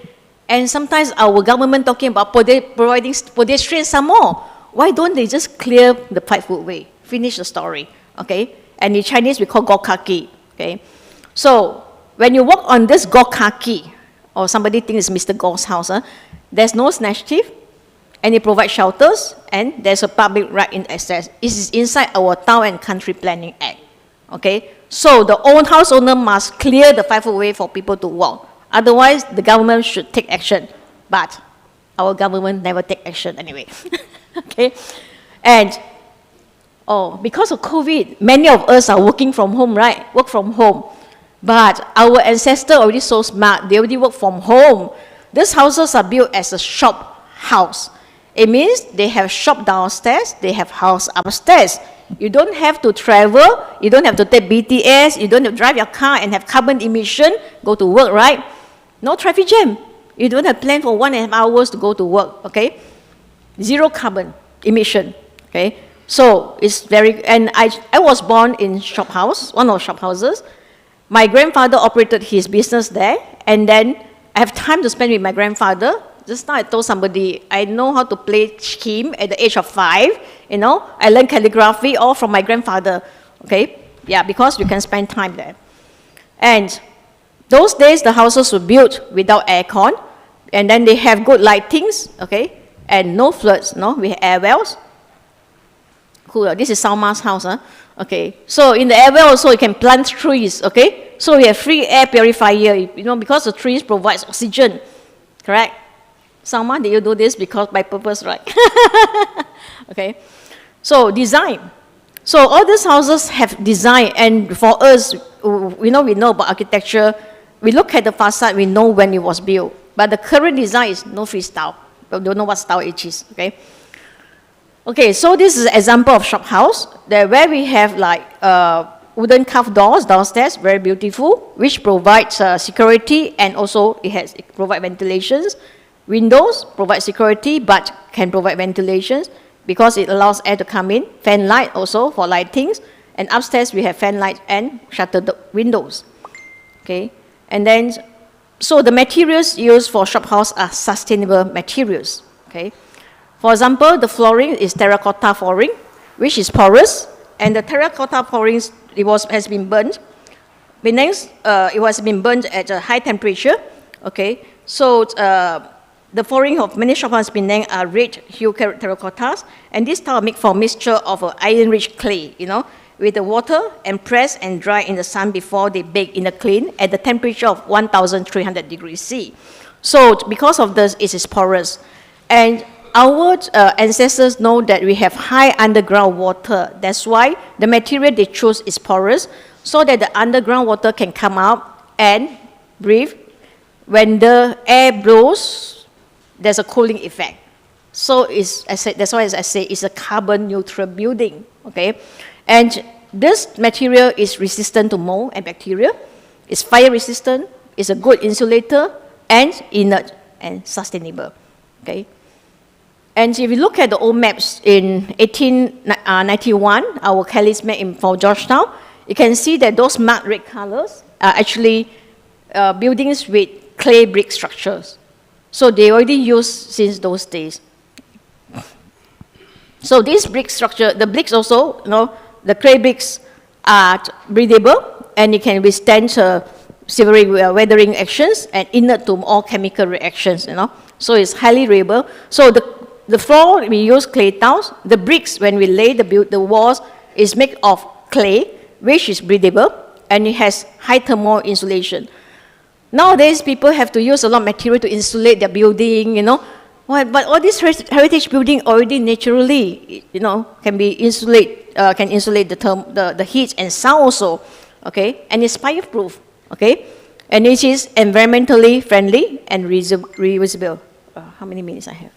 Speaker 22: And sometimes our government talking about providing pedestrian some more. Why don't they just clear the 5-foot way? Finish the story, okay? And in Chinese, we call gokaki, okay? So when you walk on this gokaki, or somebody thinks it's Mr. Go's house, there's no snatch thief, and they provide shelters, and there's a public right in access. It is inside our Town and Country Planning Act, okay? So the house owner must clear the 5-foot way for people to walk. Otherwise, the government should take action. But our government never take action anyway. Okay? And, because of COVID, many of us are working from home, right? Work from home. But our ancestors are already so smart. They already work from home. These houses are built as a shop house. It means they have shop downstairs, they have house upstairs. You don't have to travel, you don't have to take BTS, you don't have to drive your car and have carbon emission, go to work, right? No traffic jam. You don't have plan for 1.5 hours to go to work, okay? Zero carbon emission, okay? So it's very, and I was born in shop house, one of the shop houses. My grandfather operated his business there, and then I have time to spend with my grandfather. Just now I told somebody, I know how to play scheme at the age of 5, I learned calligraphy all from my grandfather, okay? Yeah, because you can spend time there. And those days, the houses were built without aircon, and then they have good lightings, okay? And no floods, we have air wells. Cool, this is Salma's house, okay? So in the air well also, you can plant trees, okay? So we have free air purifier, because the trees provide oxygen, correct? Salma, did you do this because by purpose, right? Okay. So design. So all these houses have design, and for us, we know about architecture. We look at the facade, we know when it was built. But the current design is no freestyle. We don't know what style it is, okay? Okay, so this is an example of shop house, where we have like wooden carved doors downstairs, very beautiful, which provides security, and also it provides ventilations. Windows provide security, but can provide ventilations because it allows air to come in. Fan light also for lightings. And upstairs we have fan light and shuttered windows. Okay, and then, so the materials used for shop house are sustainable materials. Okay, for example, the flooring is terracotta flooring, which is porous, and the terracotta flooring has been burnt. It was been burnt at a high temperature. Okay, so the flooring of many shop houses in Penang are red hue terracottas, and this tile made from mixture of iron-rich clay, with the water, and press and dry in the sun before they bake in the kiln at the temperature of 1,300 degrees C. So because of this, it is porous. And our ancestors know that we have high underground water. That's why the material they choose is porous, so that the underground water can come out and breathe. When the air blows, there's a cooling effect. So that's why I say it's a carbon neutral building, okay? And this material is resistant to mold and bacteria. It's fire resistant, it's a good insulator, and inert and sustainable, okay? And if you look at the old maps in 1891, our Kelly's map for Georgetown, you can see that those marked red colors are actually buildings with clay brick structures. So they already used since those days. So this brick structure, the bricks also, the clay bricks are breathable and it can withstand severe weathering actions and inert to all chemical reactions, So it's highly durable. So the floor, we use clay tiles. The bricks, when we lay the walls, is made of clay, which is breathable, and it has high thermal insulation. Nowadays, people have to use a lot of material to insulate their building, But all these heritage building already naturally, can insulate the heat and sound also, okay? And it's fireproof, okay? And it is environmentally friendly and reusable. How many minutes I have?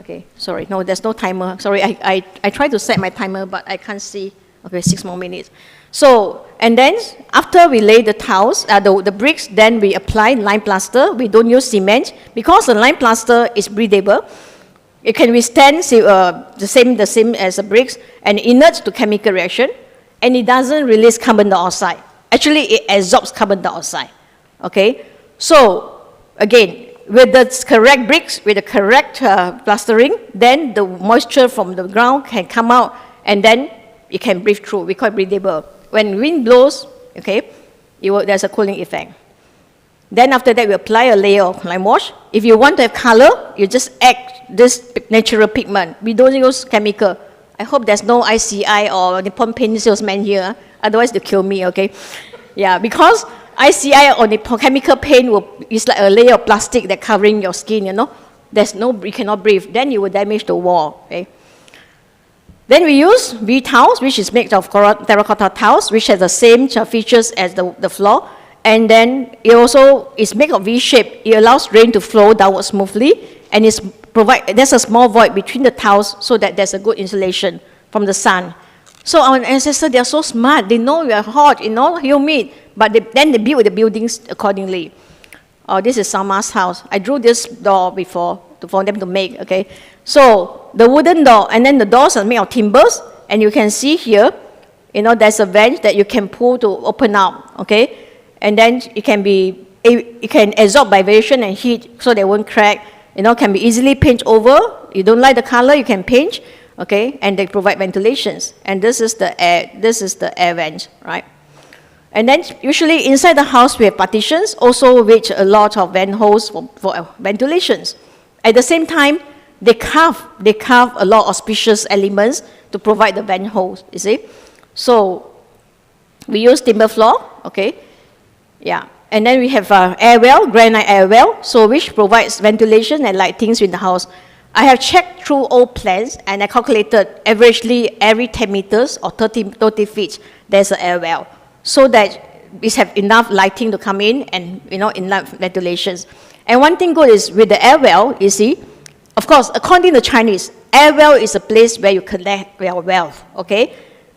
Speaker 22: Okay, sorry, no, there's no timer. Sorry, I tried to set my timer, but I can't see. Okay, 6 more minutes. So, and then after we lay the tiles, the bricks, then we apply lime plaster. We don't use cement because the lime plaster is breathable. It can withstand the same as the bricks and inert to chemical reaction, and it doesn't release carbon dioxide. Actually, it absorbs carbon dioxide. Okay, so again, with the correct bricks, with the correct plastering, then the moisture from the ground can come out, and then it can breathe through. We call it breathable. When wind blows, okay, there's a cooling effect. Then after that, we apply a layer of lime wash. If you want to have color, you just add this natural pigment. We don't use chemical. I hope there's no ICI or Nippon Paint salesman here. Otherwise, they'll kill me, okay? Yeah, because ICI or Nippon chemical paint is like a layer of plastic that covering your skin, you cannot breathe. Then you will damage the wall, okay? Then we use V-tiles, which is made of terracotta tiles, which has the same features as the floor. And then it also is made of V-shape. It allows rain to flow downward smoothly, and there's a small void between the tiles so that there's a good insulation from the sun. So our ancestors, they're so smart. They know we are hot, humid, but then they build the buildings accordingly. This is Salma's house. I drew this door before for them to make, okay? So the wooden door, and then the doors are made of timbers, and you can see here, there's a vent that you can pull to open up, okay? And then it can absorb vibration and heat so they won't crack, can be easily painted over. You don't like the color, you can paint, okay? And they provide ventilations. And this is the air vent, right? And then usually inside the house we have partitions, also with a lot of vent holes for ventilations. At the same time, they carve a lot of auspicious elements to provide the vent holes, you see. So we use timber floor, okay? Yeah, and then we have air well, granite air well, so which provides ventilation and lightings in the house. I have checked through all plans and I calculated averagely every 10 meters or 30 feet, there's an air well, so that we have enough lighting to come in and enough ventilations. And one thing good is with the air well, you see, of course, according to Chinese, air well is a place where you collect your wealth, okay?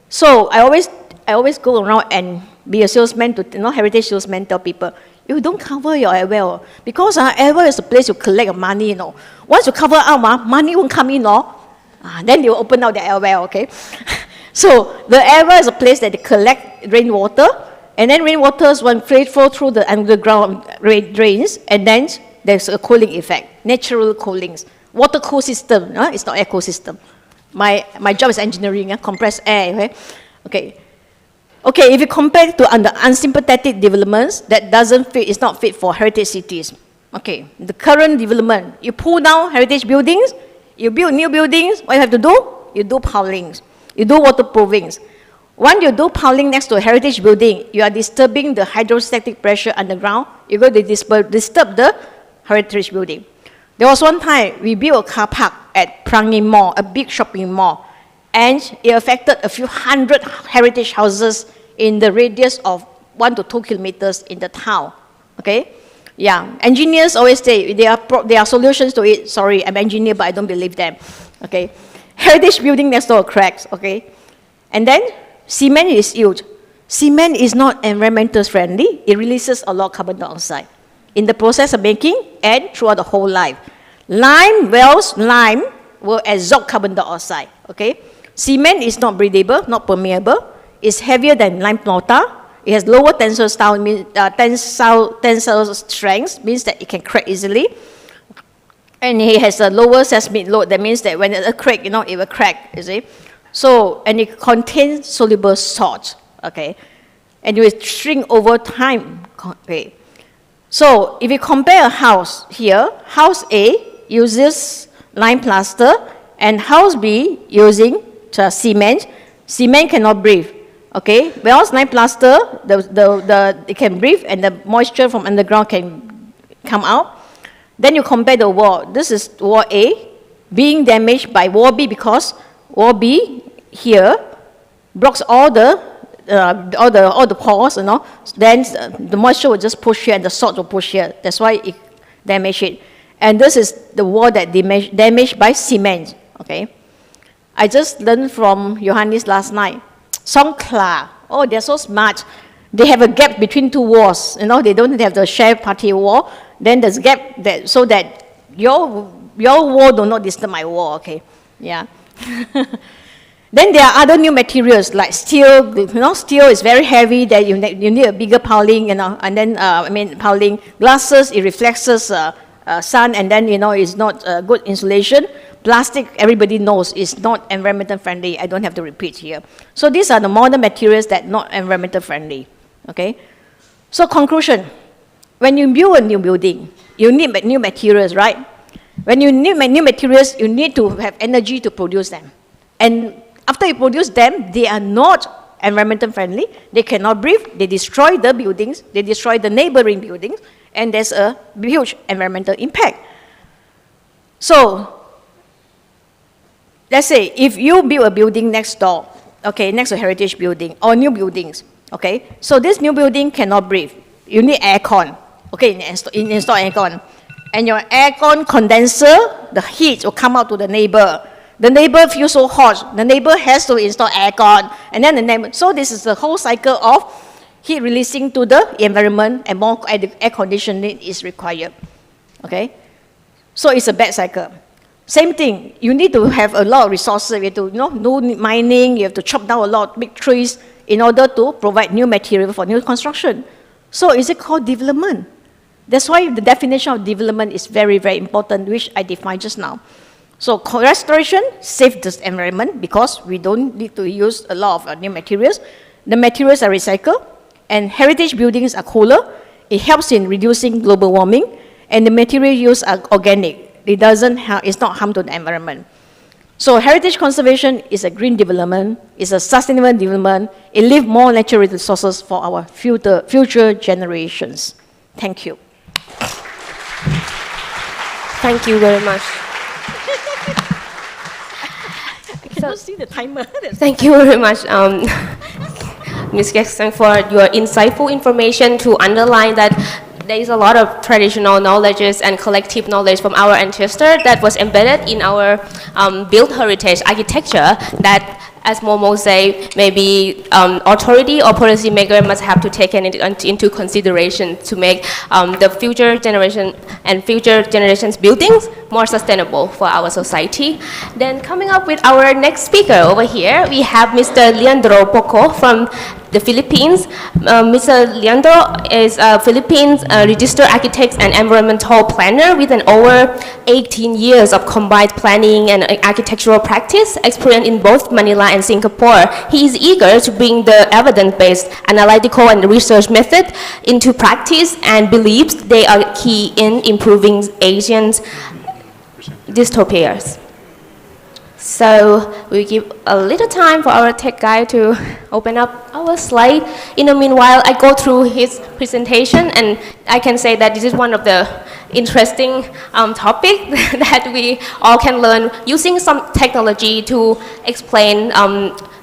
Speaker 22: So I always go around and be a salesman heritage salesman, tell people, you don't cover your air well, because air well is a place you collect your money, Once you cover out, money won't come in, then they will open out the air well, okay? So the air well is a place that they collect rainwater, and then rainwater when flow through the underground drains, and then there's a cooling effect, natural coolings. Water cool system, it's not ecosystem. My job is engineering, compressed air, okay? Okay, if you compare to under unsympathetic developments that it's not fit for heritage cities. Okay, the current development, you pull down heritage buildings, you build new buildings, what you have to do? You do pilings, you do waterproofings. Once you do piling next to a heritage building, you are disturbing the hydrostatic pressure underground. You're going to disturb the heritage building. There was one time we built a car park at Prangi Mall, a big shopping mall, and it affected a few hundred heritage houses in the radius of 1 to 2 kilometers in the town. Okay? Yeah, engineers always say there are solutions to it. Sorry, I'm an engineer, but I don't believe them. Okay? Heritage building next door cracks. Okay? And then cement is used. Cement is not environmental friendly. It releases a lot of carbon dioxide in the process of making and throughout the whole life. Lime will absorb carbon dioxide. Okay? Cement is not breathable, not permeable. It's heavier than lime mortar. It has lower tensile strength, means that it can crack easily. And it has a lower seismic load. That means that when it crack, it will crack, you see. So, and it contains soluble salt, okay? And it will shrink over time, okay? So, if you compare a house here, house A uses lime plaster, and house B using cement. Cement cannot breathe, okay? Whereas lime plaster, it can breathe, and the moisture from underground can come out. Then you compare the wall. This is wall A being damaged by wall B because wall B here blocks all the pores, Then the moisture will just push here and the salt will push here. That's why it damaged it. And this is the wall that damaged by cement, okay? I just learned from Johannes last night. Songkla, oh, they're so smart. They have a gap between two walls, they don't have the shared party wall. Then there's gap so that your wall do not disturb my wall, okay? Yeah. Then there are other new materials like steel. Steel is very heavy. That you need a bigger piling, and then piling. Glasses, it reflects sun, and then it's not good insulation. Plastic, everybody knows, is not environmental friendly. I don't have to repeat here. So these are the modern materials that not environmental friendly. Okay. So conclusion: when you build a new building, you need new materials, right? When you need new materials, you need to have energy to produce them, and after you produce them, they are not environmental friendly. They cannot breathe. They destroy the buildings. They destroy the neighboring buildings, and there's a huge environmental impact. So, let's say if you build a building next door, okay, next to a heritage building or new buildings, okay, so this new building cannot breathe. You need aircon, okay, install aircon, and your aircon condenser, the heat will come out to the neighbor. The neighbor feels so hot. The neighbor has to install aircon, and then the neighbor. So this is the whole cycle of heat releasing to the environment, and more air conditioning is required. Okay, so it's a bad cycle. Same thing. You need to have a lot of resources. You have to, do mining. You have to chop down a lot of big trees in order to provide new material for new construction. So is it called development? That's why the definition of development is very, very important, which I defined just now. So restoration saves the environment because we don't need to use a lot of new materials. The materials are recycled, and heritage buildings are cooler. It helps in reducing global warming, and the material used are organic. It's not harm to the environment. So heritage conservation is a green development. It's a sustainable development. It leaves more natural resources for our future generations. Thank you.
Speaker 13: Thank you very much.
Speaker 22: I cannot see the timer.
Speaker 13: Thank you very much, Ms. Gekson, for your insightful information to underline that there is a lot of traditional knowledges and collective knowledge from our ancestors that was embedded in our built heritage architecture that, as Momo say, maybe authority or policymaker must have to take into consideration to make the future generation and future generations buildings more sustainable for our society. Then coming up with our next speaker over here, we have Mr. Leandro Poco from the Philippines. Mr. Leandro is a Philippines registered architect and environmental planner with an over 18 years of combined planning and architectural practice, experience in both Manila and Singapore. He is eager to bring the evidence-based analytical and research method into practice and believes they are key in improving Asian dystopias. So we give a little time for our tech guy to open up our slide. In the meanwhile, I go through his presentation, and I can say that this is one of the interesting topic that we all can learn using some technology to explain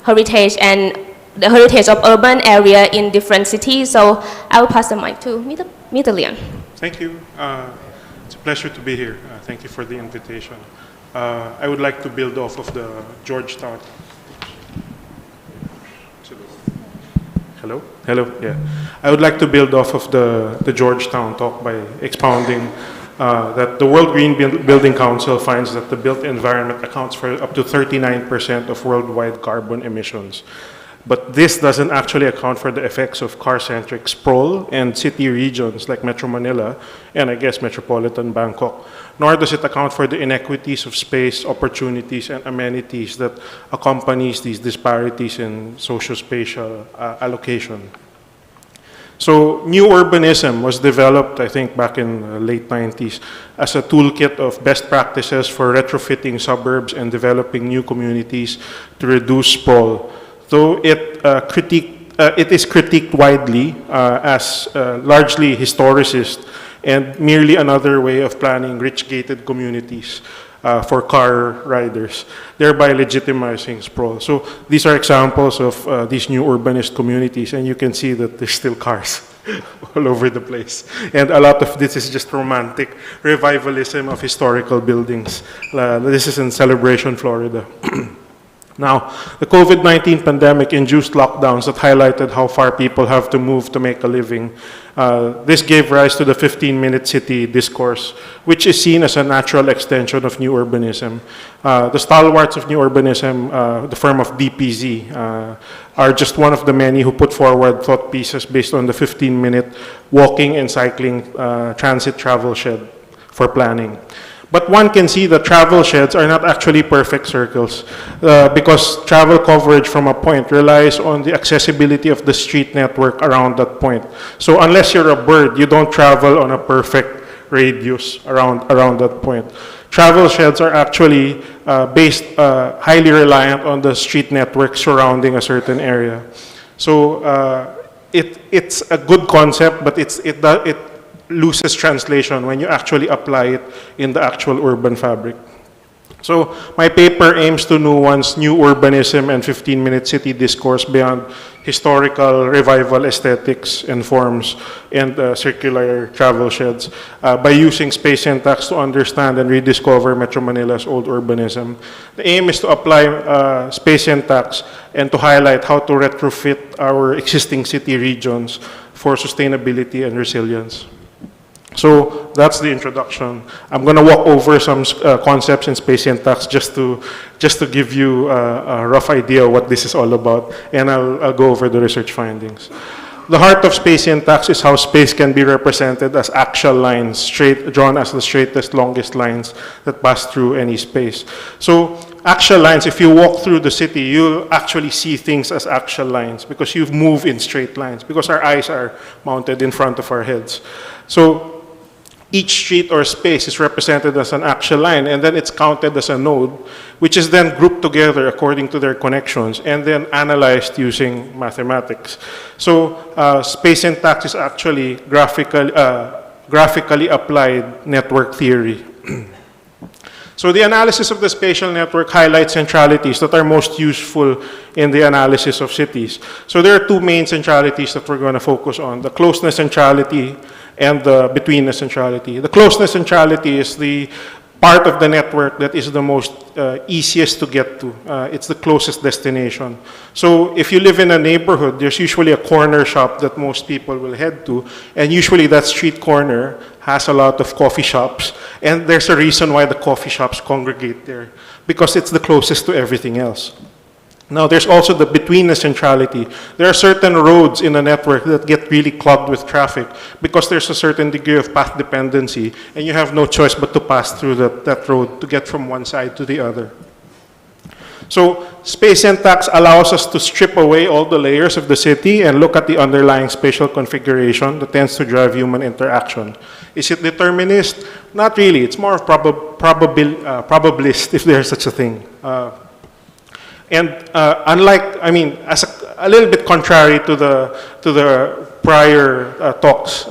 Speaker 13: heritage and the heritage of urban area in different cities. So I will pass the mic to Mr. Leon.
Speaker 16: Thank you. It's a pleasure to be here. Thank you for the invitation. I would like to build off of the Georgetown. Hello? Hello, yeah. I would like to build off of the Georgetown talk by expounding that the World Green Building Council finds that the built environment accounts for up to 39% of worldwide carbon emissions. But this doesn't actually account for the effects of car-centric sprawl and city regions like Metro Manila and I guess metropolitan Bangkok, nor does it account for the inequities of space, opportunities, and amenities that accompanies these disparities in socio-spatial allocation. So new urbanism was developed, I think, back in the late 90s as a toolkit of best practices for retrofitting suburbs and developing new communities to reduce sprawl. Though it is critiqued widely as largely historicist and merely another way of planning rich gated communities for car riders, thereby legitimizing sprawl. So these are examples of these new urbanist communities, and you can see that there's still cars all over the place. And a lot of this is just romantic revivalism of historical buildings. This is in Celebration, Florida. Now, the COVID-19 pandemic induced lockdowns that highlighted how far people have to move to make a living. This gave rise to the 15-minute city discourse, which is seen as a natural extension of new urbanism. The stalwarts of new urbanism, the firm of DPZ, are just one of the many who put forward thought pieces based on the 15-minute walking and cycling transit travel shed for planning. But one can see that travel sheds are not actually perfect circles because travel coverage from a point relies on the accessibility of the street network around that point. So unless you're a bird, you don't travel on a perfect radius around that point. Travel sheds are actually highly reliant on the street network surrounding a certain area. So it's a good concept, but it loses translation when you actually apply it in the actual urban fabric. So my paper aims to nuance new urbanism and 15-minute city discourse beyond historical revival aesthetics and forms and circular travel sheds by using space syntax to understand and rediscover Metro Manila's old urbanism. The aim is to apply space syntax and to highlight how to retrofit our existing city regions for sustainability and resilience. So that's the introduction. I'm going to walk over some concepts in space syntax just to give you a rough idea of what this is all about, and I'll go over the research findings. The heart of space syntax is how space can be represented as axial lines, drawn as the straightest, longest lines that pass through any space. So axial lines, if you walk through the city, you'll actually see things as axial lines because you move in straight lines, because our eyes are mounted in front of our heads. So each street or space is represented as an axial line, and then it's counted as a node, which is then grouped together according to their connections and then analyzed using mathematics. So space syntax is actually graphically applied network theory. So the analysis of the spatial network highlights centralities that are most useful in the analysis of cities. So there are two main centralities that we're going to focus on: the closeness centrality and the betweenness centrality. The closeness centrality is the part of the network that is the most easiest to get to. It's the closest destination. So if you live in a neighborhood, there's usually a corner shop that most people will head to, and usually that street corner has a lot of coffee shops, and there's a reason why the coffee shops congregate there, because it's the closest to everything else. Now, there's also the betweenness centrality. There are certain roads in a network that get really clogged with traffic because there's a certain degree of path dependency, and you have no choice but to pass through that road to get from one side to the other. So space syntax allows us to strip away all the layers of the city and look at the underlying spatial configuration that tends to drive human interaction. Is it determinist? Not really. It's more probabilist, if there's such a thing. Unlike, a little bit contrary to the prior talks.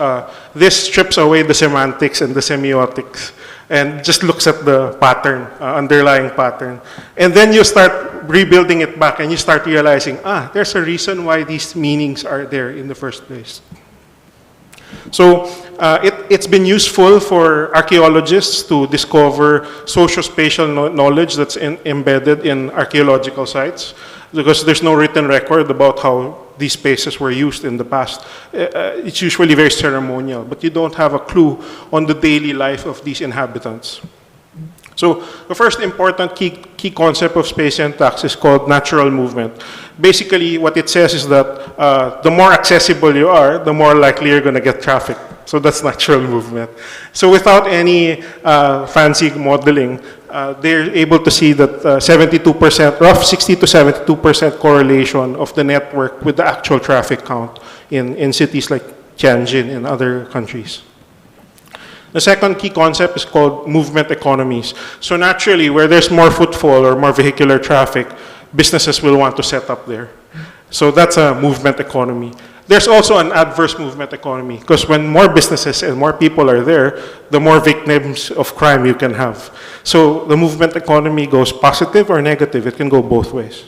Speaker 16: This strips away the semantics and the semiotics and just looks at the pattern, underlying pattern. And then you start rebuilding it back and you start realizing, there's a reason why these meanings are there in the first place. So it's been useful for archaeologists to discover socio-spatial knowledge that's embedded in archaeological sites, because there's no written record about how these spaces were used in the past. It's usually very ceremonial, but you don't have a clue on the daily life of these inhabitants. So the first important key concept of space syntax is called natural movement. Basically, what it says is that the more accessible you are, the more likely you're going to get traffic. So that's natural movement. So without any fancy modeling, they're able to see that 72%, rough 60 to 72% correlation of the network with the actual traffic count in cities like Tianjin and other countries. The second key concept is called movement economies. So naturally, where there's more footfall or more vehicular traffic, businesses will want to set up there. So that's a movement economy. There's also an adverse movement economy, because when more businesses and more people are there, the more victims of crime you can have. So the movement economy goes positive or negative. It can go both ways.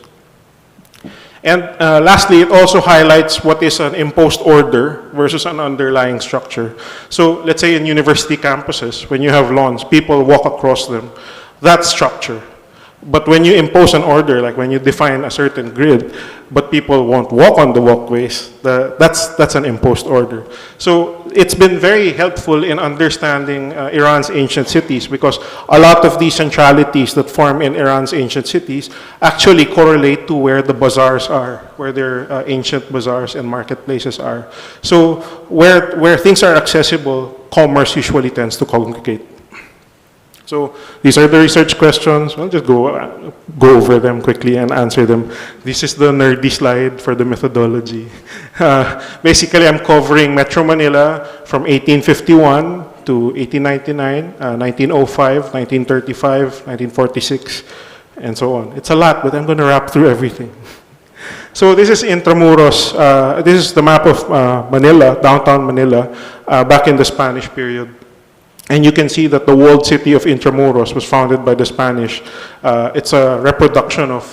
Speaker 16: And lastly, it also highlights what is an imposed order versus an underlying structure. So let's say in university campuses, when you have lawns, people walk across them. That's structure. But when you impose an order, like when you define a certain grid, but people won't walk on the walkways, that's an imposed order. So it's been very helpful in understanding Iran's ancient cities, because a lot of these centralities that form in Iran's ancient cities actually correlate to where the bazaars are, where their ancient bazaars and marketplaces are. So where things are accessible, commerce usually tends to congregate. So these are the research questions. I'll just go over them quickly and answer them. This is the nerdy slide for the methodology. Basically, I'm covering Metro Manila from 1851 to 1899, 1905, 1935, 1946, and so on. It's a lot, but I'm going to wrap through everything. So this is Intramuros. This is the map of Manila, downtown Manila, back in the Spanish period. And you can see that the walled city of Intramuros was founded by the Spanish. It's a reproduction of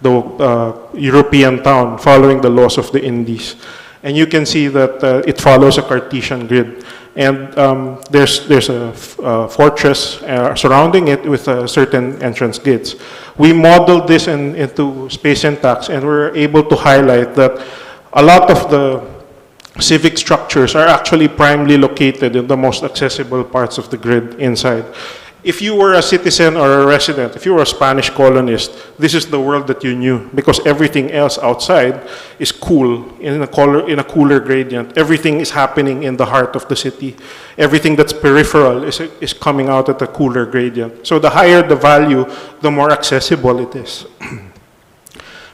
Speaker 16: the European town following the laws of the Indies. And you can see that it follows a Cartesian grid. And there's a fortress surrounding it with certain entrance gates. We modeled this into space syntax, and we're able to highlight that a lot of the civic structures are actually primarily located in the most accessible parts of the grid inside. If you were a citizen or a resident, if you were a Spanish colonist, this is the world that you knew, because everything else outside is cool, in a cooler gradient. Everything is happening in the heart of the city. Everything that's peripheral is coming out at a cooler gradient. So the higher the value, the more accessible it is.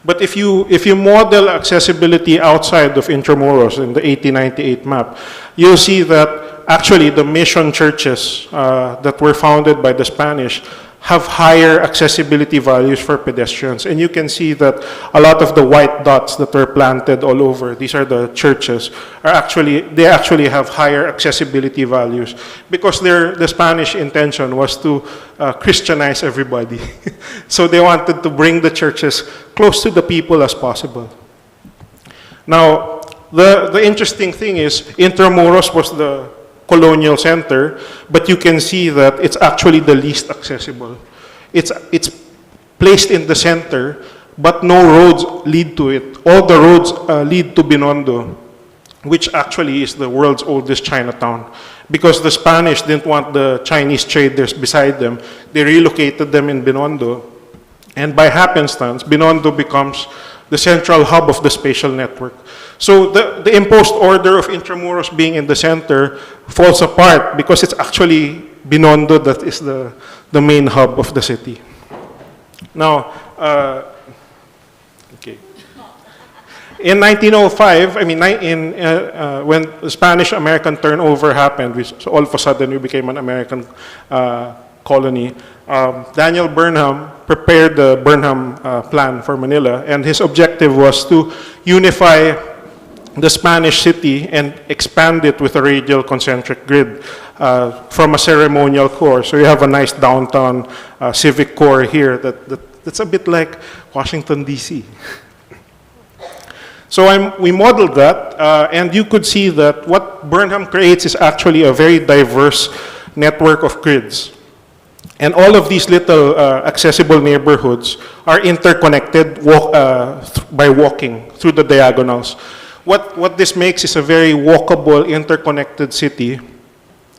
Speaker 16: But if you model accessibility outside of Intramuros in the 1898 map, you'll see that actually the mission churches that were founded by the Spanish have higher accessibility values for pedestrians. And you can see that a lot of the white dots that were planted all over, these are the churches, they actually have higher accessibility values, because the Spanish intention was to Christianize everybody. So they wanted to bring the churches close to the people as possible. Now, the interesting thing is, Intramuros was the colonial center, but you can see that it's actually the least accessible. It's placed in the center, but no roads lead to it. All the roads lead to Binondo, which actually is the world's oldest Chinatown. Because the Spanish didn't want the Chinese traders beside them, they relocated them in Binondo. And by happenstance, Binondo becomes the central hub of the spatial network. So the imposed order of Intramuros being in the center falls apart, because it's actually Binondo that is the main hub of the city. Now, okay. In 1905, when the Spanish-American turnover happened, so all of a sudden we became an American colony, Daniel Burnham prepared the Burnham plan for Manila, and his objective was to unify the Spanish city and expand it with a radial concentric grid from a ceremonial core. So you have a nice downtown civic core here that's a bit like Washington, D.C. So we modeled that, and you could see that what Burnham creates is actually a very diverse network of grids. And all of these little accessible neighborhoods are interconnected by walking through the diagonals. What this makes is a very walkable, interconnected city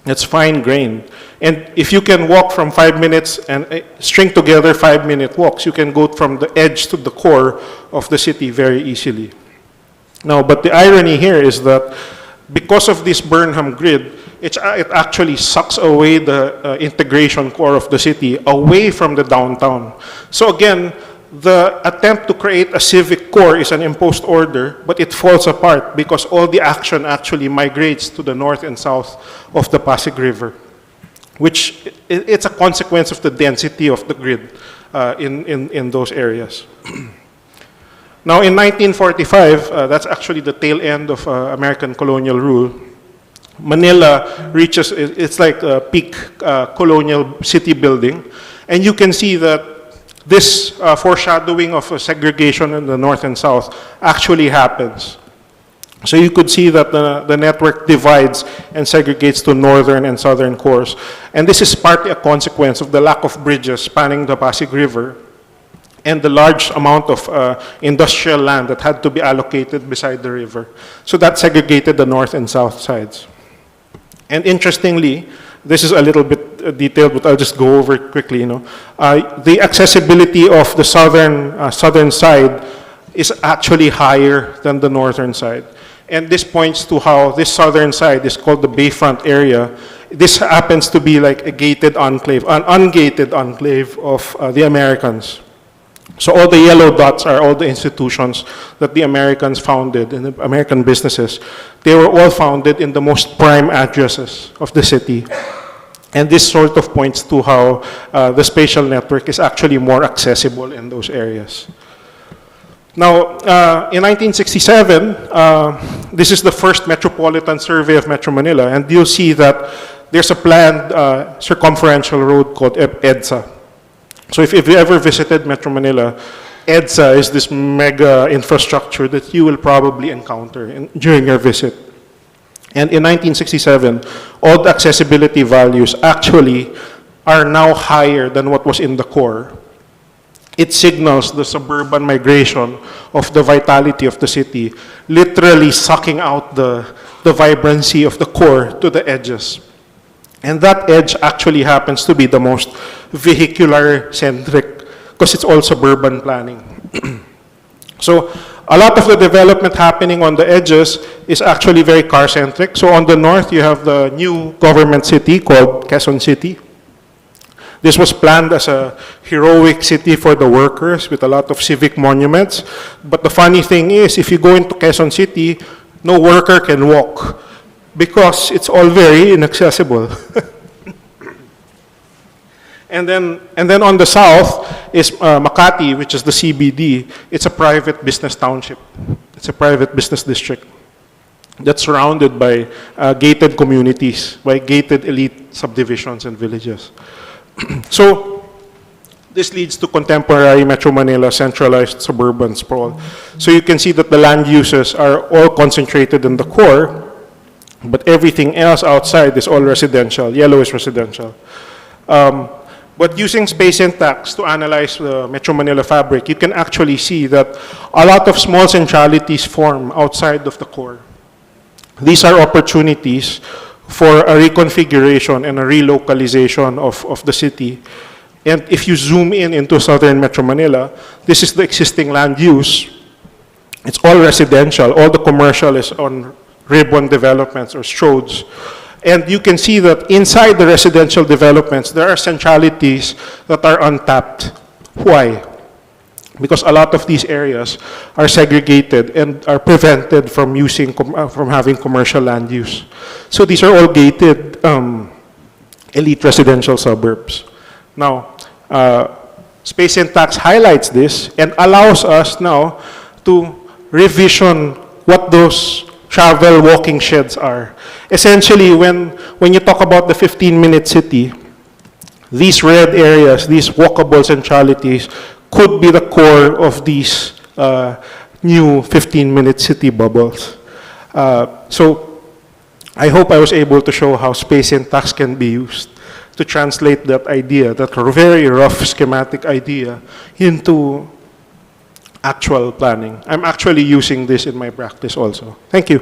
Speaker 16: that's fine-grained. And if you can walk from 5 minutes and string together 5-minute walks, you can go from the edge to the core of the city very easily. Now, but the irony here is that because of this Burnham grid, it actually sucks away the integration core of the city away from the downtown. So again, the attempt to create a civic core is an imposed order, but it falls apart because all the action actually migrates to the north and south of the Pasig River, which it's a consequence of the density of the grid in those areas. Now, in 1945, that's actually the tail end of American colonial rule. Manila reaches, it's like a peak colonial city building. And you can see that this foreshadowing of segregation in the north and south actually happens. So you could see that the network divides and segregates to northern and southern cores. And this is partly a consequence of the lack of bridges spanning the Pasig River and the large amount of industrial land that had to be allocated beside the river. So that segregated the north and south sides. And interestingly, this is a little bit detailed, but I'll just go over it quickly. The accessibility of the southern side is actually higher than the northern side. And this points to how this southern side is called the Bayfront area. This happens to be like a gated enclave, an ungated enclave of the Americans. So all the yellow dots are all the institutions that the Americans founded and the American businesses. They were all founded in the most prime addresses of the city. And this sort of points to how the spatial network is actually more accessible in those areas. Now, in 1967, this is the first metropolitan survey of Metro Manila, and you'll see that there's a planned circumferential road called EDSA. So if you ever visited Metro Manila, EDSA is this mega infrastructure that you will probably encounter during your visit. And in 1967, all the accessibility values actually are now higher than what was in the core. It signals the suburban migration of the vitality of the city, literally sucking out the vibrancy of the core to the edges. And that edge actually happens to be the most vehicular-centric because it's all suburban planning. So a lot of the development happening on the edges is actually very car-centric. So on the north, you have the new government city called Quezon City. This was planned as a heroic city for the workers with a lot of civic monuments. But the funny thing is, if you go into Quezon City, no worker can walk because it's all very inaccessible. And then on the south is Makati, which is the CBD. It's a private business township. It's a private business district that's surrounded by gated communities, by gated elite subdivisions and villages. So this leads to contemporary Metro Manila centralized suburban sprawl. So you can see that the land uses are all concentrated in the core, but everything else outside is all residential. Yellow is residential. But using space syntax to analyze the Metro Manila fabric, you can actually see that a lot of small centralities form outside of the core. These are opportunities for a reconfiguration and a relocalization of the city. And if you zoom in into southern Metro Manila, this is the existing land use. It's all residential. All the commercial is on ribbon developments or stroads. And you can see that inside the residential developments, there are centralities that are untapped. Why? Because a lot of these areas are segregated and are prevented from having commercial land use. So these are all gated elite residential suburbs. Now, Space and Tax highlights this and allows us now to revision what those travel walking sheds are. Essentially, when you talk about the 15-minute city, these red areas, these walkable centralities, could be the core of these new 15-minute city bubbles. So I hope I was able to show how space and tax can be used to translate that idea, that very rough schematic idea, into actual planning. I'm actually using this in my practice also. Thank you.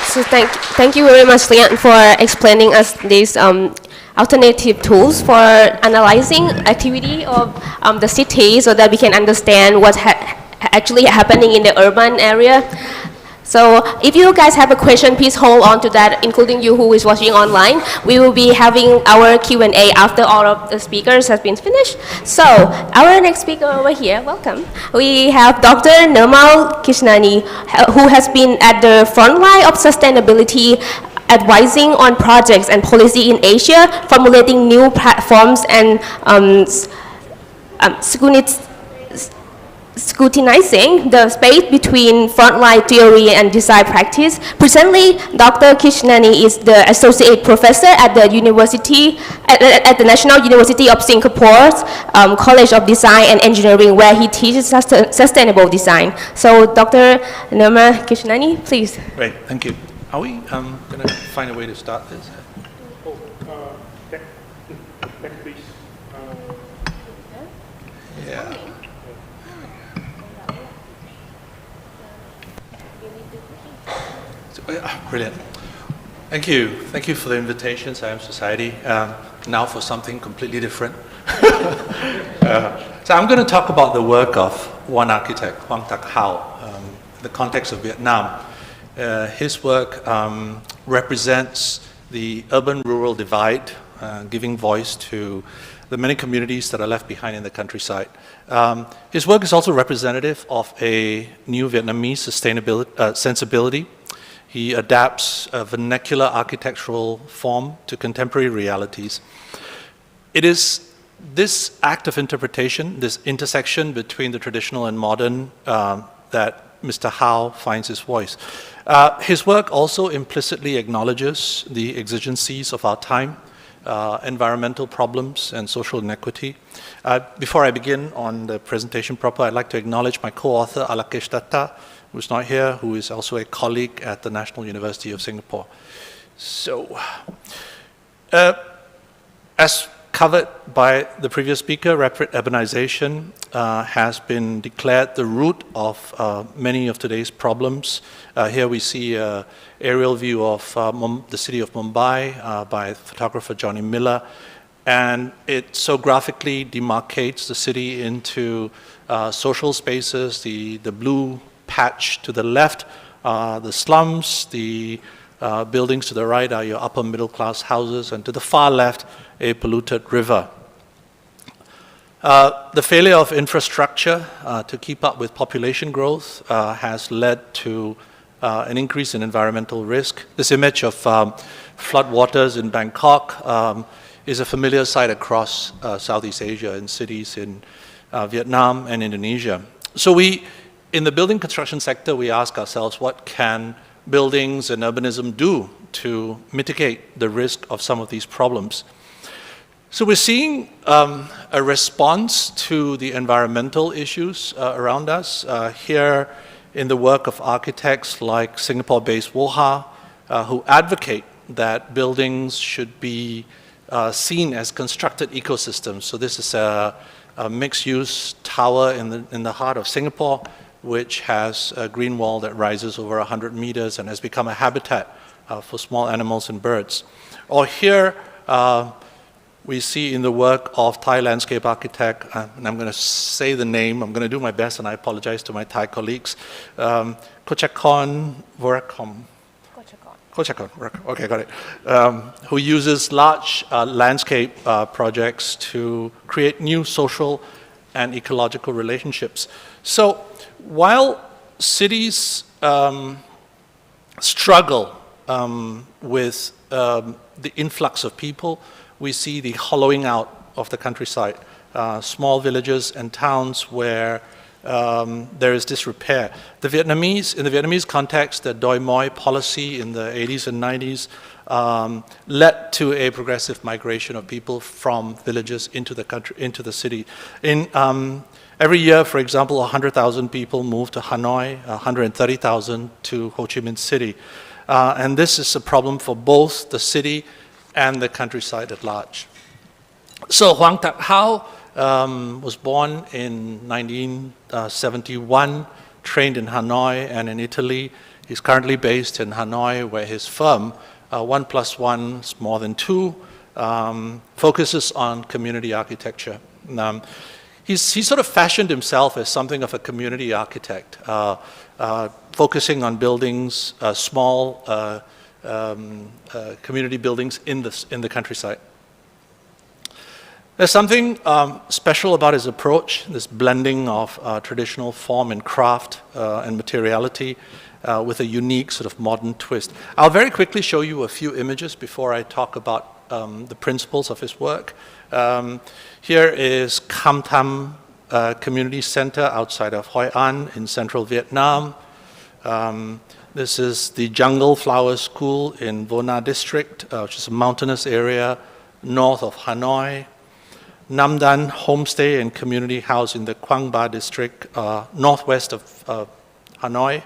Speaker 13: So thank you very much, Lian, for explaining us these alternative tools for analyzing activity of the city so that we can understand what's actually happening in the urban area. So if you guys have a question, please hold on to that, including you who is watching online. We will be having our Q&A after all of the speakers have been finished. So our next speaker over here, welcome. We have Dr. Nirmal Krishnani, who has been at the front line of sustainability, advising on projects and policy in Asia, formulating new platforms and scrutinizing the space between frontline theory and design practice. Presently, Dr. Krishnani is the associate professor at the the National University of Singapore's College of Design and Engineering, where he teaches sustainable design. So, Dr. Nirmal Krishnani, please.
Speaker 17: Great, thank you. Are we going to find a way to start this?
Speaker 16: Please.
Speaker 17: Yeah. Brilliant. Thank you. Thank you for the invitation, Science Society. Now for something completely different. So I'm going to talk about the work of one architect, Hoang Tak Hao, in the context of Vietnam. His work represents the urban-rural divide, giving voice to the many communities that are left behind in the countryside. His work is also representative of a new Vietnamese sensibility. He adapts a vernacular architectural form to contemporary realities. It is this act of interpretation, this intersection between the traditional and modern, that Mr. Hao finds his voice. His work also implicitly acknowledges the exigencies of our time, environmental problems and social inequity. Before I begin on the presentation proper, I'd like to acknowledge my co-author, Alakesh Datta, who's not here, who is also a colleague at the National University of Singapore. So, as covered by the previous speaker, rapid urbanization has been declared the root of many of today's problems. Here we see an aerial view of the city of Mumbai by photographer Johnny Miller, and it so graphically demarcates the city into social spaces. The blue patch to the left, the slums, the buildings to the right are your upper middle class houses, and to the far left, a polluted river. The failure of infrastructure to keep up with population growth has led to an increase in environmental risk. This image of floodwaters in Bangkok is a familiar sight across Southeast Asia in cities in Vietnam and Indonesia. So in the building construction sector, we ask ourselves, what can buildings and urbanism do to mitigate the risk of some of these problems? So we're seeing a response to the environmental issues around us. Here in the work of architects like Singapore-based Woha, who advocate that buildings should be seen as constructed ecosystems. So this is a mixed-use tower in the heart of Singapore, which has a green wall that rises over 100 meters and has become a habitat for small animals and birds. Or here, we see in the work of Thai landscape architect, and I'm going to say the name, I'm going to do my best, and I apologize to my Thai colleagues, Kochakon Vorakom. Kochakon, okay, got it. Who uses large landscape projects to create new social and ecological relationships. So while cities struggle with the influx of people, we see the hollowing out of the countryside, small villages and towns where there is disrepair. In the Vietnamese context, the Doi Moi policy in the 80s and 90s led to a progressive migration of people from villages into the country, into the city. Every year, for example, 100,000 people move to Hanoi, 130,000 to Ho Chi Minh City. And this is a problem for both the city and the countryside at large. So Hoang Tak Hao was born in 1971, trained in Hanoi and in Italy. He's currently based in Hanoi, where his firm, 1+1 is more than 2, focuses on community architecture. He sort of fashioned himself as something of a community architect, focusing on buildings, small community buildings in the countryside. There's something special about his approach, this blending of traditional form and craft and materiality with a unique sort of modern twist. I'll very quickly show you a few images before I talk about the principles of his work. Here is Cam Tham Community Center outside of Hoi An in central Vietnam. This is the Jungle Flower School in Vo Na District, which is a mountainous area north of Hanoi. Nam Dan Homestay and Community House in the Quang Ba District, northwest of Hanoi,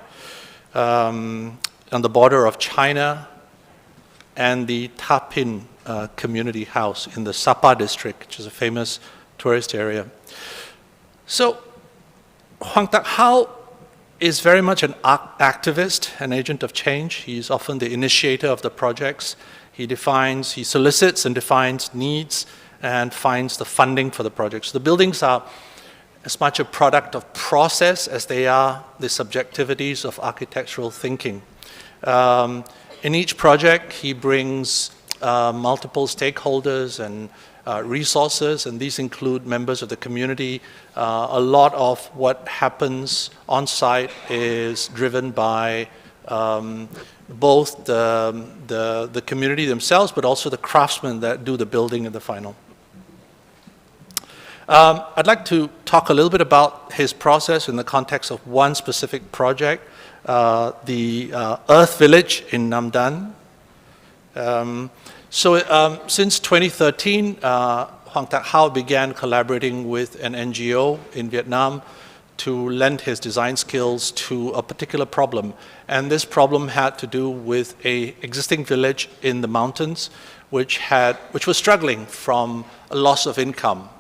Speaker 17: on the border of China, and the Ta Pin Community House in the Sapa District, which is a famous tourist area. So Hoang Tak Hao is very much an activist, an agent of change. He's often the initiator of the projects. He solicits and defines needs and finds the funding for the projects. The buildings are as much a product of process as they are the subjectivities of architectural thinking. In each project, he brings multiple stakeholders and resources, and these include members of the community. A lot of what happens on site is driven by both the community themselves, but also the craftsmen that do the building in the final. I'd like to talk a little bit about his process in the context of one specific project, the Earth Village in Nam Dan. Since 2013, Hoang Tak Hao began collaborating with an NGO in Vietnam to lend his design skills to a particular problem. And this problem had to do with an existing village in the mountains which was struggling from a loss of income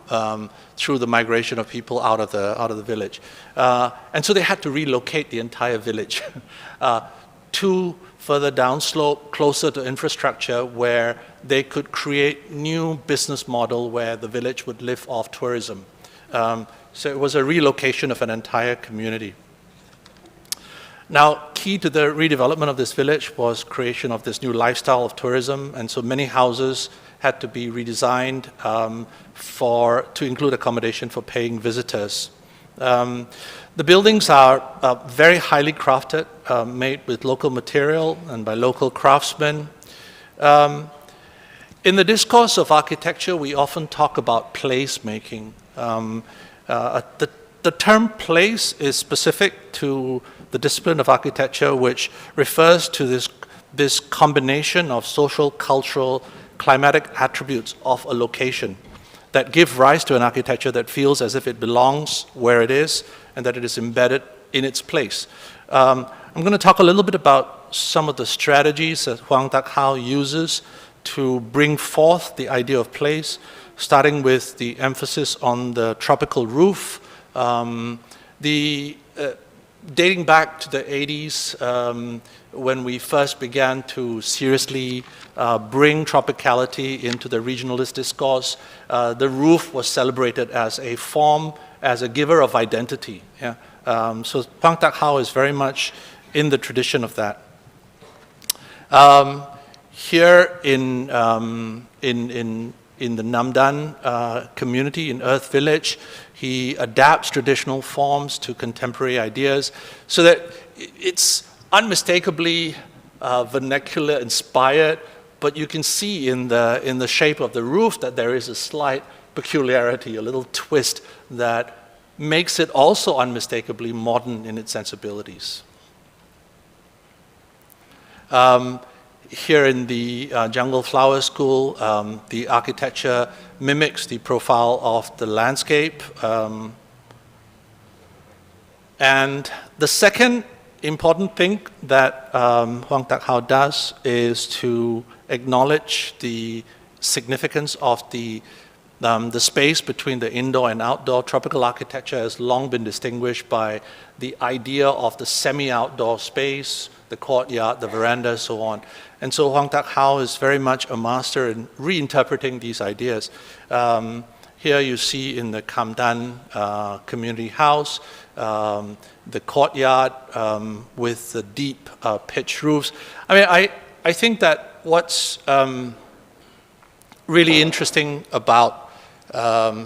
Speaker 17: through the migration of people out of the village. And so they had to relocate the entire village to further downslope, closer to infrastructure, where they could create new business model where the village would live off tourism. So it was a relocation of an entire community. Now, key to the redevelopment of this village was creation of this new lifestyle of tourism, and so many houses had to be redesigned to include accommodation for paying visitors. The buildings are very highly crafted, made with local material and by local craftsmen. In the discourse of architecture, we often talk about place making. The term place is specific to the discipline of architecture, which refers to this combination of social, cultural, climatic attributes of a location that give rise to an architecture that feels as if it belongs where it is and that it is embedded in its place. I'm going to talk a little bit about some of the strategies that Hoang Tak Hao uses to bring forth the idea of place, starting with the emphasis on the tropical roof. Dating back to the 80s, when we first began to seriously bring tropicality into the regionalist discourse, the roof was celebrated as a form, as a giver of identity. Yeah? So Hoang Tak Hao is very much in the tradition of that. Here in the Nam Dan community in Earth Village, he adapts traditional forms to contemporary ideas so that it's unmistakably vernacular inspired, but you can see in the shape of the roof that there is a slight peculiarity, a little twist that makes it also unmistakably modern in its sensibilities. Here in the Jungle Flower School, the architecture mimics the profile of the landscape. And the second important thing that Huang Tak Hao does is to acknowledge the significance of the space between the indoor and outdoor. Tropical architecture has long been distinguished by the idea of the semi-outdoor space, the courtyard, the veranda, so on. And so Huang Tak Hao is very much a master in reinterpreting these ideas. Here you see in the Kamdan community house, the courtyard with the deep pitch roofs. I mean, I think that what's really interesting about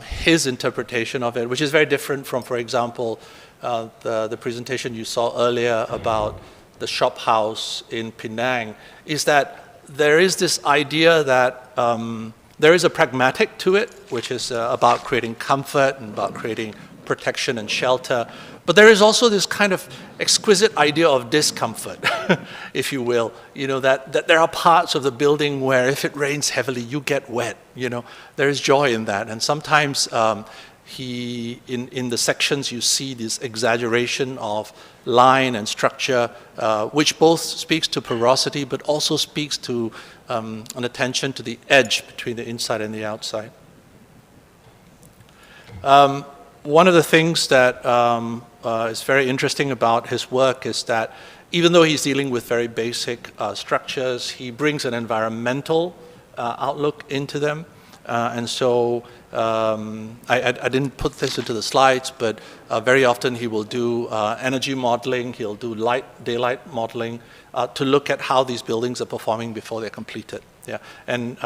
Speaker 17: his interpretation of it, which is very different from, for example, the presentation you saw earlier about the shop house in Penang, is that there is this idea that there is a pragmatic to it, which is about creating comfort and about creating protection and shelter. But there is also this kind of exquisite idea of discomfort, if you will. You know, that there are parts of the building where if it rains heavily, you get wet. You know, there is joy in that. And sometimes in the sections you see this exaggeration of line and structure, which both speaks to porosity, but also speaks to an attention to the edge between the inside and the outside. One of the things that is very interesting about his work is that even though he's dealing with very basic structures, he brings an environmental outlook into them. And so I didn't put this into the slides, but very often he will do energy modeling, he'll do daylight modeling to look at how these buildings are performing before they're completed. Yeah. And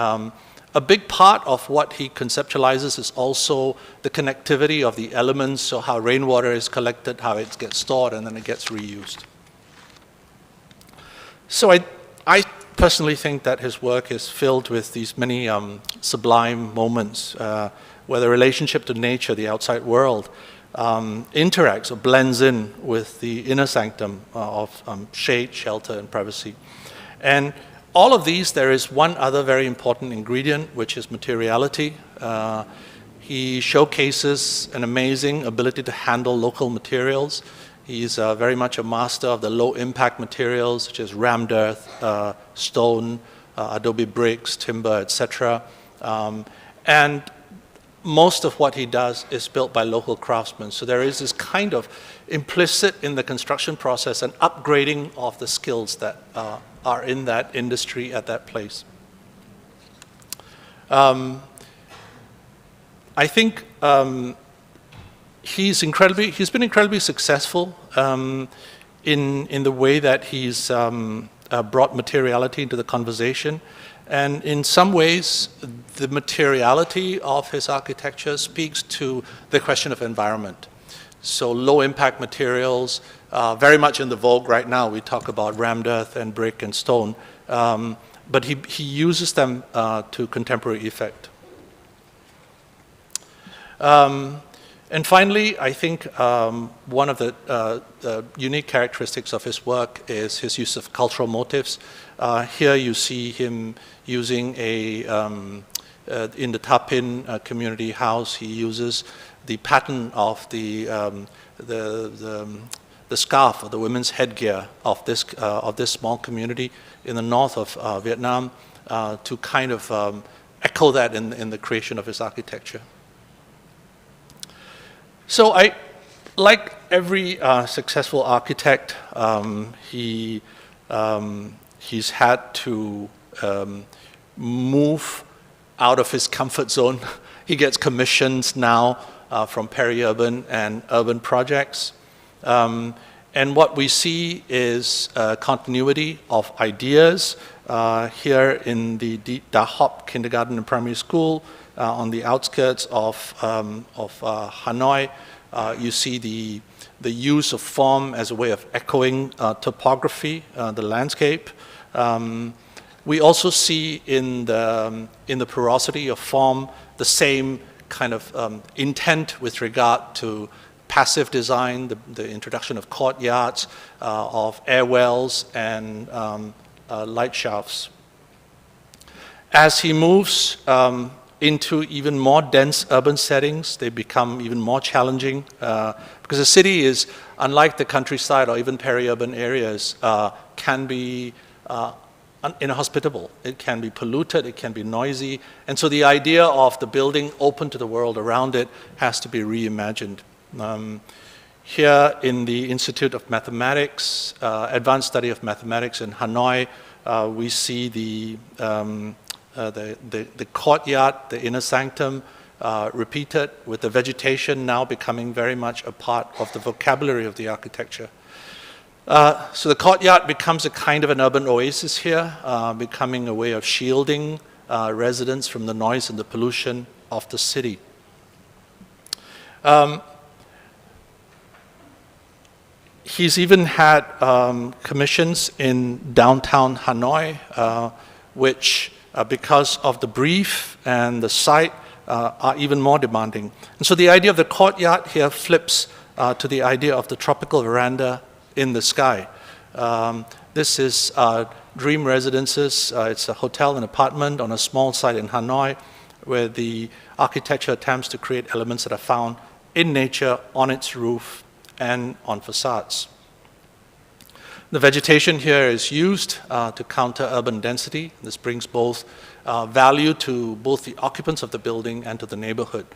Speaker 17: a big part of what he conceptualizes is also the connectivity of the elements, so how rainwater is collected, how it gets stored, and then it gets reused. So I personally think that his work is filled with these many sublime moments where the relationship to nature, the outside world, interacts or blends in with the inner sanctum of shade, shelter, and privacy. And all of these, there is one other very important ingredient, which is materiality. He showcases an amazing ability to handle local materials. He's very much a master of the low-impact materials, such as rammed earth, stone, adobe bricks, timber, etc. And most of what he does is built by local craftsmen. So there is this kind of implicit in the construction process an upgrading of the skills that are in that industry at that place. I think he's been incredibly successful in the way that he's brought materiality into the conversation. And in some ways, the materiality of his architecture speaks to the question of environment. So low-impact materials, very much in the vogue right now. We talk about rammed earth and brick and stone, but he uses them to contemporary effect. And finally, I think one of the unique characteristics of his work is his use of cultural motifs. Here you see him using in the Tapin community house, he uses the pattern of the scarf or the women's headgear of this small community in the north of Vietnam to kind of echo that in the creation of his architecture. So like every successful architect, he's had to move out of his comfort zone. He gets commissions now from peri-urban and urban projects. And what we see is continuity of ideas. Here in the Da Hop Kindergarten and Primary School, on the outskirts of Hanoi, you see the use of form as a way of echoing topography, the landscape. We also see in the porosity of form the same kind of intent with regard to passive design, the introduction of courtyards, of air wells, and light shafts. As he moves into even more dense urban settings, they become even more challenging because the city is, unlike the countryside or even peri-urban areas, can be inhospitable. It can be polluted, it can be noisy, and so the idea of the building open to the world around it has to be reimagined. Here in the Institute of Mathematics, Advanced Study of Mathematics in Hanoi, we see the courtyard, the inner sanctum, repeated, with the vegetation now becoming very much a part of the vocabulary of the architecture. So the courtyard becomes a kind of an urban oasis here, becoming a way of shielding residents from the noise and the pollution of the city. He's even had commissions in downtown Hanoi, which, because of the brief and the site, are even more demanding. And so the idea of the courtyard here flips to the idea of the tropical veranda in the sky. This is Dream Residences. It's a hotel and apartment on a small site in Hanoi, where the architecture attempts to create elements that are found in nature, on its roof, and on facades. The vegetation here is used to counter urban density. This brings both value to both the occupants of the building and to the neighborhood.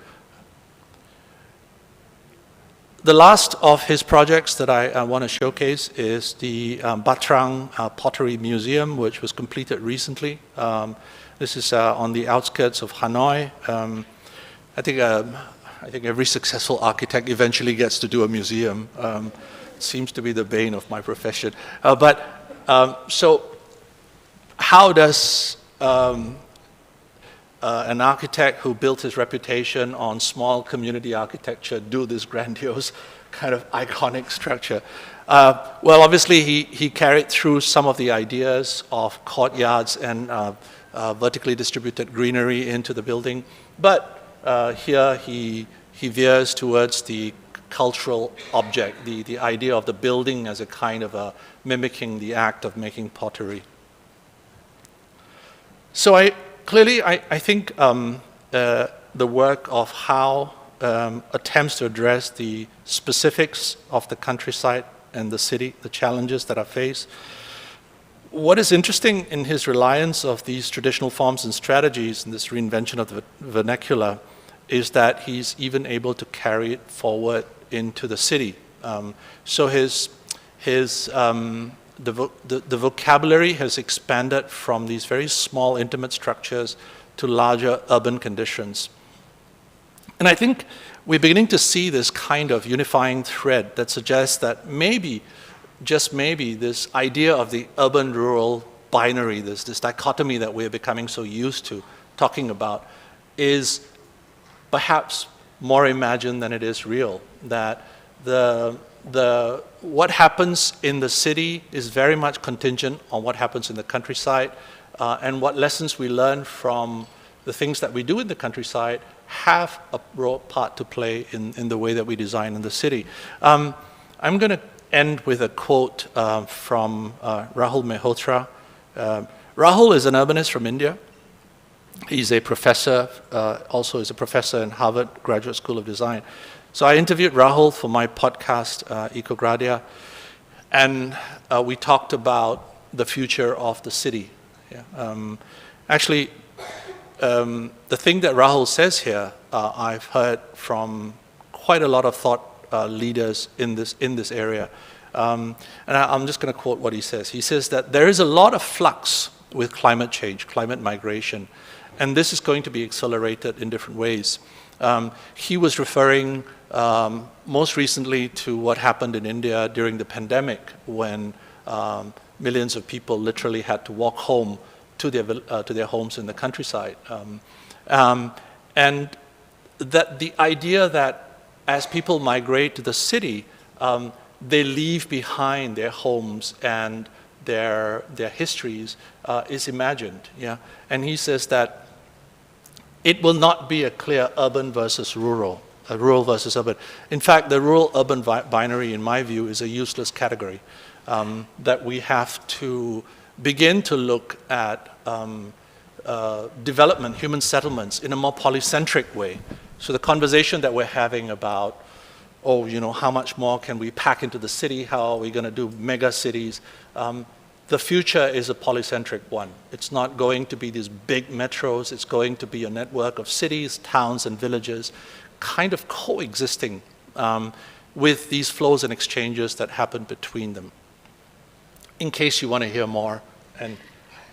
Speaker 17: The last of his projects that I want to showcase is the Batrang Pottery Museum, which was completed recently. This is on the outskirts of Hanoi. I think every successful architect eventually gets to do a museum. Seems to be the bane of my profession. So how does an architect who built his reputation on small community architecture do this grandiose kind of iconic structure? Well, obviously he carried through some of the ideas of courtyards and vertically distributed greenery into the building, but here he veers towards the cultural object, the idea of the building as a kind of mimicking the act of making pottery. So I think the work of How attempts to address the specifics of the countryside and the city, the challenges that are faced. What is interesting in his reliance of these traditional forms and strategies and this reinvention of the vernacular is that he's even able to carry it forward into the city. So the vocabulary has expanded from these very small, intimate structures to larger urban conditions. And I think we're beginning to see this kind of unifying thread that suggests that maybe, just maybe, this idea of the urban-rural binary, this dichotomy that we're becoming so used to talking about, is perhaps more imagined than it is real. That what happens in the city is very much contingent on what happens in the countryside, and what lessons we learn from the things that we do in the countryside have a role part to play in the way that we design in the city. I'm going to end with a quote from Rahul Mehrotra. Rahul is an urbanist from India. He's a professor, also is a professor in Harvard Graduate School of Design. So I interviewed Rahul for my podcast, Ecogradia, and we talked about the future of the city. Yeah. Actually, the thing that Rahul says here, I've heard from quite a lot of thought leaders in this area. And I'm just going to quote what he says. He says that there is a lot of flux with climate change, climate migration, and this is going to be accelerated in different ways. He was referring most recently to what happened in India during the pandemic, when millions of people literally had to walk home to their homes in the countryside. And that the idea that as people migrate to the city, they leave behind their homes and their histories is imagined. Yeah? And he says that it will not be a clear urban versus rural, rural versus urban. In fact, the rural-urban binary, in my view, is a useless category, that we have to begin to look at development, human settlements, in a more polycentric way. So the conversation that we're having about, oh, you know, how much more can we pack into the city? How are we going to do mega cities? The future is a polycentric one. It's not going to be these big metros. It's going to be a network of cities, towns, and villages kind of coexisting with these flows and exchanges that happen between them. In case you want to hear more, and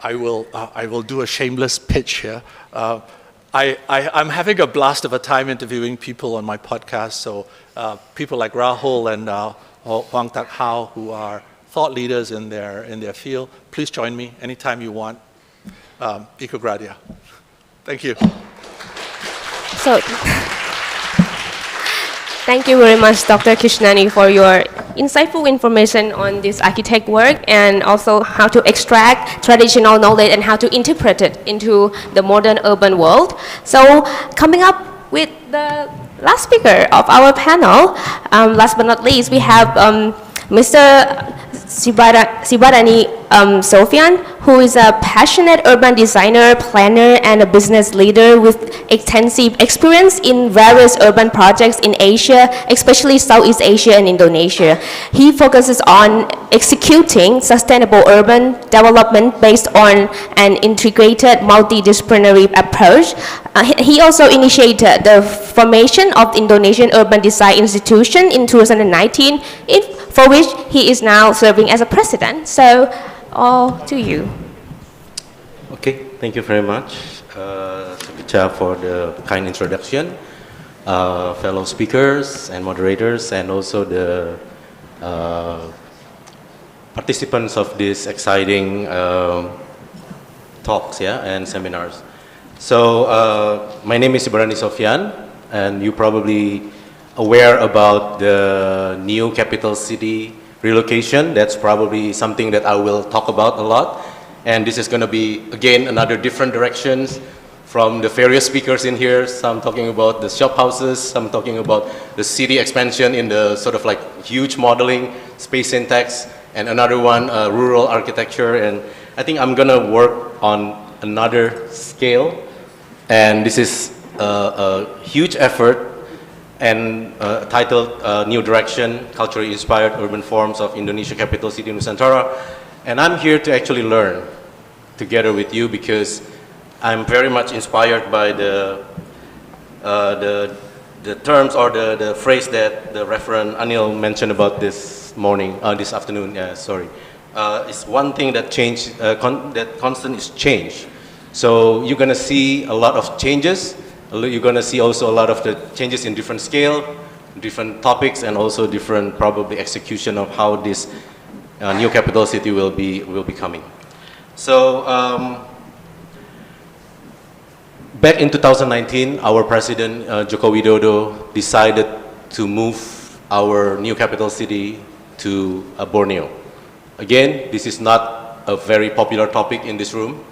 Speaker 17: I will do a shameless pitch here. I'm having a blast of a time interviewing people on my podcast, so people like Rahul and Huang Tak Hao, who are thought leaders in their field, please join me anytime you want. Iko Gradia. Thank you.
Speaker 13: So, thank you very much, Dr. Krishnani, for your insightful information on this architect work and also how to extract traditional knowledge and how to interpret it into the modern urban world. So, coming up with the last speaker of our panel, last but not least, we have Mr. Sibarani Sofian, who is a passionate urban designer, planner, and a business leader with extensive experience in various urban projects in Asia, especially Southeast Asia and Indonesia. He focuses on executing sustainable urban development based on an integrated multidisciplinary approach. He also initiated the formation of the Indonesian Urban Design Institution in 2019, for which he is now serving as a president. So, all to you.
Speaker 3: Okay, thank you very much, SEACHA, for the kind introduction, fellow speakers and moderators, and also the participants of these exciting talks, and seminars. So, my name is Ibrani Sofian, and you probably aware about the new capital city relocation. That's probably something that I will talk about a lot. And this is going to be, again, another different directions from the various speakers in here. Some talking about the shop houses, some talking about the city expansion in the sort of like huge modeling, space syntax, and another one, rural architecture. And I think I'm going to work on another scale. And this is a huge effort, and titled New Direction, Culturally Inspired Urban Forms of Indonesia Capital City Nusantara. And I'm here to actually learn together with you because I'm very much inspired by the terms or the phrase that the Reverend Anil mentioned about this morning, this afternoon, sorry. It's one thing that changed, that constant is change. So you're gonna see a lot of changes. You're going to see also a lot of the changes in different scale, different topics, and also different probably execution of how this new capital city will be coming. So back in 2019, our President Joko Widodo decided to move our new capital city to Borneo. Again, this is not a very popular topic in this room,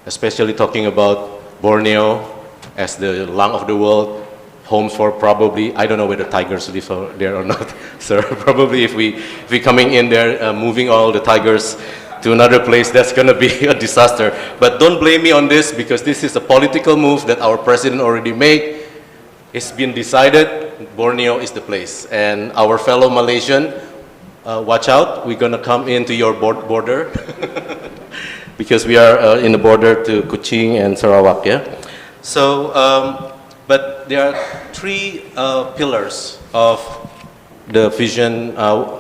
Speaker 3: especially talking about Borneo as the lung of the world, homes for probably, I don't know whether tigers live there or not, sir. Probably if we coming in there, moving all the tigers to another place, that's gonna be a disaster. But don't blame me on this because this is a political move that our president already made. It's been decided, Borneo is the place. And our fellow Malaysian, watch out, we're gonna come into your border because we are in the border to Kuching and Sarawak, So, but there are three pillars of the vision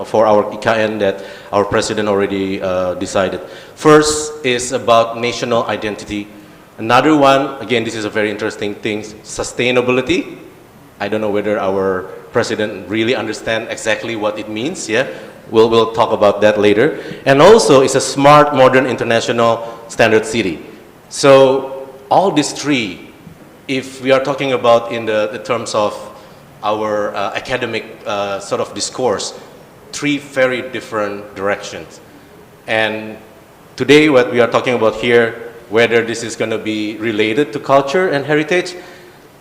Speaker 3: for our IKN that our president already decided. First is about national identity. Another one, again, this is a very interesting thing, sustainability. I don't know whether our president really understands exactly what it means, We'll talk about that later. And also, it's a smart, modern, international standard city. So, all these three, if we are talking about in the terms of our academic sort of discourse, three very different directions. And today, what we are talking about here, whether this is going to be related to culture and heritage,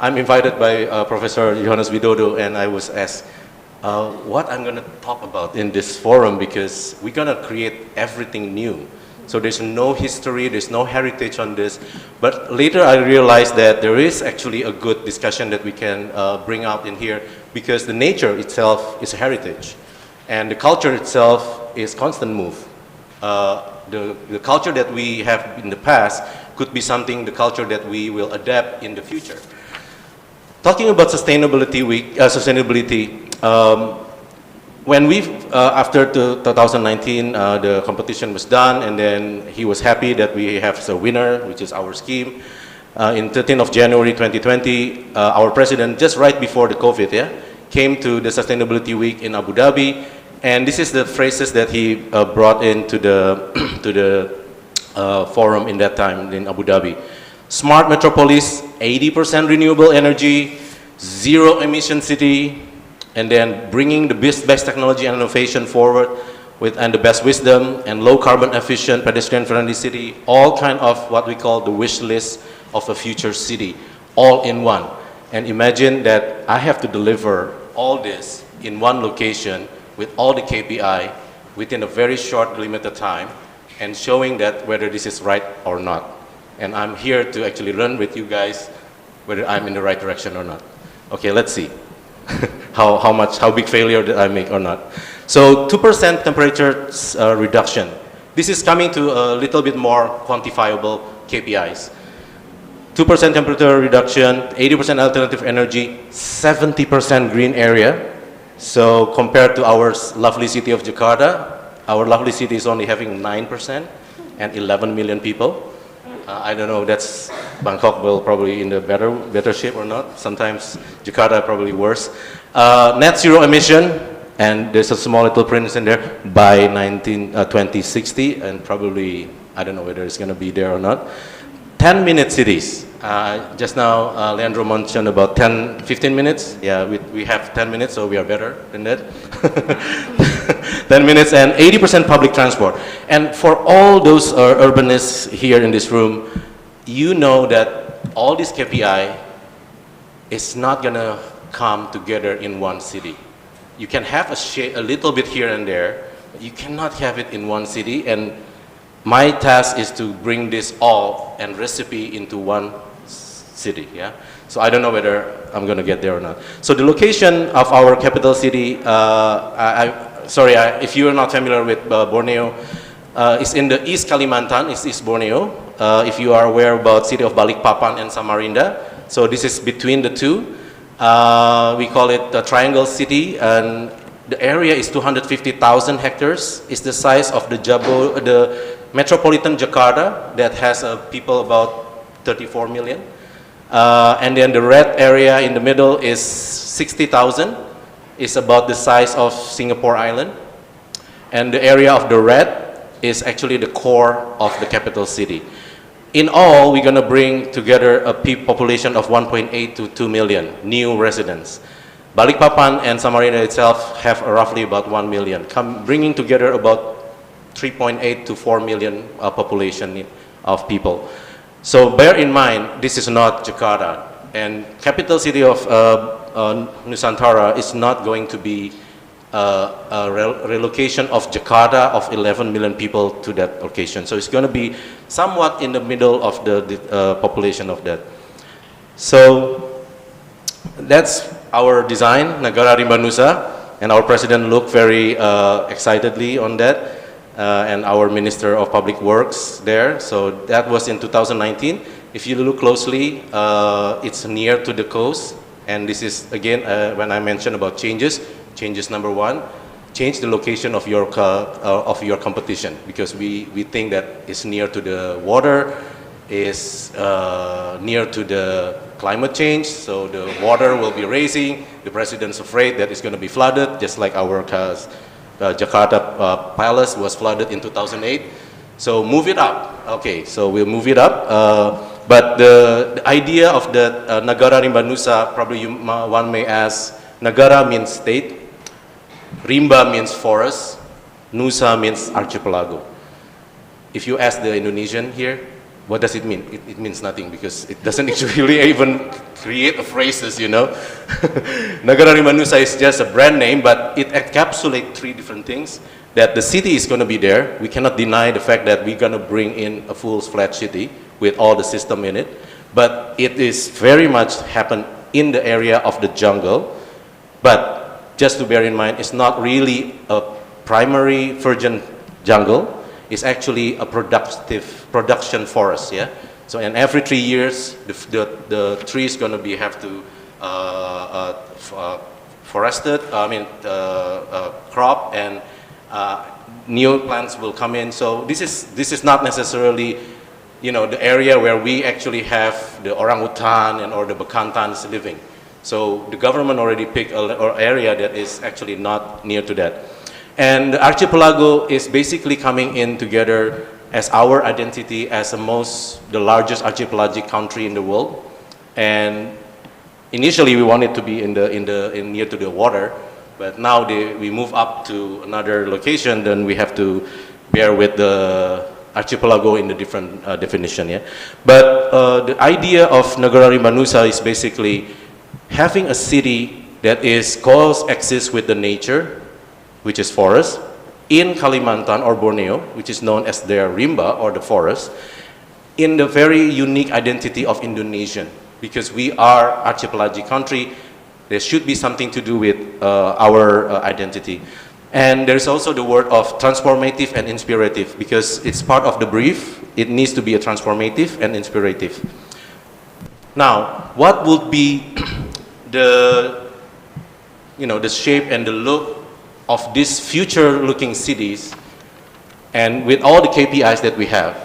Speaker 3: I'm invited by Professor Johannes Widodo, and I was asked what I'm going to talk about in this forum, because we're going to create everything new. So there's no history, there's no heritage on this. But later I realized that there is actually a good discussion that we can bring out in here, because the nature itself is a heritage. And the culture itself is constant move. The culture that we have in the past could be something, the culture that we will adapt in the future. Talking about sustainability, when we, after 2019, the competition was done, and then he was happy that we have a winner, which is our scheme. In 13th of January 2020, our president, just right before the COVID, came to the Sustainability Week in Abu Dhabi, and this is the phrases that he brought into the to the forum in that time in Abu Dhabi. Smart metropolis, 80% renewable energy, zero emission city, and then bringing the best technology and innovation forward and the best wisdom, and low carbon efficient, pedestrian friendly city, all kind of what we call the wish list of a future city, all in one. And imagine that I have to deliver all this in one location with all the KPI within a very short limited time, and showing that whether this is right or not. And I'm here to actually learn with you guys whether I'm in the right direction or not. Okay, let's see how big failure did I make or not. So 2% temperature reduction. This is coming to a little bit more quantifiable KPIs. 2% temperature reduction, 80% alternative energy, 70% green area. So compared to our lovely city of Jakarta, our lovely city is only having 9% and 11 million people. I don't know, that's Bangkok will probably in the better shape or not. Sometimes Jakarta probably worse. Net zero emission, and there's a small little print in there, by 2060, and probably, I don't know whether it's going to be there or not. 10-minute cities. Just now, Leandro mentioned about 15 minutes. Yeah, we have 10 minutes, so we are better than that. 10 minutes and 80% public transport. And for all those urbanists here in this room, you know that all this KPI is not going to come together in one city. You can have a little bit here and there, but you cannot have it in one city. And my task is to bring this all and recipe into one city. Yeah. So I don't know whether I'm going to get there or not. So the location of our capital city, sorry, if you are not familiar with Borneo, it's in the East Kalimantan, it's East Borneo. If you are aware about city of Balikpapan and Samarinda, so this is between the two. We call it the Triangle City, and the area is 250,000 hectares. It's the size of the metropolitan Jakarta that has people about 34 million. And then the red area in the middle is 60,000. It's about the size of Singapore Island. And the area of the red is actually the core of the capital city. In all, we're going to bring together a population of 1.8 to 2 million new residents. Balikpapan and Samarinda itself have roughly about 1 million, bringing together about 3.8 to 4 million population of people. So bear in mind, this is not Jakarta, and capital city of Nusantara is not going to be a relocation of Jakarta of 11 million people to that location. So it's going to be somewhat in the middle of the population of that. So that's our design, Negara Rimba Nusa, and our president looked very excitedly on that. And our Minister of Public Works there. So that was in 2019. If you look closely, it's near to the coast. And this is, again, when I mentioned about changes number one, change the location of your competition, because we think that it's near to the water, is near to the climate change, so the water will be rising. The president's afraid that it's going to be flooded, just like our Jakarta Palace was flooded in 2008. So move it up. Okay, so we'll move it up. But the idea of the Negara Rimba Nusa, probably one may ask, Negara means state, Rimba means forest, Nusa means archipelago. if you ask the Indonesian here, what does it mean? It means nothing because it doesn't actually even create a phrases, you know. Nagari Manusa is just a brand name, but it encapsulates three different things. That the city is going to be there. We cannot deny the fact that we're going to bring in a full-fledged city with all the system in it. But it is very much happen in the area of the jungle. But just to bear in mind, it's not really a primary virgin jungle. It's actually a production forest, yeah? So in every 3 years, the tree is going to have to forested, crop, and new plants will come in. So this is not necessarily, you know, the area where we actually have the orangutan or the bekantans living. So the government already picked an area that is actually not near to that. And the archipelago is basically coming in together as our identity as the largest archipelagic country in the world. And initially we wanted to be near to the water, but now we move up to another location, then we have to bear with the archipelago in the different definition. Yeah? But the idea of Nagari Manusa is basically having a city that is coexist with the nature, which is forest, in Kalimantan or Borneo, which is known as their rimba or the forest, in the very unique identity of Indonesian. Because we are archipelagic country, there should be something to do with our identity. And there's also the word of transformative and inspirative, because it's part of the brief. It needs to be a transformative and inspirative. Now, what would be the shape and the look of these future-looking cities, and with all the KPIs that we have?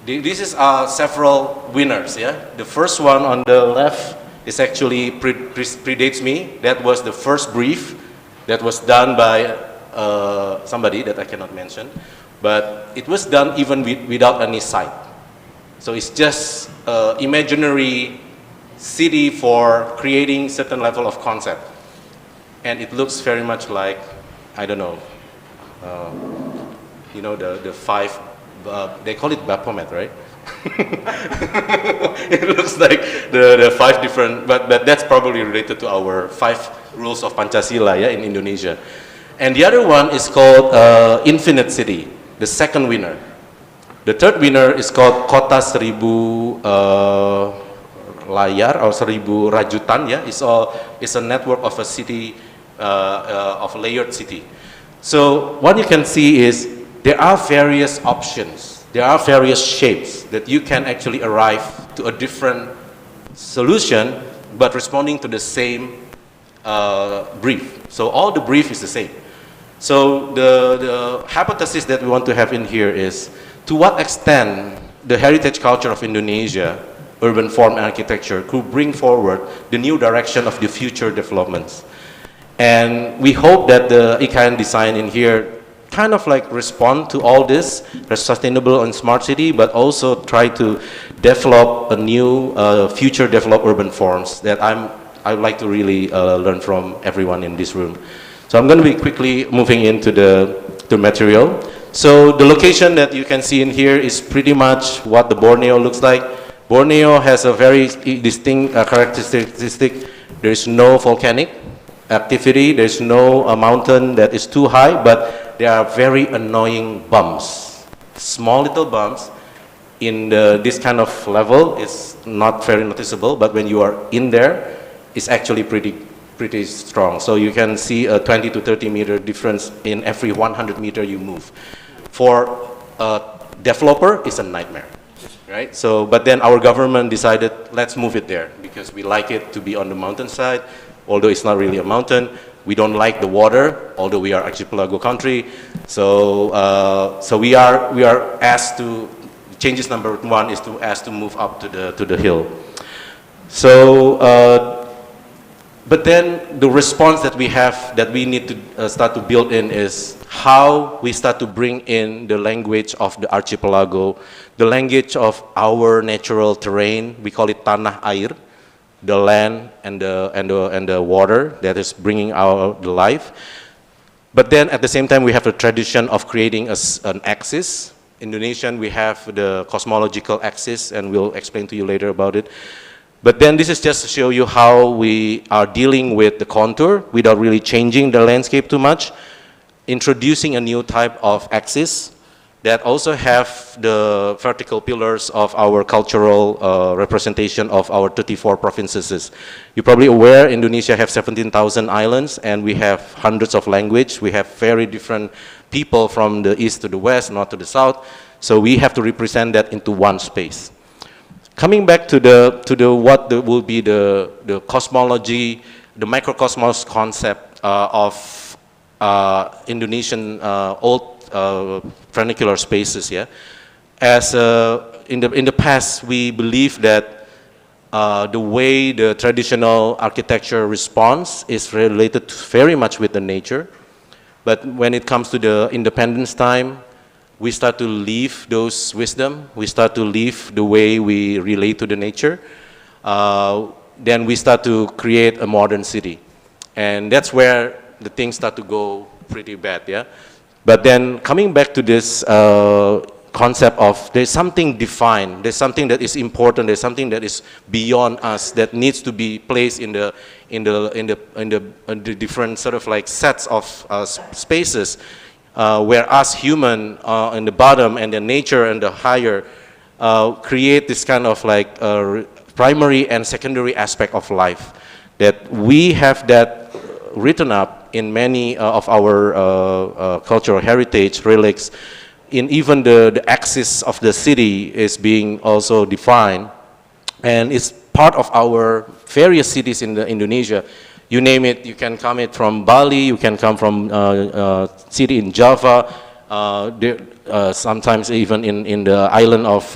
Speaker 3: This is several winners. Yeah, the first one on the left is actually predates me. That was the first brief that was done by somebody that I cannot mention, but it was done even without any site. So it's just imaginary city for creating certain level of concept. And it looks very much like, I don't know, you know, the five, they call it Baphomet, right? It looks like the five different, but that's probably related to our 5 rules of Pancasila, yeah, in Indonesia. And the other one is called Infinite City, the second winner. The third winner is called Kota Seribu Layar or Seribu Rajutan, yeah. It's a network of a city, of a layered city. So what you can see is there are various options, there are various shapes that you can actually arrive to a different solution, but responding to the same brief. So all the brief is the same. So the hypothesis that we want to have in here is, to what extent the heritage culture of Indonesia, urban form and architecture, could bring forward the new direction of the future developments. And we hope that the IKN design in here kind of like respond to all this, sustainable and smart city, but also try to develop a new future developed urban forms that I'd like to really learn from everyone in this room. So I'm going to be quickly moving into the material. So the location that you can see in here is pretty much what the Borneo looks like. Borneo has a very distinct characteristic. There is no volcanic activity, there's no mountain that is too high, but there are very annoying bumps. Small little bumps in this kind of level is not very noticeable, but when you are in there, it's actually pretty strong. So you can see a 20 to 30 meter difference in every 100 meter you move. For a developer, it's a nightmare, right? So, but then our government decided, let's move it there because we like it to be on the mountainside, although it's not really a mountain. We don't like the water, although we are archipelago country. So, so we are asked to, changes number 1 is to ask to move up to the hill. So, but then the response that we have, that we need to start to build in, is how we start to bring in the language of the archipelago, the language of our natural terrain. We call it tanah air, the land and the water that is bringing out the life. But then at the same time, we have the tradition of creating an axis. Indonesian, we have the cosmological axis, and we'll explain to you later about it. But then this is just to show you how we are dealing with the contour without really changing the landscape too much, introducing a new type of axis that also have the vertical pillars of our cultural representation of our 34 provinces. You're probably aware Indonesia have 17,000 islands, and we have hundreds of languages. We have very different people from the east to the west, north to the south. So we have to represent that into one space. Coming back to what will be the cosmology, the microcosmos concept of Indonesian old vernacular spaces, yeah. As in the past, we believe that the way the traditional architecture responds is related very much with the nature. But when it comes to the independence time, we start to leave those wisdom. We start to leave the way we relate to the nature. Then we start to create a modern city, and that's where the things start to go pretty bad, yeah. But then coming back to this concept of there's something defined, there's something that is important, there's something that is beyond us that needs to be placed in the different sort of like sets of spaces, where us human in the bottom and the nature and the higher create this kind of like primary and secondary aspect of life, that we have that written up in many of our cultural heritage relics. In even the axis of the city is being also defined, and it's part of our various cities in Indonesia. You name it, you can come it from Bali, you can come from city in Java, sometimes even in the island of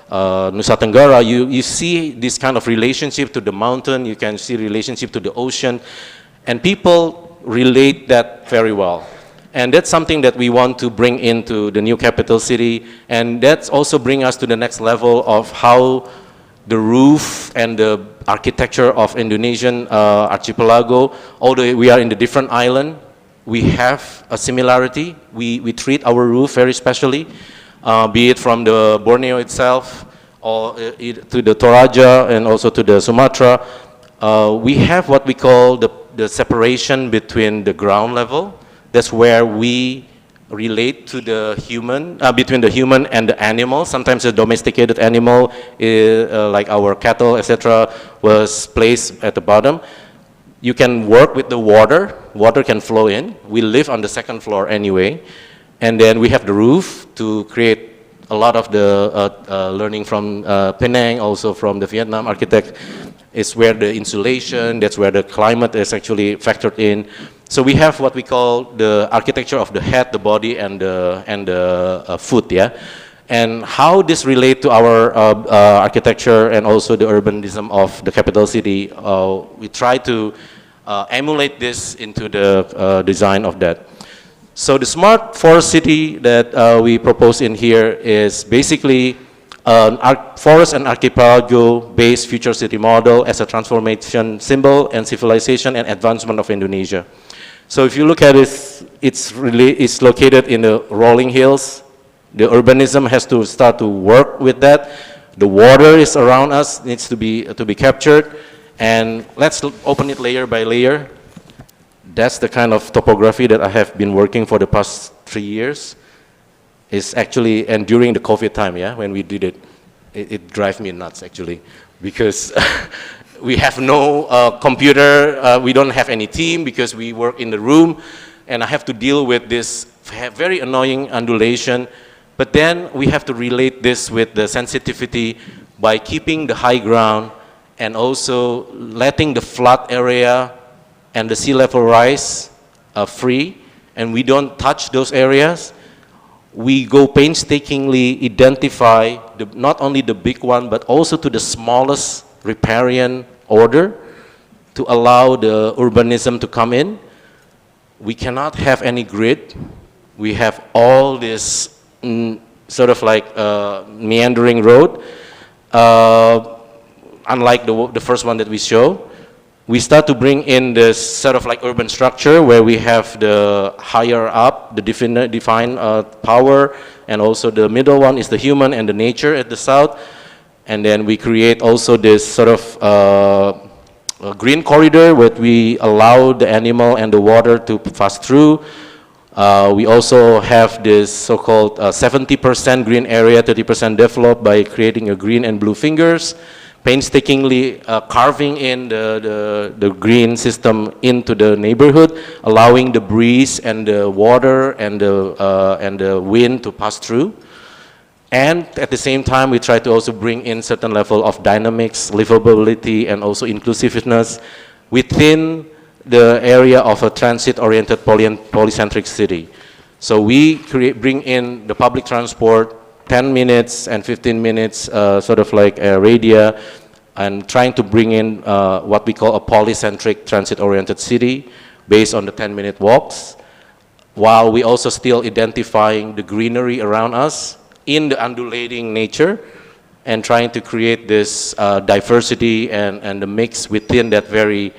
Speaker 3: Nusa Tenggara. You see this kind of relationship to the mountain, you can see relationship to the ocean, and people relate that very well. And that's something that we want to bring into the new capital city, and that's also bring us to the next level of how the roof and the architecture of Indonesian archipelago, although we are in the different island, we have a similarity. We treat our roof very specially, be it from the Borneo itself, or to the Toraja and also to the Sumatra. We have what we call the separation between the ground level. That's where we relate to the human, between the human and the animal. Sometimes a domesticated animal, like our cattle, etc., was placed at the bottom. You can work with the water. Water can flow in. We live on the second floor anyway. And then we have the roof to create a lot of the learning from Penang, also from the Vietnam architect. It's where the insulation, that's where the climate is actually factored in. So we have what we call the architecture of the head, the body, and the foot, yeah? And how this relate to our architecture and also the urbanism of the capital city, we try to emulate this into the design of that. So the smart forest city that we propose in here is basically forest and archipelago-based future city model as a transformation symbol and civilization and advancement of Indonesia. So if you look at it, it's located in the rolling hills. The urbanism has to start to work with that. The water is around us, needs to be captured. And let's open it layer by layer. That's the kind of topography that I have been working for the past 3 years. It's actually, and during the COVID time, yeah, when we did it, it drives me nuts actually, because we have no computer, we don't have any team because we work in the room, and I have to deal with this very annoying undulation. But then we have to relate this with the sensitivity by keeping the high ground and also letting the flat area and the sea level rise free, and we don't touch those areas. We go painstakingly identify not only the big one, but also to the smallest riparian order to allow the urbanism to come in. We cannot have any grid. We have all this sort of like meandering road, unlike the first one that we show. we start to bring in this sort of like urban structure where we have the higher up, the defined power, and also the middle one is the human and the nature at the south. And then we create also this sort of a green corridor where we allow the animal and the water to pass through. We also have this so-called 70% green area, 30% developed by creating a green and blue fingers, painstakingly carving in the green system into the neighborhood, allowing the breeze and the water and the wind to pass through. And at the same time, we try to also bring in certain level of dynamics, livability, and also inclusiveness within the area of a transit-oriented polycentric city. So we bring in the public transport, 10 minutes and 15 minutes, sort of like a radii, and trying to bring in what we call a polycentric transit-oriented city based on the 10-minute walks, while we also still identifying the greenery around us in the undulating nature and trying to create this diversity and the mix within that very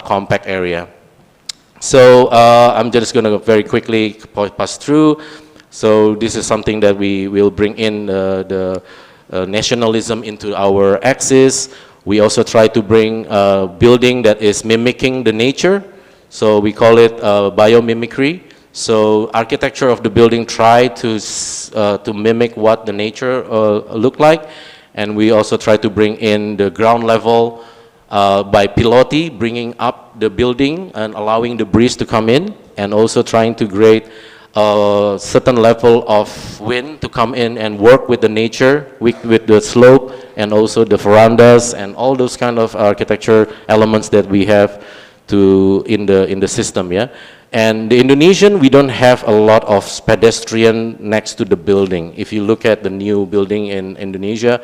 Speaker 3: compact area. So I'm just going to very quickly pass through. So this is something that we will bring in the nationalism into our axis. We also try to bring a building that is mimicking the nature. So we call it biomimicry. So architecture of the building try to mimic what the nature look like. And we also try to bring in the ground level by pilotis, bringing up the building and allowing the breeze to come in, and also trying to create a certain level of wind to come in and work with the nature, with the slope, and also the verandas and all those kind of architecture elements that we have in the system, yeah. And the Indonesian, we don't have a lot of pedestrian next to the building. If you look at the new building in Indonesia,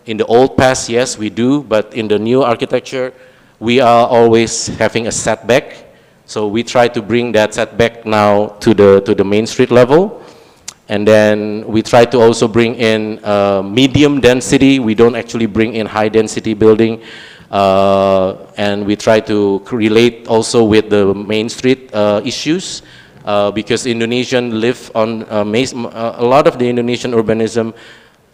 Speaker 3: in the old past, yes, we do, but in the new architecture, we are always having a setback. So we try to bring that setback now to the main street level. And then we try to also bring in medium density. We don't actually bring in high density building. And we try to relate also with the main street issues. Because Indonesian live on, a lot of the Indonesian urbanism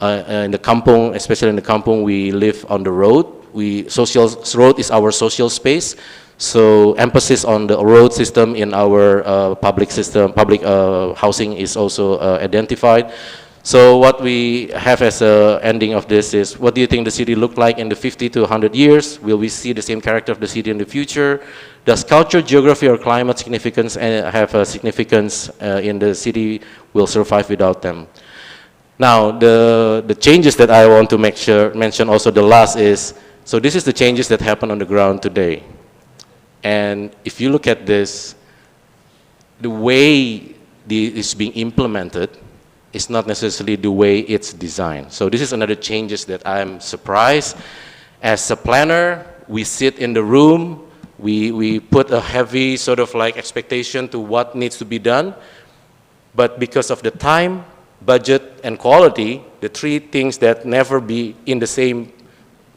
Speaker 3: in the kampung, especially in the kampung, we live on the road. Road is our social space. So emphasis on the road system in our public system, public housing is also identified. So what we have as a ending of this is, what do you think the city look like in the 50 to 100 years? Will we see the same character of the city in the future? Does culture, geography, or climate significance have a significance in the city? Will survive without them? Now, the changes that I want to mention also the last is, so this is the changes that happen on the ground today. And if you look at this, the way it's being implemented is not necessarily the way it's designed. So this is another changes that I'm surprised. As a planner, we sit in the room, we put a heavy sort of like expectation to what needs to be done, but because of the time, budget, and quality, the three things that never be in the same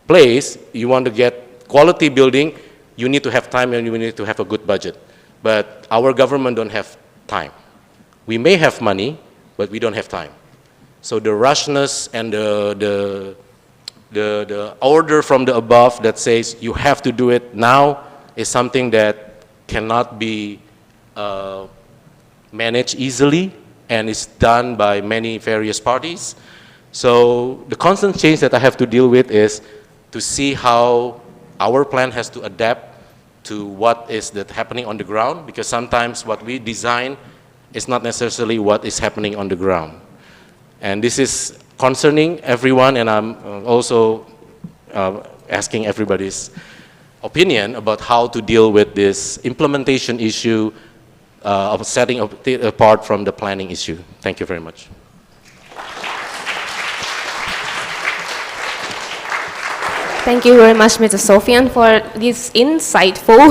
Speaker 3: place, you want to get quality building, you need to have time and you need to have a good budget. But our government don't have time. We may have money, but we don't have time. So the rushness and the order from the above that says you have to do it now is something that cannot be managed easily, and is done by many various parties. So the constant change that I have to deal with is to see how our plan has to adapt to what is happening on the ground, because sometimes what we design is not necessarily what is happening on the ground. And this is concerning everyone, and I'm also asking everybody's opinion about how to deal with this implementation issue of setting apart from the planning issue. Thank you very much.
Speaker 13: Thank you very much, Mr. Sofian, for this insightful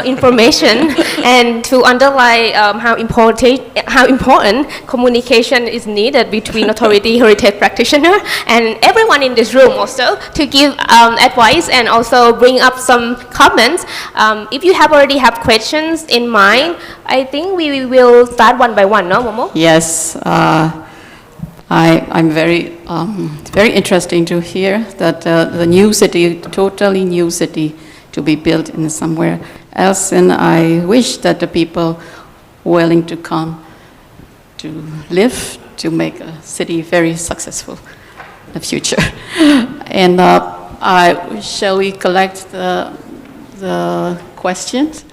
Speaker 13: information and to underline how important communication is needed between authority heritage practitioner and everyone in this room also to give advice and also bring up some comments. If you have already have questions in mind, I think we will start one by one, no, Momo?
Speaker 15: Yes, I'm very interesting to hear that the new city, totally new city, to be built in somewhere else, and I wish that the people willing to come to live to make a city very successful in the future. And shall we collect the questions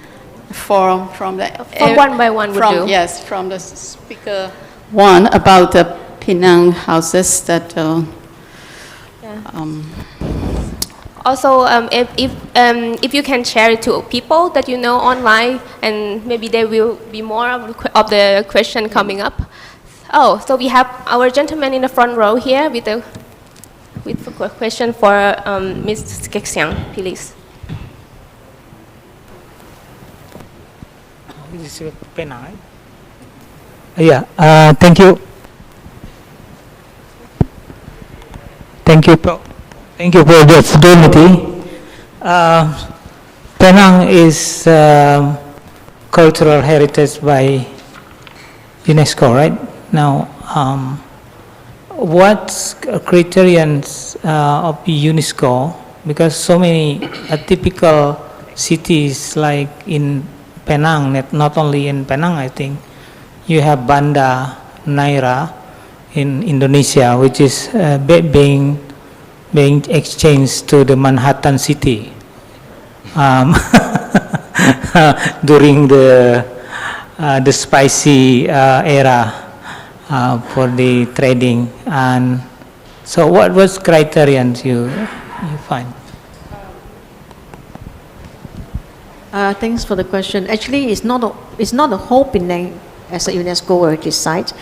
Speaker 15: from the
Speaker 13: one by one would do.
Speaker 15: Yes, from the speaker one about the Penang houses that.
Speaker 13: Also, if you can share it to people that you know online, and maybe there will be more of the question coming up. Oh, so we have our gentleman in the front row here with a question for Ms. Kexiang, please.
Speaker 9: This is Penang. Yeah, thank you. Thank you for the opportunity. Penang is cultural heritage by UNESCO, right? Now, what criterions of UNESCO? Because so many typical cities like in Penang, not only in Penang, I think, you have Banda Neira in Indonesia, which is being exchanged to the Manhattan city during the spicy era for the trading. And so, what was criterions you find?
Speaker 22: Thanks for the question. Actually, it's not a whole Penang as a UNESCO heritage site.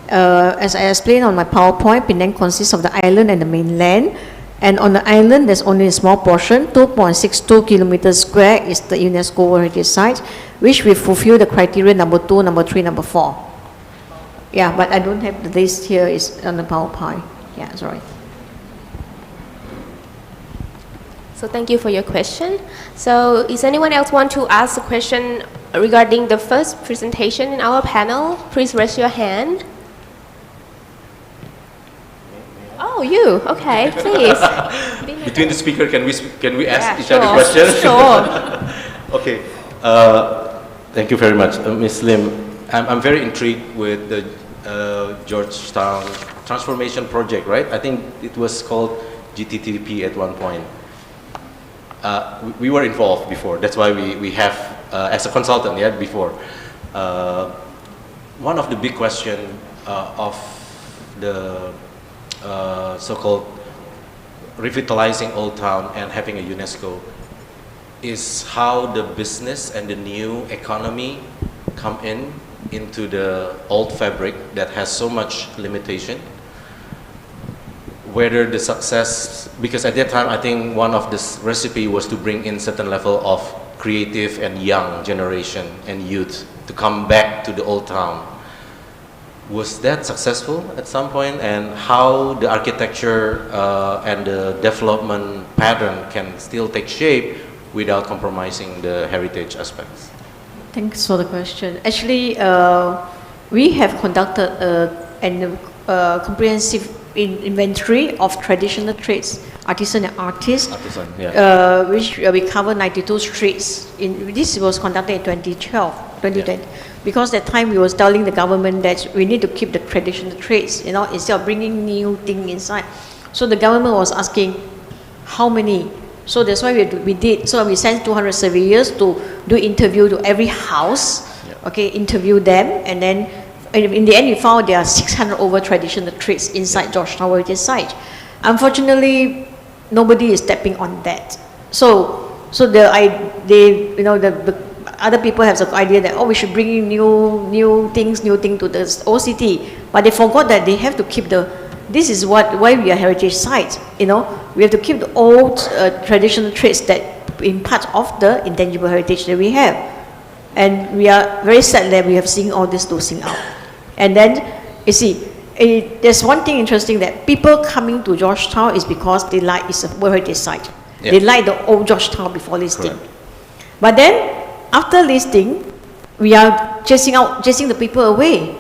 Speaker 22: As I explained on my PowerPoint, Penang consists of the island and the mainland. And on the island, there's only a small portion, 2.62 kilometers square is the UNESCO heritage site, which will fulfill the criteria number 2, number 3, number 4. Yeah, but I don't have the list here, it's on the PowerPoint. Yeah, sorry.
Speaker 13: So thank you for your question. So is anyone else want to ask a question regarding the first presentation in our panel? Please raise your hand. Oh, you? Okay, please.
Speaker 3: Between the speaker, can we ask each
Speaker 13: sure,
Speaker 3: other questions?
Speaker 13: Sure.
Speaker 3: Okay. Thank you very much, Ms. Lim. I'm very intrigued with the Georgetown transformation project, right? I think it was called GTTP at one point. We were involved before. That's why we have, as a consultant, yeah, before. One of the big questions of the so-called revitalizing Old Town and having a UNESCO is how the business and the new economy come into the old fabric that has so much limitation. Whether the success, because at that time I think one of this recipe was to bring in certain level of creative and young generation and youth to come back to the old town. Was that successful at some point, and how the architecture and the development pattern can still take shape without compromising the heritage aspects?
Speaker 22: Thanks for the question. Actually, we have conducted a comprehensive inventory of traditional trades, artisan and artists, which we cover 92 streets. This was conducted in 2020. Because at that time we was telling the government that we need to keep the traditional trades, you know, instead of bringing new thing inside. So the government was asking, how many? So that's why we did. So we sent 200 surveyors to do interview to every house, okay, interview them, and then in the end we found there are 600 over traditional trades inside Georgetown Heritage Site. Unfortunately, nobody is stepping on that. So the other people have the idea that, oh, we should bring in new things to the old city, but they forgot that they have to keep this is why we are heritage sites, you know. We have to keep the old traditional traits that in part of the intangible heritage that we have. And we are very sad that we have seen all this losing out. And then, you see, there's one thing interesting that people coming to Georgetown is because they like it's a World Heritage Site.
Speaker 3: Yeah.
Speaker 22: They like the old Georgetown before listing.
Speaker 3: Correct.
Speaker 22: But then, after listing, we are chasing the people away.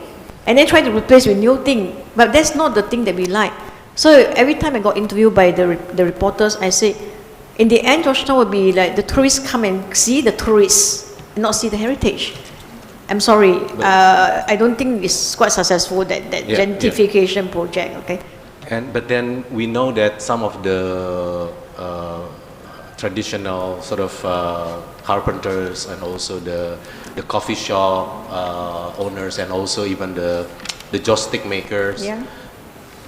Speaker 22: And then trying to replace with new thing. But that's not the thing that we like. So every time I got interviewed by the reporters, I say, in the end, Georgetown will be like the tourists come and see the tourists, not see the heritage. I'm sorry, I don't think it's quite successful, that gentrification project, okay?
Speaker 3: But then we know that some of the traditional sort of carpenters and also the coffee shop owners and also even the joystick makers,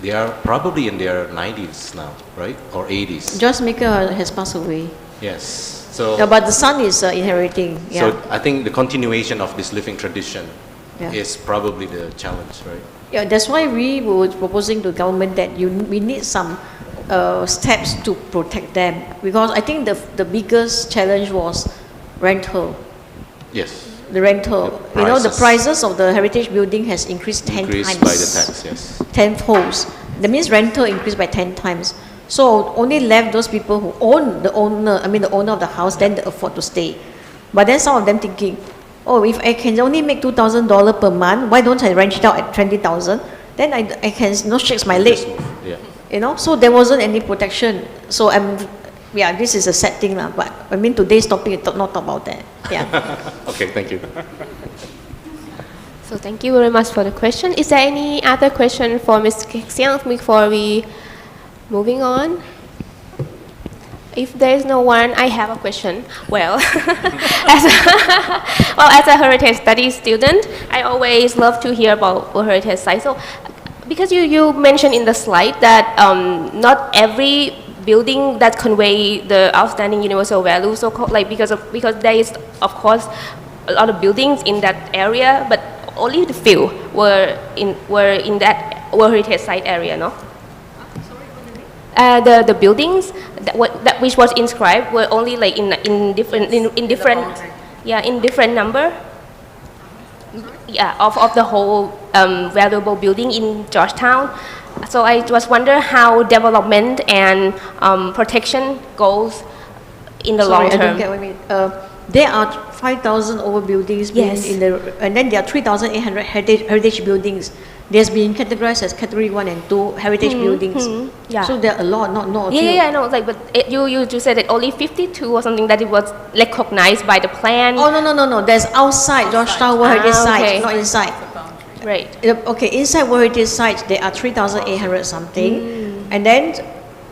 Speaker 3: they are probably in their 90s now, right? Or 80s.
Speaker 22: Joyce Maker has passed away.
Speaker 3: Yes. So,
Speaker 22: yeah, but the son is inheriting. Yeah.
Speaker 3: So I think the continuation of this living tradition is probably the challenge, right?
Speaker 22: Yeah, that's why we were proposing to government that we need some steps to protect them, because I think the biggest challenge was rental.
Speaker 3: Yes.
Speaker 22: The rental. You know, the prices of the heritage building has increased 10 times.
Speaker 3: Increased by the tax, yes.
Speaker 22: 10 folds. That means rental increased by 10 times. So only left those people who own the owner of the house, then they afford to stay. But then some of them thinking, oh, if I can only make $2,000 per month, why don't I rent it out at 20,000? Then I can shake my leg.
Speaker 3: Yeah.
Speaker 22: You know, so there wasn't any protection. So this is a sad thing, but I mean today's topic is not about that. Yeah.
Speaker 3: Okay, thank you.
Speaker 13: So thank you very much for the question. Is there any other question for Ms. Xiang before we moving on? If there is no one, I have a question. Well, as a heritage studies student, I always love to hear about heritage sites. So, because you mentioned in the slide that not every building that convey the outstanding universal value, so like because there is of course a lot of buildings in that area, but only the few were in that World Heritage Site area, no? The buildings that which was inscribed were only like in different number. Yeah, of the whole valuable building in Georgetown. So I just wonder how development and protection goes in the long term.
Speaker 22: I don't get what you mean. There are 5,000 over buildings and then there are 3,800 heritage buildings. There's been categorized as category 1 and 2 heritage buildings.
Speaker 13: Yeah.
Speaker 22: So there are a lot, not a few.
Speaker 13: Yeah, I know. Like, but you just said that only 52 or something that it was recognized by the plan.
Speaker 22: Oh no. There's outside Georgetown World Heritage Site, not inside.
Speaker 13: Right.
Speaker 22: Okay, inside World Heritage Site there are 3,800 something, and then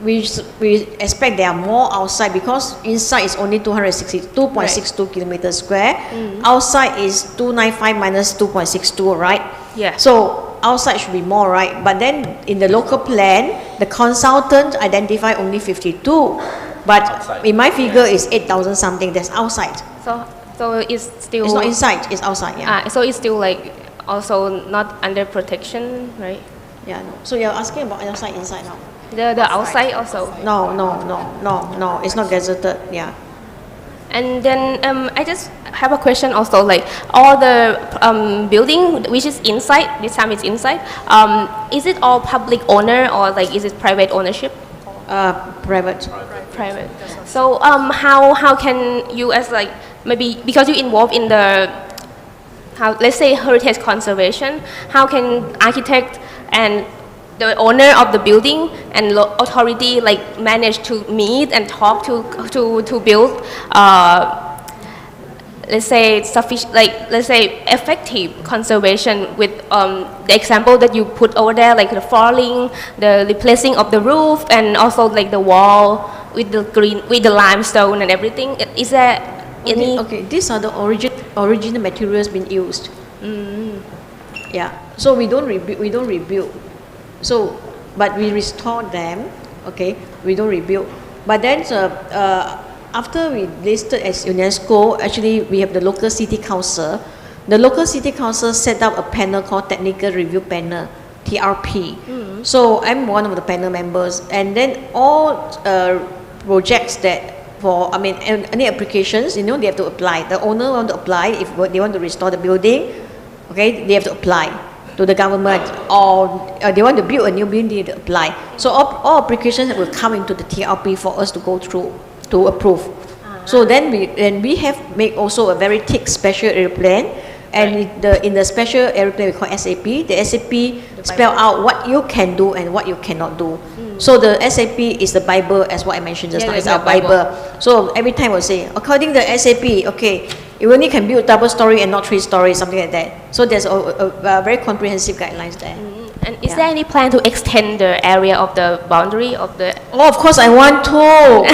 Speaker 22: we expect there are more outside because inside is only 262 kilometers square. Outside is 295 minus 2.62, right?
Speaker 13: Yeah.
Speaker 22: So outside should be more, right? But then in the local plan, the consultant identified only 52, but outside. In my figure is 8,000 something. That's outside.
Speaker 13: So it's still.
Speaker 22: It's not inside. It's outside. Yeah.
Speaker 13: So it's still like also not under protection, right?
Speaker 22: Yeah. No. So you're asking about outside, inside now.
Speaker 13: The outside also.
Speaker 22: No. It's not gazetted. Yeah.
Speaker 13: And then I just have a question also, like all the building which is inside, this time it's inside, is it all public owner or like is it private ownership?
Speaker 22: Private.
Speaker 13: Private. So how can you as like, maybe because you're involved in the, let's say heritage conservation, how can architect and the owner of the building and authority like manage to meet and talk to build let's say sufficient, like let's say effective conservation with the example that you put over there, like the falling, the replacing of the roof, and also like the wall with the green, with the limestone and everything. Is there any?
Speaker 22: Okay, these are the original materials being used. Yeah. So we don't rebuild. So, but we restore them, okay, we don't rebuild. But then after we listed as UNESCO, actually we have the local city council. The local city council set up a panel called Technical Review Panel, TRP. So I'm one of the panel members, and then all projects that any applications, they have to apply. The owner want to apply if they want to restore the building, okay, they have to apply to the government, or they want to build a new building, they have to apply. So all applications will come into the TRP for us to go through to approve. So then we have made also a very thick special area plan, and in the special area plan we call SAP. The SAP spell out what you can do and what you cannot do. So the SAP is the Bible, as what I mentioned just now. It's our Bible. So every time we'll say, according to the SAP, okay, you only can build double story and not 3 stories, something like that. So there's a very comprehensive guidelines there.
Speaker 13: And is there any plan to extend the area of the boundary of the?
Speaker 22: Oh, of course I want to.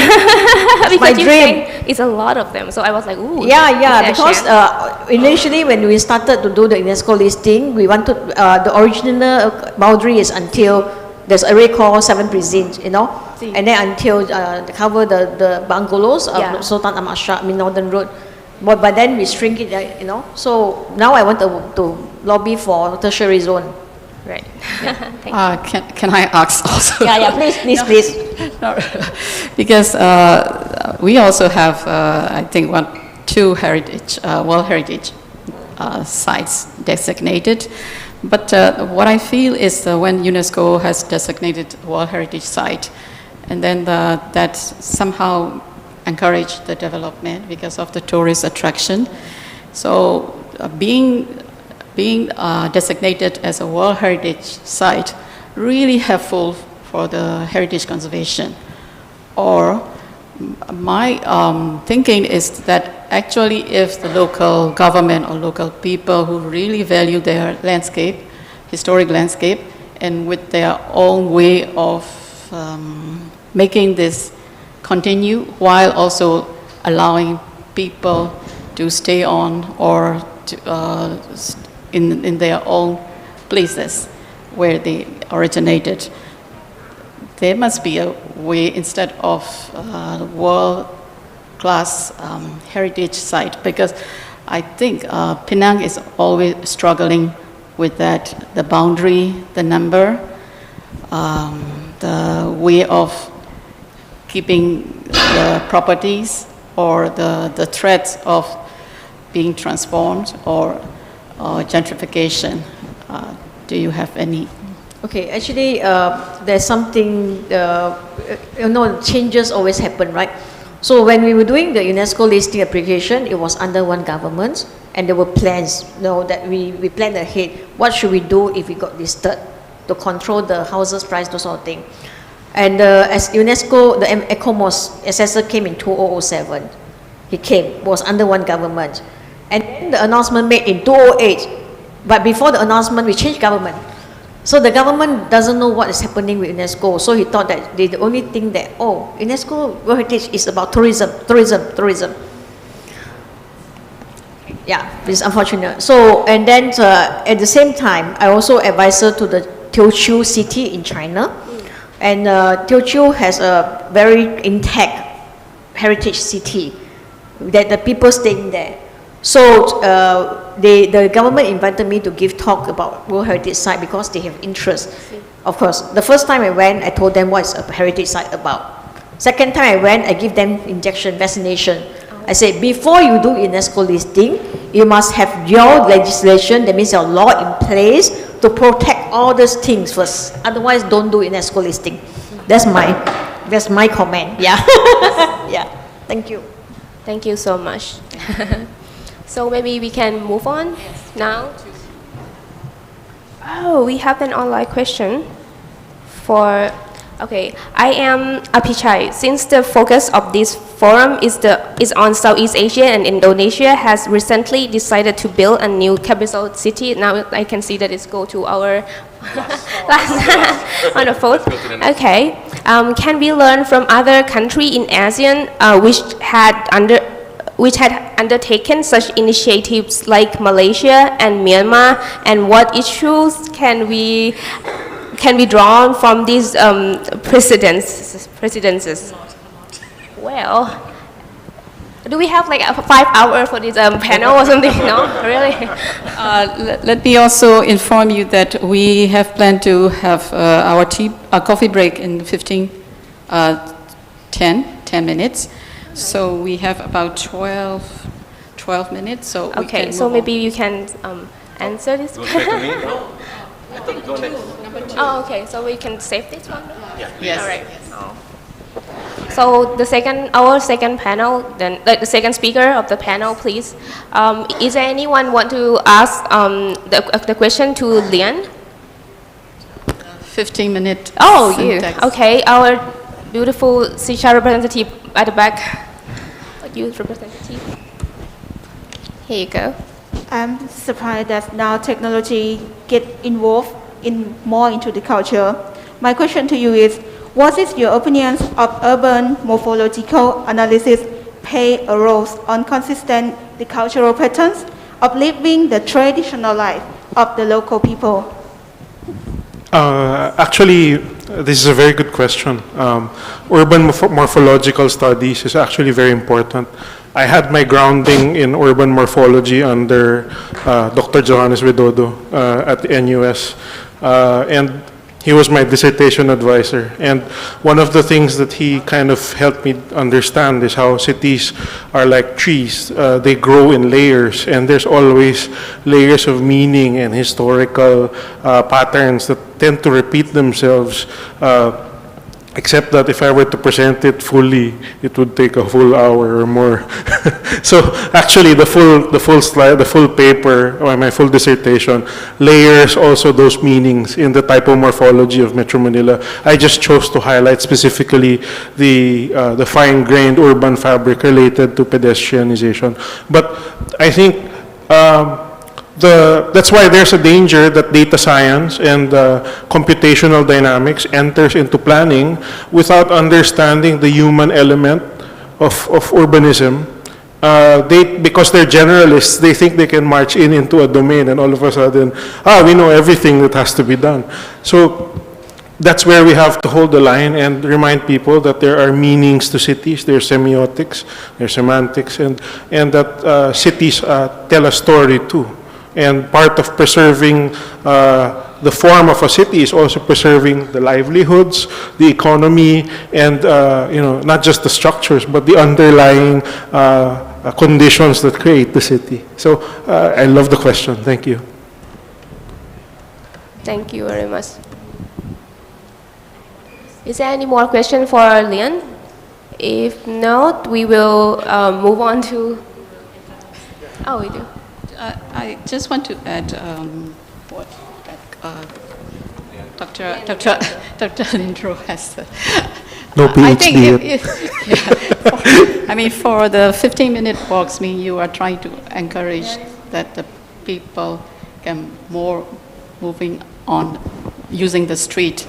Speaker 22: It's my dream.
Speaker 13: It's a lot of them, so I was like, ooh.
Speaker 22: Yeah, because initially when we started to do the UNESCO listing, we wanted the original boundary is until there's area called 7 precincts, and then until cover the bungalows of Sultan Ahmad Shah, Northern Road. But then we shrink it, So now I want to lobby for tertiary zone.
Speaker 13: Right.
Speaker 15: Can I ask also?
Speaker 22: Yeah, please.
Speaker 15: No, because we also have, I think, 2 World Heritage sites designated. But what I feel is when UNESCO has designated World Heritage Site, and then that somehow encourage the development because of the tourist attraction. So being designated as a World Heritage Site really helpful for the heritage conservation. Or my thinking is that actually if the local government or local people who really value their landscape, historic landscape, and with their own way of making this continue while also allowing people to stay on or to, in their own places where they originated. There must be a way instead of world-class heritage site, because I think Penang is always struggling with that, the boundary, the number, the way of keeping the properties or the threats of being transformed or gentrification. Do you have any?
Speaker 22: Okay, actually, there's something, changes always happen, right? So when we were doing the UNESCO listing application, it was under one government, and there were plans, that we planned ahead. What should we do if we got listed to control the houses price, those sort of thing. And as UNESCO, the ECOMOS assessor came in 2007. He came, was under one government. And then the announcement made in 2008. But before the announcement, we changed government. So the government doesn't know what is happening with UNESCO. So he thought that they only think that, UNESCO World Heritage is about tourism. Yeah, it's unfortunate. So, and then at the same time, I also advisor to the Teochew city in China. And Teochew has a very intact heritage city that the people staying there. So the government invited me to give talk about World Heritage Site because they have interest. Of course, the first time I went, I told them what is a heritage site about. Second time I went, I give them injection, vaccination. I said, before you do UNESCO listing, you must have your legislation, that means your law in place to protect all those things first. Otherwise, don't do UNESCO listing. That's my comment. Yeah. Yeah. Thank you.
Speaker 13: Thank you so much. So maybe we can move on now. Oh, we have an online question for. Okay, I am Apichai. Since the focus of this forum is on Southeast Asia, and Indonesia has recently decided to build a new capital city. Now I can see that it's go to our last on the phone. Okay, can we learn from other countries in ASEAN which had undertaken such initiatives like Malaysia and Myanmar, and what issues can be drawn from these precedences? Well, Do we have like 5 hours for this panel or something? No, really?
Speaker 15: Let me also inform you that we have planned to have our coffee break in 10 minutes. So we have about 12 minutes. So we
Speaker 13: Okay,
Speaker 15: can
Speaker 13: so
Speaker 15: move
Speaker 13: maybe you can answer this. Oh, okay. So we can save this one.
Speaker 15: Yes.
Speaker 13: All right. So our second panel, then the second speaker of the panel, please. Is there anyone want to ask the question to Lian?
Speaker 15: 15-minute.
Speaker 13: Oh, you.
Speaker 15: syntax.
Speaker 13: Okay, our beautiful SEACHA representative at the back. Youth representative. Here you go.
Speaker 18: I'm surprised that now technology get involved more into the culture. My question to you is, what is your opinion of urban morphological analysis play a role on consistent the cultural patterns of living the traditional life of the local people?
Speaker 16: Actually, this is a very good question. Urban morphological studies is actually very important. I had my grounding in urban morphology under Dr. Johannes Widodo at the NUS, and he was my dissertation advisor. And one of the things that he kind of helped me understand is how cities are like trees. They grow in layers, and there's always layers of meaning and historical patterns that tend to repeat themselves. Except that if I were to present it fully, it would take a full hour or more. So actually, the full slide, the full paper, or my full dissertation, layers also those meanings in the typomorphology of Metro Manila. I just chose to highlight specifically the fine-grained urban fabric related to pedestrianization. But I think that's why there's a danger that data science and computational dynamics enters into planning without understanding the human element of urbanism. Because they're generalists, they think they can march into a domain and all of a sudden, we know everything that has to be done. So that's where we have to hold the line and remind people that there are meanings to cities, there's semiotics, there's semantics, and that cities tell a story too. And part of preserving the form of a city is also preserving the livelihoods, the economy, and not just the structures, but the underlying conditions that create the city. So I love the question. Thank you.
Speaker 13: Thank you very much. Is there any more question for Lian? If not, we will move on to. Oh, we do.
Speaker 15: I just want to add what Dr. Lindro has said.
Speaker 16: No PhD
Speaker 15: I think for the 15-minute walks, you are trying to encourage that the people can more moving on using the street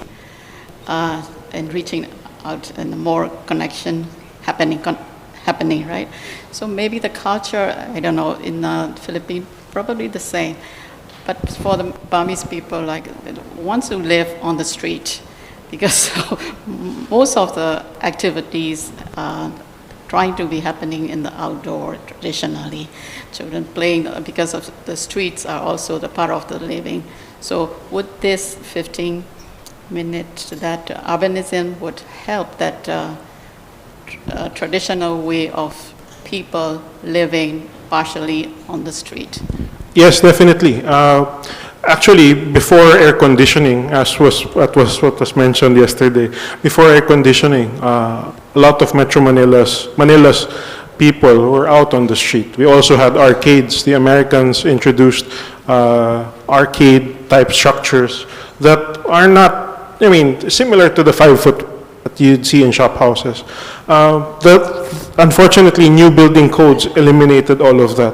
Speaker 15: and reaching out and more connection happening, right? So maybe the culture, I don't know, in the Philippines, probably the same. But for the Burmese people, like, wants to live on the street, because most of the activities are trying to be happening in the outdoor traditionally. Children playing, because of the streets are also the part of the living. So would this 15 minutes that urbanism would help that traditional way of people living partially on the street?
Speaker 16: Yes, definitely. Actually, before air conditioning, as what was mentioned yesterday, before air conditioning, a lot of Metro Manila's people were out on the street. We also had arcades. The Americans introduced arcade-type structures that are not, similar to the 5-foot that you'd see in shop houses. Unfortunately, new building codes eliminated all of that.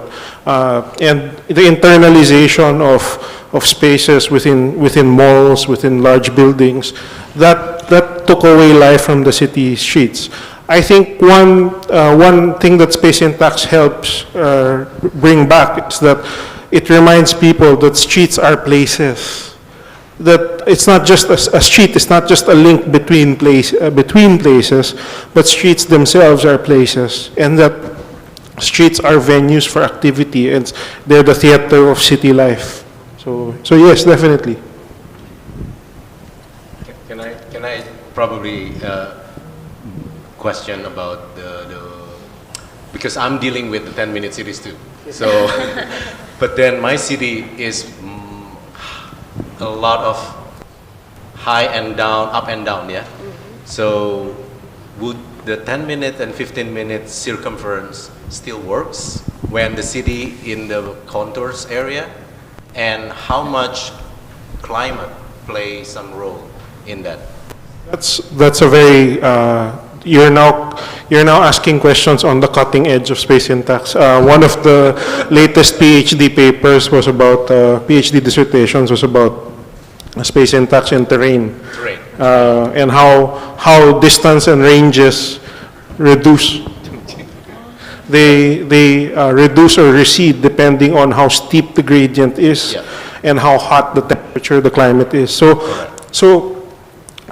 Speaker 16: And the internalization of spaces within malls, within large buildings, that took away life from the city streets. I think one thing that Space and Tax helps bring back is that it reminds people that streets are places. That it's not just a street, it's not just a link between places, but streets themselves are places. And that streets are venues for activity, and they're the theater of city life. So yes, definitely.
Speaker 3: Can I probably question about the because I'm dealing with the 10-minute cities too. So, but then my city is a lot of high and down, up and down, yeah? So would the 10-minute and 15-minute circumference still works when the city in the contours area? And how much climate plays some role in that?
Speaker 16: That's a very you're now asking questions on the cutting edge of space syntax. One of the latest PhD papers was about PhD dissertations was about space syntax and terrain, and how distance and ranges reduce. They reduce or recede depending on how steep the gradient is, and how hot the temperature, the climate is. So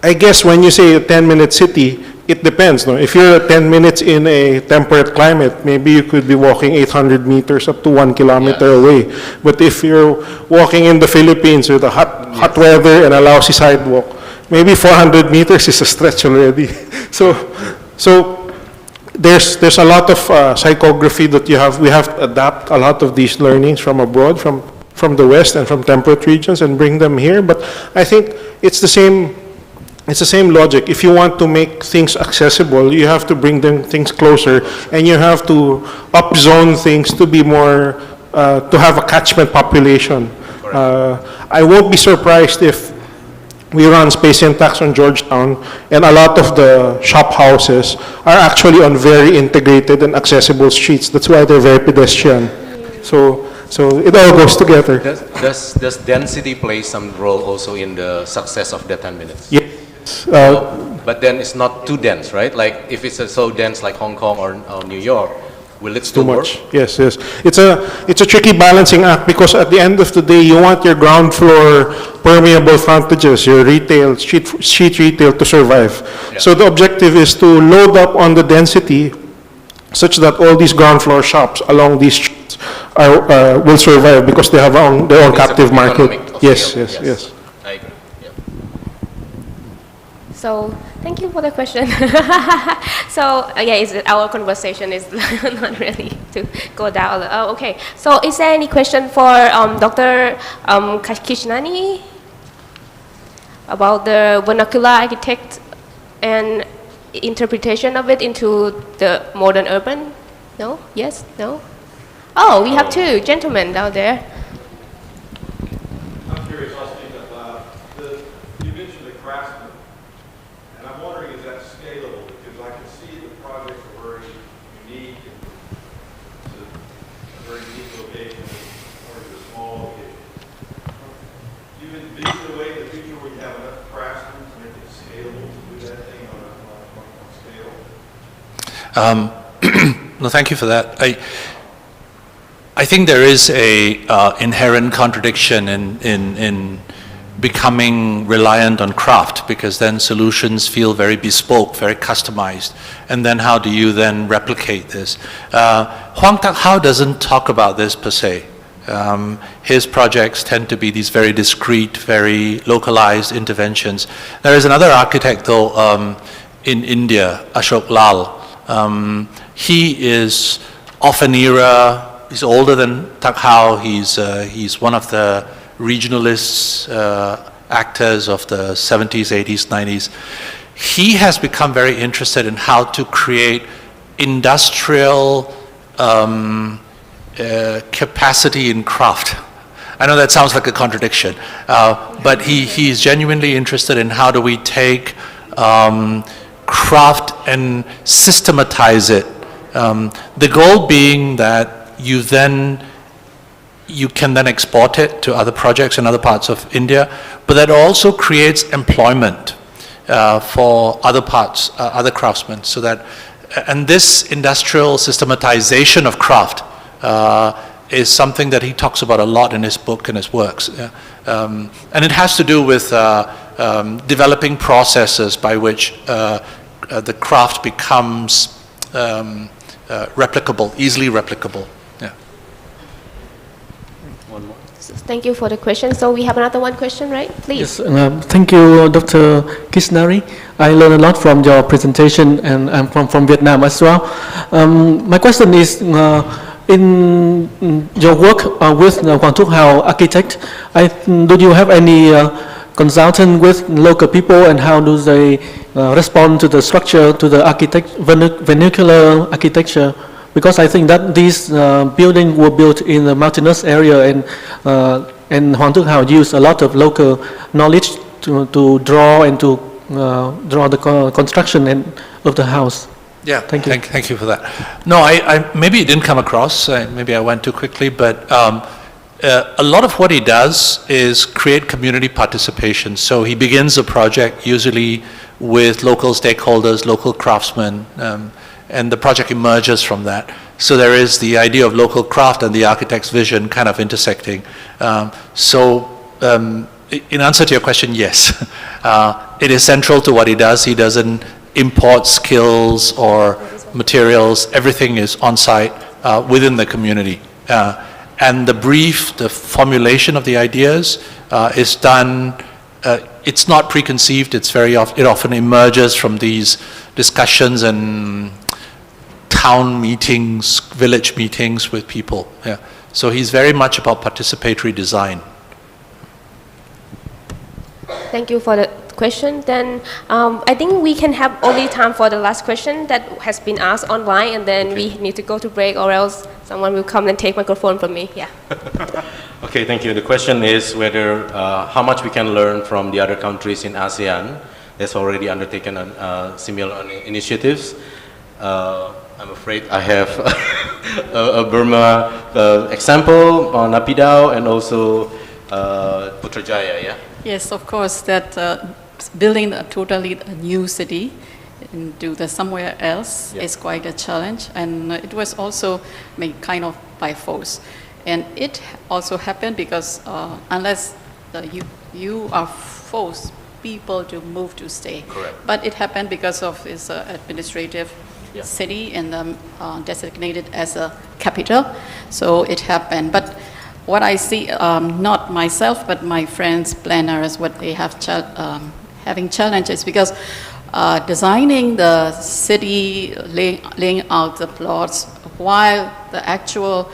Speaker 16: I guess when you say a 10-minute city, it depends. No? If you're 10 minutes in a temperate climate, maybe you could be walking 800 meters up to 1 kilometer away. But if you're walking in the Philippines with a hot weather and a lousy sidewalk, maybe 400 meters is a stretch already. So there's a lot of psychography that we have to adapt a lot of these learnings from abroad, from the West and from temperate regions, and bring them here. But I think it's the same logic. If you want to make things accessible, you have to bring things closer, and you have to upzone things to be more, to have a catchment population. I won't be surprised if we run space syntax on Georgetown, and a lot of the shop houses are actually on very integrated and accessible streets. That's why they're very pedestrian. So it all goes together.
Speaker 3: Does density play some role also in the success of the 10 minutes?
Speaker 16: Yes.
Speaker 3: But then it's not too dense, right? Like if it's so dense like Hong Kong or New York, will it still work?
Speaker 16: Too much. Yes. It's a tricky balancing act, because at the end of the day, you want your ground floor permeable frontages, your retail, street retail to survive. Yeah. So the objective is to load up on the density such that all these ground floor shops along these streets will survive, because they have their own captive market. Yes.
Speaker 3: I agree. Yeah.
Speaker 13: So thank you for the question. So our conversation is not really to go down. Okay. So is there any question for Dr. Krishnani about the vernacular architect and interpretation of it into the modern urban? No? Yes? No? Oh, we have two gentlemen down there.
Speaker 19: I'm curious, I'll speak up. You mentioned the craftsman, and I'm wondering, is that scalable? Because I can see the projects are very unique, and it's a very unique location, or it's a small location. Do you envision a way in the future where you have enough craftsmen to make it scalable, to do that thing on scale?
Speaker 17: No, thank you for that. I think there is a inherent contradiction in becoming reliant on craft, because then solutions feel very bespoke, very customized, and then how do you then replicate this? Huang Tak Hao doesn't talk about this per se. His projects tend to be these very discrete, very localized interventions. There is another architect though in India, Ashok Lal. He is of an era. He's older than Tak Hao. He's one of the regionalist actors of the 70s, 80s, 90s. He has become very interested in how to create industrial capacity in craft. I know that sounds like a contradiction, but he's genuinely interested in how do we take craft and systematize it. The goal being that you can then export it to other projects in other parts of India, but that also creates employment for other parts, other craftsmen. So that, and this industrial systematization of craft is something that he talks about a lot in his book and his works. And it has to do with developing processes by which the craft becomes replicable, easily replicable. Yeah.
Speaker 3: One more.
Speaker 13: Thank you for the question. So we have another one question, right? Please.
Speaker 1: Yes, thank you, Dr. Kishnari. I learned a lot from your presentation, and I'm from Vietnam as well. My question is, in your work with Hoàng Thúc Hào architect, do you have any consultant with local people, and how do they respond to the structure, to the vernacular architecture? Because I think that these buildings were built in a mountainous area, and Hoàng Thúc Hào used a lot of local knowledge to draw and to draw the construction of the house.
Speaker 17: Yeah,
Speaker 1: thank you.
Speaker 17: Thank you for that. No, I maybe it didn't come across. Maybe I went too quickly, but a lot of what he does is create community participation. So he begins a project usually with local stakeholders, local craftsmen, and the project emerges from that. So there is the idea of local craft and the architect's vision kind of intersecting. In answer to your question, yes. It is central to what he does. He doesn't import skills or materials. Everything is on site within the community. And the brief, the formulation of the ideas is done, it's not preconceived, it often emerges from these discussions and town meetings, village meetings with people. Yeah. So he's very much about participatory design.
Speaker 13: Thank you for the question. Then I think we can have only time for the last question that has been asked online, and then we need to go to break, or else someone will come and take microphone from me. Yeah.
Speaker 3: Okay, thank you. The question is whether how much we can learn from the other countries in ASEAN that's already undertaken similar initiatives. I'm afraid I have a Burma example on Napidao and also Putrajaya, yeah?
Speaker 15: Yes, of course, that building a totally new city into somewhere else is quite a challenge, and it was also made kind of by force. And it also happened because unless you are forced people to move to stay.
Speaker 3: Correct.
Speaker 15: But it happened because of its administrative city and designated as a capital, so it happened. But what I see, not myself, but my friends, planners, what they have having challenges because designing the city, laying out the plots, while the actual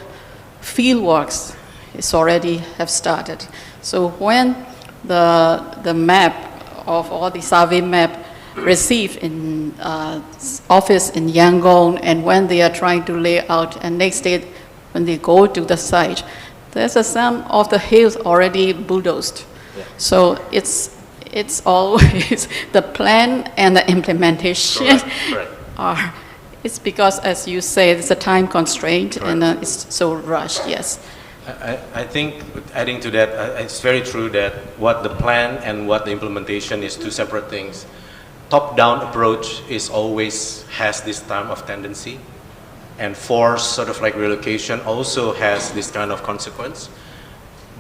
Speaker 15: field works is already have started. So when the map of all the survey map received in office in Yangon, and when they are trying to lay out, and next day when they go to the site, there's some of the hills already bulldozed. Yeah. So it's always the plan and the implementation. Correct. It's because, as you say, it's a time constraint. Correct. And it's so rushed. Yes.
Speaker 3: I think adding to that, it's very true that what the plan and what the implementation is two separate things. Top-down approach is always has this type of tendency, and forced sort of like relocation also has this kind of consequence.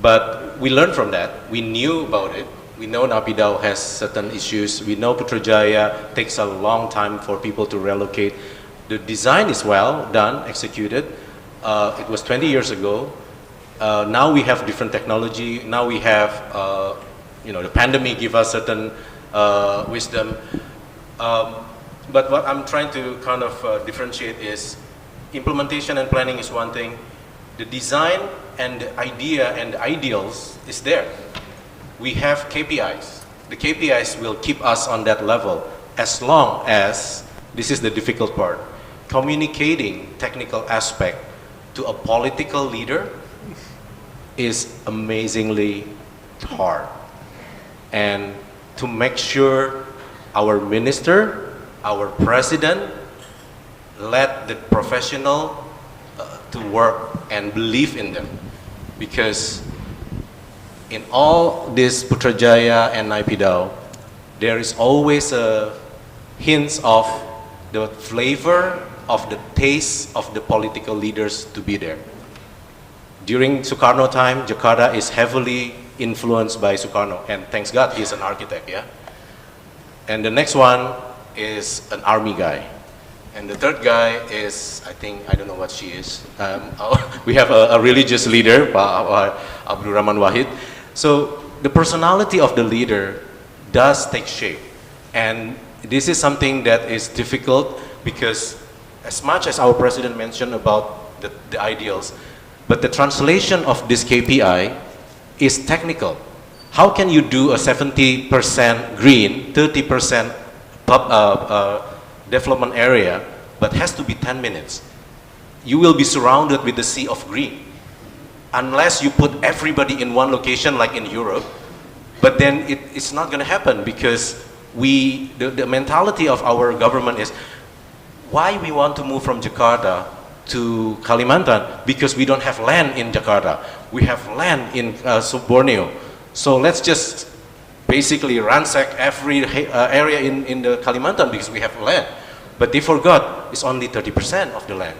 Speaker 3: But we learned from that. We knew about it. We know Napidao has certain issues. We know Putrajaya takes a long time for people to relocate. The design is well done, executed. It was 20 years ago. Now we have different technology. Now we have, the pandemic give us certain wisdom. But what I'm trying to kind of differentiate is implementation and planning is one thing. The design and the idea and the ideals is there. We have KPIs. The KPIs will keep us on that level as long as, this is the difficult part, communicating technical aspect to a political leader is amazingly hard. And to make sure our minister, our president, let the professional to work and believe in them. Because in all this Putrajaya and Naipidao, there is always a hint of the flavor of the taste of the political leaders to be there. During Sukarno time, Jakarta is heavily influenced by Sukarno, and thanks God he's an architect, yeah? And the next one is an army guy. And the third guy is, I don't know what she is. We have a religious leader, Pak Abdul Rahman Wahid. So the personality of the leader does take shape. And this is something that is difficult because as much as our president mentioned about the ideals, but the translation of this KPI is technical. How can you do a 70% green, 30% development area, but has to be 10 minutes? You will be surrounded with the sea of green. Unless you put everybody in one location like in Europe, but then it's not going to happen because the mentality of our government is, why we want to move from Jakarta to Kalimantan? Because we don't have land in Jakarta. We have land in Borneo. So let's just basically ransack every area in the Kalimantan because we have land. But they forgot it's only 30% of the land.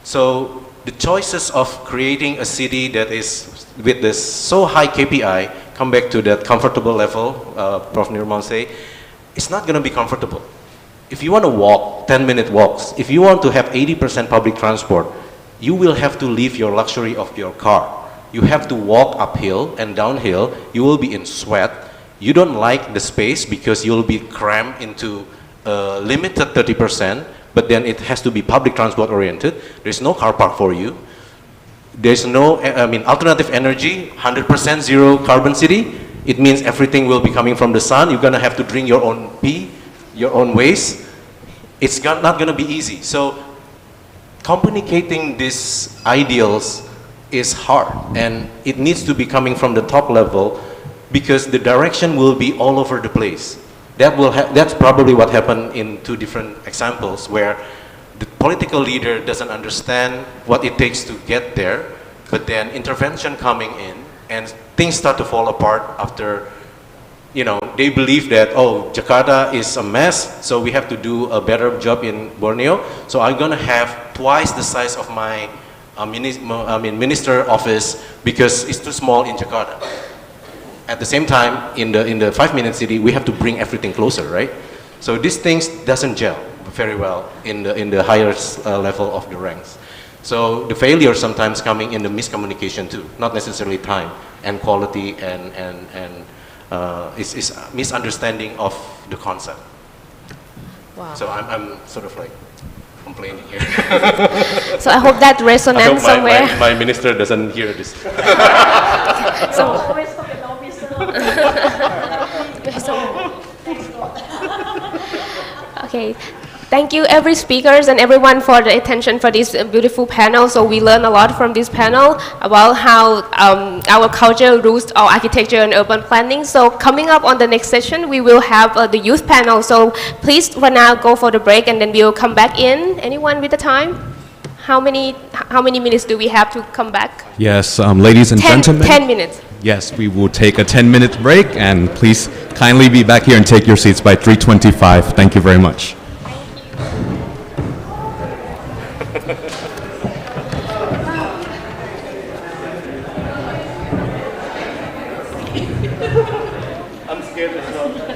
Speaker 3: So the choices of creating a city that is with this so high KPI, come back to that comfortable level, Prof. Nirmal say, it's not going to be comfortable. If you want to walk, 10-minute walks, if you want to have 80% public transport, you will have to leave your luxury of your car. You have to walk uphill and downhill. You will be in sweat. You don't like the space because you'll be crammed into a limited 30%, but then it has to be public transport oriented. There's no car park for you. There's no, alternative energy, 100% zero carbon city. It means everything will be coming from the sun. You're gonna have to drink your own pee, your own waste. It's not gonna be easy. So communicating these ideals is hard, and it needs to be coming from the top level because the direction will be all over the place. That's probably what happened in two different examples where the political leader doesn't understand what it takes to get there, but then intervention coming in and things start to fall apart after, they believe that, oh, Jakarta is a mess, so we have to do a better job in Borneo, so I'm gonna have twice the size of my minister office because it's too small in Jakarta. At the same time, in the 5-minute city, we have to bring everything closer, right? So these things doesn't gel very well in the higher level of the ranks. So the failure sometimes coming in the miscommunication too, not necessarily time and quality and is misunderstanding of the concept. Wow. So I'm sort of like complaining here.
Speaker 13: So I hope that resonates somewhere.
Speaker 3: My minister doesn't hear this. Okay, thank you every speakers and everyone for the attention for this beautiful panel. So we learned a lot from this panel about how our culture roots our architecture and urban planning. So coming up on the next session, we will have the youth panel. So please for now go for the break and then we'll come back in. Anyone with the time? How many minutes do we have to come back?
Speaker 2: Yes, ladies and gentlemen.
Speaker 13: 10 minutes.
Speaker 2: Yes, we will take a 10-minute break, and please kindly be back here and take your seats by 3:25. Thank you very much.
Speaker 3: I'm scared as well.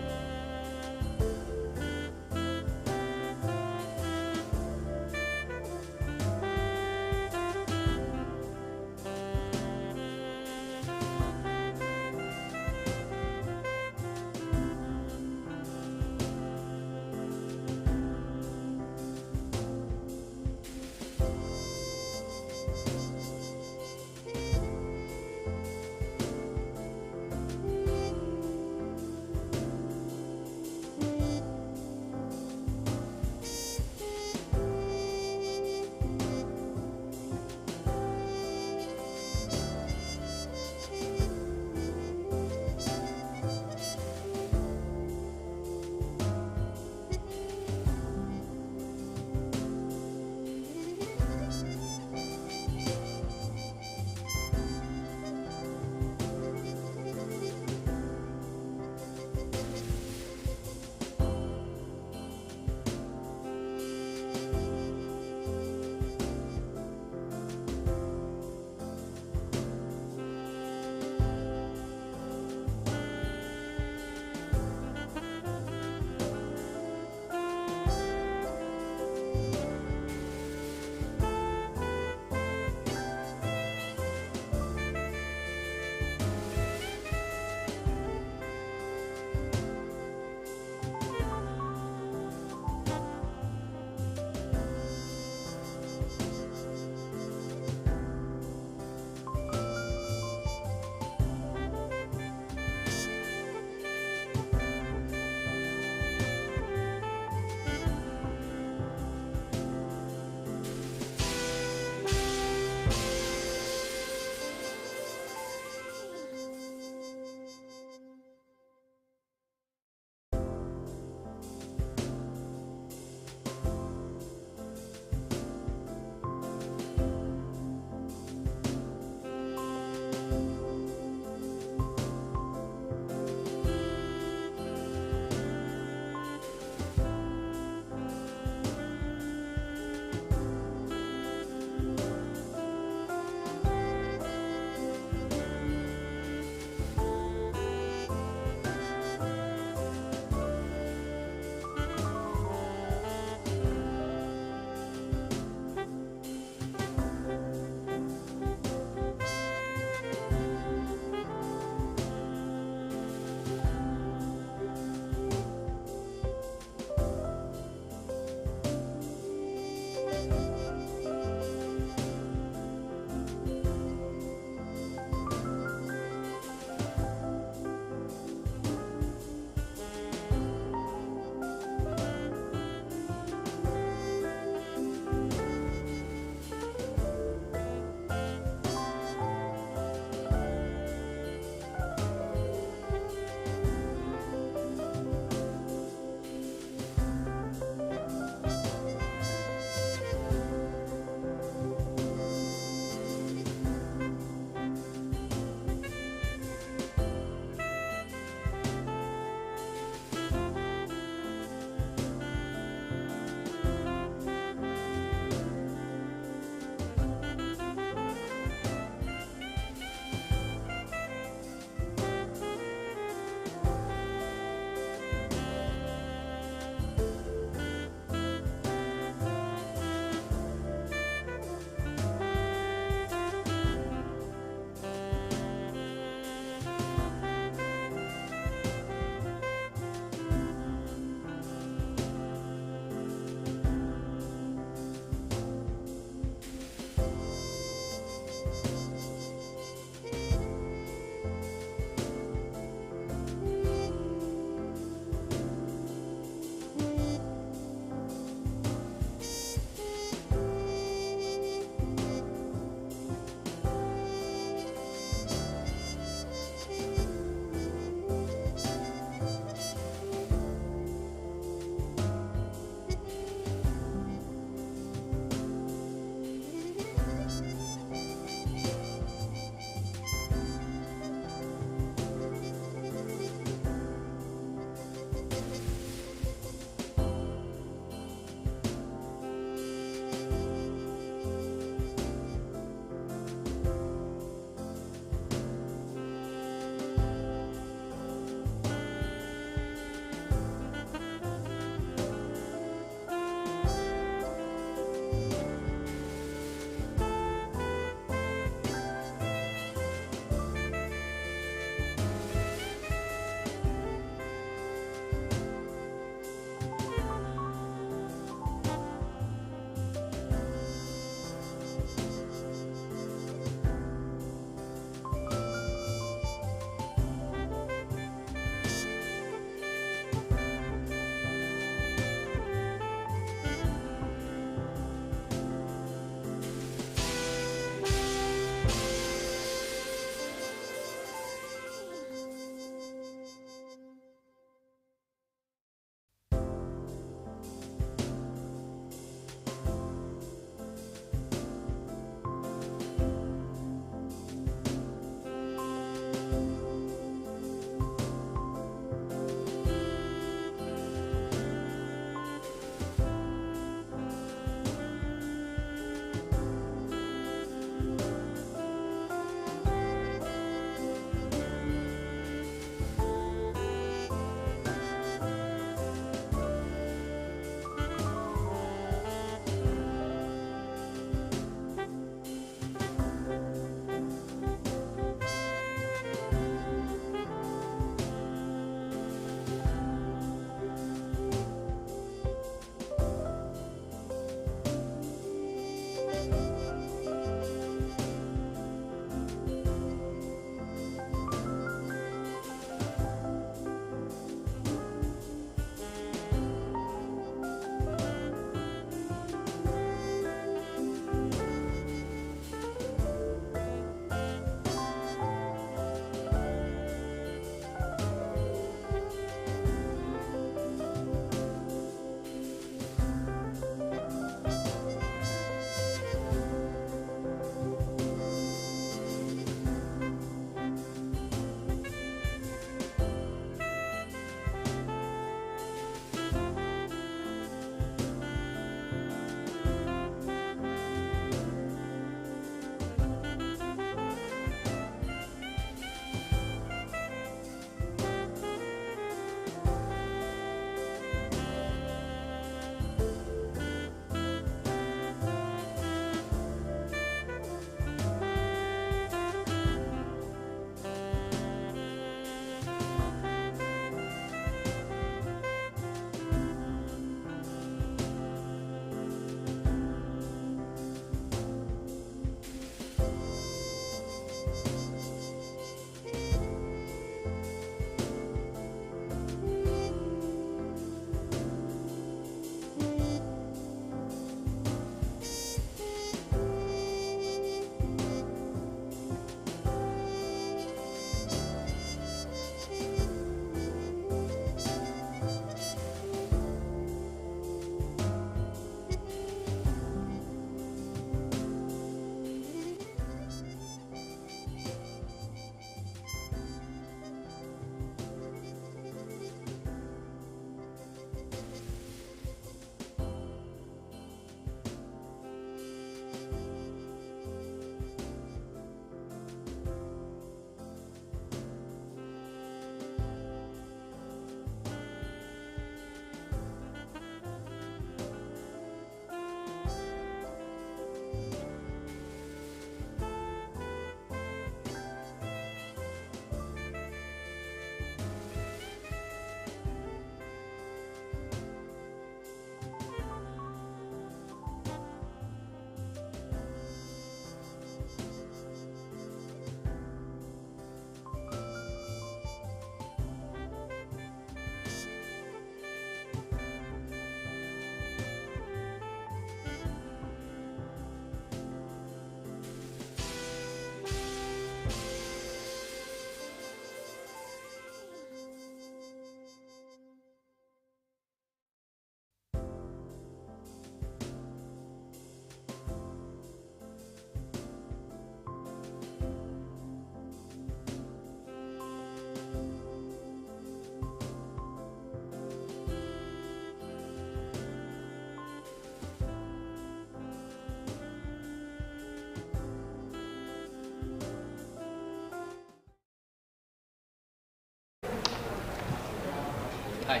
Speaker 8: Hi.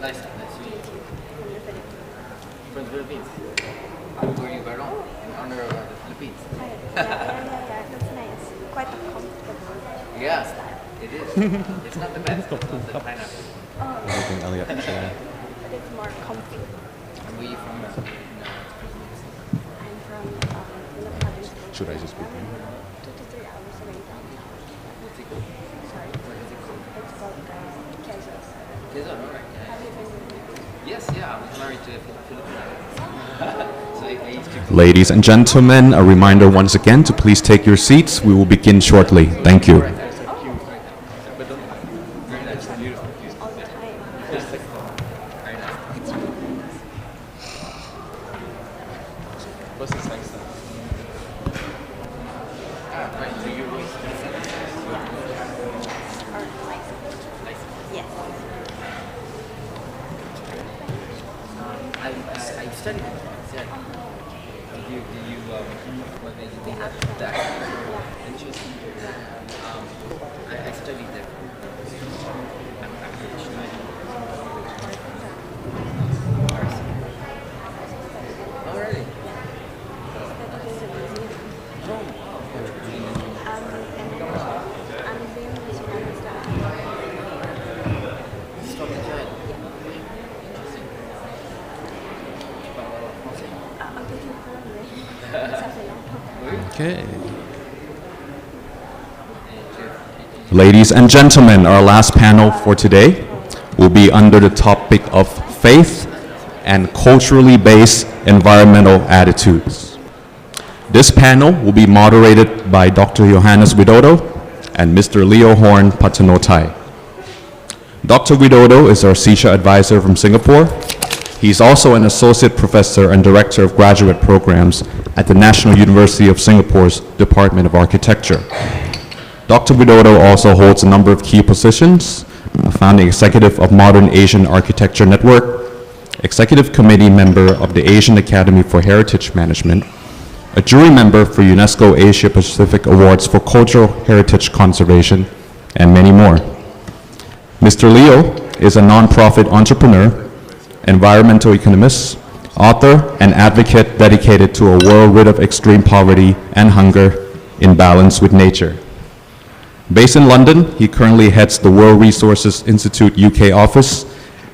Speaker 8: Nice to meet you. From the Philippines. Where are you born? In honor of the Philippines.
Speaker 7: Yeah, that's nice. Quite comfortable.
Speaker 8: Yeah, it is. It's not the best. It's not the pineapple.
Speaker 7: Everything Elliot share. But it's more comfy.
Speaker 8: And where are you from?
Speaker 7: I'm from Philippines.
Speaker 2: Should I just speak?
Speaker 7: 2 to 3 hours away downtown.
Speaker 8: What's it called?
Speaker 7: Sorry.
Speaker 8: What is it called?
Speaker 7: It's called Quezos.
Speaker 8: Quezon, alright.
Speaker 7: Have you been there?
Speaker 8: Yes, yeah, I was married to a Filipino. So I used to go.
Speaker 2: Ladies and gentlemen, a reminder once again to please take your seats. We will begin shortly. Thank you.
Speaker 8: Very nice, beautiful.
Speaker 7: All the time.
Speaker 8: Very nice.
Speaker 12: What's this next time?
Speaker 8: Right, so you're going to
Speaker 7: Yes.
Speaker 8: I studied it. Yeah. Do you what made you think that? Interesting. I studied there. I'm pretty sure. Oh, really? Oh,
Speaker 2: Okay. Ladies and gentlemen, our last panel for today will be under the topic of faith and culturally based environmental attitudes. This panel will be moderated by Dr. Johannes Widodo and Mr. Leo Horn Patanotai. Dr. Widodo is our SEACHA advisor from Singapore. He's also an associate professor and director of graduate programs at the National University of Singapore's Department of Architecture. Dr. Widodo also holds a number of key positions: a founding executive of Modern Asian Architecture Network, executive committee member of the Asian Academy for Heritage Management, a jury member for UNESCO Asia Pacific Awards for Cultural Heritage Conservation, and many more. Mr. Leo is a nonprofit entrepreneur, environmental economist, author, and advocate dedicated to a world rid of extreme poverty and hunger in balance with nature. Based in London, he currently heads the World Resources Institute UK office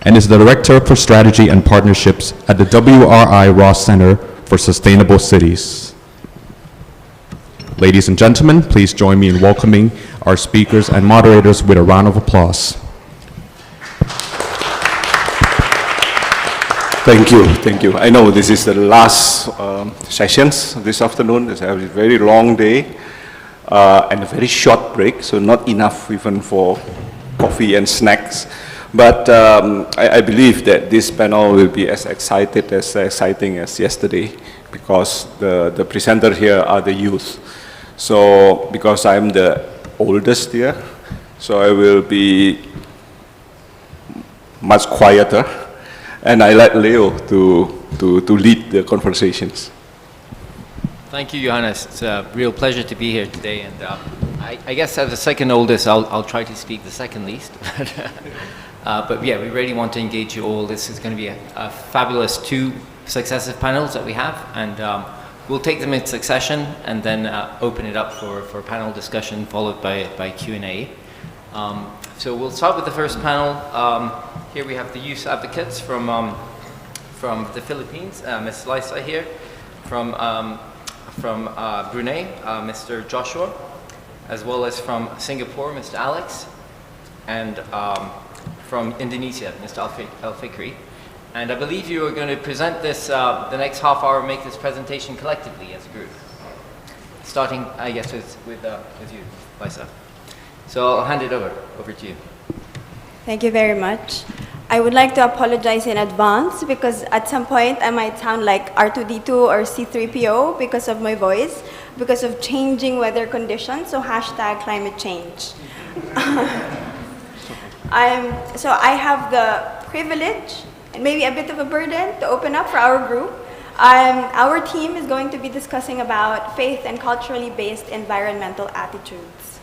Speaker 2: and is the Director for Strategy and Partnerships at the WRI Ross Center for Sustainable Cities. Ladies and gentlemen, please join me in welcoming our speakers and moderators with a round of applause.
Speaker 20: Thank you. I know this is the last sessions this afternoon. It's a very long day and a very short break, so not enough even for coffee and snacks. But I believe that this panel will be as exciting as yesterday, because the presenters here are the youth. So because I'm the oldest here, so I will be much quieter. And I like Leo to lead the conversations.
Speaker 21: Thank you, Johannes. It's a real pleasure to be here today. And I guess as the second oldest, I'll try to speak the second least. But yeah, we really want to engage you all. This is going to be a fabulous 2 successive panels that we have. And we'll take them in succession and then open it up for panel discussion followed by Q&A. So we'll start with the first panel. Here we have the youth advocates from the Philippines, Ms. Lisa here, from Brunei, Mr. Joshua, as well as from Singapore, Mr. Alex, and from Indonesia, Mr. Al-Fikri. And I believe you are going to present this, the next half hour, make this presentation collectively as a group. Starting, I guess, with you, Lisa. So I'll hand it over to you.
Speaker 7: Thank you very much. I would like to apologize in advance because at some point I might sound like R2D2 or C3PO because of my voice, because of changing weather conditions, so hashtag climate change. So I have the privilege and maybe a bit of a burden to open up for our group. Our team is going to be discussing about faith and culturally based environmental attitudes.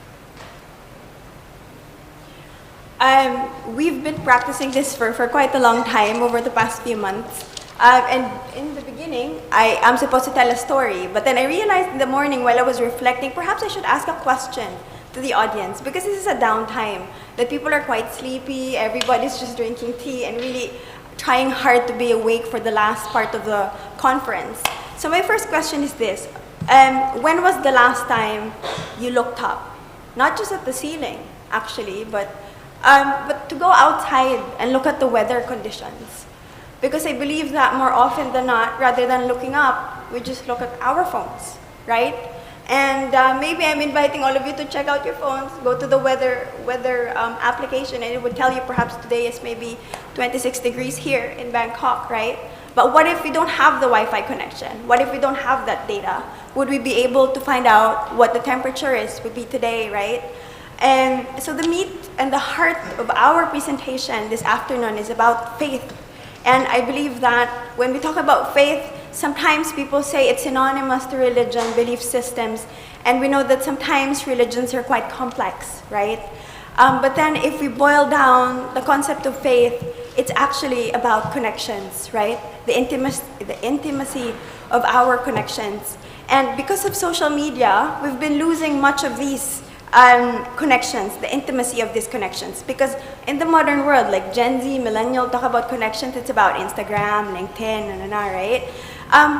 Speaker 7: We've been practicing this for quite a long time over the past few months. And in the beginning, I am supposed to tell a story, but then I realized in the morning while I was reflecting, perhaps I should ask a question to the audience, because this is a downtime, that people are quite sleepy, everybody's just drinking tea and really trying hard to be awake for the last part of the conference. So my first question is this: when was the last time you looked up? Not just at the ceiling, actually, but to go outside and look at the weather conditions. Because I believe that more often than not, rather than looking up, we just look at our phones, right? And maybe I'm inviting all of you to check out your phones, go to the weather application, and it would tell you perhaps today is maybe 26 degrees here in Bangkok, right? But what if we don't have the Wi-Fi connection? What if we don't have that data? Would we be able to find out what the temperature would be today, right? And so the meat and the heart of our presentation this afternoon is about faith. And I believe that when we talk about faith, sometimes people say it's synonymous to religion, belief systems, and we know that sometimes religions are quite complex, right? But then if we boil down the concept of faith, it's actually about connections, right? The intimacy of our connections. And because of social media, we've been losing much of these connections, the intimacy of these connections. Because in the modern world, like Gen Z, millennial, talk about connections, it's about Instagram, LinkedIn, right?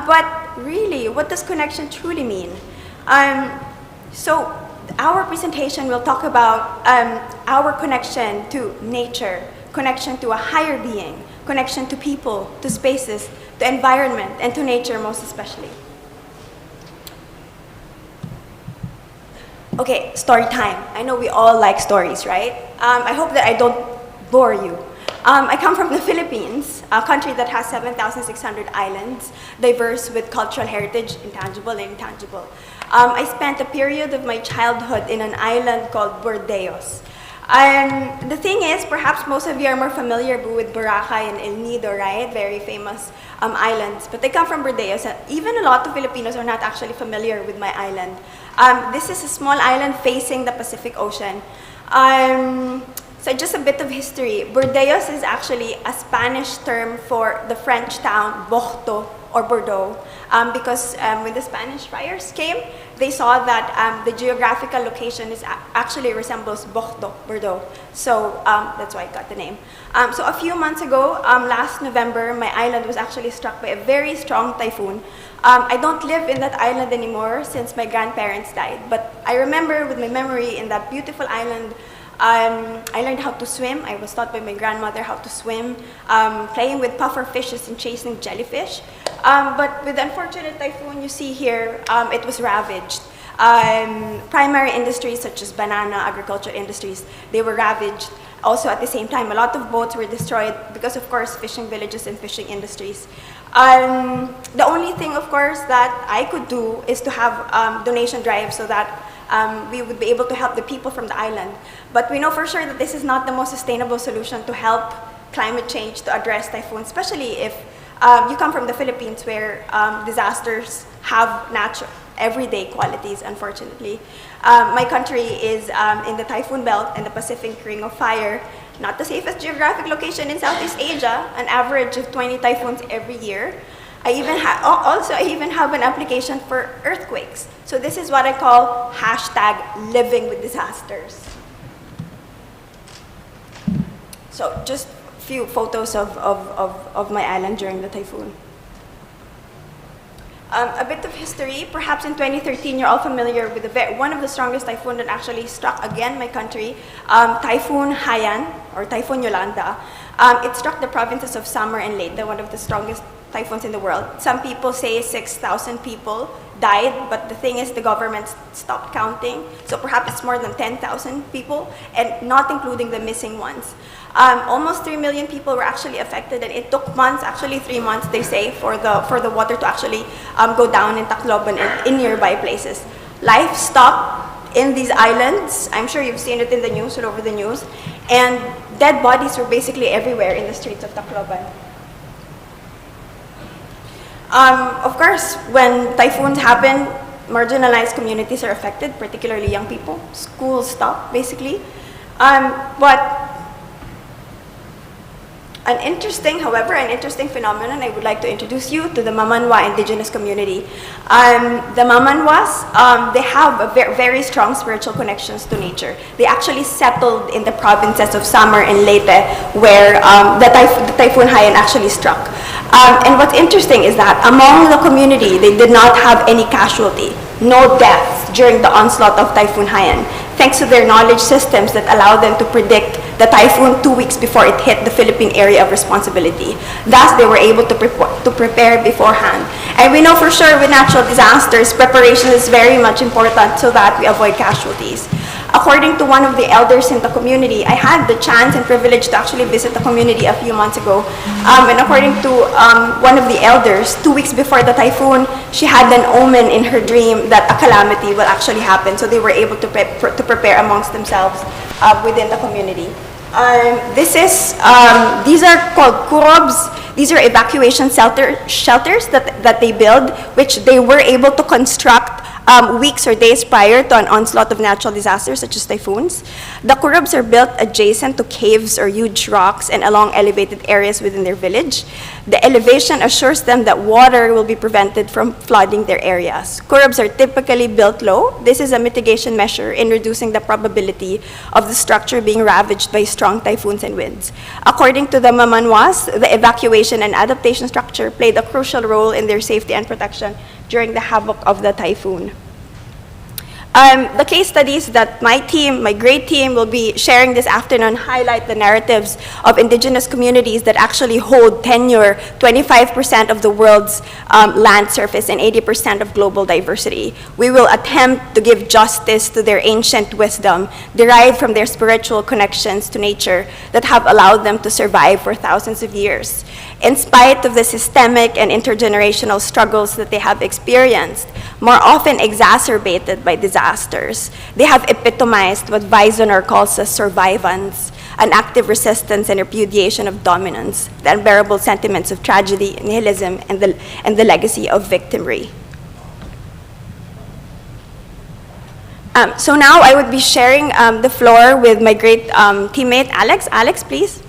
Speaker 7: But really, what does connection truly mean? So our presentation will talk about our connection to nature, connection to a higher being, connection to people, to spaces, to environment, and to nature most especially. Okay, story time. I know we all like stories, right? I hope that I don't bore you. I come from the Philippines, a country that has 7,600 islands, diverse with cultural heritage, intangible and intangible. I spent a period of my childhood in an island called Bordeos. The thing is, perhaps most of you are more familiar with Boracay and El Nido, right? Very famous islands. But I come from Bordeos, and even a lot of Filipinos are not actually familiar with my island. This is a small island facing the Pacific Ocean. So just a bit of history. Bordeos is actually a Spanish term for the French town Bordeaux or Bordeaux, because when the Spanish friars came, they saw that the geographical location actually resembles Bordeaux. So that's why I got the name. So a few months ago, last November, my island was actually struck by a very strong typhoon. I don't live in that island anymore since my grandparents died, but I remember with my memory in that beautiful island, I learned how to swim. I was taught by my grandmother how to swim, playing with puffer fishes and chasing jellyfish. But with the unfortunate typhoon you see here, it was ravaged. Primary industries such as banana, agriculture industries, they were ravaged. Also at the same time, a lot of boats were destroyed because, of course, fishing villages and fishing industries. The only thing, of course, that I could do is to have donation drives so that we would be able to help the people from the island. But we know for sure that this is not the most sustainable solution to help climate change, to address typhoons, especially if you come from the Philippines where disasters have natural, everyday qualities, unfortunately. My country is in the typhoon belt and the Pacific Ring of Fire, not the safest geographic location in Southeast Asia, an average of 20 typhoons every year. I even have an application for earthquakes. So this is what I call #living with disasters. So just a few photos of my island during the typhoon. A bit of history, perhaps in 2013, you're all familiar with one of the strongest typhoon that actually struck again my country, Typhoon Haiyan, or Typhoon Yolanda. It struck the provinces of Samar and Leyte, one of the strongest typhoons in the world. Some people say 6,000 people died, but the thing is the government stopped counting, so perhaps it's more than 10,000 people, and not including the missing ones. Almost 3 million people were actually affected, and it took months, actually 3 months, they say, for the water to actually go down in Tacloban and in nearby places. Life stopped in these islands. I'm sure you've seen it in the news, all over the news, and dead bodies were basically everywhere in the streets of Tacloban. Of course, when typhoons happen, marginalized communities are affected, particularly young people. Schools stop, basically. But An interesting phenomenon, I would like to introduce you to the Mamanwa indigenous community. The Mamanwas, they have a very strong spiritual connections to nature. They actually settled in the provinces of Samar and Leyte, where the Typhoon Haiyan actually struck. And what's interesting is that among the community, they did not have any casualty, no deaths during the onslaught of Typhoon Haiyan, thanks to their knowledge systems that allow them to predict the typhoon 2 weeks before it hit the Philippine area of responsibility. Thus, they were able to prepare beforehand. And we know for sure with natural disasters, preparation is very much important so that we avoid casualties. According to one of the elders in the community, I had the chance and privilege to actually visit the community a few months ago. And according to one of the elders, 2 weeks before the typhoon, she had an omen in her dream that a calamity will actually happen. So they were able to prepare amongst themselves within the community. These are called kurobs. These are evacuation shelters that they build, which they were able to construct weeks or days prior to an onslaught of natural disasters such as typhoons. The kurobs are built adjacent to caves or huge rocks and along elevated areas within their village. The elevation assures them that water will be prevented from flooding their areas. Kurobs are typically built low. This is a mitigation measure in reducing the probability of the structure being ravaged by strong typhoons and winds. According to the Mamanwas, the evacuation and adaptation structure played a crucial role in their safety and protection during the havoc of the typhoon. The case studies that my great team, will be sharing this afternoon highlight the narratives of indigenous communities that actually hold tenure 25% of the world's land surface and 80% of global diversity. We will attempt to give justice to their ancient wisdom derived from their spiritual connections to nature that have allowed them to survive for thousands of years. In spite of the systemic and intergenerational struggles that they have experienced, more often exacerbated by disasters, they have epitomized what Weisner calls as survivance, an active resistance and repudiation of dominance, the unbearable sentiments of tragedy, nihilism, and the legacy of victimry. So now I would be sharing the floor with my great teammate, Alex. Alex, please.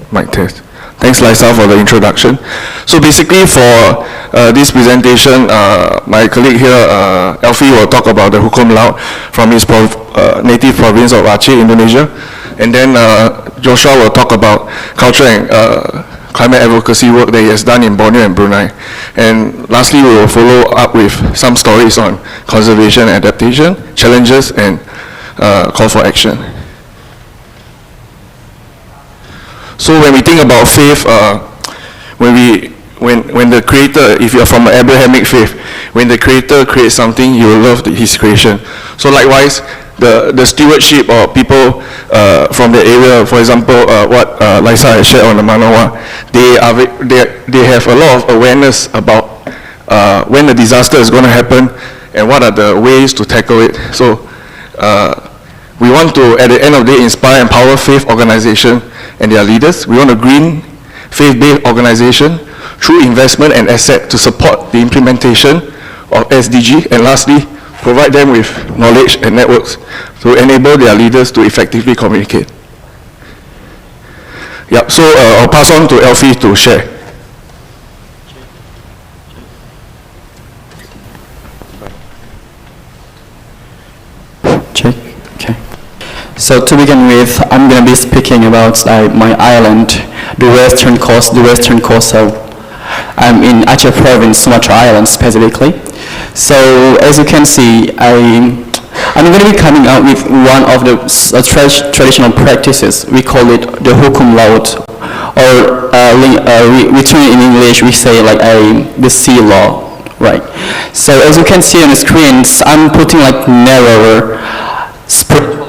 Speaker 4: Mic test. Thanks, Lisa, for the introduction. So basically for this presentation, my colleague here, Elfie, will talk about the Hukum Laut from his native province of Aceh, Indonesia. And then Joshua will talk about culture and climate advocacy work that he has done in Borneo and Brunei. And lastly, we will follow up with some stories on conservation and adaptation, challenges, and call for action. So when we think about faith, when the Creator, if you're from an Abrahamic faith, when the Creator creates something, you will love His creation. So likewise, the stewardship or people from the area, for example, what Lisa has shared on the Manawa, they have a lot of awareness about when the disaster is going to happen and what are the ways to tackle it. So we want to, at the end of the day, inspire and empower faith organization and their leaders. We want a green, faith-based organization through investment and asset to support the implementation of SDG, and lastly, provide them with knowledge and networks to enable their leaders to effectively communicate. Yeah, so I'll pass on to Elfie to share.
Speaker 10: So to begin with, I'm going to be speaking about my island, the western coast. So I'm in Aceh province, Sumatra Island specifically. So as you can see, I'm going to be coming out with one of the traditional practices. We call it the Hukum Laut, or we turn it in English, we say like the sea law, right? So as you can see on the screens, I'm putting like narrower,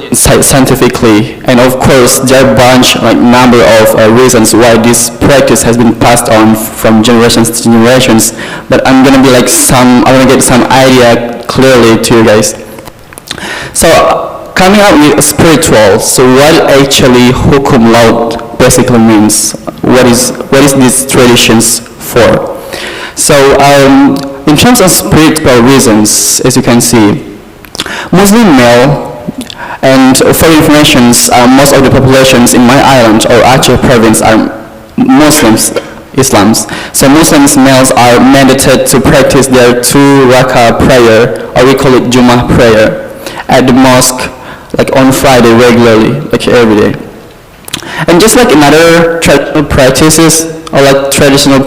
Speaker 10: scientifically, and of course there are a bunch, like number of reasons why this practice has been passed on from generations to generations, but I'm gonna be like I wanna get some idea clearly to you guys. So coming out with spiritual, so what actually Hukum Laut basically means, what is these traditions for? So in terms of spiritual reasons, as you can see, Muslim male And for information, most of the populations in my island or Aceh province are Muslims, Islams. So Muslims males are mandated to practice their 2 rakah prayer, or we call it Jummah prayer, at the mosque like on Friday regularly, like every day. And just like in other traditional practices or like traditional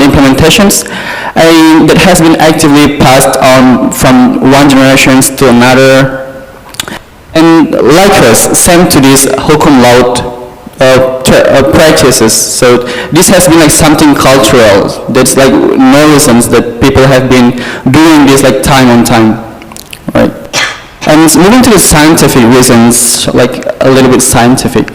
Speaker 10: implementations, that has been actively passed on from one generation to another. And likewise, same to these hukum laut practices. So this has been like something cultural. That's like no reasons that people have been doing this like time on time, right? And moving to the scientific reasons, like a little bit scientific.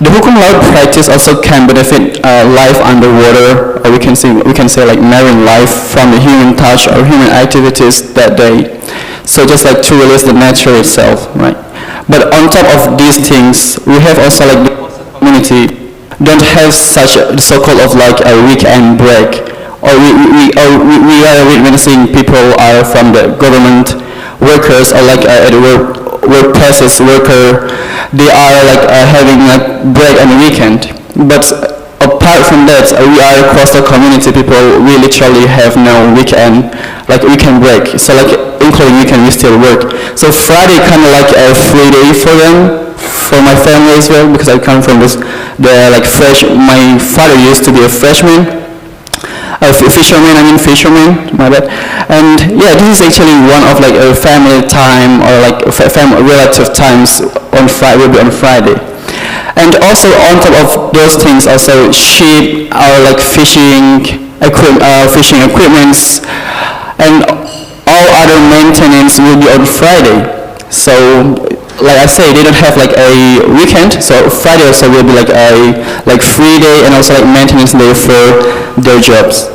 Speaker 10: The hukum laut practice also can benefit life underwater, or we can say like marine life from the human touch or human activities that day. So just like to release the nature itself, right? But on top of these things, we have also like the community don't have such a so-called of like a weekend break, or we are witnessing people are from the government workers or like at workplaces worker, they are like having like break on the weekend. But apart from that, we are coastal community people, we literally have no weekend break. So like including weekend we still work. So Friday kind of like a free day for them, for my family as well, because I come from my father used to be a fisherman, my bad. And yeah, this is actually one of like a family time or like family relative times on Friday, will be on Friday. And also on top of those things, also ship or like fishing equipments and all other maintenance will be on Friday. So like I say, they don't have like a weekend, so Friday also will be like a free day and also like maintenance day for their jobs.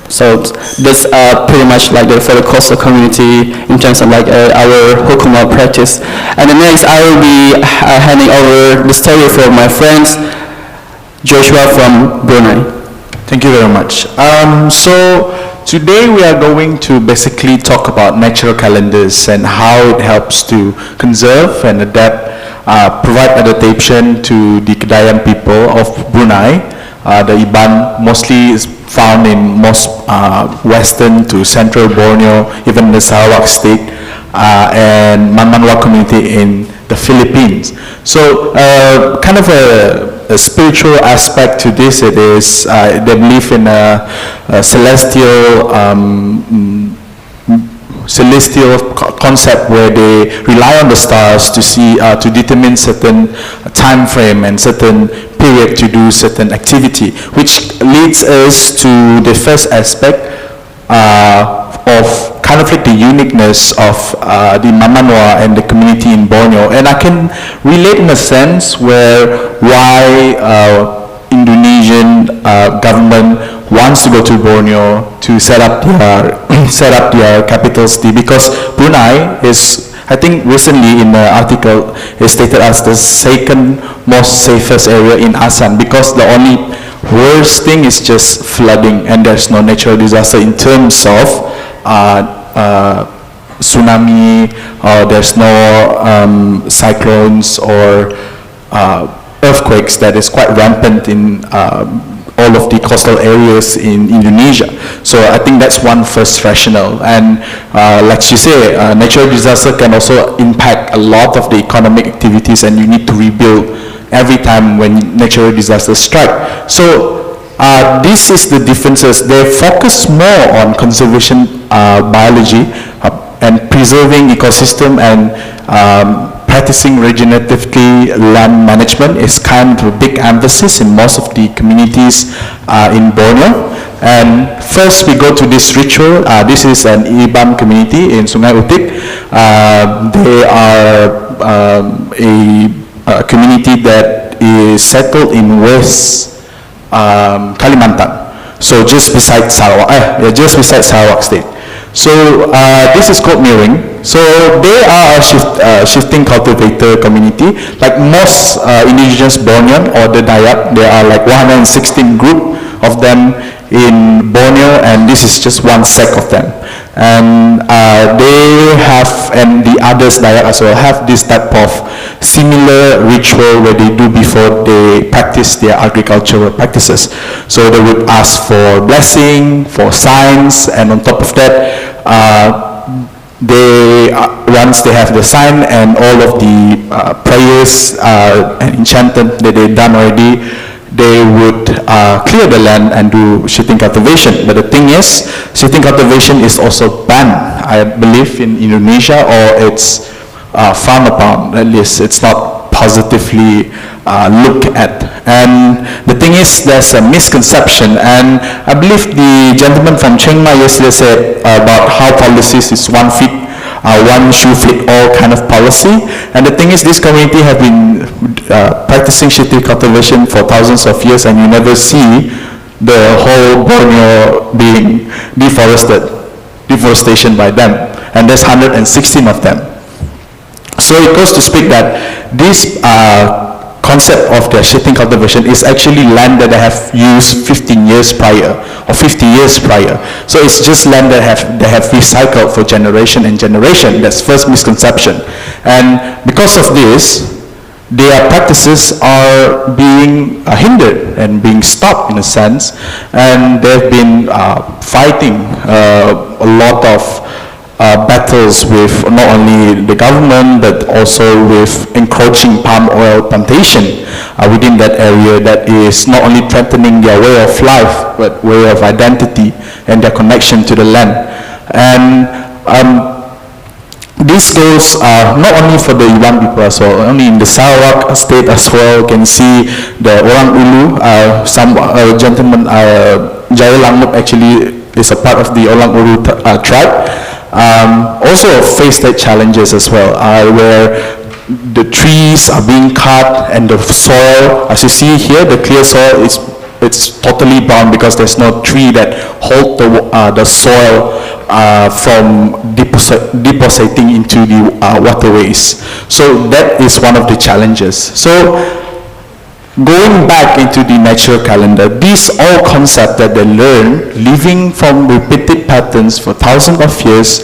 Speaker 10: So that's pretty much like for the coastal community in terms of like our hukum laut practice. And the next I will be handing over the story for my friends Joshua from Brunei.
Speaker 5: Thank you very much. So today we are going to basically talk about natural calendars and how it helps to conserve and adapt, provide adaptation to the Kedayan people of Brunei. The Iban mostly is found in most western to central Borneo, even the Sarawak state, and Manmanwa community in the Philippines. So kind of a spiritual aspect to this, it is they believe in a celestial concept where they rely on the stars to see to determine certain time frame and certain period to do certain activity, which leads us to the first aspect of kind of like the uniqueness of the Mamanwa and the community in Borneo. And I can relate in a sense where why Indonesian government wants to go to Borneo to set up their capital city, because Brunei is, I think recently in the article is stated as the second most safest area in ASEAN, because the only worst thing is just flooding and there's no natural disaster in terms of tsunami, or there's no cyclones or earthquakes that is quite rampant in all of the coastal areas in Indonesia. So I think that's one first rationale. And like she said, natural disaster can also impact a lot of the economic activities, and you need to rebuild every time when natural disasters strike. So this is the differences. They focus more on conservation biology and preserving ecosystem, and practicing regeneratively land management is kind of a big emphasis in most of the communities in Borneo. And first we go to this ritual. This is an Ibam community in Sungai Utik. They are a community that is settled in West Kalimantan. So just beside Sarawak state. So this is called Miring. So they are a shifting cultivator community. Like most indigenous Bornean or the Dayak, there are like 116 group of them in Borneo, and this is just one sect of them. And they have, and the others Dayak as well, have this type of similar ritual where they do before they practice their agricultural practices. So they would ask for blessing, for signs, and on top of that, once they have the sign and all of the prayers and enchantment that they've done already, they would clear the land and do shitting cultivation. But the thing is, shitting cultivation is also banned, I believe, in Indonesia, or it's frowned upon. At least it's not positively looked at. And the thing is, there's a misconception, and I believe the gentleman from Chiang Mai yesterday said about how policies is one shoe fit all kind of policy. And the thing is, this community have been practicing shitting cultivation for thousands of years, and you never see the whole Borneo being deforestation by them. And there's 116 of them. So it goes to speak that this concept of the shitting cultivation is actually land that they have used 15 years prior or 50 years prior. So it's just land that they have recycled for generation and generation. That's first misconception. And because of this, their practices are being hindered and being stopped in a sense, and they've been fighting a lot of battles with not only the government but also with encroaching palm oil plantation within that area that is not only threatening their way of life but way of identity and their connection to the land. And this goes not only for the Iban people as well, only in the Sarawak state as well. You can see the Orang Ulu, some gentleman, Jaya Langup actually is a part of the Orang Ulu tribe. Also face that challenges as well, where the trees are being cut and the soil, as you see here, the clear soil it's totally brown because there's no tree that hold the soil from depositing into the waterways. So that is one of the challenges. So going back into the natural calendar, these all concepts that they learn, living from repeated patterns for thousands of years,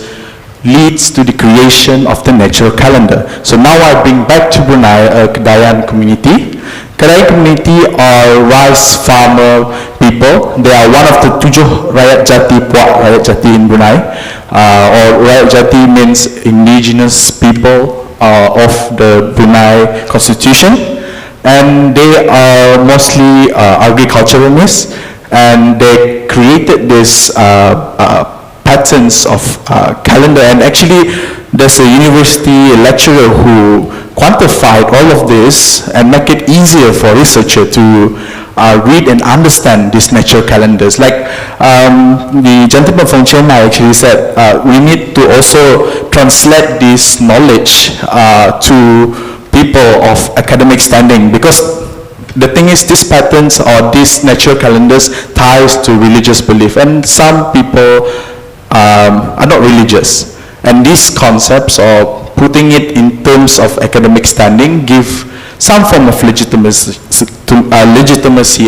Speaker 5: leads to the creation of the natural calendar. So now I bring back to Brunei a Kedayan community. Kedayan community are rice farmer people. They are one of the 7 Rakyat Jati, Puak Rakyat Jati in Brunei. Or Rakyat Jati means indigenous people of the Brunei constitution. And they are mostly agriculturalists, and they created this patterns of calendar. And actually there's a university lecturer who quantified all of this and make it easier for researcher to read and understand these natural calendars. Like the gentleman from Chiang Mai actually said, we need to also translate this knowledge to people of academic standing, because the thing is, these patterns or these natural calendars ties to religious belief, and some people are not religious, and these concepts or putting it in terms of academic standing give some form of legitimacy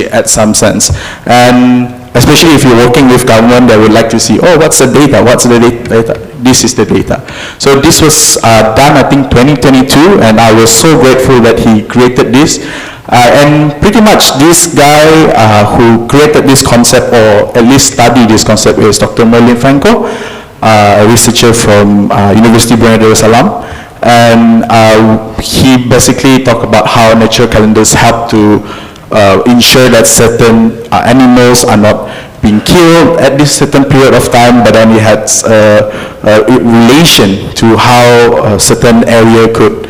Speaker 5: at some sense. And especially if you're working with government, they would like to see, oh, what's the data, what's the data, this is the data. So this was done, I think, 2022, and I was so grateful that he created this. And pretty much this guy who created this concept, or at least studied this concept, is Dr. Merlin Franco, a researcher from University of Brunei Darussalam. And he basically talked about how natural calendars help to ensure that certain animals are not being killed at this certain period of time, but then it has a relation to how a certain area could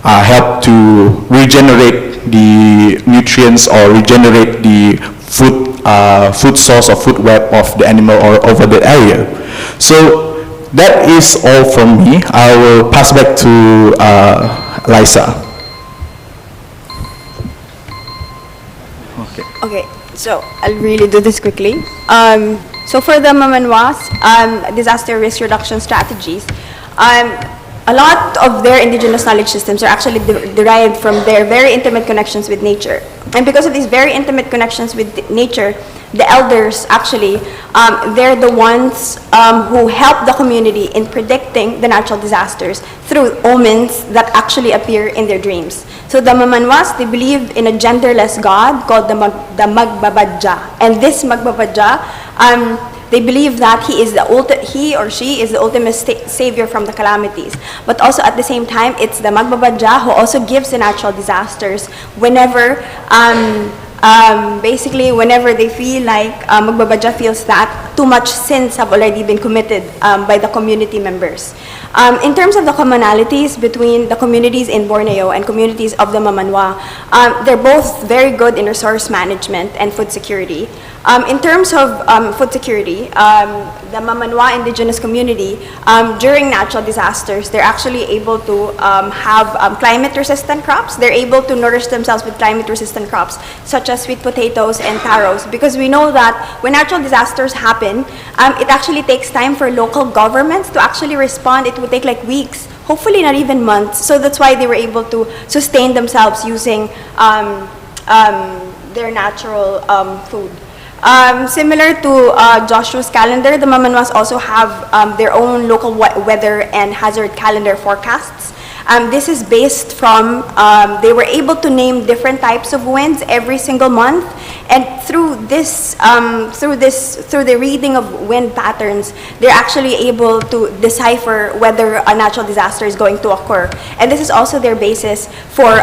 Speaker 5: help to regenerate the nutrients or regenerate the food source or food web of the animal or over the area. So that is all from me. I will pass back to Liza.
Speaker 7: Okay, so I'll really do this quickly. So for the Mamanwas, disaster risk reduction strategies, a lot of their indigenous knowledge systems are actually derived from their very intimate connections with nature. And because of these very intimate connections with nature, the elders actually, they're the ones who help the community in predicting the natural disasters through omens that actually appear in their dreams. So the Mamanwas, they believe in a genderless god called the Magbabadya. And this Magbabadya, they believe that he or she is the ultimate savior from the calamities. But also at the same time, it's the Magbabadya who also gives the natural disasters whenever, basically whenever they feel like Magbabadya feels that too much sins have already been committed by the community members. In terms of the commonalities between the communities in Borneo and communities of the Mamanwa, they're both very good in resource management and food security. In terms of food security, the Mamanwa indigenous community, during natural disasters, they're actually able to have climate-resistant crops. They're able to nourish themselves with climate-resistant crops, such as sweet potatoes and taros, because we know that when natural disasters happen, it actually takes time for local governments to actually respond. It would take like weeks, hopefully not even months. So that's why they were able to sustain themselves using their natural food. Similar to Joshua's calendar, the Mamanwas also have their own local weather and hazard calendar forecasts. This is based from, they were able to name different types of winds every single month, and through the reading of wind patterns, they're actually able to decipher whether a natural disaster is going to occur. And this is also their basis for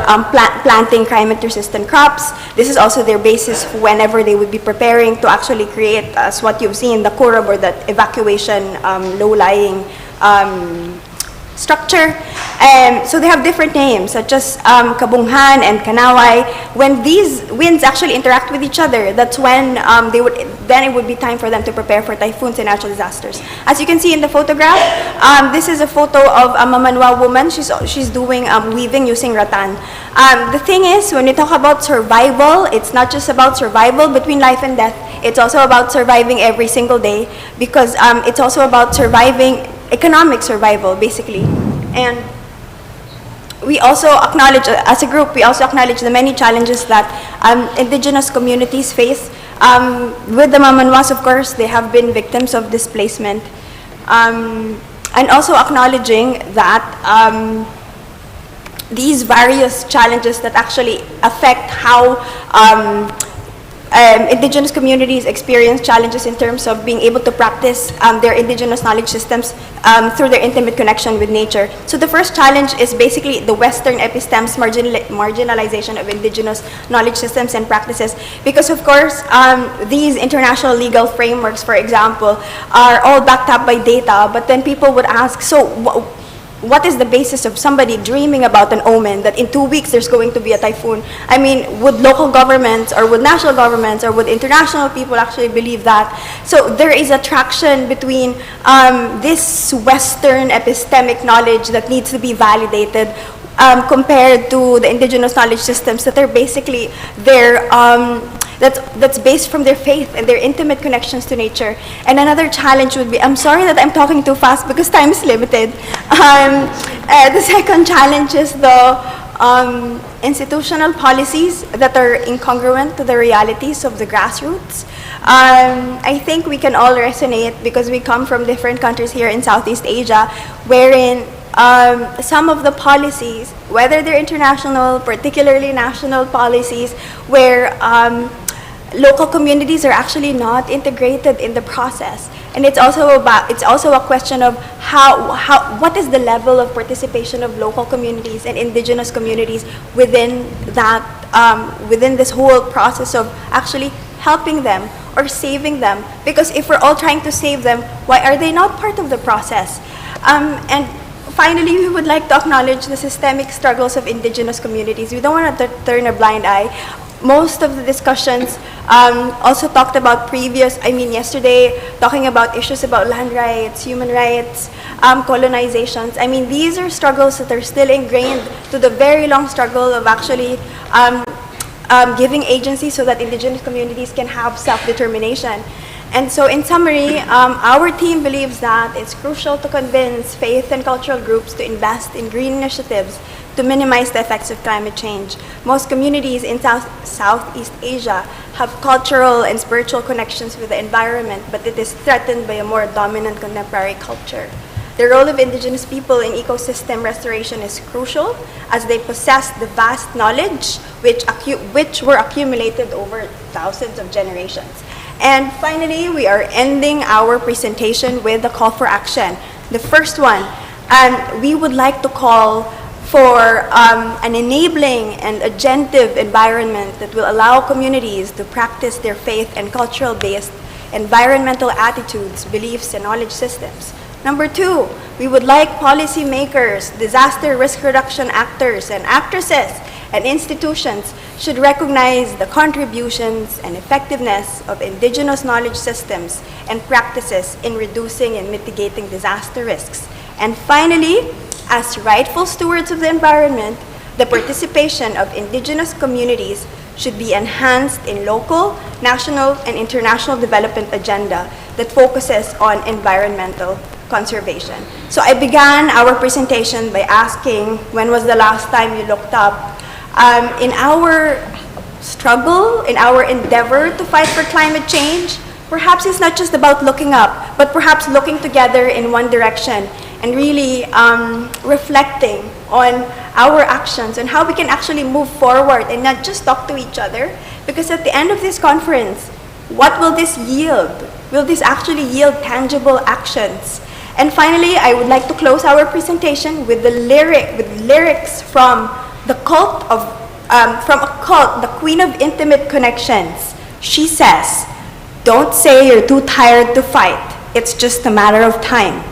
Speaker 7: planting climate-resistant crops. This is also their basis for whenever they would be preparing to actually create, as what you've seen, the kurab, or the evacuation low-lying structure. So they have different names, such as Kabunghan and Kanaway. When these winds actually interact with each other, that's when then it would be time for them to prepare for typhoons and natural disasters. As you can see in the photograph, this is a photo of a Mamanwa woman. She's doing weaving using rattan. The thing is, when we talk about survival, it's not just about survival between life and death. It's also about surviving every single day, because it's also about surviving economic survival, basically. And we also acknowledge, as a group, we also acknowledge the many challenges that indigenous communities face. With the Mamanwas, of course, they have been victims of displacement. And also acknowledging that these various challenges that actually affect how indigenous communities experience challenges in terms of being able to practice their indigenous knowledge systems through their intimate connection with nature. So the first challenge is basically the Western episteme's marginalization of indigenous knowledge systems and practices, because of course these international legal frameworks, for example, are all backed up by data, but then people would ask, so what is the basis of somebody dreaming about an omen that in 2 weeks there's going to be a typhoon? I mean, would local governments, or would national governments, or would international people actually believe that? So there is a traction between this Western epistemic knowledge that needs to be validated compared to the indigenous knowledge systems that are basically that's based from their faith and their intimate connections to nature. And another challenge would be, I'm sorry that I'm talking too fast because time is limited. The second challenge is the institutional policies that are incongruent to the realities of the grassroots. I think we can all resonate because we come from different countries here in Southeast Asia, wherein some of the policies, whether they're international, particularly national policies, where local communities are actually not integrated in the process. And it's also a question of what is the level of participation of local communities and indigenous communities within that, within this whole process of actually helping them or saving them. Because if we're all trying to save them, why are they not part of the process? And finally, we would like to acknowledge the systemic struggles of indigenous communities. We don't want to turn a blind eye. Most of the discussions also talked about yesterday, talking about issues about land rights, human rights, colonizations. I mean, these are struggles that are still ingrained to the very long struggle of actually giving agency so that indigenous communities can have self-determination. And so in summary, our team believes that it's crucial to convince faith and cultural groups to invest in green initiatives to minimize the effects of climate change. Most communities in Southeast Asia have cultural and spiritual connections with the environment, but it is threatened by a more dominant contemporary culture. The role of indigenous people in ecosystem restoration is crucial, as they possess the vast knowledge which were accumulated over thousands of generations. And finally, we are ending our presentation with a call for action. The first one, we would like to call for an enabling and agentive environment that will allow communities to practice their faith and cultural-based environmental attitudes, beliefs, and knowledge systems. Number two, we would like policymakers, disaster risk reduction actors, and actresses, and institutions should recognize the contributions and effectiveness of indigenous knowledge systems and practices in reducing and mitigating disaster risks. And finally, as rightful stewards of the environment, the participation of indigenous communities should be enhanced in local, national, and international development agenda that focuses on environmental conservation. So I began our presentation by asking, when was the last time you looked up? In our struggle, in our endeavor to fight for climate change, perhaps it's not just about looking up, but perhaps looking together in one direction and really reflecting on our actions and how we can actually move forward and not just talk to each other. Because at the end of this conference, what will this yield? Will this actually yield tangible actions? And finally, I would like to close our presentation with lyrics from the cult of, the Queen of Intimate Connections. She says, "Don't say you're too tired to fight. It's just a matter of time.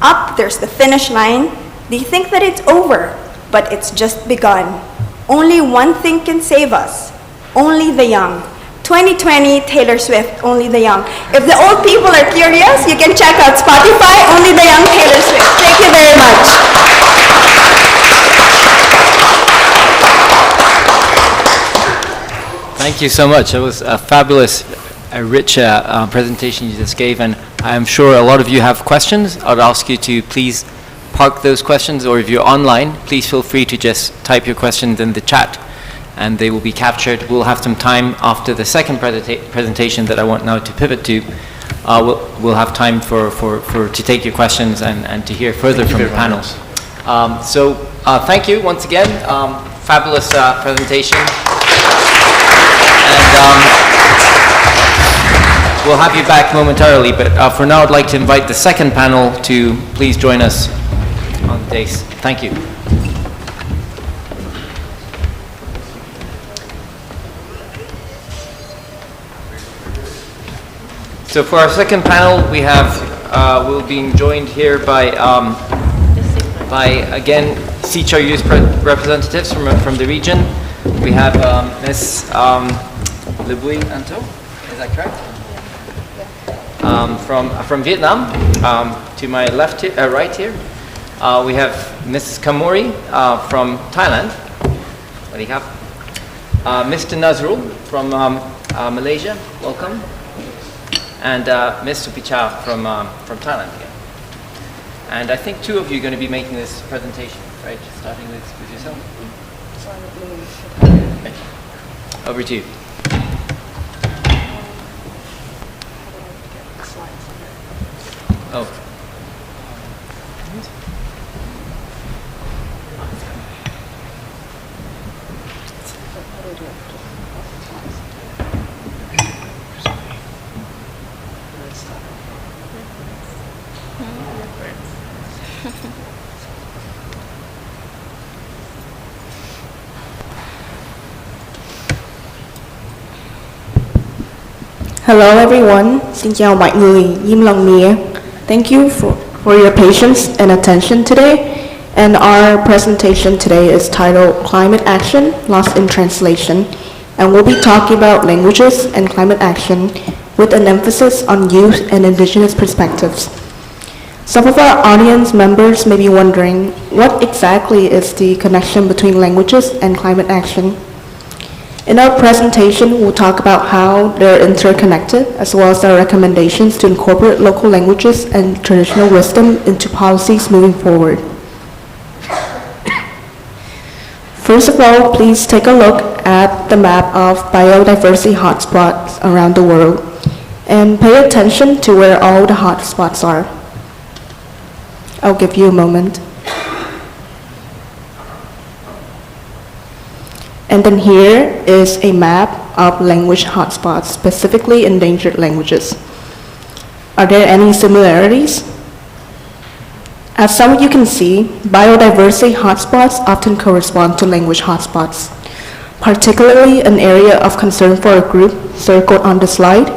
Speaker 7: Up there's the finish line. They think that it's over, but it's just begun. Only one thing can save us. Only the young." 2020 Taylor Swift, Only the Young. If the old people are curious, you can check out Spotify, Only the Young, Taylor Swift. Thank you very much.
Speaker 21: Thank you so much. It was a fabulous, rich presentation you just gave, and I'm sure a lot of you have questions. I'd ask you to please park those questions, or if you're online, please feel free to just type your questions in the chat, and they will be captured. We'll have some time after the second presentation that I want now to pivot to. We'll have time to take your questions and to hear further from the panels. Thank you once again. Fabulous presentation. And we'll have you back momentarily, but for now I'd like to invite the second panel to please join us on the dais. Thank you. So for our second panel, we have, we're being joined here by again, SEACHA youth representatives from the region. We have Ms. Lebui Anto, is that correct? From Vietnam, to my left here, right here. We have Mrs. Kamori from Thailand. What do you have? Mr. Nazrul from Malaysia, welcome. And Ms. Supicha from Thailand again. And I think two of you are going to be making this presentation, right? Starting with yourself. Okay. Over to you. Oh.
Speaker 6: Hello everyone, xin chào mọi người, Yim Long Mia. Thank you for your patience and attention today. And our presentation today is titled Climate Action, Lost in Translation. And we'll be talking about languages and climate action with an emphasis on youth and indigenous perspectives. Some of our audience members may be wondering, what exactly is the connection between languages and climate action? In our presentation, we'll talk about how they're interconnected, as well as our recommendations to incorporate local languages and traditional wisdom into policies moving forward. First of all, please take a look at the map of biodiversity hotspots around the world and pay attention to where all the hotspots are. I'll give you a moment. And then here is a map of language hotspots, specifically endangered languages. Are there any similarities? As some of you can see, biodiversity hotspots often correspond to language hotspots, particularly an area of concern for a group circled on the slide,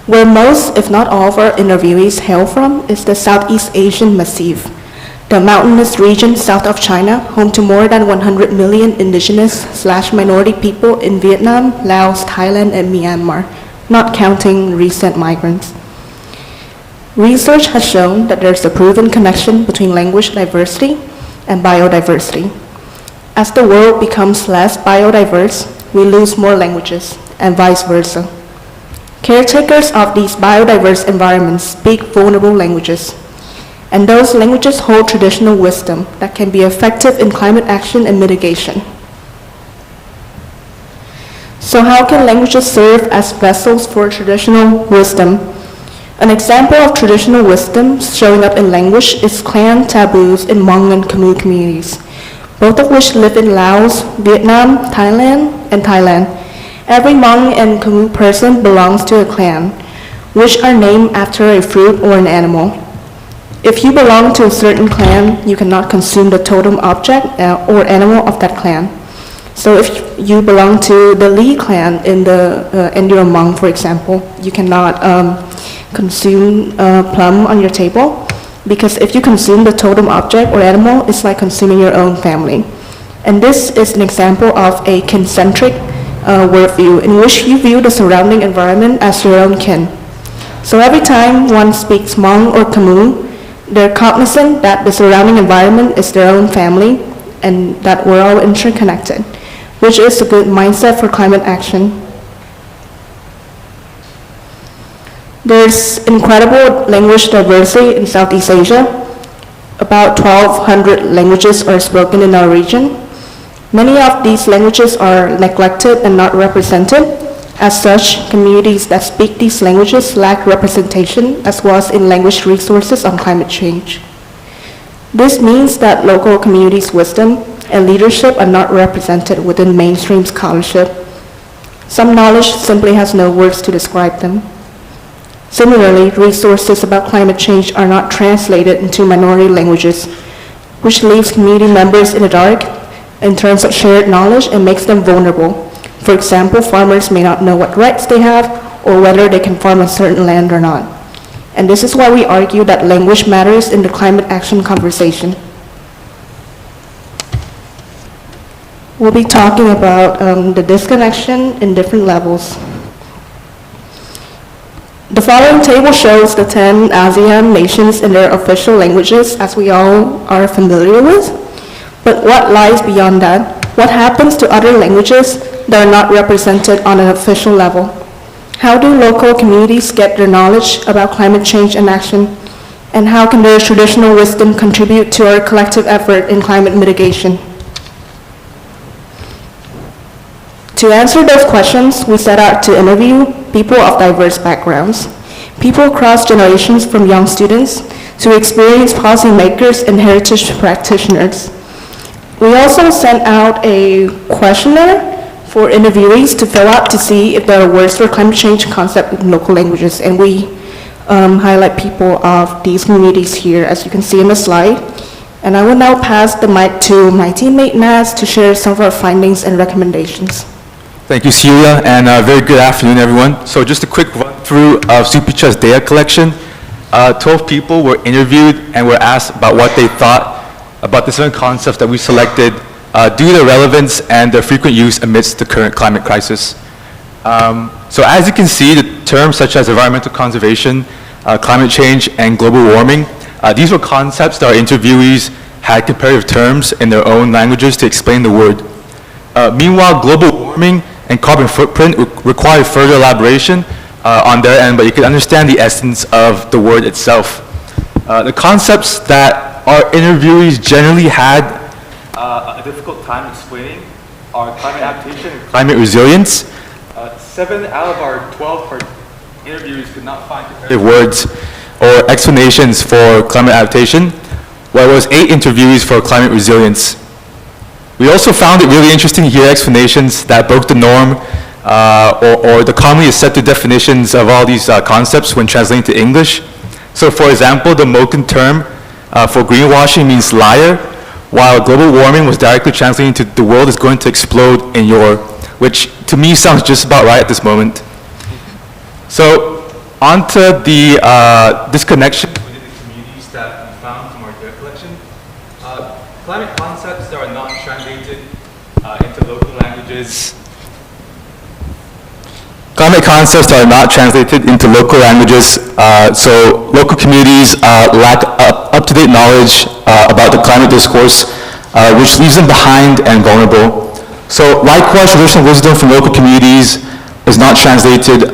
Speaker 6: where most, if not all, of our interviewees hail from is the Southeast Asian Massif, the mountainous region south of China, home to more than 100 million indigenous/minority people in Vietnam, Laos, Thailand, and Myanmar, not counting recent migrants. Research has shown that there's a proven connection between language diversity and biodiversity. As the world becomes less biodiverse, we lose more languages, and vice versa. Caretakers of these biodiverse environments speak vulnerable languages, and those languages hold traditional wisdom that can be effective in climate action and mitigation. So how can languages serve as vessels for traditional wisdom? An example of traditional wisdom showing up in language is clan taboos in Hmong and Khmer communities, both of which live in Laos, Vietnam, and Thailand. Every Hmong and Khmer person belongs to a clan, which are named after a fruit or an animal. If you belong to a certain clan, you cannot consume the totem object or animal of that clan. So if you belong to the Lee clan and you're a Hmong, for example, you cannot consume plum on your table, because if you consume the totem object or animal, it's like consuming your own family. And this is an example of a kin-centric worldview in which you view the surrounding environment as your own kin. So every time one speaks Hmong or Khmer, they're cognizant that the surrounding environment is their own family and that we're all interconnected, which is a good mindset for climate action. There's incredible language diversity in Southeast Asia. About 1,200 languages are spoken in our region. Many of these languages are neglected and not represented. As such, communities that speak these languages lack representation as well as in language resources on climate change. This means that local communities' wisdom and leadership are not represented within mainstream scholarship. Some knowledge simply has no words to describe them. Similarly, resources about climate change are not translated into minority languages, which leaves community members in the dark in terms of shared knowledge and makes them vulnerable. For example, farmers may not know what rights they have or whether they can farm on certain land or not. And this is why we argue that language matters in the climate action conversation. We'll be talking about the disconnection in different levels. The following table shows the 10 ASEAN nations in their official languages, as we all are familiar with. But what lies beyond that? What happens to other languages that are not represented on an official level? How do local communities get their knowledge about climate change and action? And how can their traditional wisdom contribute to our collective effort in climate mitigation? To answer those questions, we set out to interview people of diverse backgrounds, people across generations from young students to experienced policymakers and heritage practitioners. We also sent out a questionnaire for interviewees to fill out to see if there are words for climate change concept in local languages, and we highlight people of these communities here, as you can see in the slide. And I will now pass the mic to my teammate Naz to share some of our findings and recommendations.
Speaker 5: Thank you, Celia, and very good afternoon, everyone. So just a quick run through of SEACHA's data collection. 12 people were interviewed and were asked about what they thought about the different concepts that we selected due to their relevance and their frequent use amidst the current climate crisis. So as you can see, the terms such as environmental conservation, climate change, and global warming, these were concepts that our interviewees had comparative terms in their own languages to explain the word. Meanwhile, global warming
Speaker 11: and carbon footprint require further elaboration on their end, but you can understand the essence of the word itself. The concepts that our interviewees generally had a difficult time explaining are climate adaptation and climate resilience. 7 out of our 12 interviewees could not find comparative words or explanations for climate adaptation, while it was 8 interviewees for climate resilience. We also found it really interesting to hear explanations that broke the norm or the commonly accepted definitions of all these concepts when translating to English. So for example, the Moken term for greenwashing means liar, while global warming was directly translating to the world is going to explode in your, which to me sounds just about right at this moment. So onto the disconnection within the communities that we found from our data collection. Climate concepts that are not translated into local languages. Climate concepts that are not translated into local languages, so local communities lack up-to-date knowledge about the climate discourse, which leaves them behind and vulnerable. So likewise, traditional wisdom from local communities is not translated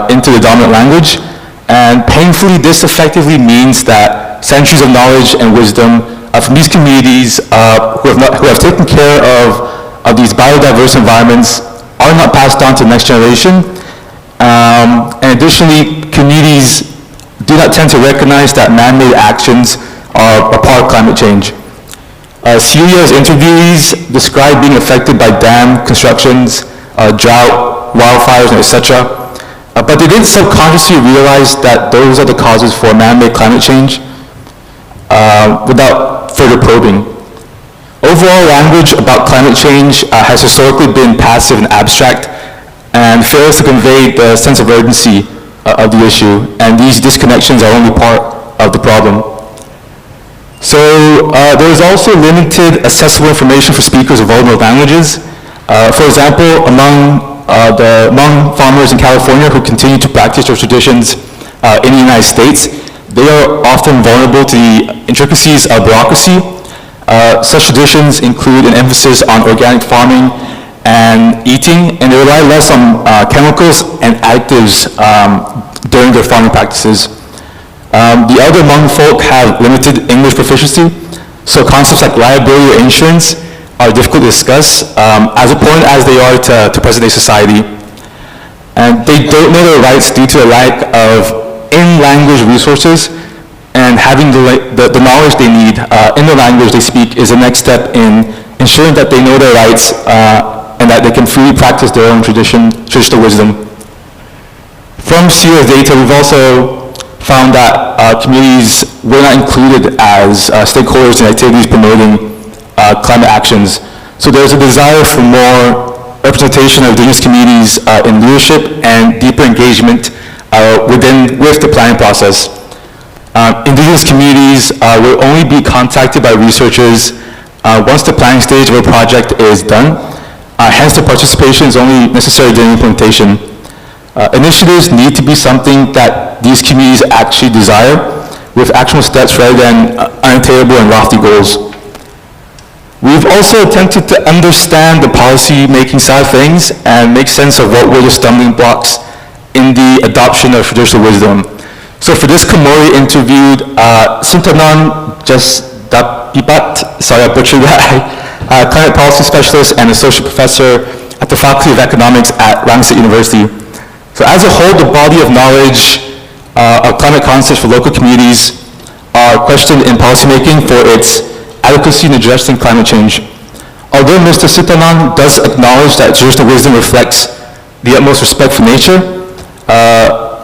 Speaker 11: into the dominant language, and painfully this effectively means that centuries of knowledge and wisdom from these communities who have taken care of these biodiverse environments are not passed on to the next generation. And additionally, communities do not tend to recognize that man-made actions are a part of climate change. Celia's interviewees described being affected by dam constructions, drought, wildfires, etc. But they didn't subconsciously realize that those are the causes for man-made climate change without further probing. Overall, language about climate change has historically been passive and abstract and fails to convey the sense of urgency of the issue, and these disconnections are only part of the problem. So there is also limited accessible information for speakers of vulnerable languages. For example, among farmers in California who continue to practice their traditions in the United States, they are often vulnerable to the intricacies of bureaucracy. Such traditions include an emphasis on organic farming and eating, and they rely less on chemicals and additives during their farming practices. The elder Hmong folk have limited English proficiency, so concepts like liability or insurance are difficult to discuss, as important as they are to present-day society. And they don't know their rights due to a lack of in-language resources, and having the knowledge they need in the language they speak is the next step in ensuring that they know their rights and that they can freely practice their own traditional wisdom. From SEACHA's data, we've also found that communities were not included as stakeholders in activities promoting climate actions. So there's a desire for more representation of indigenous communities in leadership and deeper engagement with the planning process. Indigenous communities will only be contacted by researchers once the planning stage of a project is done. Hence, the participation is only necessary during implementation. Initiatives need to be something that these communities actually desire, with actual steps rather than unattainable and lofty goals. We've also attempted to understand the policy-making side of things and make sense of what were the stumbling blocks in the adoption of traditional wisdom. So for this, Komori interviewed Sintanon Jasdapipat, sorry I butchered that, climate policy specialist and associate professor at the Faculty of Economics at Rangsit University. So as a whole, the body of knowledge of climate concepts for local communities are questioned in policymaking for its adequacy in addressing climate change. Although Mr. Sintanon does acknowledge that traditional wisdom reflects the utmost respect for nature,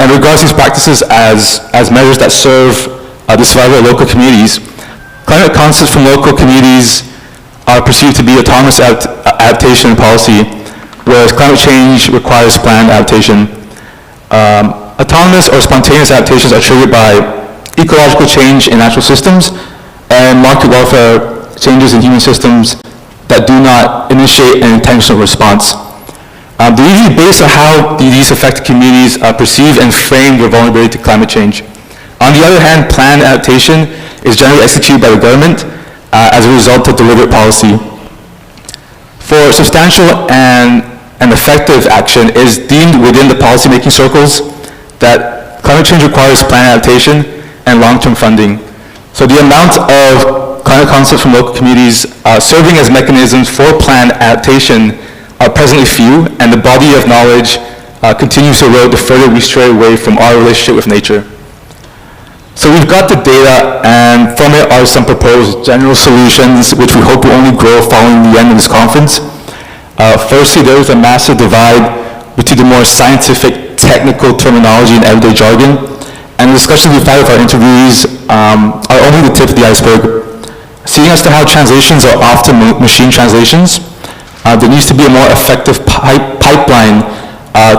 Speaker 11: and regards these practices as measures that serve the survival of local communities, climate concepts from local communities are perceived to be autonomous adaptation and policy, whereas climate change requires planned adaptation. Autonomous or spontaneous adaptations are triggered by ecological change in natural systems and market welfare changes in human systems that do not initiate an intentional response. They're usually based on how these affected communities perceive and frame their vulnerability to climate change. On the other hand, planned adaptation is generally executed by the government as a result of deliberate policy. For substantial and and effective action is deemed within the policymaking circles that climate change requires plan adaptation and long-term funding. So the amount of climate concepts from local communities serving as mechanisms for plan adaptation are presently few, and the body of knowledge continues to erode the further we stray away from our relationship with nature. So we've got the data, and from it are some proposed general solutions, which we hope will only grow following the end of this conference. Firstly, there is a massive divide between the more scientific, technical terminology and everyday jargon, and the discussions we've had with our interviewees are only the tip of the iceberg. Seeing as to how translations are often machine translations, there needs to be a more effective pipeline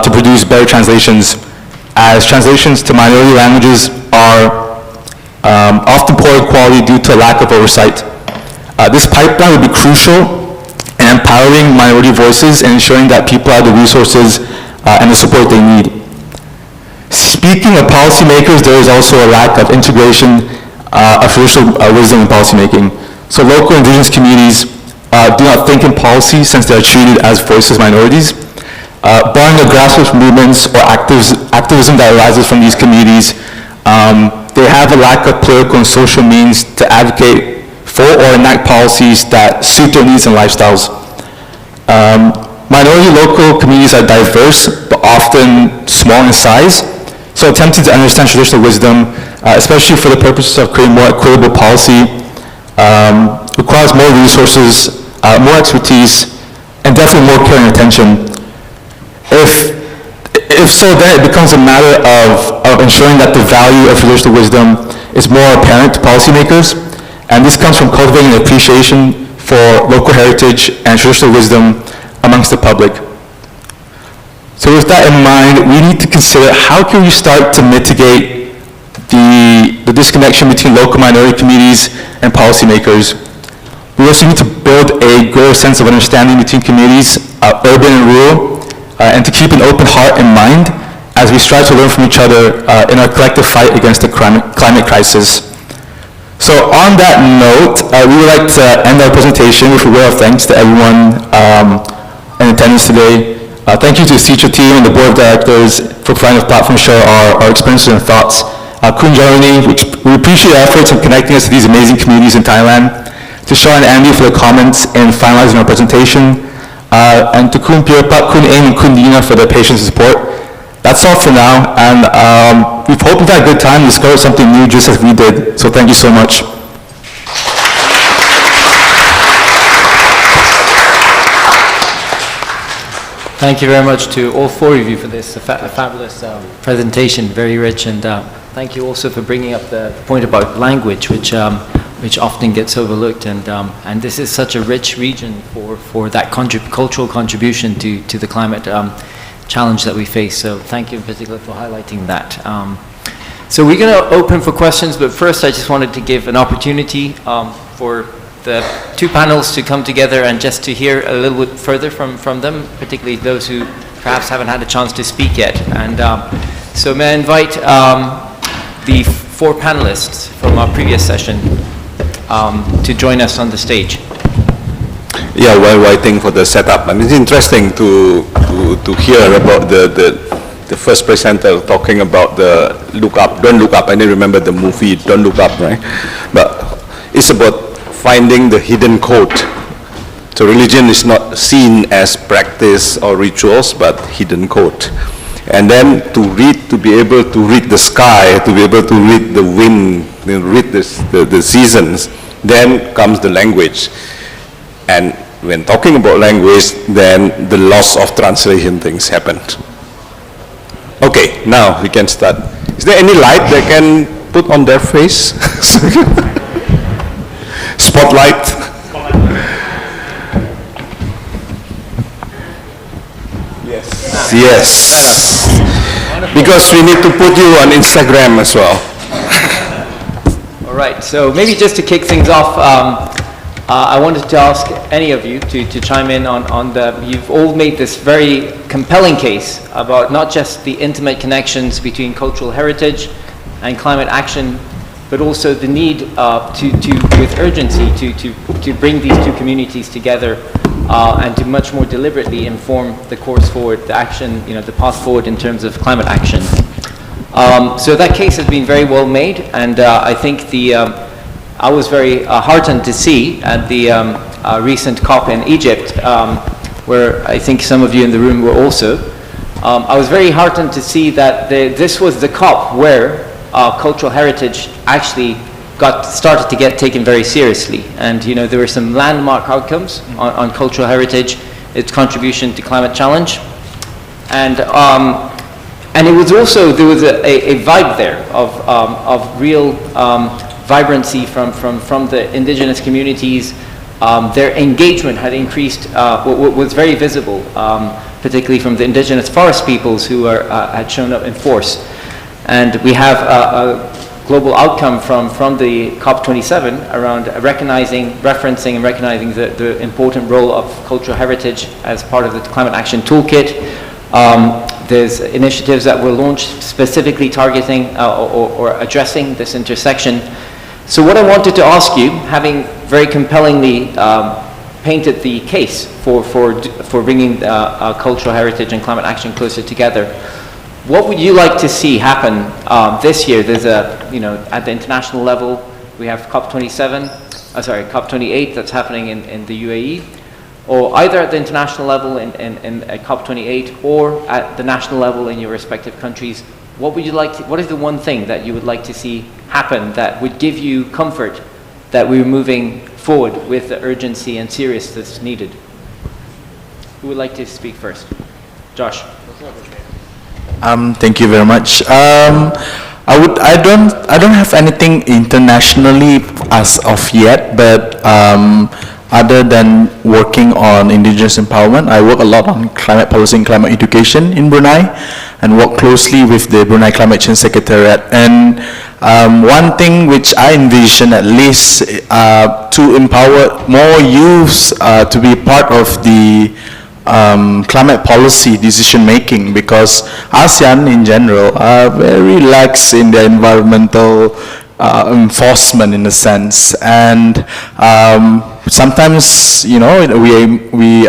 Speaker 11: to produce better translations, as translations to minority languages are often poor quality due to a lack of oversight. This pipeline would be crucial in empowering minority voices and ensuring that people have the resources and the support they need. Speaking of policymakers, there is also a lack of integration of traditional wisdom in policymaking. So local indigenous communities do not think in policy since they are treated as voiceless minorities. Barring the grassroots movements or activism that arises from these communities, they have a lack of political and social means to advocate for or enact policies that suit their needs and lifestyles. Minority local communities are diverse, but often small in size, so attempting to understand traditional wisdom, especially for the purposes of creating more equitable policy, requires more resources, more expertise, and definitely more care and attention. If so, then it becomes a matter of ensuring that the value of traditional wisdom is more apparent to policymakers, and this comes from cultivating an appreciation for local heritage and traditional wisdom amongst the public. So with that in mind, we need to consider how can we start to mitigate the disconnection between local minority communities and policymakers. We also need to build a greater sense of understanding between communities, urban and rural, and to keep an open heart and mind as we strive to learn from each other in our collective fight against the climate crisis. So on that note, we would like to end our presentation with a word of thanks to everyone in attendance today. Thank you to the SEACHA team and the board of directors for providing a platform to share our experiences and thoughts. Kun Jaruni, we appreciate your efforts in connecting us to these amazing communities in Thailand. To Shaw and Andy for the comments in finalizing our presentation. And to Kun Pirpat, Kun Aim, and Kun Dina for their patience and support. That's all for now, and we hope you've had a good time and discovered something new just as we did. So thank you so much.
Speaker 21: Thank you very much to all four of you for this fabulous presentation, very rich, and thank you also for bringing up the point about language, which often gets overlooked, and this is such a rich region for that cultural contribution to the climate challenge that we face. So thank you in particular for highlighting that. So we're going to open for questions, but first I just wanted to give an opportunity for the two panels to come together and just to hear a little bit further from them, particularly those who perhaps haven't had a chance to speak yet. And so may I invite the four panelists from our previous session to join us on the stage.
Speaker 20: Yeah, while waiting for the setup, I mean, it's interesting to hear about the first presenter talking about the look up, don't look up. I didn't remember the movie, Don't Look Up, right? But it's about finding the hidden code. So religion is not seen as practice or rituals, but hidden code. And then to be able to read the sky, to be able to read the wind, read the seasons, then comes the language. And when talking about language, then the loss of translation things happened. Okay, now we can start. Is there any light they can put on their face? Spotlight. Yes. Yes. Because we need to put you on Instagram as well.
Speaker 21: All right, so maybe just to kick things off, I wanted to ask any of you to chime in on you've all made this very compelling case about not just the intimate connections between cultural heritage and climate action, but also the need with urgency to bring these two communities together and to much more deliberately inform the course forward, the action, the path forward in terms of climate action. So that case has been very well made, and I think I was very heartened to see at the recent COP in Egypt, where I think some of you in the room were also. I was very heartened to see that this was the COP where cultural heritage actually started to get taken very seriously. And there were some landmark outcomes on cultural heritage, its contribution to climate challenge. And it was also, there was a vibe there of real vibrancy from the indigenous communities. Their engagement had increased, was very visible, particularly from the indigenous forest peoples who had shown up in force. And we have a global outcome from the COP27 around referencing and recognizing the important role of cultural heritage as part of the climate action toolkit. There's initiatives that were launched specifically targeting or addressing this intersection. So what I wanted to ask you, having very compellingly painted the case for bringing cultural heritage and climate action closer together, what would you like to see happen this year? There's at the international level, we have COP28 that's happening in the UAE, or either at the international level in COP28 or at the national level in your respective countries. What would you like to, what is the one thing that you would like to see happen that would give you comfort that we're moving forward with the urgency and seriousness needed? Who would like to speak first? Josh.
Speaker 5: Thank you very much. I don't have anything internationally as of yet, but other than working on indigenous empowerment, I work a lot on climate policy and climate education in Brunei, and work closely with the Brunei Climate Change Secretariat. And one thing which I envision at least to empower more youths to be part of the climate policy decision making, because ASEAN in general are very lax in their environmental enforcement in a sense, and sometimes we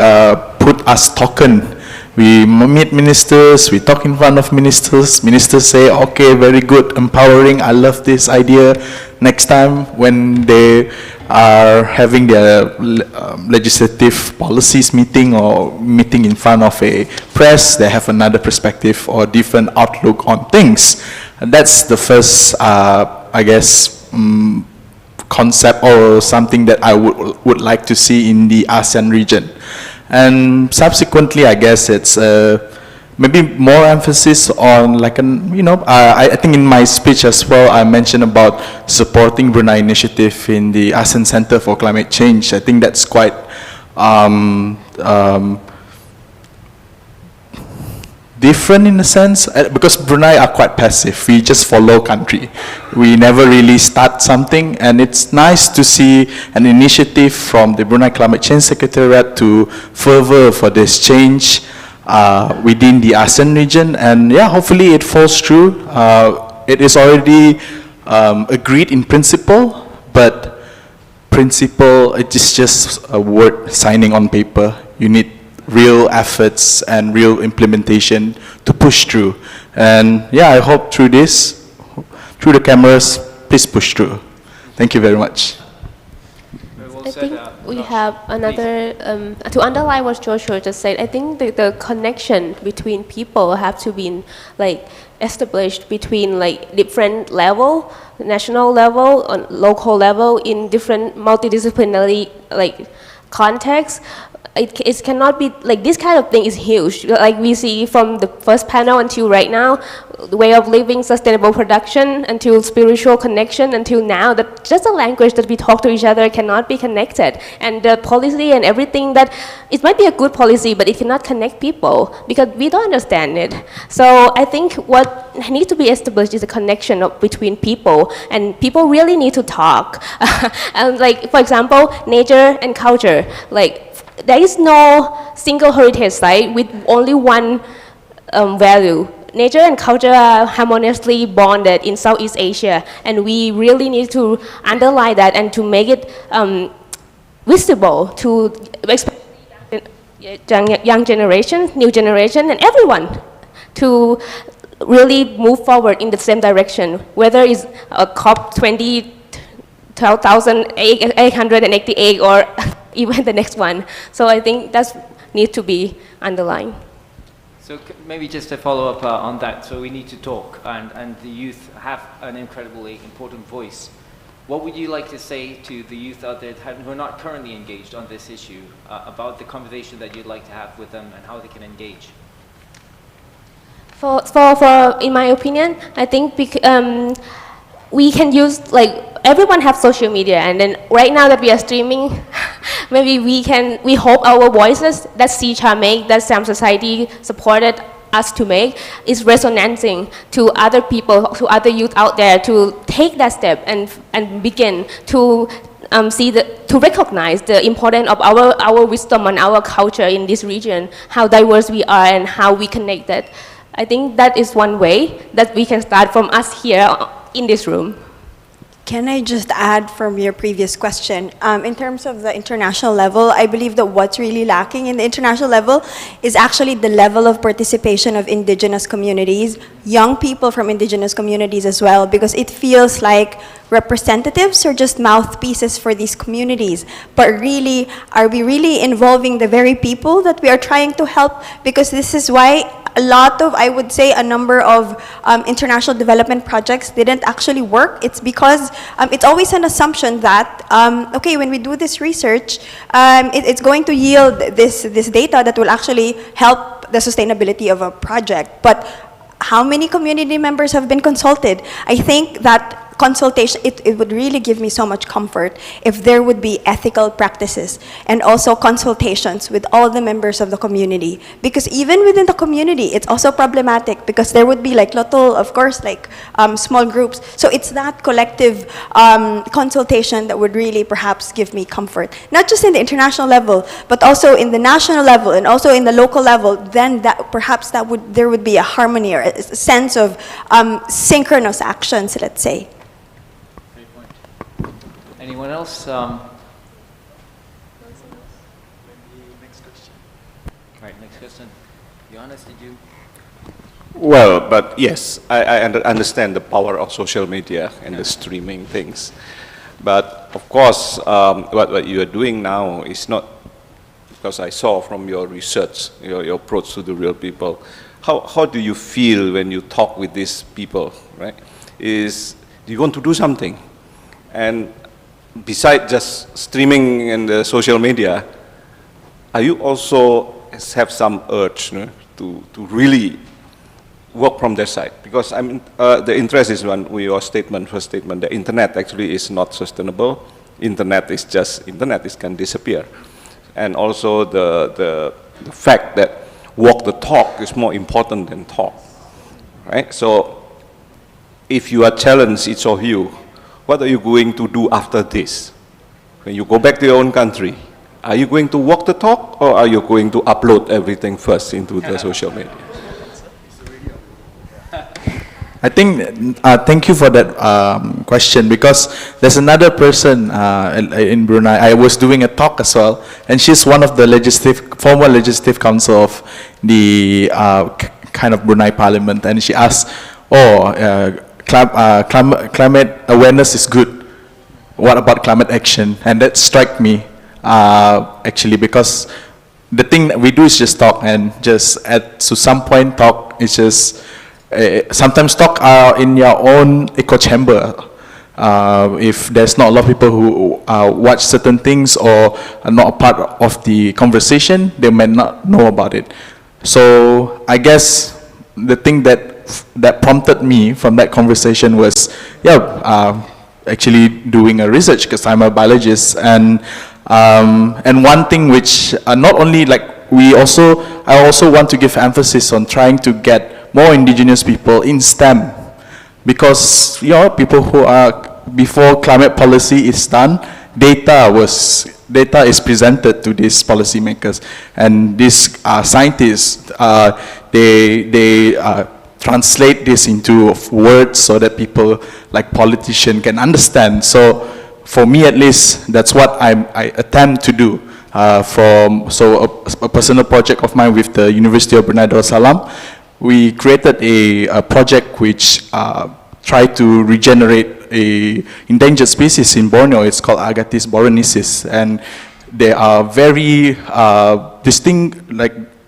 Speaker 5: put as token. We meet ministers, we talk in front of ministers, ministers say, okay, very good, empowering, I love this idea. Next time when they are having their legislative policies meeting or meeting in front of a press, they have another perspective or different outlook on things. And that's the first, I guess, concept or something that I would like to see in the ASEAN region. And subsequently, I guess it's maybe more emphasis on I think in my speech as well, I mentioned about supporting Brunei initiative in the ASEAN Center for Climate Change. I think that's quite different in a sense, because Brunei are quite passive. We just follow country. We never really start something, and it's nice to see an initiative from the Brunei Climate Change Secretariat to further for this change within the ASEAN region. And yeah, hopefully it falls through. It is already agreed in principle, but principle, it is just a word signing on paper. You need real efforts and real implementation to push through. And yeah, I hope through this, through the cameras, please push through. Thank you very much.
Speaker 13: I think we have another, to underline what Joshua just said, I think the connection between people have to be established between different level, national level, on local level, in different multidisciplinary contexts. It cannot be, this kind of thing is huge. We see from the first panel until right now, the way of living, sustainable production, until spiritual connection, until now, that just the language that we talk to each other cannot be connected. And the policy and everything that, it might be a good policy, but it cannot connect people because we don't understand it. So I think what needs to be established is a connection between people, and people really need to talk. And for example, nature and culture, there is no single heritage site with only one value. Nature and culture are harmoniously bonded in Southeast Asia, and we really need to underline that and to make it visible to young generation, new generation, and everyone to really move forward in the same direction, whether it's a COP 20,888 or even the next one. So I think that's need to be underlined.
Speaker 21: So maybe just to follow up on that, so we need to talk, and the youth have an incredibly important voice. What would you like to say to the youth out there who are not currently engaged on this issue about the conversation that you'd like to have with them and how they can engage?
Speaker 13: In my opinion, I think we can use, like, everyone have social media, and then right now that we are streaming, maybe we hope our voices that SEACHA make, that SAM Society supported us to make, is resonating to other people, to other youth out there to take that step and begin to to recognize the importance of our wisdom and our culture in this region, how diverse we are and how we connect that. I think that is one way that we can start from us here in this room.
Speaker 7: Can I just add from your previous question? In terms of the international level, I believe that what's really lacking in the international level is actually the level of participation of indigenous communities, young people from indigenous communities as well, because it feels like representatives are just mouthpieces for these communities. But really, are we really involving the very people that we are trying to help? Because this is why a lot of, I would say, a number of international development projects didn't actually work. It's because it's always an assumption that, okay, when we do this research, it's going to yield this data that will actually help the sustainability of a project. But how many community members have been consulted? I think that consultation, it would really give me so much comfort if there would be ethical practices and also consultations with all the members of the community. Because even within the community, it's also problematic because there would be like little, of course, like small groups. So it's that collective consultation that would really perhaps give me comfort. Not just in the international level, but also in the national level and also in the local level. Then that perhaps there would be a harmony or a sense of synchronous actions, let's say.
Speaker 21: Anyone else?
Speaker 12: Next question.
Speaker 21: Right, next question. Johannes, did you?
Speaker 20: Well, but yes, I understand the power of social media and the streaming things. But of course, what you are doing now is not, because I saw from your research, your approach to the real people, how do you feel when you talk with these people, right? Do you want to do something? And besides just streaming and the social media, are you also have some urge to really work from their side? Because the interest is your first statement, the internet actually is not sustainable. Internet is just, internet can disappear. And also the fact that walk the talk is more important than talk, right? So if you are challenged, each of you, what are you going to do after this? When you go back to your own country, are you going to walk the talk or are you going to upload everything first into the social media?
Speaker 5: I think, thank you for that question, because there's another person in Brunei. I was doing a talk as well, and she's one of the former legislative council of the kind of Brunei parliament, and she asked, climate awareness is good. What about climate action? And that struck me, actually, because the thing that we do is just talk, and just to some point talk is just, sometimes talk in your own echo chamber. If there's not a lot of people who watch certain things or are not a part of the conversation, they may not know about it. So I guess the thing that prompted me from that conversation was, actually doing a research, because I'm a biologist, and one thing which not only like I also want to give emphasis on trying to get more indigenous people in STEM, because people who are, before climate policy is done, data is presented to these policymakers, and these scientists they translate this into words so that people like politicians can understand. So for me at least, that's what I attempt to do. A personal project of mine with the University of Brunei Darussalam, we created a project which tried to regenerate a endangered species in Borneo. It's called Agathis boroniensis, and they are very distinct,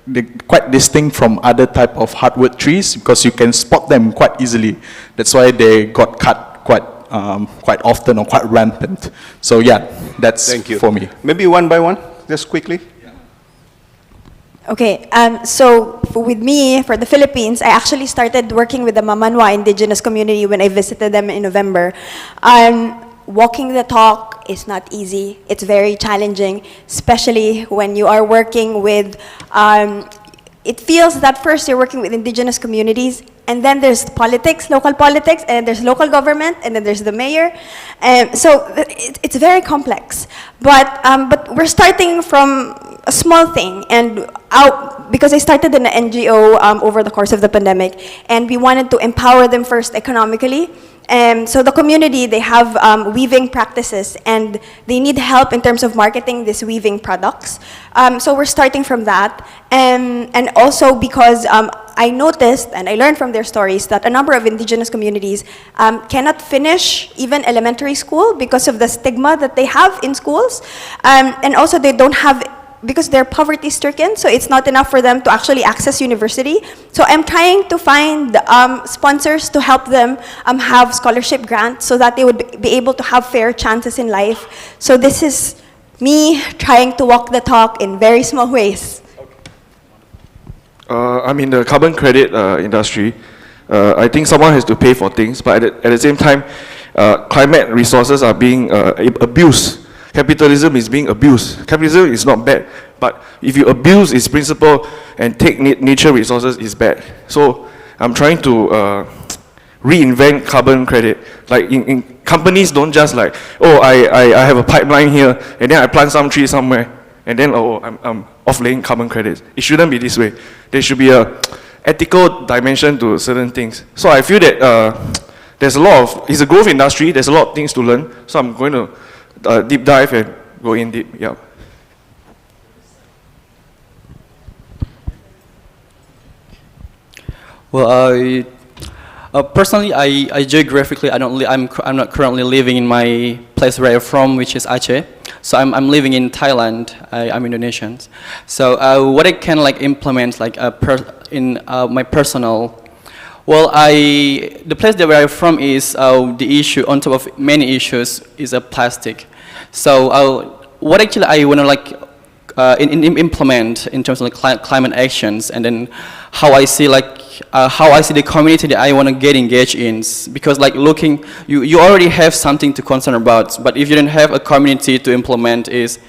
Speaker 5: they're quite distinct from other type of hardwood trees because you can spot them quite easily. That's why they got cut quite often or quite rampant. So yeah, that's for me.
Speaker 20: Maybe one by one, just quickly.
Speaker 7: Okay, so with me, for the Philippines, I actually started working with the Mamanwa indigenous community when I visited them in November. Walking the talk is not easy. It's very challenging, especially when you are working with, it feels that first you're working with indigenous communities, and then there's politics, local politics, and then there's local government, and then there's the mayor. So it's very complex. But we're starting from a small thing, and because I started in an NGO over the course of the pandemic, and we wanted to empower them first economically. So the community, they have weaving practices, and they need help in terms of marketing these weaving products. So we're starting from that. And also because I noticed, and I learned from their stories, that a number of indigenous communities cannot finish even elementary school because of the stigma that they have in schools. And also they don't have, because they're poverty stricken, so it's not enough for them to actually access university. So I'm trying to find sponsors to help them have scholarship grants so that they would be able to have fair chances in life. So this is me trying to walk the talk in very small ways.
Speaker 4: I'm in the carbon credit industry. I think someone has to pay for things, but at the same time, climate resources are being abused. Capitalism is being abused. Capitalism is not bad, but if you abuse its principle and take nature resources, it's bad. So I'm trying to reinvent carbon credit. Like in companies don't just like, oh, I have a pipeline here, and then I plant some tree somewhere, and then I'm off-laying carbon credits. It shouldn't be this way. There should be a ethical dimension to certain things. So I feel that there's a lot of, it's a growth industry, there's a lot of things to learn, so I'm going to deep dive and go in deep. Yeah.
Speaker 10: Well, personally, I geographically, I'm not currently living in my place where I'm from, which is Aceh. So I'm living in Thailand. I'm Indonesian. So what I can implement in my personal. Well, the place that where I'm from is the issue on top of many issues is a plastic. So what actually I want to implement in terms of climate actions, and then how I see the community that I want to get engaged in, because you already have something to concern about, but if you don't have a community to implement, it's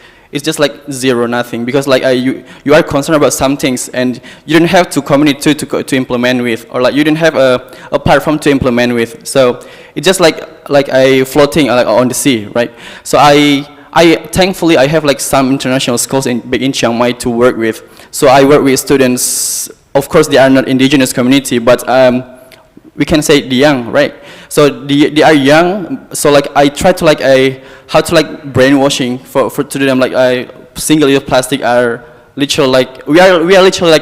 Speaker 10: just zero, nothing, because you are concerned about some things and you don't have to community to implement with, or you don't have a platform to implement with. So it's just like a floating on the sea, right? So thankfully I have some international schools back in Chiang Mai to work with. So I work with students. Of course, they are not indigenous community, but we can say the young, right? So they are young. So I try to how to brainwashing to them single-use plastic are literally we are literally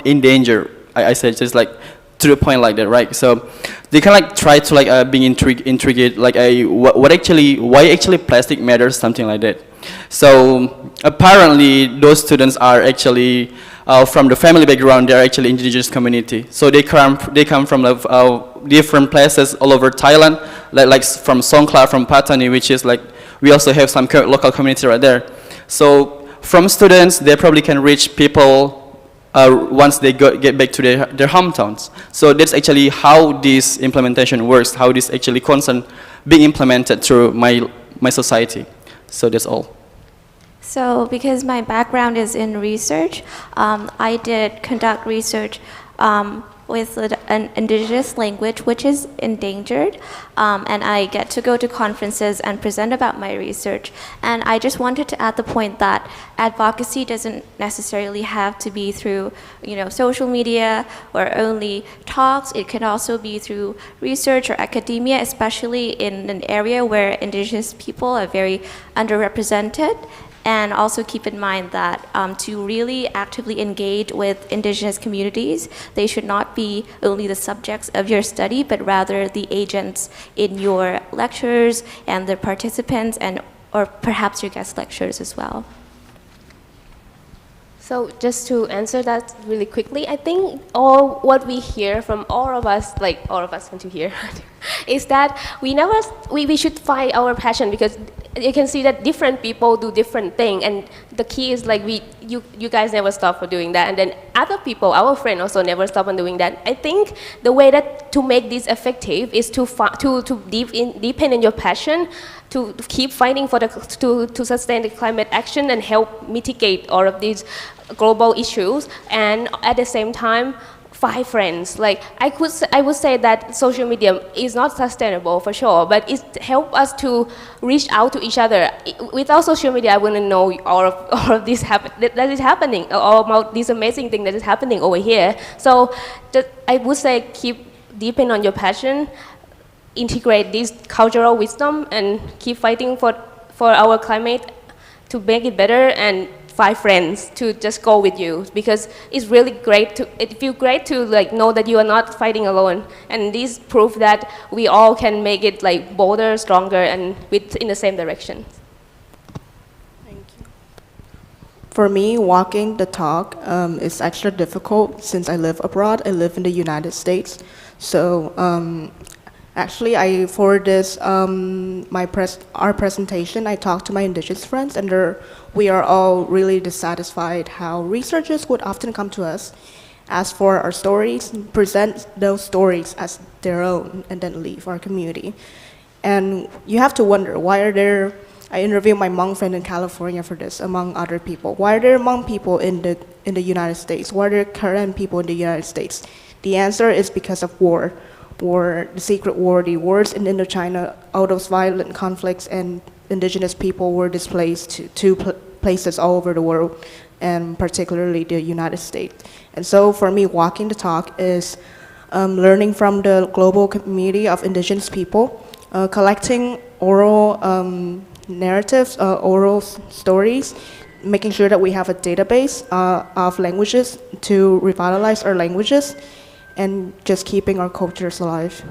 Speaker 10: in danger. I said just to the point like that, right? So they can try to being intrigued why actually plastic matters, something like that. So apparently those students are actually from the family background. They are actually indigenous community. So they come from different places all over Thailand, like from Songkhla, from Pattani, which is we also have some local community right there. So from students, they probably can reach people once they get back to their hometowns. So that's actually how this implementation works, how this actually concern being implemented through my society. So that's all.
Speaker 9: So because my background is in research, I did conduct research with an indigenous language which is endangered, and I get to go to conferences and present about my research. And I just wanted to add the point that advocacy doesn't necessarily have to be through social media or only talks. It can also be through research or academia, especially in an area where indigenous people are very underrepresented. And also keep in mind that to really actively engage with indigenous communities, they should not be only the subjects of your study, but rather the agents in your lectures and the participants, and or perhaps your guest lectures as well.
Speaker 13: So just to answer that really quickly, I think all what we hear from all of us, like all of us want to hear, is that we should find our passion, because you can see that different people do different things, and the key is like you guys never stop for doing that, and then other people, our friends also never stop on doing that. I think the way that to make this effective is to deepen in your passion, to keep fighting for to sustain the climate action and help mitigate all of these global issues, and at the same time find friends. Like I would say that social media is not sustainable for sure, but it helps us to reach out to each other. Without social media, I wouldn't know all of this that is happening, all about this amazing thing that is happening over here. So I would say keep deepen on your passion, integrate this cultural wisdom, and keep fighting for our climate to make it better, and find friends to just go with you, because it's really great it feels great to like know that you are not fighting alone, and this proof that we all can make it like bolder, stronger, and in the same direction.
Speaker 6: For me, walking the talk is extra difficult since I live abroad. I live in the United States. So actually, for this, our presentation, I talked to my indigenous friends, and we are all really dissatisfied how researchers would often come to us, ask for our stories, present those stories as their own, and then leave our community. And you have to wonder, why are there, I interviewed my Hmong friend in California for this, among other people. Why are there Hmong people in the United States? Why are there Karen people in the United States? The answer is because of war, the secret war, the wars in Indochina, all those violent conflicts, and indigenous people were displaced to places all over the world, and particularly the United States. And so for me, walking the talk is learning from the global community of indigenous people, collecting oral narratives, oral stories, making sure that we have a database of languages to revitalize our languages, and just keeping our cultures alive.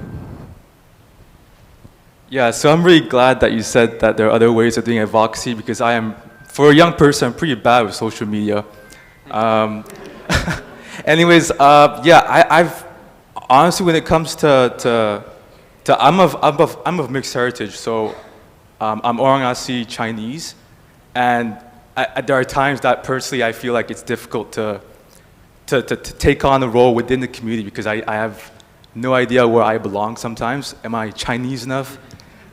Speaker 12: Yeah, so I'm really glad that you said that there are other ways of doing advocacy, because for a young person, I'm pretty bad with social media. Anyways, yeah, I've honestly, when it comes to I'm of mixed heritage, so I'm Orang Asli Chinese, and there are times that personally I feel like it's difficult to take on a role within the community, because I have no idea where I belong sometimes. Am I Chinese enough?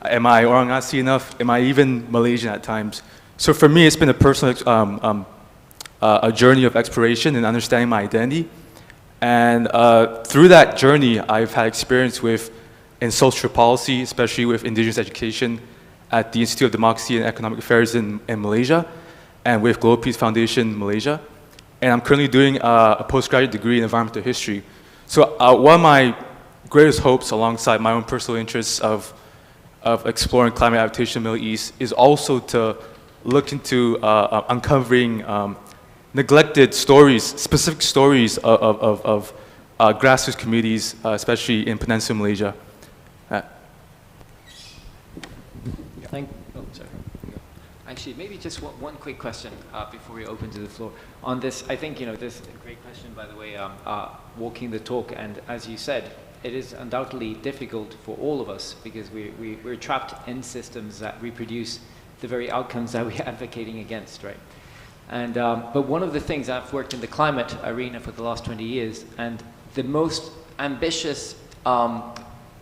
Speaker 12: Am I Orang Asli enough? Am I even Malaysian at times? So for me, it's been a personal a journey of exploration and understanding my identity. And through that journey, I've had experience in social policy, especially with indigenous education at the Institute of Democracy and Economic Affairs in Malaysia, and with Global Peace Foundation Malaysia. And I'm currently doing a postgraduate degree in environmental history. So one of my greatest hopes, alongside my own personal interests of exploring climate adaptation in the Middle East, is also to look into uncovering neglected stories, specific stories of grassroots communities, especially in Peninsula Malaysia.
Speaker 21: Actually, maybe just one quick question before we open to the floor. On this, I think, this is a great question, by the way, walking the talk. And as you said, it is undoubtedly difficult for all of us, because we're trapped in systems that reproduce the very outcomes that we're advocating against, right? And, but one of the things, I've worked in the climate arena for the last 20 years, and the most ambitious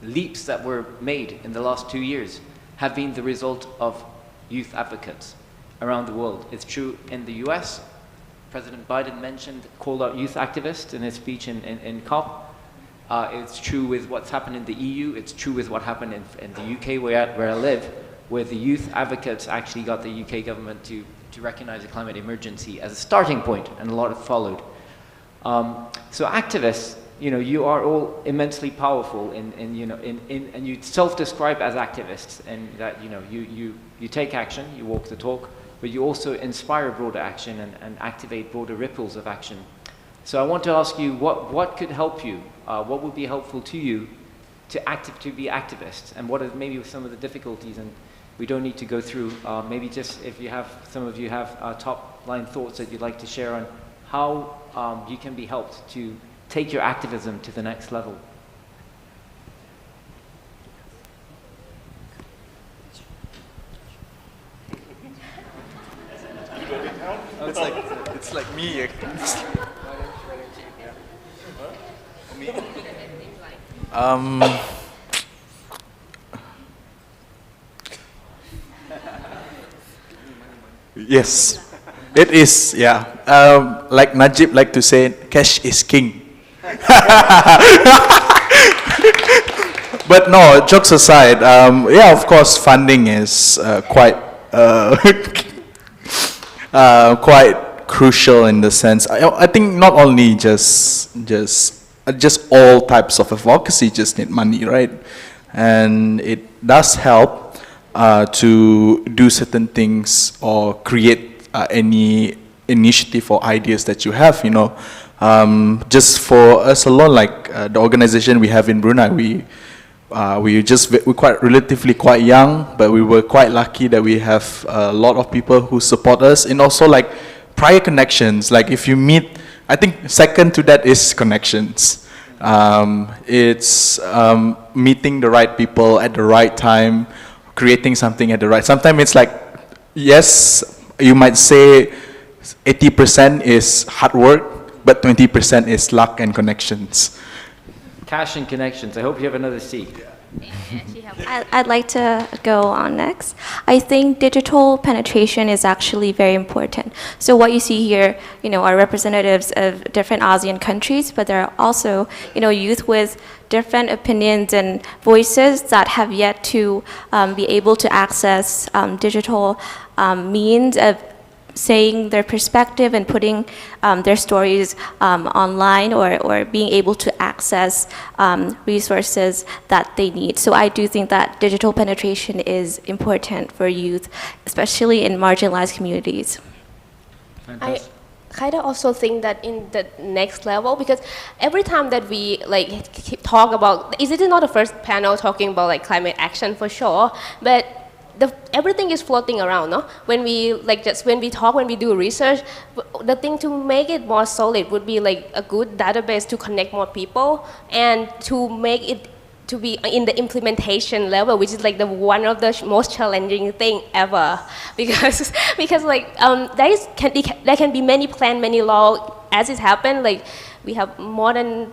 Speaker 21: leaps that were made in the last 2 years have been the result of youth advocates around the world. It's true in the US. President Biden called out youth activists in his speech in COP. It's true with what's happened in the EU. It's true with what happened in the UK where I live, where the youth advocates actually got the UK government to recognize a climate emergency as a starting point, and a lot have followed. So activists, you are all immensely powerful and you self-describe as activists, and that you take action, you walk the talk, but you also inspire broader action and activate broader ripples of action. So I want to ask you, what could help you? What would be helpful to you to be activists? And what are maybe some of the difficulties? And we don't need to go through, maybe just if you have, some of you have top line thoughts that you'd like to share on how you can be helped to take your activism to the next level.
Speaker 14: It's like me. Yes, it is. Yeah, like Najib like to say, cash is king. But no, jokes aside, yeah, of course, funding is quite quite crucial in the sense. I think not only just all types of advocacy just need money, right? And it does help to do certain things or create any initiative or ideas that you have, you know. Just for us alone, like the organization we have in Brunei, we're relatively quite young, but we were quite lucky that we have a lot of people who support us, and also like prior connections. Like if you meet, I think second to that is connections. It's meeting the right people at the right time, creating something at the right. Sometimes it's like, yes, you might say 80% is hard work, but 20% is luck and connections.
Speaker 21: Cash and connections. I hope you have another seat.
Speaker 9: I'd like to go on next. I think digital penetration is actually very important. So what you see here, you know, are representatives of different ASEAN countries, but there are also, you know, youth with different opinions and voices that have yet to be able to access digital means of saying their perspective and putting their stories online, or being able to access resources that they need. So I do think that digital penetration is important for youth, especially in marginalized communities.
Speaker 13: I kind of also think that in the next level, because every time that we like talk about, is it not the first panel talking about like climate action for sure, but everything is floating around, no? When we when we talk, when we do research, the thing to make it more solid would be like a good database to connect more people and to make it to be in the implementation level, which is like the one of the most challenging thing ever, because like there can be many plans, many laws as it happened. Like we have more than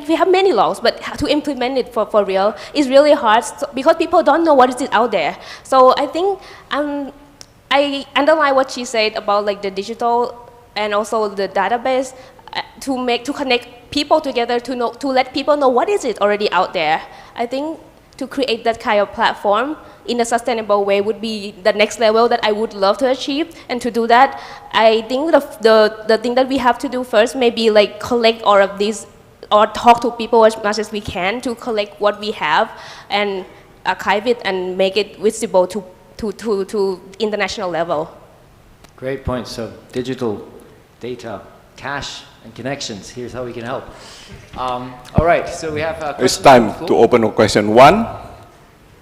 Speaker 13: we have many laws, but to implement it for real is really hard, because people don't know what is out there. So I think I underline what she said about like the digital and also the database to connect people together, to let people know what is it already out there. I think to create that kind of platform in a sustainable way would be the next level that I would love to achieve. And to do that, I think the thing that we have to do first may be like collect all of these, or talk to people as much as we can to collect what we have and archive it and make it visible to international level.
Speaker 21: Great point. So digital, data, cash, and connections. Here's how we can help. All right, so we have
Speaker 20: it's time to open a question. 1,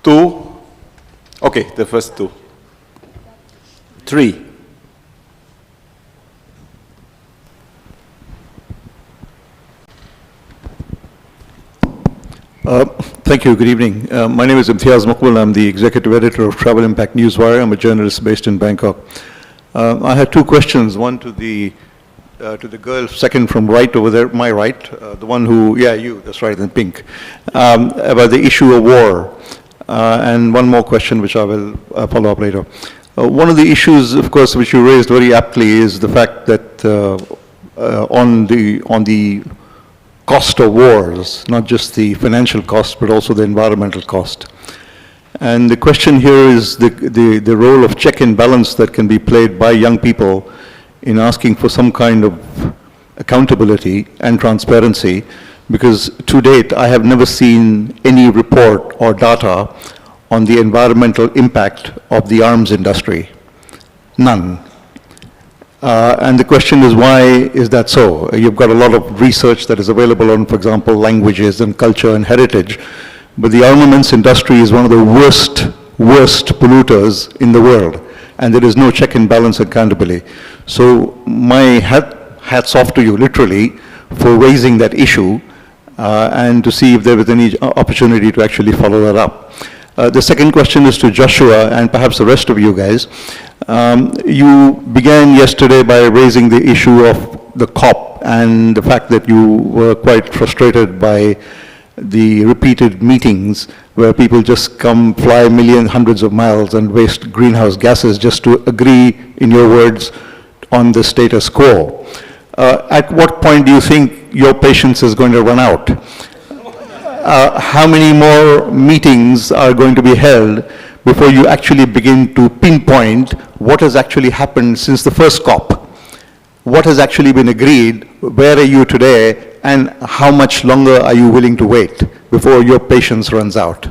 Speaker 20: 2, okay, the first 2. 3.
Speaker 22: Thank you. Good evening. My name is Imtiaz Maqbul. I'm the executive editor of Travel Impact Newswire. I'm a journalist based in Bangkok. I had 2 questions. One to the girl, second from right over there, my right, the one who, yeah, you, that's right, in pink, about the issue of war. And one more question, which I will follow up later. One of the issues, of course, which you raised very aptly is the fact that on the cost of wars, not just the financial cost, but also the environmental cost. And the question here is the role of check and balance that can be played by young people in asking for some kind of accountability and transparency, because to date I have never seen any report or data on the environmental impact of the arms industry. None. And the question is, why is that so? You've got a lot of research that is available on, for example, languages and culture and heritage, but the armaments industry is one of the worst polluters in the world, and there is no check and balance accountability. So my hats off to you, literally, for raising that issue and to see if there was any opportunity to actually follow that up. The second question is to Joshua and perhaps the rest of you guys. You began yesterday by raising the issue of the COP and the fact that you were quite frustrated by the repeated meetings where people just come, fly hundreds of miles and waste greenhouse gases just to agree, in your words, on the status quo. At what point do you think your patience is going to run out? How many more meetings are going to be held before you actually begin to pinpoint what has actually happened since the first COP? What has actually been agreed? Where are you today? And how much longer are you willing to wait before your patience runs out?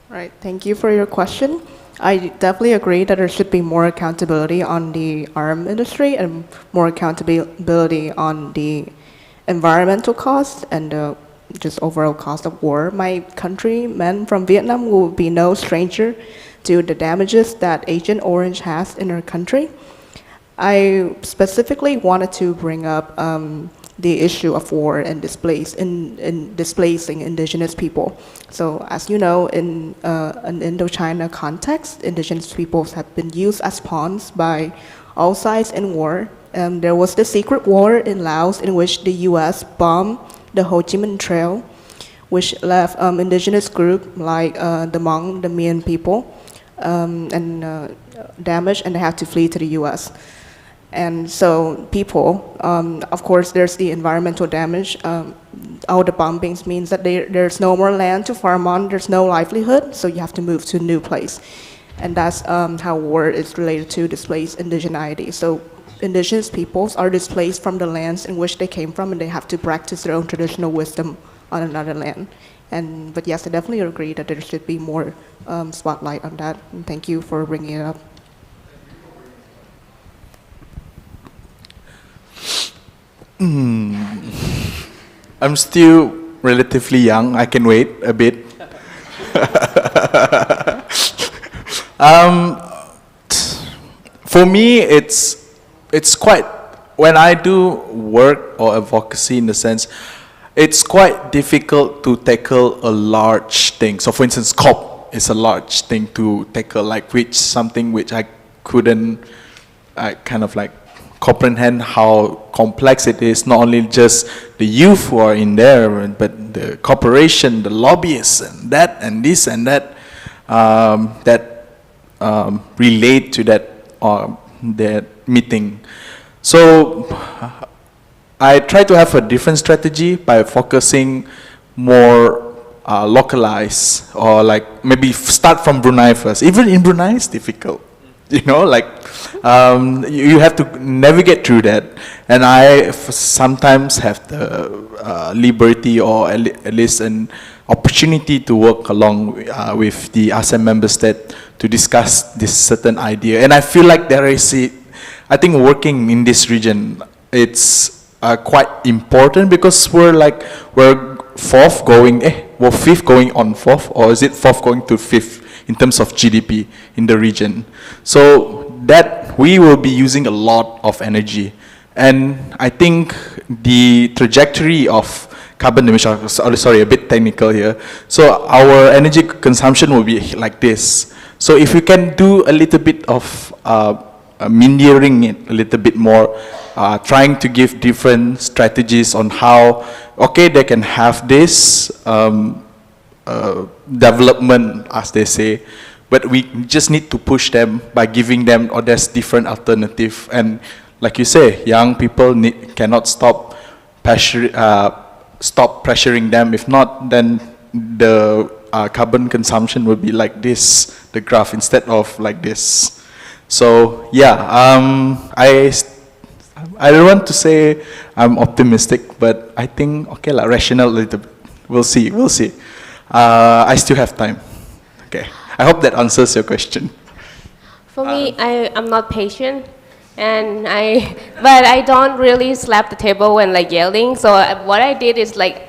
Speaker 6: Right, thank you for your question. I definitely agree that there should be more accountability on the arm industry and more accountability on the environmental cost and just overall cost of war. My countrymen from Vietnam will be no stranger to the damages that Agent Orange has in our country. I specifically wanted to bring up the issue of war and displacing indigenous people. So as you know, in an Indochina context, indigenous peoples have been used as pawns by all sides in war. There was the secret war in Laos in which the US bombed the Ho Chi Minh Trail, which left indigenous groups like the Hmong, the Mien people, damaged, and they had to flee to the US. And so people, of course, there's the environmental damage. All the bombings means that there's no more land to farm on, there's no livelihood, so you have to move to a new place. And that's how war is related to displaced indigeneity. So indigenous peoples are displaced from the lands in which they came from, and they have to practice their own traditional wisdom on another land. But yes, I definitely agree that there should be more spotlight on that. And thank you for bringing it up.
Speaker 14: I'm still relatively young. I can wait a bit. For me, it's quite, when I do work or advocacy in the sense, it's quite difficult to tackle a large thing. So for instance, COP is a large thing to tackle, like something which I couldn't kind of like comprehend how complex it is, not only just the youth who are in there, but the corporation, the lobbyists, and that, and this, and that, relate to that meeting. So I try to have a different strategy by focusing more localized, or like maybe start from Brunei first. Even in Brunei, it's difficult. You know, like you have to navigate through that, and I sometimes have the liberty, or at least an opportunity, to work along with the ASEAN member state to discuss this certain idea. And I feel like there is, I think working in this region, it's quite important, because we're fifth going on fourth, or is it fourth going to fifth in terms of GDP in the region. So that we will be using a lot of energy. And I think the trajectory of carbon emission, sorry, a bit technical here. So our energy consumption will be like this. So if we can do a little bit of miniering it a little bit more, trying to give different strategies on how, okay, they can have this development, as they say, but we just need to push them by giving them, or there's different alternative. And like you say, young people cannot stop pressuring them. If not, then the carbon consumption will be like this, the graph, instead of like this. So yeah, I don't want to say I'm optimistic, but I think, okay, like rational a little bit. We'll see, we'll see. I still have time. Okay, I hope that answers your question.
Speaker 13: For me, I'm not patient, and but I don't really slap the table when like yelling. So what I did is like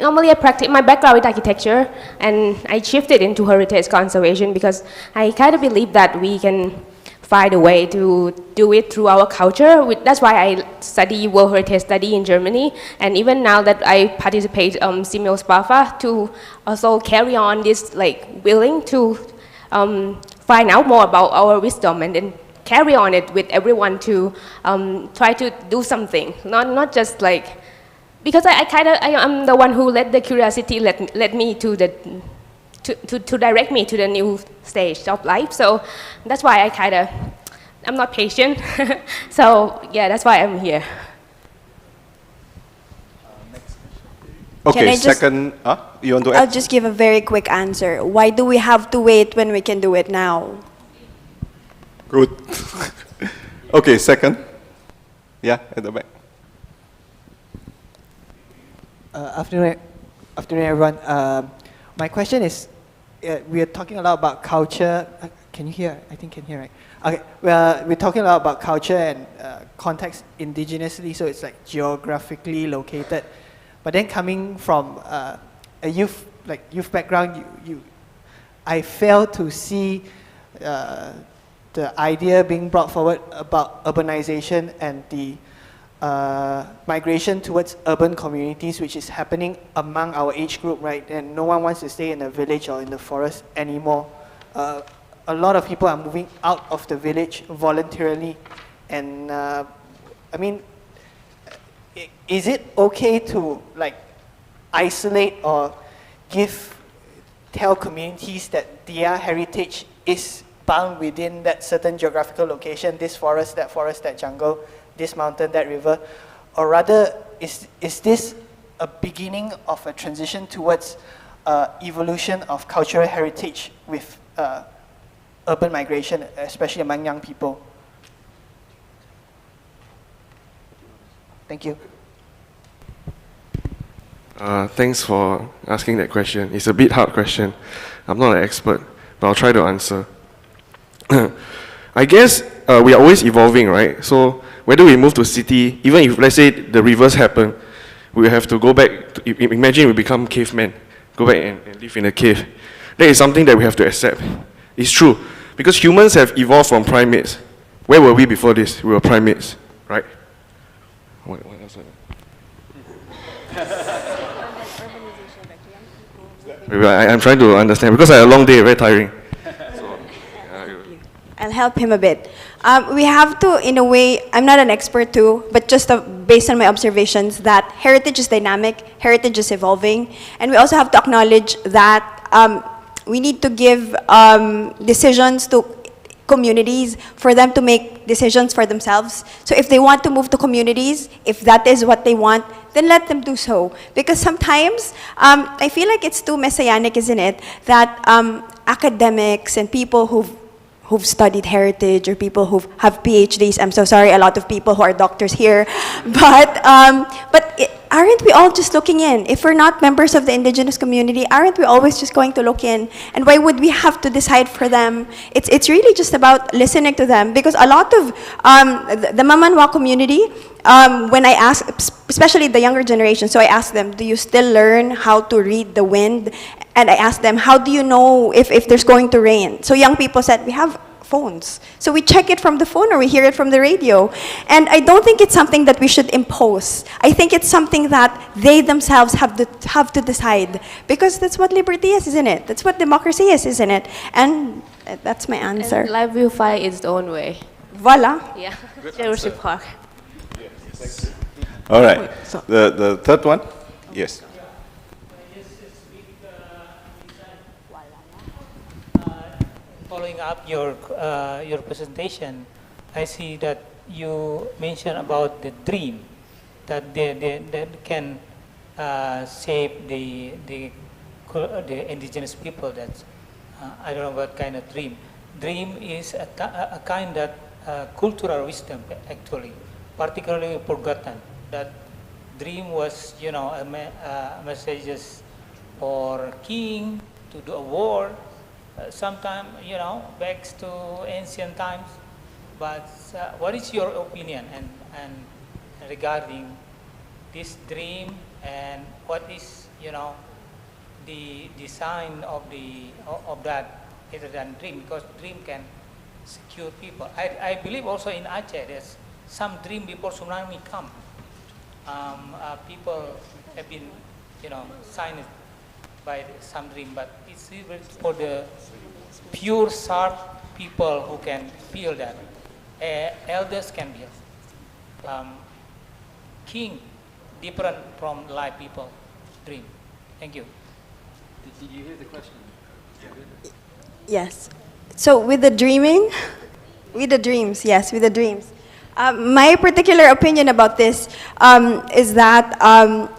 Speaker 13: normally I practice, my background is architecture, and I shifted into heritage conservation because I kind of believe that we can find a way to do it through our culture. That's why I study World Heritage Study in Germany, and even now that I participate Simeo Spafa to also carry on this like willing to find out more about our wisdom and then carry on it with everyone to try to do something, not just like, because I'm the one who let the curiosity let me to direct me to the new stage of life. So that's why I'm not patient. So yeah, that's why I'm here.
Speaker 20: Okay, second, you want to add?
Speaker 7: I'll just give a very quick answer. Why do we have to wait when we can do it now?
Speaker 20: Good. Okay, second. Yeah, at the back.
Speaker 16: Afternoon, everyone. My question is, we are talking a lot about culture. Can you hear? I think you can hear, right? Okay, we're talking a lot about culture and context indigenously, so it's like geographically located. But then coming from a youth background, I fail to see the idea being brought forward about urbanization and the migration towards urban communities, which is happening among our age group, right? And no one wants to stay in a village or in the forest anymore. A lot of people are moving out of the village voluntarily. And I mean, is it okay to like isolate or tell communities that their heritage is bound within that certain geographical location, this forest, that jungle, this mountain, that river? Or rather, is this a beginning of a transition towards evolution of cultural heritage with urban migration, especially among young people? Thank you.
Speaker 18: Thanks for asking that question. It's a bit hard question. I'm not an expert, but I'll try to answer. I guess we are always evolving, right? So whether we move to city, even if, let's say, the rivers happen, we have to go back, imagine we become cavemen, go back and live in a cave. That is something that we have to accept. It's true, because humans have evolved from primates. Where were we before this? We were primates, right? What else? I'm trying to understand, because I had a long day, very tiring.
Speaker 7: I'll help him a bit. We have to, in a way, I'm not an expert too, but just based on my observations, that heritage is dynamic, heritage is evolving, and we also have to acknowledge that we need to give decisions to communities for them to make decisions for themselves. So if they want to move to communities, if that is what they want, then let them do so. Because sometimes, I feel like it's too messianic, isn't it? That academics and people who've studied heritage or people who have PhDs, I'm so sorry, a lot of people who are doctors here, but aren't we all just looking in? If we're not members of the indigenous community, aren't we always just going to look in? And why would we have to decide for them? It's really just about listening to them, because a lot of the Mamanwa community, when I ask, especially the younger generation, so I ask them, do you still learn how to read the wind? And I asked them, how do you know if there's going to rain? So young people said, we have phones. So we check it from the phone or we hear it from the radio. And I don't think it's something that we should impose. I think it's something that they themselves have to decide. Because that's what liberty is, isn't it? That's what democracy is, isn't it? And that's my answer.
Speaker 13: And life will find its own way.
Speaker 7: Voila.
Speaker 13: Yeah, Jurassic Park.
Speaker 20: All right, the third one? Yes.
Speaker 23: Following up your presentation, I see that you mentioned about the dream that that can shape the indigenous people. That's I don't know what kind of dream. Dream is a kind of cultural wisdom actually, particularly forgotten. That dream was, you know, messages for king to do a war. Sometime, you know, back to ancient times. But what is your opinion and regarding this dream, and what is, you know, the design of that rather than dream? Because dream can secure people. I believe also in Aceh there's some dream before tsunami come. People have been, you know, signed by some dream, but it's even for the pure, sharp people who can feel that. Elders can be. King, different from live people dream. Thank you.
Speaker 21: Did you hear the question?
Speaker 7: Yes. So with the dreaming, with the dreams, yes, with the dreams. My particular opinion about this is that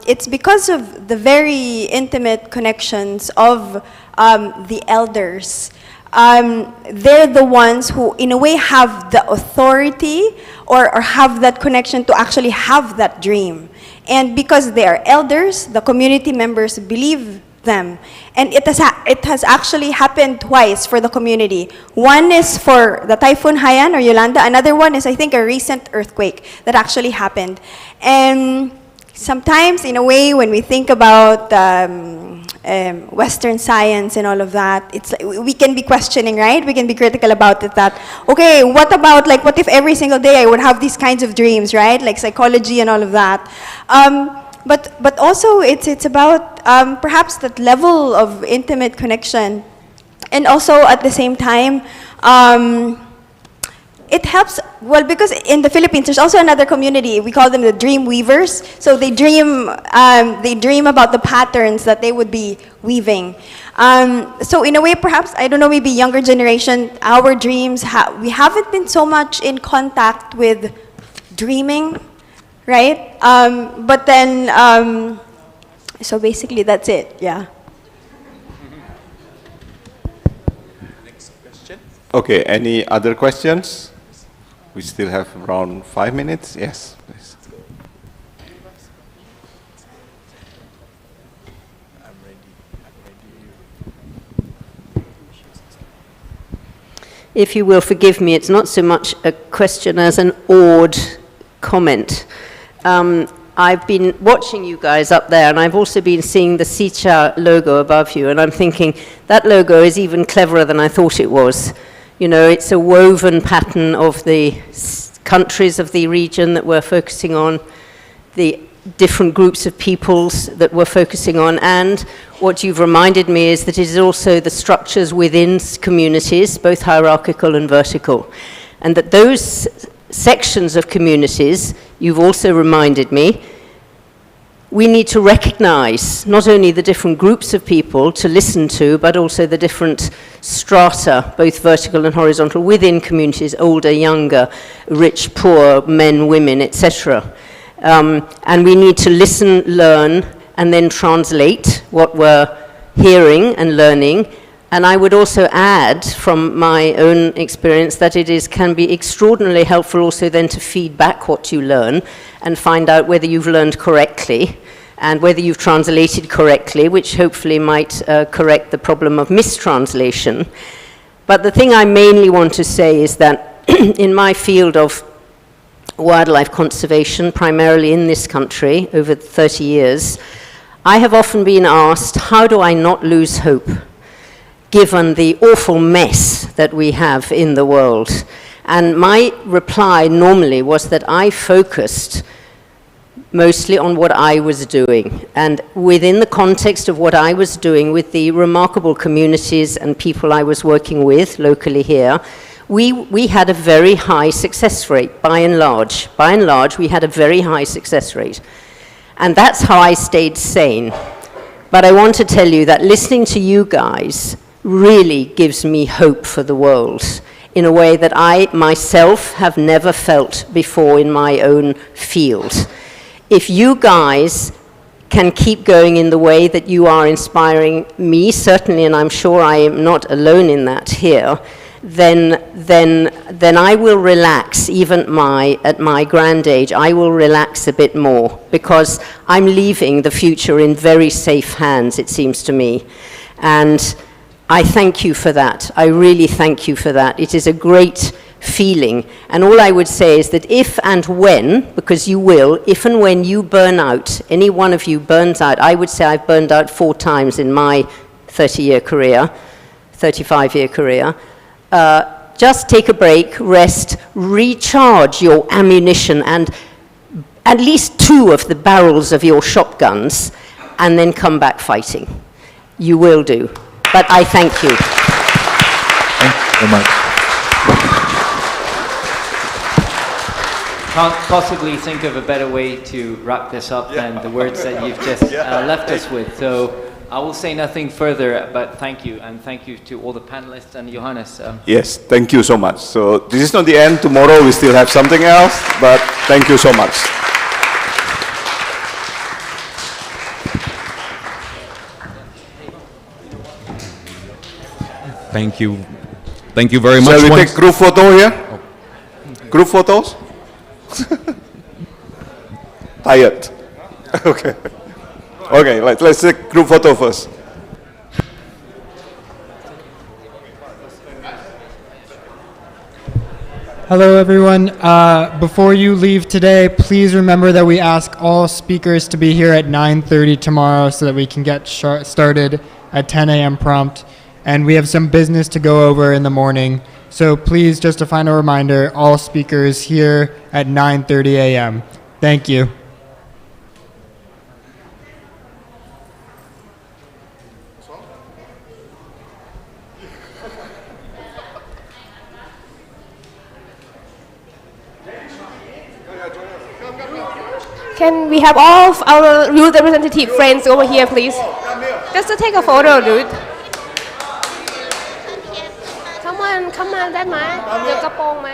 Speaker 7: it's because of the very intimate connections of the elders. They're the ones who, in a way, have the authority or have that connection to actually have that dream. And because they are elders, the community members believe them. And it has actually happened twice for the community. One is for the Typhoon Haiyan or Yolanda. Another one is, I think, a recent earthquake that actually happened. And sometimes, in a way, when we think about Western science and all of that, it's like we can be questioning, right? We can be critical about it. That, okay, what about, like, what if every single day I would have these kinds of dreams, right? Like psychology and all of that. But also it's about perhaps that level of intimate connection, and also at the same time, it helps, well, because in the Philippines there's also another community, we call them the dream weavers. So they dream about the patterns that they would be weaving. So in a way, perhaps, I don't know, maybe younger generation, our dreams, we haven't been so much in contact with dreaming, right? But then, so basically that's it, yeah.
Speaker 20: Next question. Okay, any other questions? We still have around 5 minutes. Yes, please.
Speaker 1: If you will forgive me, it's not so much a question as an awed comment. I've been watching you guys up there, and I've also been seeing the SEACHA logo above you, and I'm thinking, that logo is even cleverer than I thought it was. You know, it's a woven pattern of the countries of the region that we're focusing on, the different groups of peoples that we're focusing on, and what you've reminded me is that it is also the structures within communities, both hierarchical and vertical, and that those sections of communities, you've also reminded me, we need to recognize not only the different groups of people to listen to, but also the different strata, both vertical and horizontal, within communities, older, younger, rich, poor, men, women, etc. And we need to listen, learn, and then translate what we're hearing and learning. And I would also add, from my own experience, that it can be extraordinarily helpful also then to feed back what you learn and find out whether you've learned correctly and whether you've translated correctly, which hopefully might correct the problem of mistranslation. But the thing I mainly want to say is that in my field of wildlife conservation, primarily in this country, over 30 years, I have often been asked, how do I not lose hope, given the awful mess that we have in the world? And my reply normally was that I focused mostly on what I was doing. And within the context of what I was doing with the remarkable communities and people I was working with locally here, we had a very high success rate, by and large. By and large, we had a very high success rate. And that's how I stayed sane. But I want to tell you that listening to you guys really gives me hope for the world in a way that I myself have never felt before in my own field. If you guys can keep going in the way that you are inspiring me, certainly, and I'm sure I am not alone in that here, then I will relax. Even at my grand age, I will relax a bit more because I'm leaving the future in very safe hands, it seems to me. And I thank you for that. I really thank you for that. It is a great feeling. And all I would say is that if and when, because you will, if and when you burn out, any one of you burns out, I would say I've burned out 4 times in my 35-year career, just take a break, rest, recharge your ammunition and at least 2 of the barrels of your shotguns, and then come back fighting. You will do. But I thank you.
Speaker 5: Thank you very much.
Speaker 21: Can't possibly think of a better way to wrap this up than the words that you've just left us with. So I will say nothing further, but thank you, and thank you to all the panelists and Johannes.
Speaker 20: Yes, thank you so much. So this is not the end. Tomorrow we still have something else, but thank you so much.
Speaker 2: Thank you. Thank you very much.
Speaker 20: Shall we take group photo here? Group photos? Tired. Okay. Okay, let's take group photo first.
Speaker 15: Hello everyone. Before you leave today, please remember that we ask all speakers to be here at 9:30 tomorrow so that we can get started at 10 a.m. prompt. And we have some business to go over in the morning. So please, just a final reminder, all speakers here at 9:30 a.m. Thank you.
Speaker 13: Can we have all of our youth representative friends over here, please? Just to take a photo, dude. Come on, ได้ไหมเดี๋ยวกระโปรงไหม